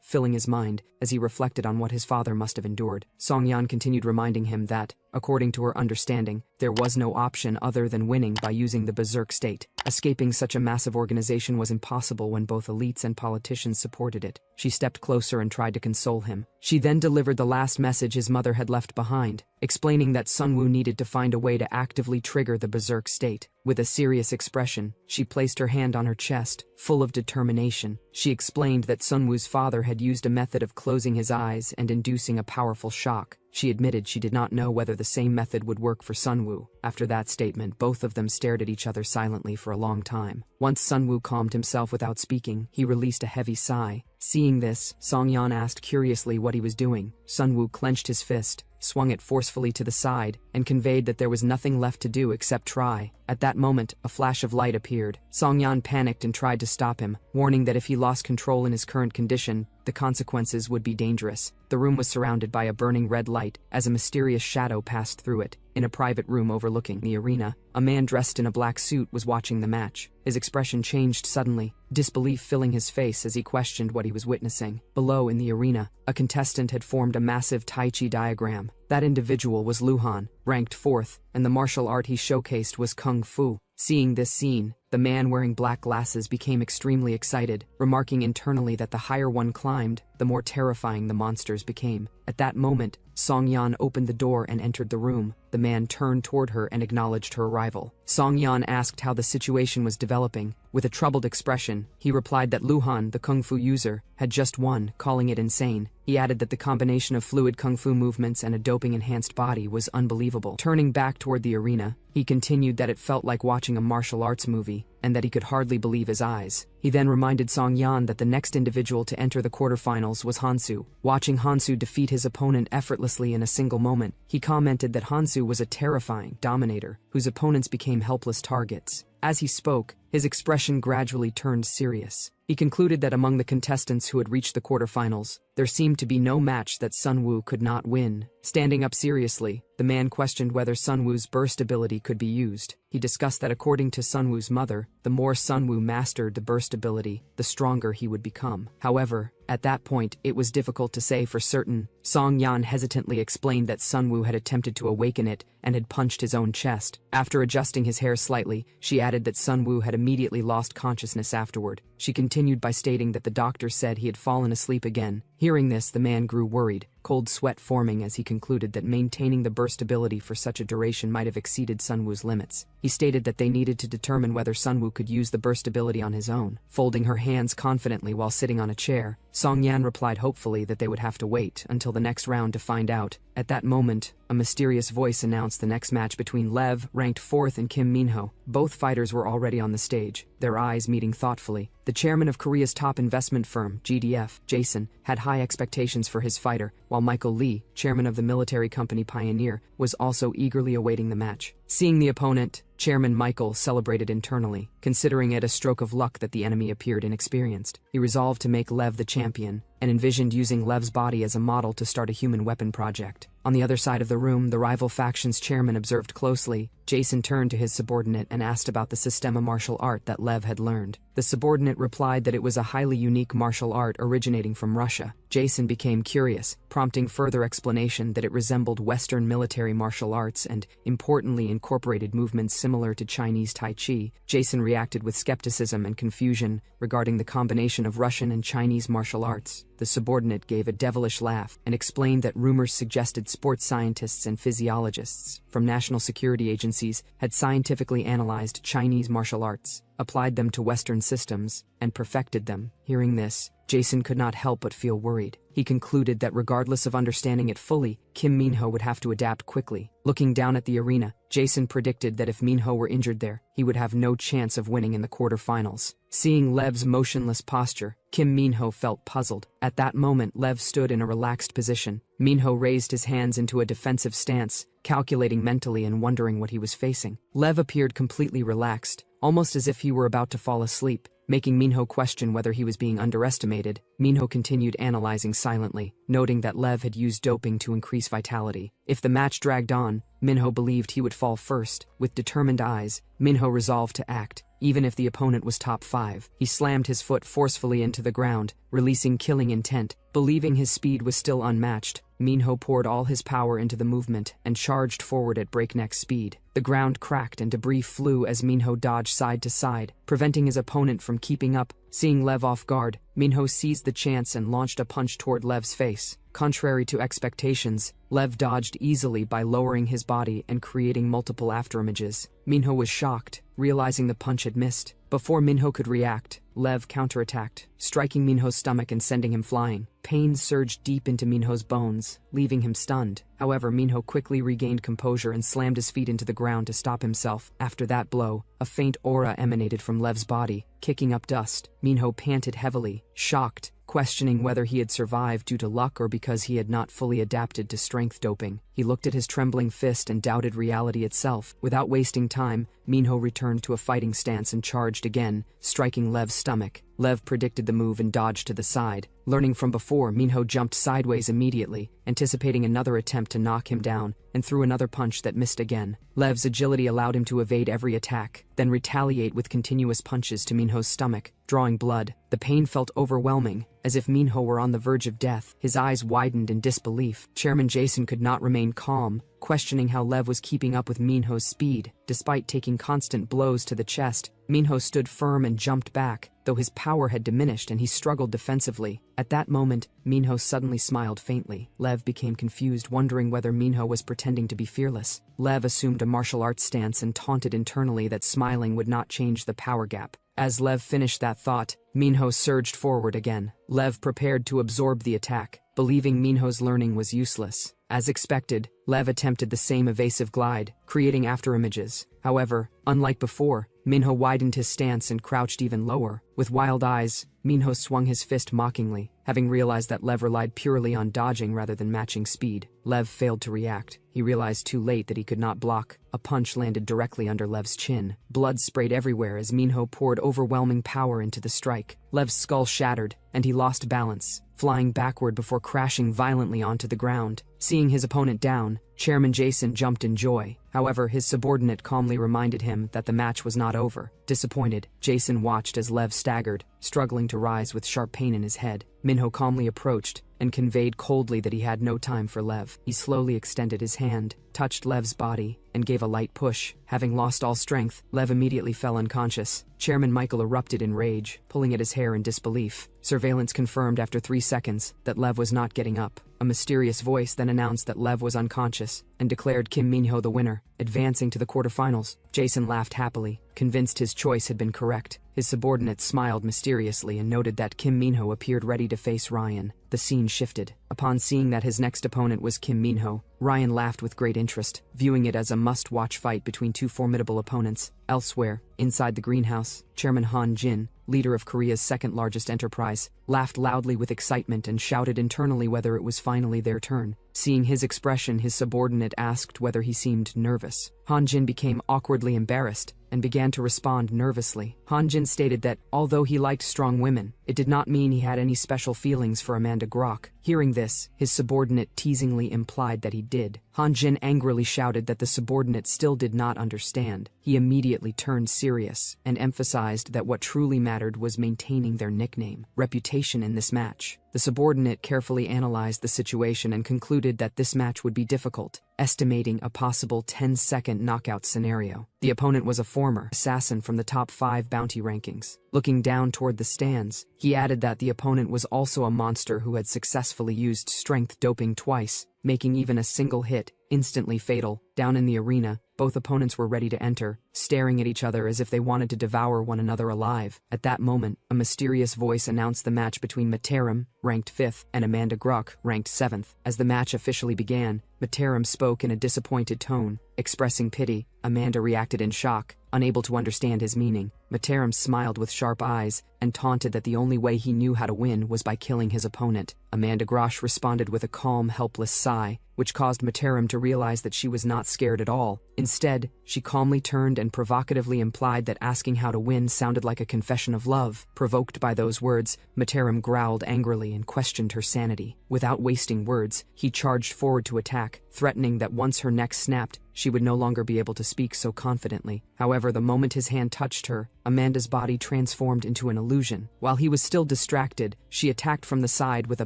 filling his mind as he reflected on what his father must have endured. Songyan continued reminding him that, according to her understanding, there was no option other than winning by using the berserk state. Escaping such a massive organization was impossible when both elites and politicians supported it. She stepped closer and tried to console him. She then delivered the last message his mother had left behind, explaining that Sunwoo needed to find a way to actively trigger the berserk state. With a serious expression, she placed her hand on her chest, full of determination. She explained that Sunwoo's father had used a method of closing his eyes and inducing a powerful shock. She admitted she did not know whether the same method would work for Sunwoo. After that statement, both of them stared at each other silently for a long time. Once Sunwoo calmed himself without speaking, he released a heavy sigh. Seeing this, Songyan asked curiously what he was doing. Sunwoo clenched his fist, swung it forcefully to the side, and conveyed that there was nothing left to do except try. At that moment, a flash of light appeared. Songyan panicked and tried to stop him, warning that if he lost control in his current condition, the consequences would be dangerous. The room was surrounded by a burning red light as a mysterious shadow passed through it. In a private room overlooking the arena, a man dressed in a black suit was watching the match. His expression changed suddenly, disbelief filling his face as he questioned what he was witnessing. Below in the arena, a contestant had formed a massive Tai Chi diagram. That individual was Luhan, ranked 4th, and the martial art he showcased was Kung Fu. Seeing this scene, the man wearing black glasses became extremely excited, remarking internally that the higher one climbed, the more terrifying the monsters became. At that moment, Songyan opened the door and entered the room. The man turned toward her and acknowledged her arrival. Songyan asked how the situation was developing. With a troubled expression, he replied that Luhan, the Kung Fu user, had just won, calling it insane. He added that the combination of fluid Kung Fu movements and a doping-enhanced body was unbelievable. Turning back toward the arena, he continued that it felt like watching a martial arts movie, and that he could hardly believe his eyes. He then reminded Songyan that the next individual to enter the quarterfinals was Hansu. Watching Hansu defeat his opponent effortlessly in a single moment, he commented that Hansu was a terrifying dominator, whose opponents became helpless targets. As he spoke, his expression gradually turned serious. He concluded that among the contestants who had reached the quarterfinals, there seemed to be no match that Sunwoo could not win. Standing up seriously, the man questioned whether Sunwoo's burst ability could be used. He discussed that according to Sunwoo's mother, the more Sunwoo mastered the burst ability, the stronger he would become. However, at that point, it was difficult to say for certain. Songyan hesitantly explained that Sunwoo had attempted to awaken it and had punched his own chest. After adjusting his hair slightly, she added that Sunwoo had immediately lost consciousness afterward. She continued by stating that the doctor said he had fallen asleep again. Hearing this, the man grew worried, cold sweat forming as he concluded that maintaining the burst ability for such a duration might have exceeded Sunwoo's limits. He stated that they needed to determine whether Sunwoo could use the burst ability on his own. Folding her hands confidently while sitting on a chair, Songyan replied hopefully that they would have to wait until the next round to find out. At that moment, a mysterious voice announced the next match between Lev, ranked 4th, and Kim Minho. Both fighters were already on the stage, their eyes meeting thoughtfully. The chairman of Korea's top investment firm, GDF, Jason, had high expectations for his fighter, while Michael Lee, chairman of the military company Pioneer, was also eagerly awaiting the match. Seeing the opponent, Chairman Michael celebrated internally, considering it a stroke of luck that the enemy appeared inexperienced. He resolved to make Lev the champion, and envisioned using Lev's body as a model to start a human weapon project. On the other side of the room, the rival faction's chairman observed closely. Jason turned to his subordinate and asked about the Systema martial art that Lev had learned. The subordinate replied that it was a highly unique martial art originating from Russia. Jason became curious, prompting further explanation that it resembled Western military martial arts and, importantly, incorporated movements similar to Chinese Tai Chi. Jason reacted with skepticism and confusion regarding the combination of Russian and Chinese martial arts. The subordinate gave a devilish laugh and explained that rumors suggested sports scientists and physiologists from national security agencies had scientifically analyzed Chinese martial arts, applied them to Western systems, and perfected them. Hearing this, Jason could not help but feel worried. He concluded that regardless of understanding it fully, Kim Minho would have to adapt quickly. Looking down at the arena, Jason predicted that if Minho were injured there, he would have no chance of winning in the quarterfinals. Seeing Lev's motionless posture, Kim Minho felt puzzled. At that moment, Lev stood in a relaxed position. Minho raised his hands into a defensive stance, calculating mentally and wondering what he was facing. Lev appeared completely relaxed, almost as if he were about to fall asleep. Making Minho question whether he was being underestimated, Minho continued analyzing silently, noting that Lev had used doping to increase vitality. If the match dragged on, Minho believed he would fall first. With determined eyes, Minho resolved to act, even if the opponent was top 5. He slammed his foot forcefully into the ground, releasing killing intent. Believing his speed was still unmatched, Minho poured all his power into the movement and charged forward at breakneck speed. The ground cracked and debris flew as Minho dodged side to side, preventing his opponent from keeping up. Seeing Lev off guard, Minho seized the chance and launched a punch toward Lev's face. Contrary to expectations, Lev dodged easily by lowering his body and creating multiple afterimages. Minho was shocked, realizing the punch had missed. Before Minho could react, Lev counterattacked, striking Minho's stomach and sending him flying. Pain surged deep into Minho's bones, leaving him stunned. However, Minho quickly regained composure and slammed his feet into the ground to stop himself. After that blow, a faint aura emanated from Lev's body, kicking up dust. Minho panted heavily, shocked, questioning whether he had survived due to luck or because he had not fully adapted to strength doping. He looked at his trembling fist and doubted reality itself. Without wasting time, Minho returned to a fighting stance and charged again, striking Lev's stomach. Lev predicted the move and dodged to the side. Learning from before, Minho jumped sideways immediately, anticipating another attempt to knock him down, and threw another punch that missed again. Lev's agility allowed him to evade every attack, then retaliate with continuous punches to Minho's stomach, drawing blood. The pain felt overwhelming, as if Minho were on the verge of death. His eyes widened in disbelief. Chairman Jason could not remain calm, questioning how Lev was keeping up with Minho's speed. Despite taking constant blows to the chest, Minho stood firm and jumped back, though his power had diminished and he struggled defensively. At that moment, Minho suddenly smiled faintly. Lev became confused, wondering whether Minho was pretending to be fearless. Lev assumed a martial arts stance and taunted internally that smiling would not change the power gap. As Lev finished that thought, Minho surged forward again. Lev prepared to absorb the attack, believing Minho's learning was useless. As expected, Lev attempted the same evasive glide, creating afterimages. However, unlike before, Minho widened his stance and crouched even lower. With wild eyes, Minho swung his fist mockingly, having realized that Lev relied purely on dodging rather than matching speed. Lev failed to react. He realized too late that he could not block. A punch landed directly under Lev's chin. Blood sprayed everywhere as Minho poured overwhelming power into the strike. Lev's skull shattered, and he lost balance, flying backward before crashing violently onto the ground. Seeing his opponent down, Chairman Jason jumped in joy. However, his subordinate calmly reminded him that the match was not over. Disappointed, Jason watched as Lev staggered, struggling to rise with sharp pain in his head. Minho calmly approached and conveyed coldly that he had no time for Lev. He slowly extended his hand, touched Lev's body, and gave a light push. Having lost all strength, Lev immediately fell unconscious. Chairman Michael erupted in rage, pulling at his hair in disbelief. Surveillance confirmed after 3 seconds that Lev was not getting up. A mysterious voice then announced that Lev was unconscious and declared Kim Minho the winner, advancing to the quarterfinals. Jason laughed happily, convinced his choice had been correct. His subordinate smiled mysteriously and noted that Kim Minho appeared ready to face Ryan. The scene shifted. Upon seeing that his next opponent was Kim Minho, Ryan laughed with great interest, viewing it as a must-watch fight between two formidable opponents. Elsewhere, inside the greenhouse, Chairman Han Jin, leader of Korea's second-largest enterprise, laughed loudly with excitement and shouted internally whether it was finally their turn. Seeing his expression, his subordinate asked whether he seemed nervous. Han Jin became awkwardly embarrassed and began to respond nervously. Han Jin stated that, although he liked strong women, it did not mean he had any special feelings for Amanda Grock. Hearing this, his subordinate teasingly implied that he did. Han Jin angrily shouted that the subordinate still did not understand. He immediately turned serious and emphasized that what truly mattered was maintaining their nickname, reputation in this match. The subordinate carefully analyzed the situation and concluded that this match would be difficult, estimating a possible 10-second knockout scenario. The opponent was a former assassin from the top 5 bounty rankings. Looking down toward the stands, he added that the opponent was also a monster who had successfully used strength doping twice, making even a single hit instantly fatal. Down in the arena, both opponents were ready to enter, staring at each other as if they wanted to devour one another alive. At that moment, a mysterious voice announced the match between Mataram, ranked 5th, and Amanda Grock, ranked 7th. As the match officially began, Mataram spoke in a disappointed tone, expressing pity. Amanda reacted in shock, unable to understand his meaning. Mataram smiled with sharp eyes and taunted that the only way he knew how to win was by killing his opponent. Amanda Grosh responded with a calm, helpless sigh, which caused Mataram to realize that she was not scared at all. Instead, she calmly turned and provocatively implied that asking how to win sounded like a confession of love. Provoked by those words, Mataram growled angrily and questioned her sanity. Without wasting words, he charged forward to attack, threatening that once her neck snapped, she would no longer be able to speak so confidently. However, the moment his hand touched her, Amanda's body transformed into an illusion. While he was still distracted, she attacked from the side with a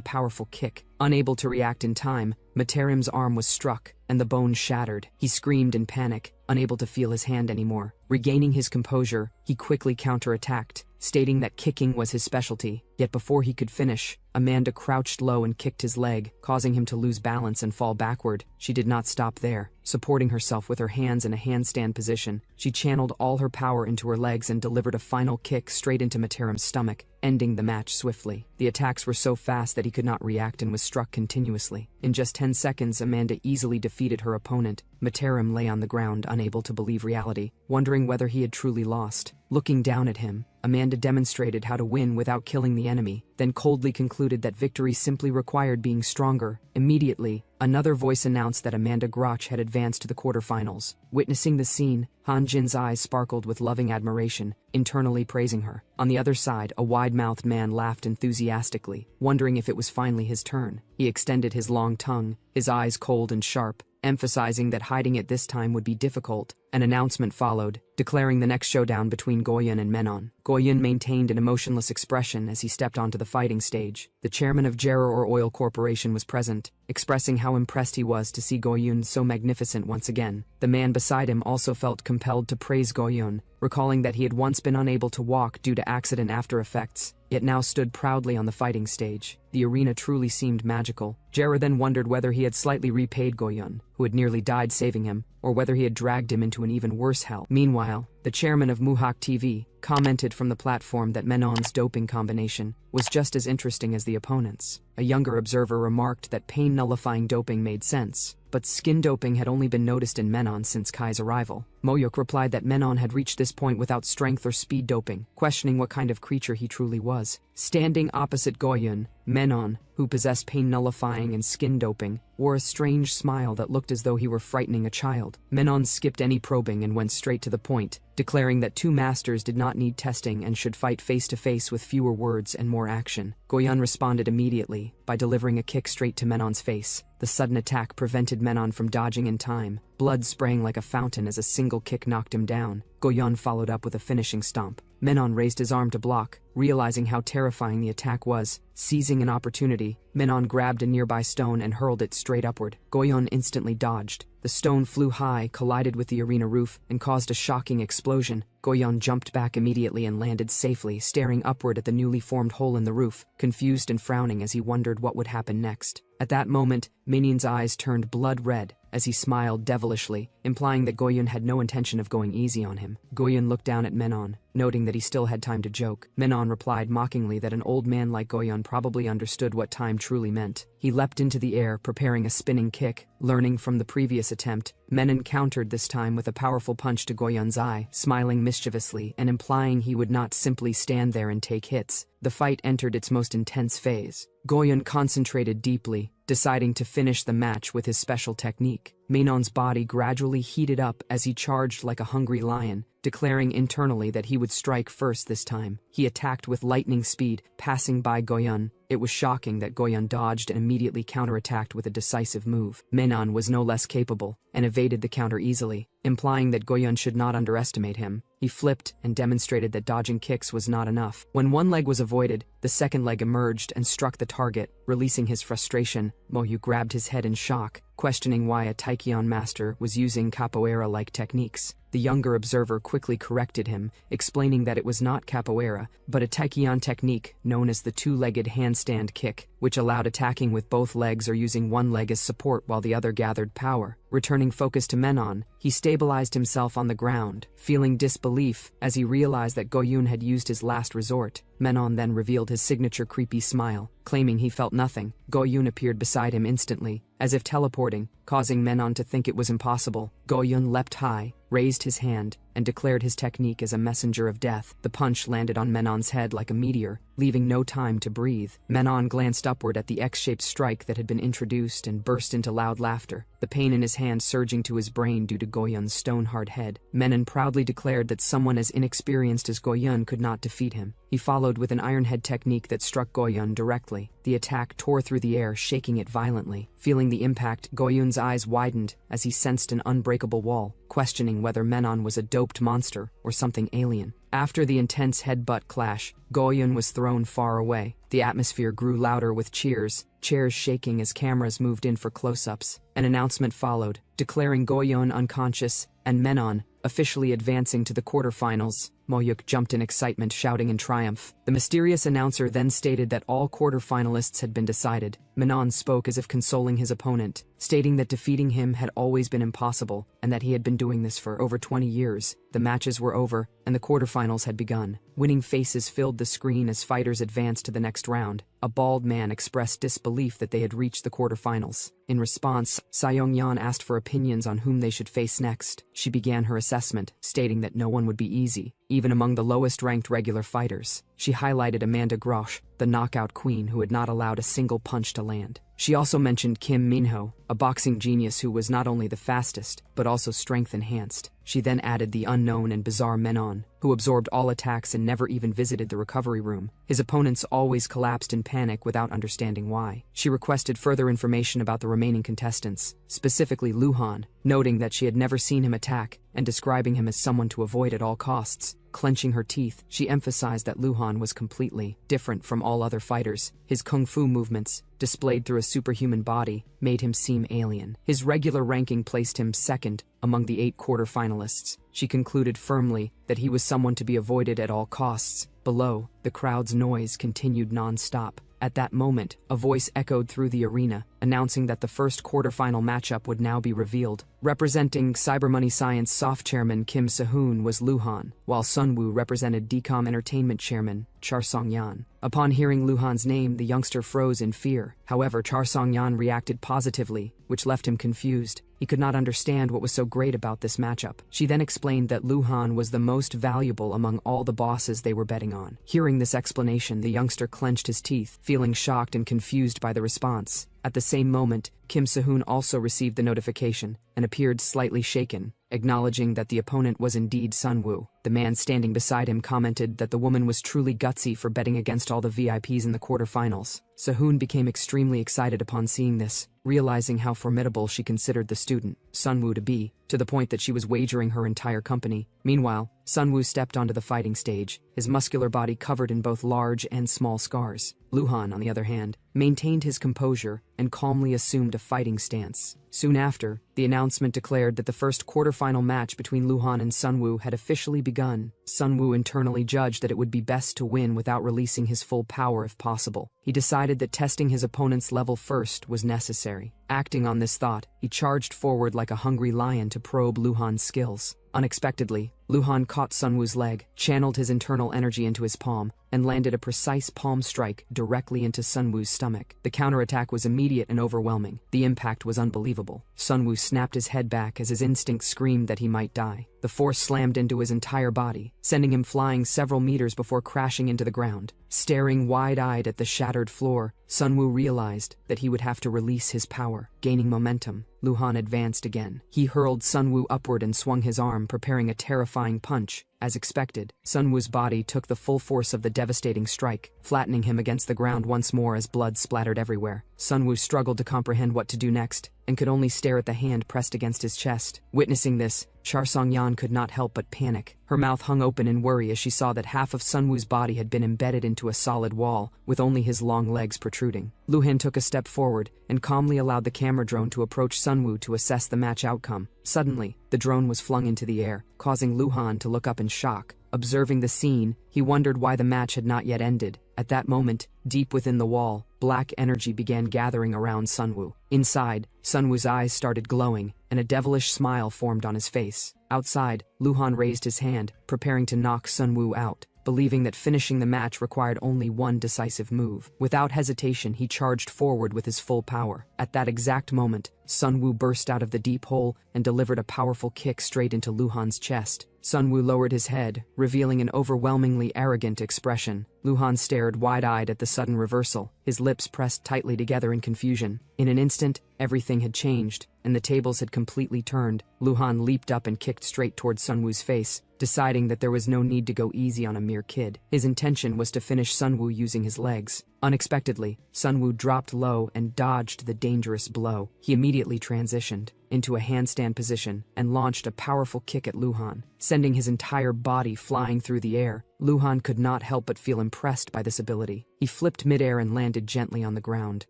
powerful kick. Unable to react in time, Mataram's arm was struck, and the bone shattered. He screamed in panic, unable to feel his hand anymore. Regaining his composure, he quickly counterattacked, stating that kicking was his specialty. Yet before he could finish, Amanda crouched low and kicked his leg, causing him to lose balance and fall backward. She did not stop there. Supporting herself with her hands in a handstand position, she channeled all her power into her legs and delivered a final kick straight into Mataram's stomach, ending the match swiftly. The attacks were so fast that he could not react and was struck continuously. In just 10 seconds, Amanda easily defeated her opponent. Mataram lay on the ground, unable to believe reality, wondering whether he had truly lost. Looking down at him, Amanda demonstrated how to win without killing the enemy, then coldly concluded that victory simply required being stronger. Immediately, another voice announced that Amanda Groch had advanced to the quarterfinals. Witnessing the scene, Han Jin's eyes sparkled with loving admiration, internally praising her. On the other side, a wide-mouthed man laughed enthusiastically, wondering if it was finally his turn. He extended his long tongue, his eyes cold and sharp, emphasizing that hiding it this time would be difficult. An announcement followed, declaring the next showdown between Goyun and Menon. Goyun maintained an emotionless expression as he stepped onto the fighting stage. The chairman of Gerror Oil Corporation was present, expressing how impressed he was to see Goyun so magnificent once again. The man beside him also felt compelled to praise Goyun, recalling that he had once been unable to walk due to accident after effects, yet now stood proudly on the fighting stage. The arena truly seemed magical. Gerror then wondered whether he had slightly repaid Goyun, who had nearly died saving him, or whether he had dragged him into an even worse hell. Meanwhile, the chairman of Muhak TV commented from the platform that Menon's doping combination was just as interesting as the opponent's. A younger observer remarked that pain-nullifying doping made sense, but skin doping had only been noticed in Menon since Kai's arrival. Moyuk replied that Menon had reached this point without strength or speed doping, questioning what kind of creature he truly was. Standing opposite Goyun, Menon, who possessed pain-nullifying and skin doping, wore a strange smile that looked as though he were frightening a child. Menon skipped any probing and went straight to the point, declaring that two masters did not need testing and should fight face-to-face with fewer words and more action. Goyun responded immediately by delivering a kick straight to Menon's face. The sudden attack prevented Menon from dodging in time, blood spraying like a fountain as a single kick knocked him down. Goyun followed up with a finishing stomp. Menon raised his arm to block, realizing how terrifying the attack was. Seizing an opportunity, Menon grabbed a nearby stone and hurled it straight upward. Goyun instantly dodged. The stone flew high, collided with the arena roof, and caused a shocking explosion. Goyun jumped back immediately and landed safely, staring upward at the newly formed hole in the roof, confused and frowning as he wondered what would happen next. At that moment, Minion's eyes turned blood red as he smiled devilishly, implying that Goyun had no intention of going easy on him. Goyun looked down at Menon, noting that he still had time to joke. Menon replied mockingly that an old man like Goyun probably understood what time truly meant. He leapt into the air, preparing a spinning kick. Learning from the previous attempt, Menon countered this time with a powerful punch to Goyun's eye, smiling mischievously and implying he would not simply stand there and take hits. The fight entered its most intense phase. Goyun concentrated deeply, deciding to finish the match with his special technique. Mainon's body gradually heated up as he charged like a hungry lion, declaring internally that he would strike first this time. He attacked with lightning speed, passing by Goyun. It was shocking that Goyun dodged and immediately counterattacked with a decisive move. Mainon was no less capable, and evaded the counter easily, implying that Goyun should not underestimate him. He flipped and demonstrated that dodging kicks was not enough. When one leg was avoided, the second leg emerged and struck the target. Releasing his frustration, Moyu grabbed his head in shock, questioning why a Taekyon master was using capoeira-like techniques. The younger observer quickly corrected him, explaining that it was not capoeira, but a Taekyon technique known as the two-legged handstand kick, which allowed attacking with both legs or using one leg as support while the other gathered power. Returning focus to Menon, he stabilized himself on the ground, feeling disbelief as he realized that Goyun had used his last resort. Menon then revealed his signature creepy smile, claiming he felt nothing. Goyun appeared beside him instantly, as if teleporting, causing Menon to think it was impossible. Goyun leapt high, raised his hand, and declared his technique as a messenger of death. The punch landed on Menon's head like a meteor, leaving no time to breathe. Menon glanced upward at the X-shaped strike that had been introduced and burst into loud laughter, the pain in his hand surging to his brain due to Goyun's stone-hard head. Menon proudly declared that someone as inexperienced as Goyun could not defeat him. He followed with an iron head technique that struck Goyun directly. The attack tore through the air, shaking it violently. Feeling the impact, Goyun's eyes widened as he sensed an unbreakable wall, questioning whether Menon was a doped monster or something alien. After the intense headbutt clash, Goyun was thrown far away. The atmosphere grew louder with cheers, chairs shaking as cameras moved in for close-ups. An announcement followed, declaring Goyun unconscious, and Menon officially advancing to the quarterfinals. Moyuk jumped in excitement, shouting in triumph. The mysterious announcer then stated that all quarterfinalists had been decided. Menon spoke as if consoling his opponent, stating that defeating him had always been impossible, and that he had been doing this for over 20 years. The matches were over, and the quarterfinals had begun. Winning faces filled the screen as fighters advanced to the next round. A bald man expressed disbelief that they had reached the quarterfinals. In response, Seong-yeon asked for opinions on whom they should face next. She began her assessment, stating that no one would be easy, even among the lowest-ranked regular fighters. She highlighted Amanda Grosh, the knockout queen who had not allowed a single punch to land. She also mentioned Kim Minho, a boxing genius who was not only the fastest, but also strength-enhanced. She then added the unknown and bizarre Menon, who absorbed all attacks and never even visited the recovery room. His opponents always collapsed in panic without understanding why. She requested further information about the remaining contestants, specifically Luhan, noting that she had never seen him attack, and describing him as someone to avoid at all costs. Clenching her teeth, she emphasized that Luhan was completely different from all other fighters. His kung fu movements, displayed through a superhuman body, made him seem alien. His regular ranking placed him second among the 8 quarterfinalists. She concluded firmly that he was someone to be avoided at all costs. Below, the crowd's noise continued non-stop. At that moment, a voice echoed through the arena, announcing that the first quarterfinal matchup would now be revealed. Representing Cyber Money Science Soft Chairman Kim Se-hoon was Luhan, while Sunwoo represented DCOM Entertainment Chairman Char Song-yeon. Upon hearing Luhan's name, the youngster froze in fear. However, Char Song-yeon reacted positively, which left him confused. He could not understand what was so great about this matchup. She then explained that Luhan was the most valuable among all the bosses they were betting on. Hearing this explanation, the youngster clenched his teeth, feeling shocked and confused by the response. At the same moment, Kim Se-hoon also received the notification and appeared slightly shaken, acknowledging that the opponent was indeed Sunwoo. The man standing beside him commented that the woman was truly gutsy for betting against all the VIPs in the quarterfinals. Se-hoon became extremely excited upon seeing this, realizing how formidable she considered the student, Sunwoo, to be, to the point that she was wagering her entire company. Meanwhile, Sunwoo stepped onto the fighting stage, his muscular body covered in both large and small scars. Luhan, on the other hand, maintained his composure and calmly assumed a fighting stance. Soon after, the announcement declared that the first quarterfinal match between Luhan and Sunwoo had officially begun. Sunwoo internally judged that it would be best to win without releasing his full power if possible. He decided that testing his opponent's level first was necessary. Acting on this thought, he charged forward like a hungry lion to probe Luhan's skills. Unexpectedly, Luhan caught Sunwoo's leg, channeled his internal energy into his palm, and landed a precise palm strike directly into Sunwoo's stomach. The counterattack was immediate and overwhelming. The impact was unbelievable. Sunwoo snapped his head back as his instincts screamed that he might die. The force slammed into his entire body, sending him flying several meters before crashing into the ground. Staring wide-eyed at the shattered floor, Sunwoo realized that he would have to release his power. Gaining momentum, Luhan advanced again. He hurled Sunwoo upward and swung his arm, preparing a terrifying punch. As expected, Sunwoo's body took the full force of the devastating strike, flattening him against the ground once more as blood splattered everywhere. Sunwoo struggled to comprehend what to do next, and could only stare at the hand pressed against his chest. Witnessing this, Char Song-yeon could not help but panic. Her mouth hung open in worry as she saw that half of Sunwoo's body had been embedded into a solid wall, with only his long legs protruding. Luhan took a step forward and calmly allowed the camera drone to approach Sunwoo to assess the match outcome. Suddenly, the drone was flung into the air, causing Luhan to look up in shock. Observing the scene, he wondered why the match had not yet ended. At that moment, deep within the wall, black energy began gathering around Sunwoo. Inside, Sunwoo's eyes started glowing, and a devilish smile formed on his face. Outside, Luhan raised his hand, preparing to knock Sunwoo out, believing that finishing the match required only one decisive move. Without hesitation, he charged forward with his full power. At that exact moment, Sunwoo burst out of the deep hole and delivered a powerful kick straight into Luhan's chest. Sunwoo lowered his head, revealing an overwhelmingly arrogant expression. Luhan stared wide-eyed at the sudden reversal, his lips pressed tightly together in confusion. In an instant, everything had changed, and the tables had completely turned. Luhan leaped up and kicked straight towards Sunwoo's face, deciding that there was no need to go easy on a mere kid. His intention was to finish Sunwoo using his legs. Unexpectedly, Sunwoo dropped low and dodged the dangerous blow. He immediately transitioned into a handstand position and launched a powerful kick at Luhan, sending his entire body flying through the air. Luhan could not help but feel impressed by this ability. He flipped midair and landed gently on the ground.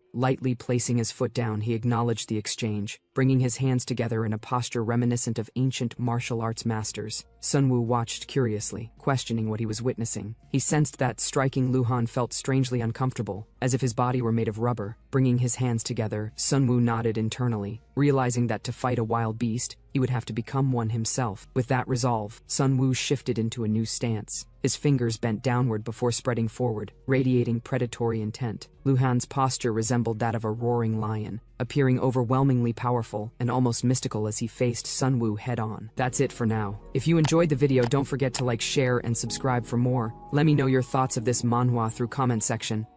Lightly placing his foot down, he acknowledged the exchange, bringing his hands together in a posture reminiscent of ancient martial arts masters. Sunwoo watched curiously, questioning what he was witnessing. He sensed that striking Luhan felt strangely uncomfortable, as if his body were made of rubber. Bringing his hands together, Sunwoo nodded internally, realizing that to fight a wild beast, he would have to become one himself. With that resolve, Sunwoo shifted into a new stance. His fingers bent downward before spreading forward, radiating predatory intent. Luhan's posture resembled that of a roaring lion, appearing overwhelmingly powerful and almost mystical as he faced Sunwoo head-on. That's it for now. If you enjoyed the video, don't forget to like, share, and subscribe for more. Let me know your thoughts of this manhwa through comment section.